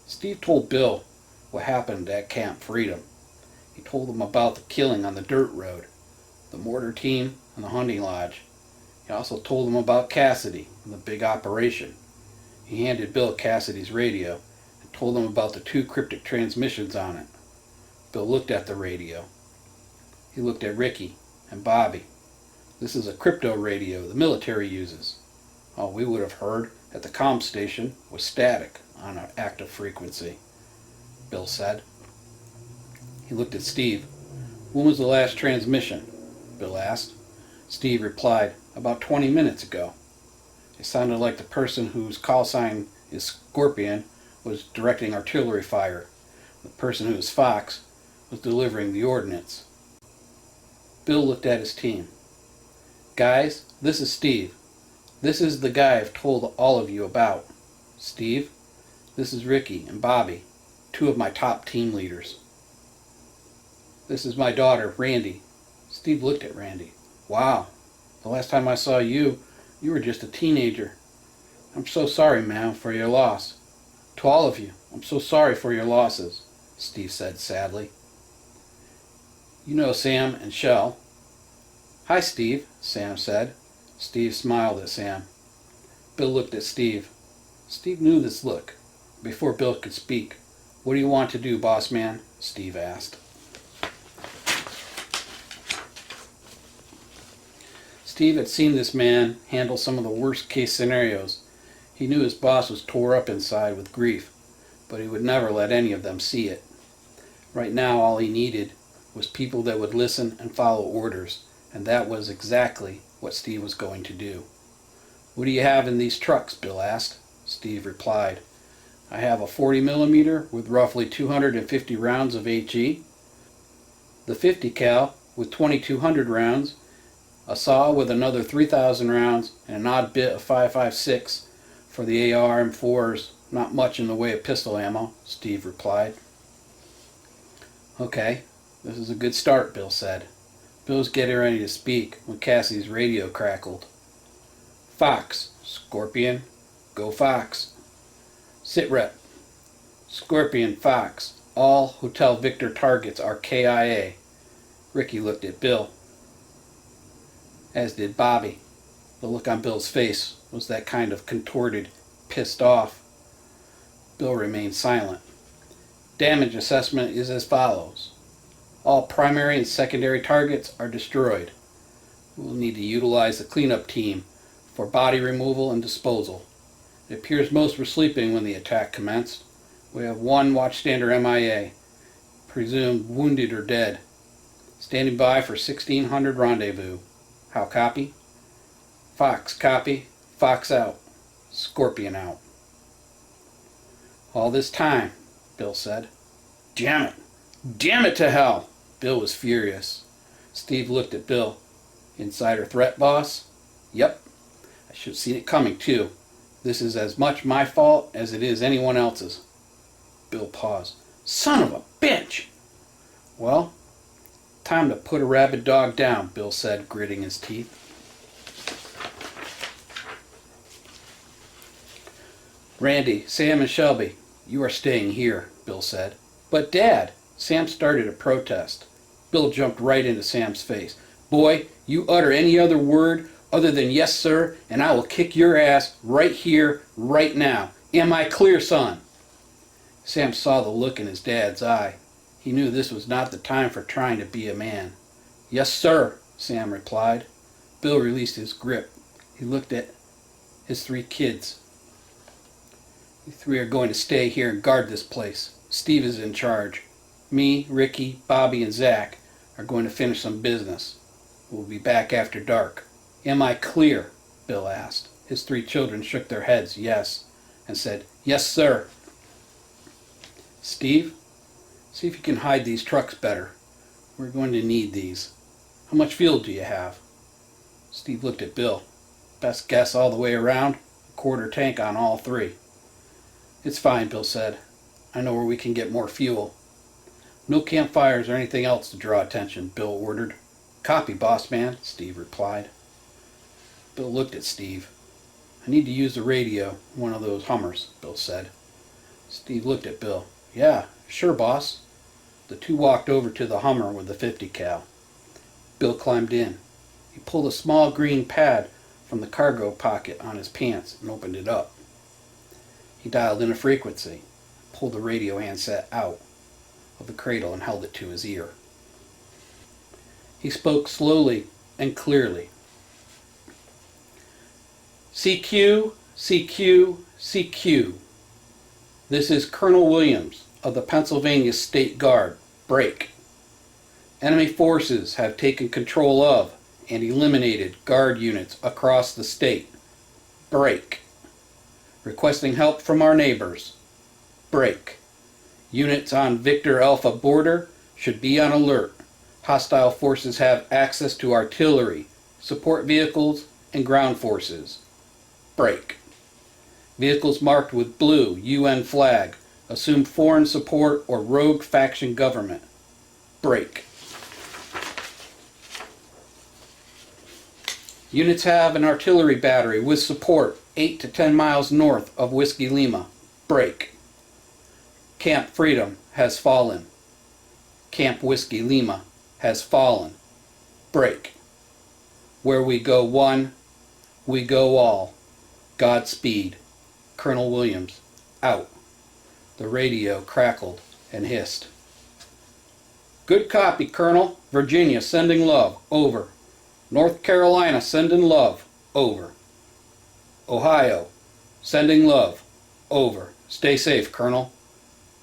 Steve told Bill what happened at Camp Freedom. He told him about the killing on the dirt road, the mortar team, and the hunting lodge. He also told him about Cassidy and the big operation. He handed Bill Cassidy's radio and told him about the 2 cryptic transmissions on it. Bill looked at the radio. He looked at Ricky and Bobby. This is a crypto radio the military uses. All we would have heard at the comm station was static on an active frequency, Bill said. He looked at Steve. When was the last transmission? Bill asked. Steve replied, about 20 minutes ago. It sounded like the person whose call sign is Scorpion was directing artillery fire. The person who is Fox was delivering the ordnance. Bill looked at his team. Guys, this is Steve. This is the guy I've told all of you about. Steve, this is Ricky and Bobby, 2 of my top team leaders. This is my daughter, Randy. Steve looked at Randy. Wow, the last time I saw you, you were just a teenager. I'm so sorry, ma'am, for your loss. To all of you, I'm so sorry for your losses, Steve said sadly. You know Sam and Shell. Hi, Steve, Sam said. Steve smiled at Sam. Bill looked at Steve. Steve knew this look. Before Bill could speak, what do you want to do, boss man? Steve asked. Steve had seen this man handle some of the worst case scenarios. He knew his boss was tore up inside with grief, but he would never let any of them see it. Right now all he needed was people that would listen and follow orders, and that was exactly what Steve was going to do. What do you have in these trucks? Bill asked. Steve replied, I have a 40 millimeter with roughly 250 rounds of HE, the 50 cal with 2200 rounds, a saw with another 3,000 rounds, and an odd bit of 5.56 for the AR M4s. Not much in the way of pistol ammo, Steve replied. Okay, this is a good start, Bill said. Bill was getting ready to speak when Cassie's radio crackled. Fox, Scorpion, go Fox. Sit rep. Scorpion, Fox. All Hotel Victor targets are KIA. Ricky looked at Bill, as did Bobby. The look on Bill's face was that kind of contorted, pissed off. Bill remained silent. Damage assessment is as follows. All primary and secondary targets are destroyed. We will need to utilize the cleanup team for body removal and disposal. It appears most were sleeping when the attack commenced. We have 1 watchstander MIA, presumed wounded or dead. Standing by for 1600 rendezvous. How copy? Fox copy. Fox out. Scorpion out. All this time, Bill said. Damn it! Damn it to hell! Bill was furious. Steve looked at Bill. Insider threat, boss? Yep. I should have seen it coming, too. This is as much my fault as it is anyone else's. Bill paused. Son of a bitch! Well, time to put a rabid dog down, Bill said, gritting his teeth. Randy, Sam, and Shelby, you are staying here, Bill said. But Dad, Sam started to protest. Bill jumped right into Sam's face. Boy, you utter any other word other than yes, sir, and I will kick your ass right here, right now. Am I clear, son? Sam saw the look in his dad's eye. He knew this was not the time for trying to be a man. Yes, sir, Sam replied. Bill released his grip. He looked at his 3 kids. You 3 are going to stay here and guard this place. Steve is in charge. Me, Ricky, Bobby, and Zach are going to finish some business. We'll be back after dark. Am I clear? Bill asked. His 3 children shook their heads, yes, and said, yes, sir. Steve, see if you can hide these trucks better. We're going to need these. How much fuel do you have? Steve looked at Bill. Best guess all the way around, a 1/4 tank on all 3. It's fine, Bill said. I know where we can get more fuel. No campfires or anything else to draw attention, Bill ordered. Copy, boss man, Steve replied. Bill looked at Steve. I need to use the radio, one of those Hummers, Bill said. Steve looked at Bill. Yeah, sure, boss. The 2 walked over to the Hummer with the 50 cal. Bill climbed in. He pulled a small green pad from the cargo pocket on his pants and opened it up. He dialed in a frequency, pulled the radio handset out of the cradle and held it to his ear. He spoke slowly and clearly. CQ, CQ, CQ. This is Colonel Williams of the Pennsylvania State Guard. Break. Enemy forces have taken control of and eliminated Guard units across the state. Break. Requesting help from our neighbors. Break. Units on Victor Alpha border should be on alert. Hostile forces have access to artillery, support vehicles, and ground forces. Break. Vehicles marked with blue UN flag assume foreign support or rogue faction government. Break. Units have an artillery battery with support 8 to 10 miles north of Whiskey Lima. Break. Camp Freedom has fallen. Camp Whiskey Lima has fallen. Break. Where we go one, we go all. Godspeed. Colonel Williams. Out. The radio crackled and hissed. Good copy, Colonel. Virginia sending love. Over. North Carolina sending love. Over. Ohio sending love. Over. Stay safe, Colonel.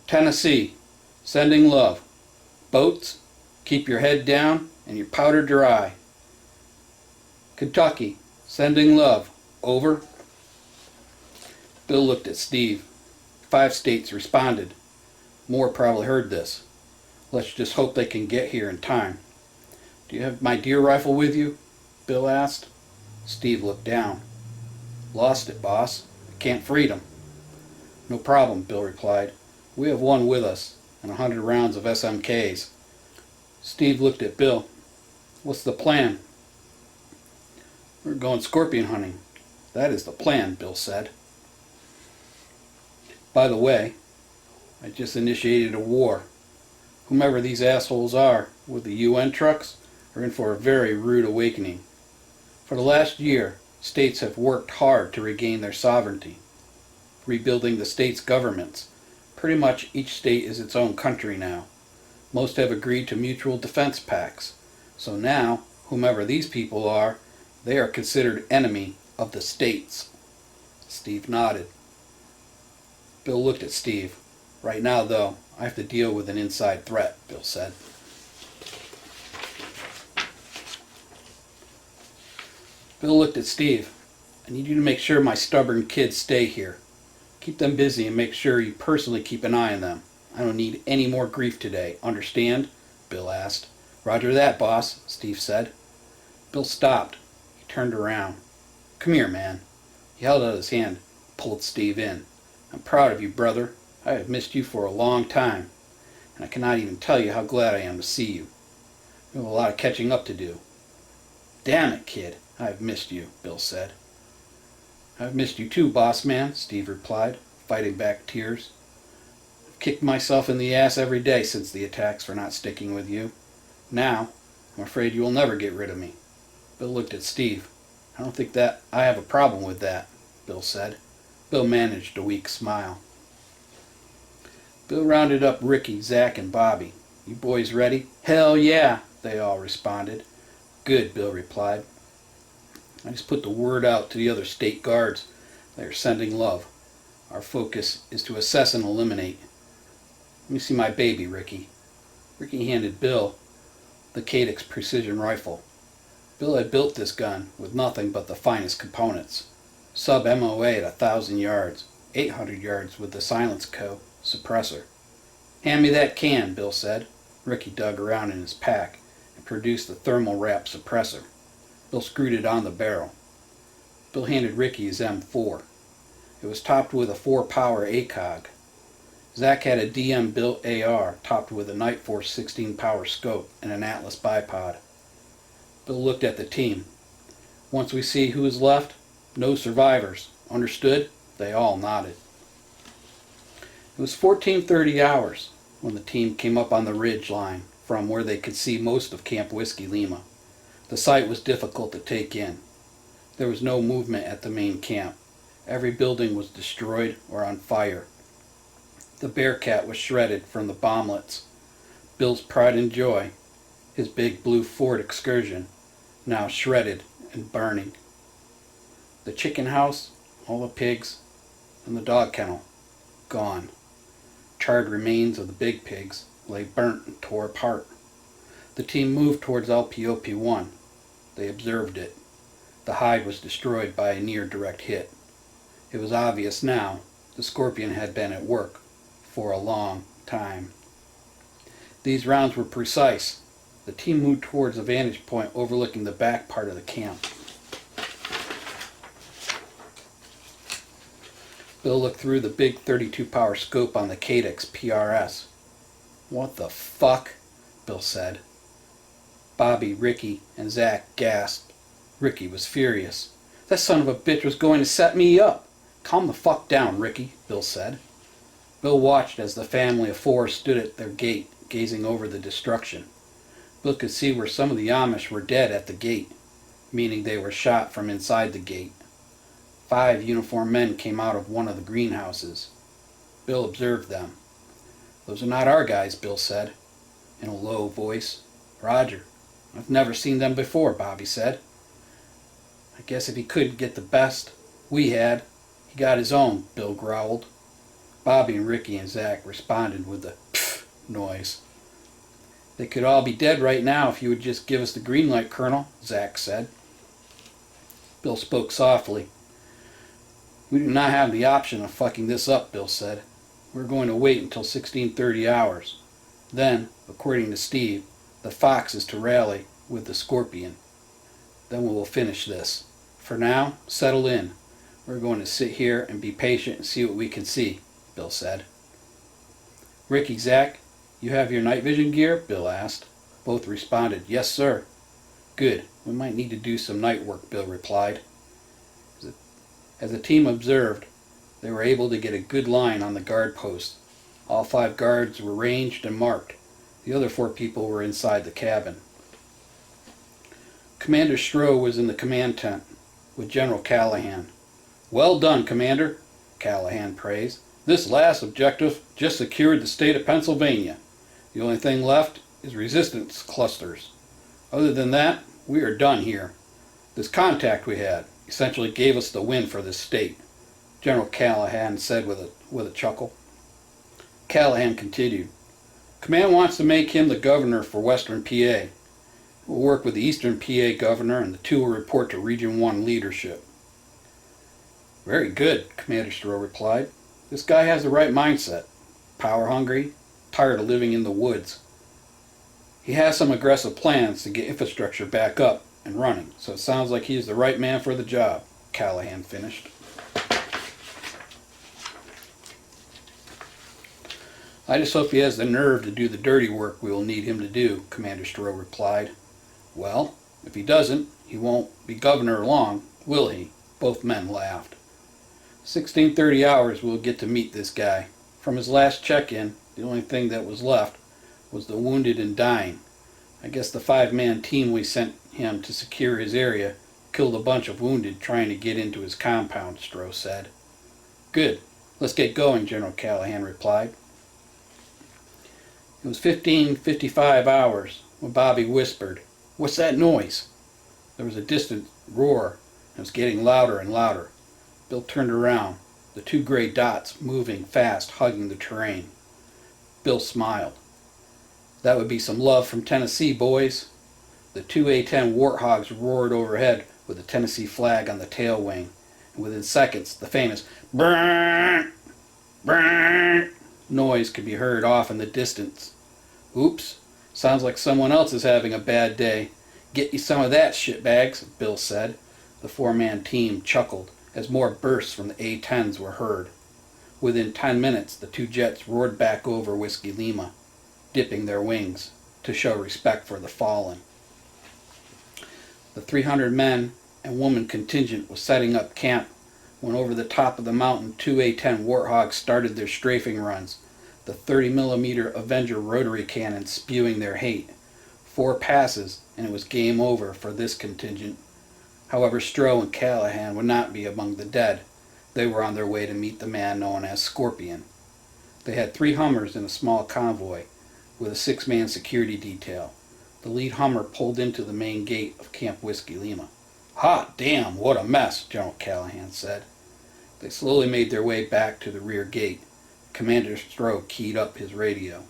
Tennessee sending love. Boats, keep your head down and your powder dry. Kentucky sending love. Over. Bill looked at Steve. 5 states responded. More probably heard this. Let's just hope they can get here in time. Do you have my deer rifle with you? Bill asked. Steve looked down. Lost it, boss. Can't Freedom. No problem, Bill replied. We have one with us and 100 rounds of SMKs. Steve looked at Bill. What's the plan? We're going scorpion hunting. That is the plan, Bill said. By the way, I just initiated a war. Whomever these assholes are with the UN trucks are in for a very rude awakening. For the last year, states have worked hard to regain their sovereignty, rebuilding the states' governments. Pretty much each state is its own country now. Most have agreed to mutual defense pacts. So now, whomever these people are, they are considered enemy of the states. Steve nodded. Bill looked at Steve. Right now, though, I have to deal with an inside threat, Bill said. Bill looked at Steve. I need you to make sure my stubborn kids stay here. Keep them busy and make sure you personally keep an eye on them. I don't need any more grief today. Understand? Bill asked. Roger that, boss, Steve said. Bill stopped. He turned around. Come here, man. He held out his hand. pulled Steve in. "I'm proud of you, brother. I have missed you for a long time, and I cannot even tell you how glad I am to see you. We have a lot of catching up to do." "Damn it, kid, I've missed you," Bill said. "I've missed you too, boss man," Steve replied, fighting back tears. "I've kicked myself in the ass every day since the attacks for not sticking with you. Now, I'm afraid you will never get rid of me." Bill looked at Steve. "I don't think that I have a problem with that," Bill said. Bill managed a weak smile. Bill rounded up Ricky, Zach, and Bobby. "You boys ready?" "Hell yeah," they all responded. "Good," Bill replied. "I just put the word out to the other state guards. They are sending love. Our focus is to assess and eliminate. Let me see my baby, Ricky." Ricky handed Bill the Cadix precision rifle. Bill had built this gun with nothing but the finest components. Sub-MOA at 1,000 yards, 800 yards with the Silence Co. suppressor. "Hand me that can," Bill said. Ricky dug around in his pack and produced the thermal wrap suppressor. Bill screwed it on the barrel. Bill handed Ricky his M4. It was topped with a 4-power ACOG. Zach had a DM-built AR topped with a Nightforce 16-power scope and an Atlas bipod. Bill looked at the team. "Once we see who is left, no survivors. Understood?" They all nodded. It was 14:30 hours when the team came up on the ridge line from where they could see most of Camp Whiskey Lima. The site was difficult to take in. There was no movement at the main camp. Every building was destroyed or on fire. The Bearcat was shredded from the bomblets. Bill's pride and joy, his big blue Ford Excursion, now shredded and burning. The chicken house, all the pigs, and the dog kennel, gone. Charred remains of the big pigs lay burnt and tore apart. The team moved towards LPOP-1. They observed it. The hide was destroyed by a near-direct hit. It was obvious now the Scorpion had been at work for a long time. These rounds were precise. The team moved towards a vantage point overlooking the back part of the camp. Bill looked through the big 32-power scope on the Cadix PRS. "What the fuck?" Bill said. Bobby, Ricky, and Zach gasped. Ricky was furious. "That son of a bitch was going to set me up." "Calm the fuck down, Ricky," Bill said. Bill watched as the family of four stood at their gate, gazing over the destruction. Bill could see where some of the Amish were dead at the gate, meaning they were shot from inside the gate. 5 uniformed men came out of one of the greenhouses. Bill observed them. "Those are not our guys," Bill said, in a low voice. "Roger. I've never seen them before," Bobby said. "I guess if he couldn't get the best we had, he got his own," Bill growled. Bobby and Ricky and Zach responded with the pfft noise. "They could all be dead right now if you would just give us the green light, Colonel," Zach said. Bill spoke softly. "We do not have the option of fucking this up," Bill said. "We're going to wait until 16:30 hours. Then, according to Steve, the Fox is to rally with the Scorpion. Then we will finish this. For now, settle in. We're going to sit here and be patient and see what we can see," Bill said. "Ricky, Zach, you have your night vision gear?" Bill asked. Both responded, "Yes, sir." "Good. We might need to do some night work," Bill replied. As the team observed, they were able to get a good line on the guard post. All 5 guards were ranged and marked. The other 4 people were inside the cabin. Commander Stroh was in the command tent with General Callahan. "Well done, Commander," Callahan praised. "This last objective just secured the state of Pennsylvania. The only thing left is resistance clusters. Other than that, we are done here. This contact we had essentially gave us the win for this state," General Callahan said with a chuckle. Callahan continued. "Command wants to make him the governor for Western PA. We'll work with the Eastern PA governor, and the 2 will report to Region 1 leadership." "Very good," Commander Stroh replied. "This guy has the right mindset. Power hungry, tired of living in the woods. He has some aggressive plans to get infrastructure back up and running, so it sounds like he's the right man for the job," Callahan finished. I just hope he has the nerve to do the dirty work we will need him to do, Commander Stroh replied. Well, if he doesn't, he won't be governor long, will he? Both men laughed. 1630 hours we'll get to meet this guy. From his last check-in, the only thing that was left was the wounded and dying. I guess the 5-man team we sent him to secure his area killed a bunch of wounded trying to get into his compound, Stroh said. Good. Let's get going, General Callahan replied. It was 15:55 hours when Bobby whispered, "What's that noise?" There was a distant roar, and it was getting louder and louder. Bill turned around, the 2 gray dots moving fast, hugging the terrain. Bill smiled. That would be some love from Tennessee, boys. The 2 A-10 Warthogs roared overhead with the Tennessee flag on the tail wing, and within seconds the famous brrrr, brrrr noise could be heard off in the distance. Oops, sounds like someone else is having a bad day. Get you some of that, shitbags, Bill said. The 4-man team chuckled as more bursts from the A-10s were heard. Within 10 minutes, the 2 jets roared back over Whiskey Lima, dipping their wings to show respect for the fallen. The 300 men and woman contingent was setting up camp when over the top of the mountain 2 A-10 Warthogs started their strafing runs, the 30mm Avenger rotary cannons spewing their hate. 4 passes, and it was game over for this contingent. However, Stroh and Callahan would not be among the dead. They were on their way to meet the man known as Scorpion. They had 3 Hummers in a small convoy with a 6-man security detail. The lead Hummer pulled into the main gate of Camp Whiskey Lima. Hot damn, what a mess, General Callahan said. They slowly made their way back to the rear gate. Commander Stroh keyed up his radio.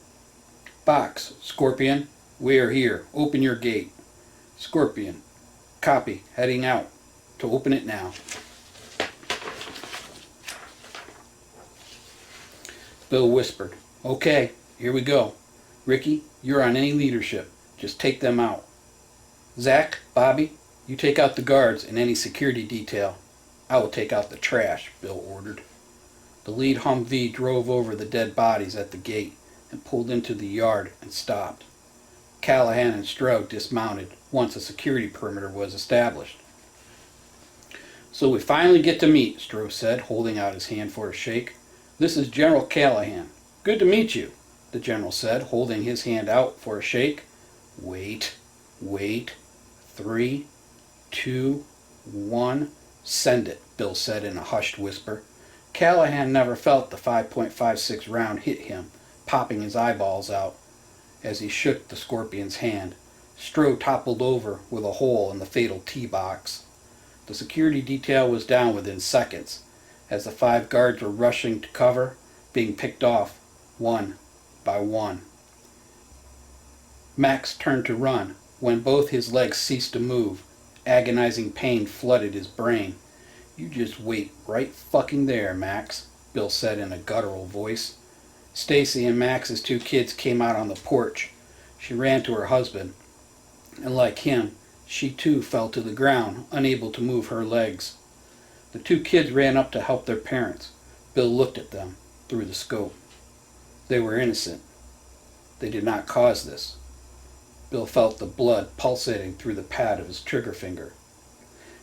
Box, Scorpion, we are here. Open your gate. Scorpion, copy, heading out. To open it now. Bill whispered, Okay, here we go. Ricky, you're on any leadership. Just take them out. Zach, Bobby, you take out the guards and any security detail. I will take out the trash, Bill ordered. The lead Humvee drove over the dead bodies at the gate and pulled into the yard and stopped. Callahan and Stroh dismounted once a security perimeter was established. So we finally get to meet, Stroh said, holding out his hand for a shake. This is General Callahan. Good to meet you, the general said, holding his hand out for a shake. Wait. 3, 2, 1. Send it, Bill said in a hushed whisper. Callahan never felt the 5.56 round hit him, popping his eyeballs out as he shook the Scorpion's hand. Stroh toppled over with a hole in the fatal T-box. The security detail was down within seconds, as the 5 guards were rushing to cover, being picked off one by one. Max turned to run when both his legs ceased to move. Agonizing pain flooded his brain. You just wait right fucking there, Max, Bill said in a guttural voice. Stacy and Max's 2 kids came out on the porch. She ran to her husband, and like him, she too fell to the ground, unable to move her legs. The 2 kids ran up to help their parents. Bill looked at them through the scope. They were innocent. They did not cause this. Bill felt the blood pulsating through the pad of his trigger finger.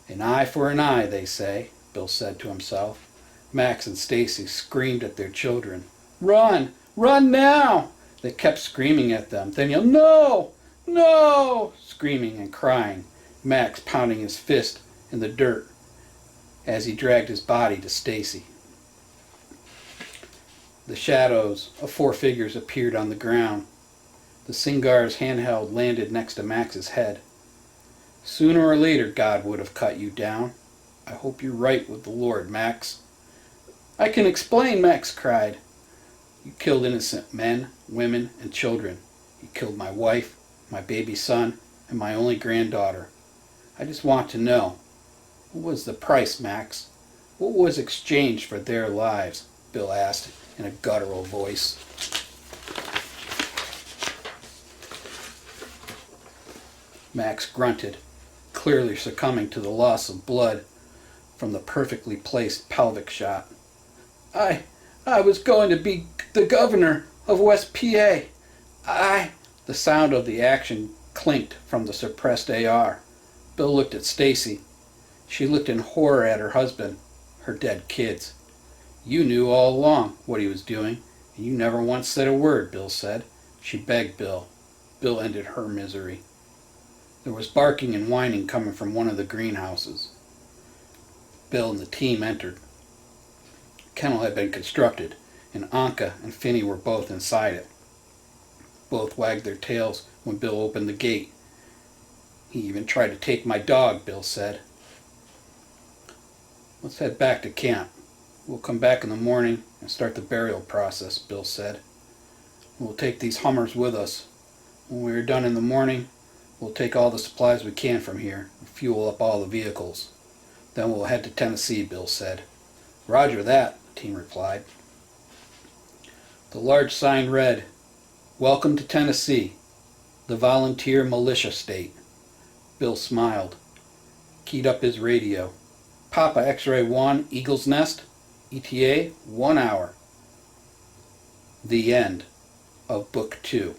An eye for an eye, they say, Bill said to himself. Max and Stacy screamed at their children. Run! Run now! They kept screaming at them. Then yelled, No! No! Screaming and crying, Max pounding his fist in the dirt as he dragged his body to Stacy. The shadows of 4 figures appeared on the ground. The Singar's handheld landed next to Max's head. Sooner or later, God would have cut you down. I hope you're right with the Lord, Max. I can explain, Max cried. You killed innocent men, women, and children. You killed my wife, my baby son, and my only granddaughter. I just want to know, what was the price, Max? What was exchanged for their lives? Bill asked in a guttural voice. Max grunted, clearly succumbing to the loss of blood from the perfectly placed pelvic shot. I was going to be the governor, of West PA. The sound of the action clinked from the suppressed AR. Bill looked at Stacy. She looked in horror at her husband, her dead kids. You knew all along what he was doing, and you never once said a word, Bill said. She begged Bill. Bill ended her misery. There was barking and whining coming from one of the greenhouses. Bill and the team entered. The kennel had been constructed, and Anka and Finney were both inside it. Both wagged their tails when Bill opened the gate. He even tried to take my dog, Bill said. Let's head back to camp. We'll come back in the morning and start the burial process, Bill said. We'll take these Hummers with us. When we are done in the morning, we'll take all the supplies we can from here and fuel up all the vehicles. Then we'll head to Tennessee, Bill said. Roger that, the team replied. The large sign read, Welcome to Tennessee, the volunteer militia state. Bill smiled, keyed up his radio. Papa X-Ray 1, Eagle's Nest, ETA 1 hour. The end of Book 2.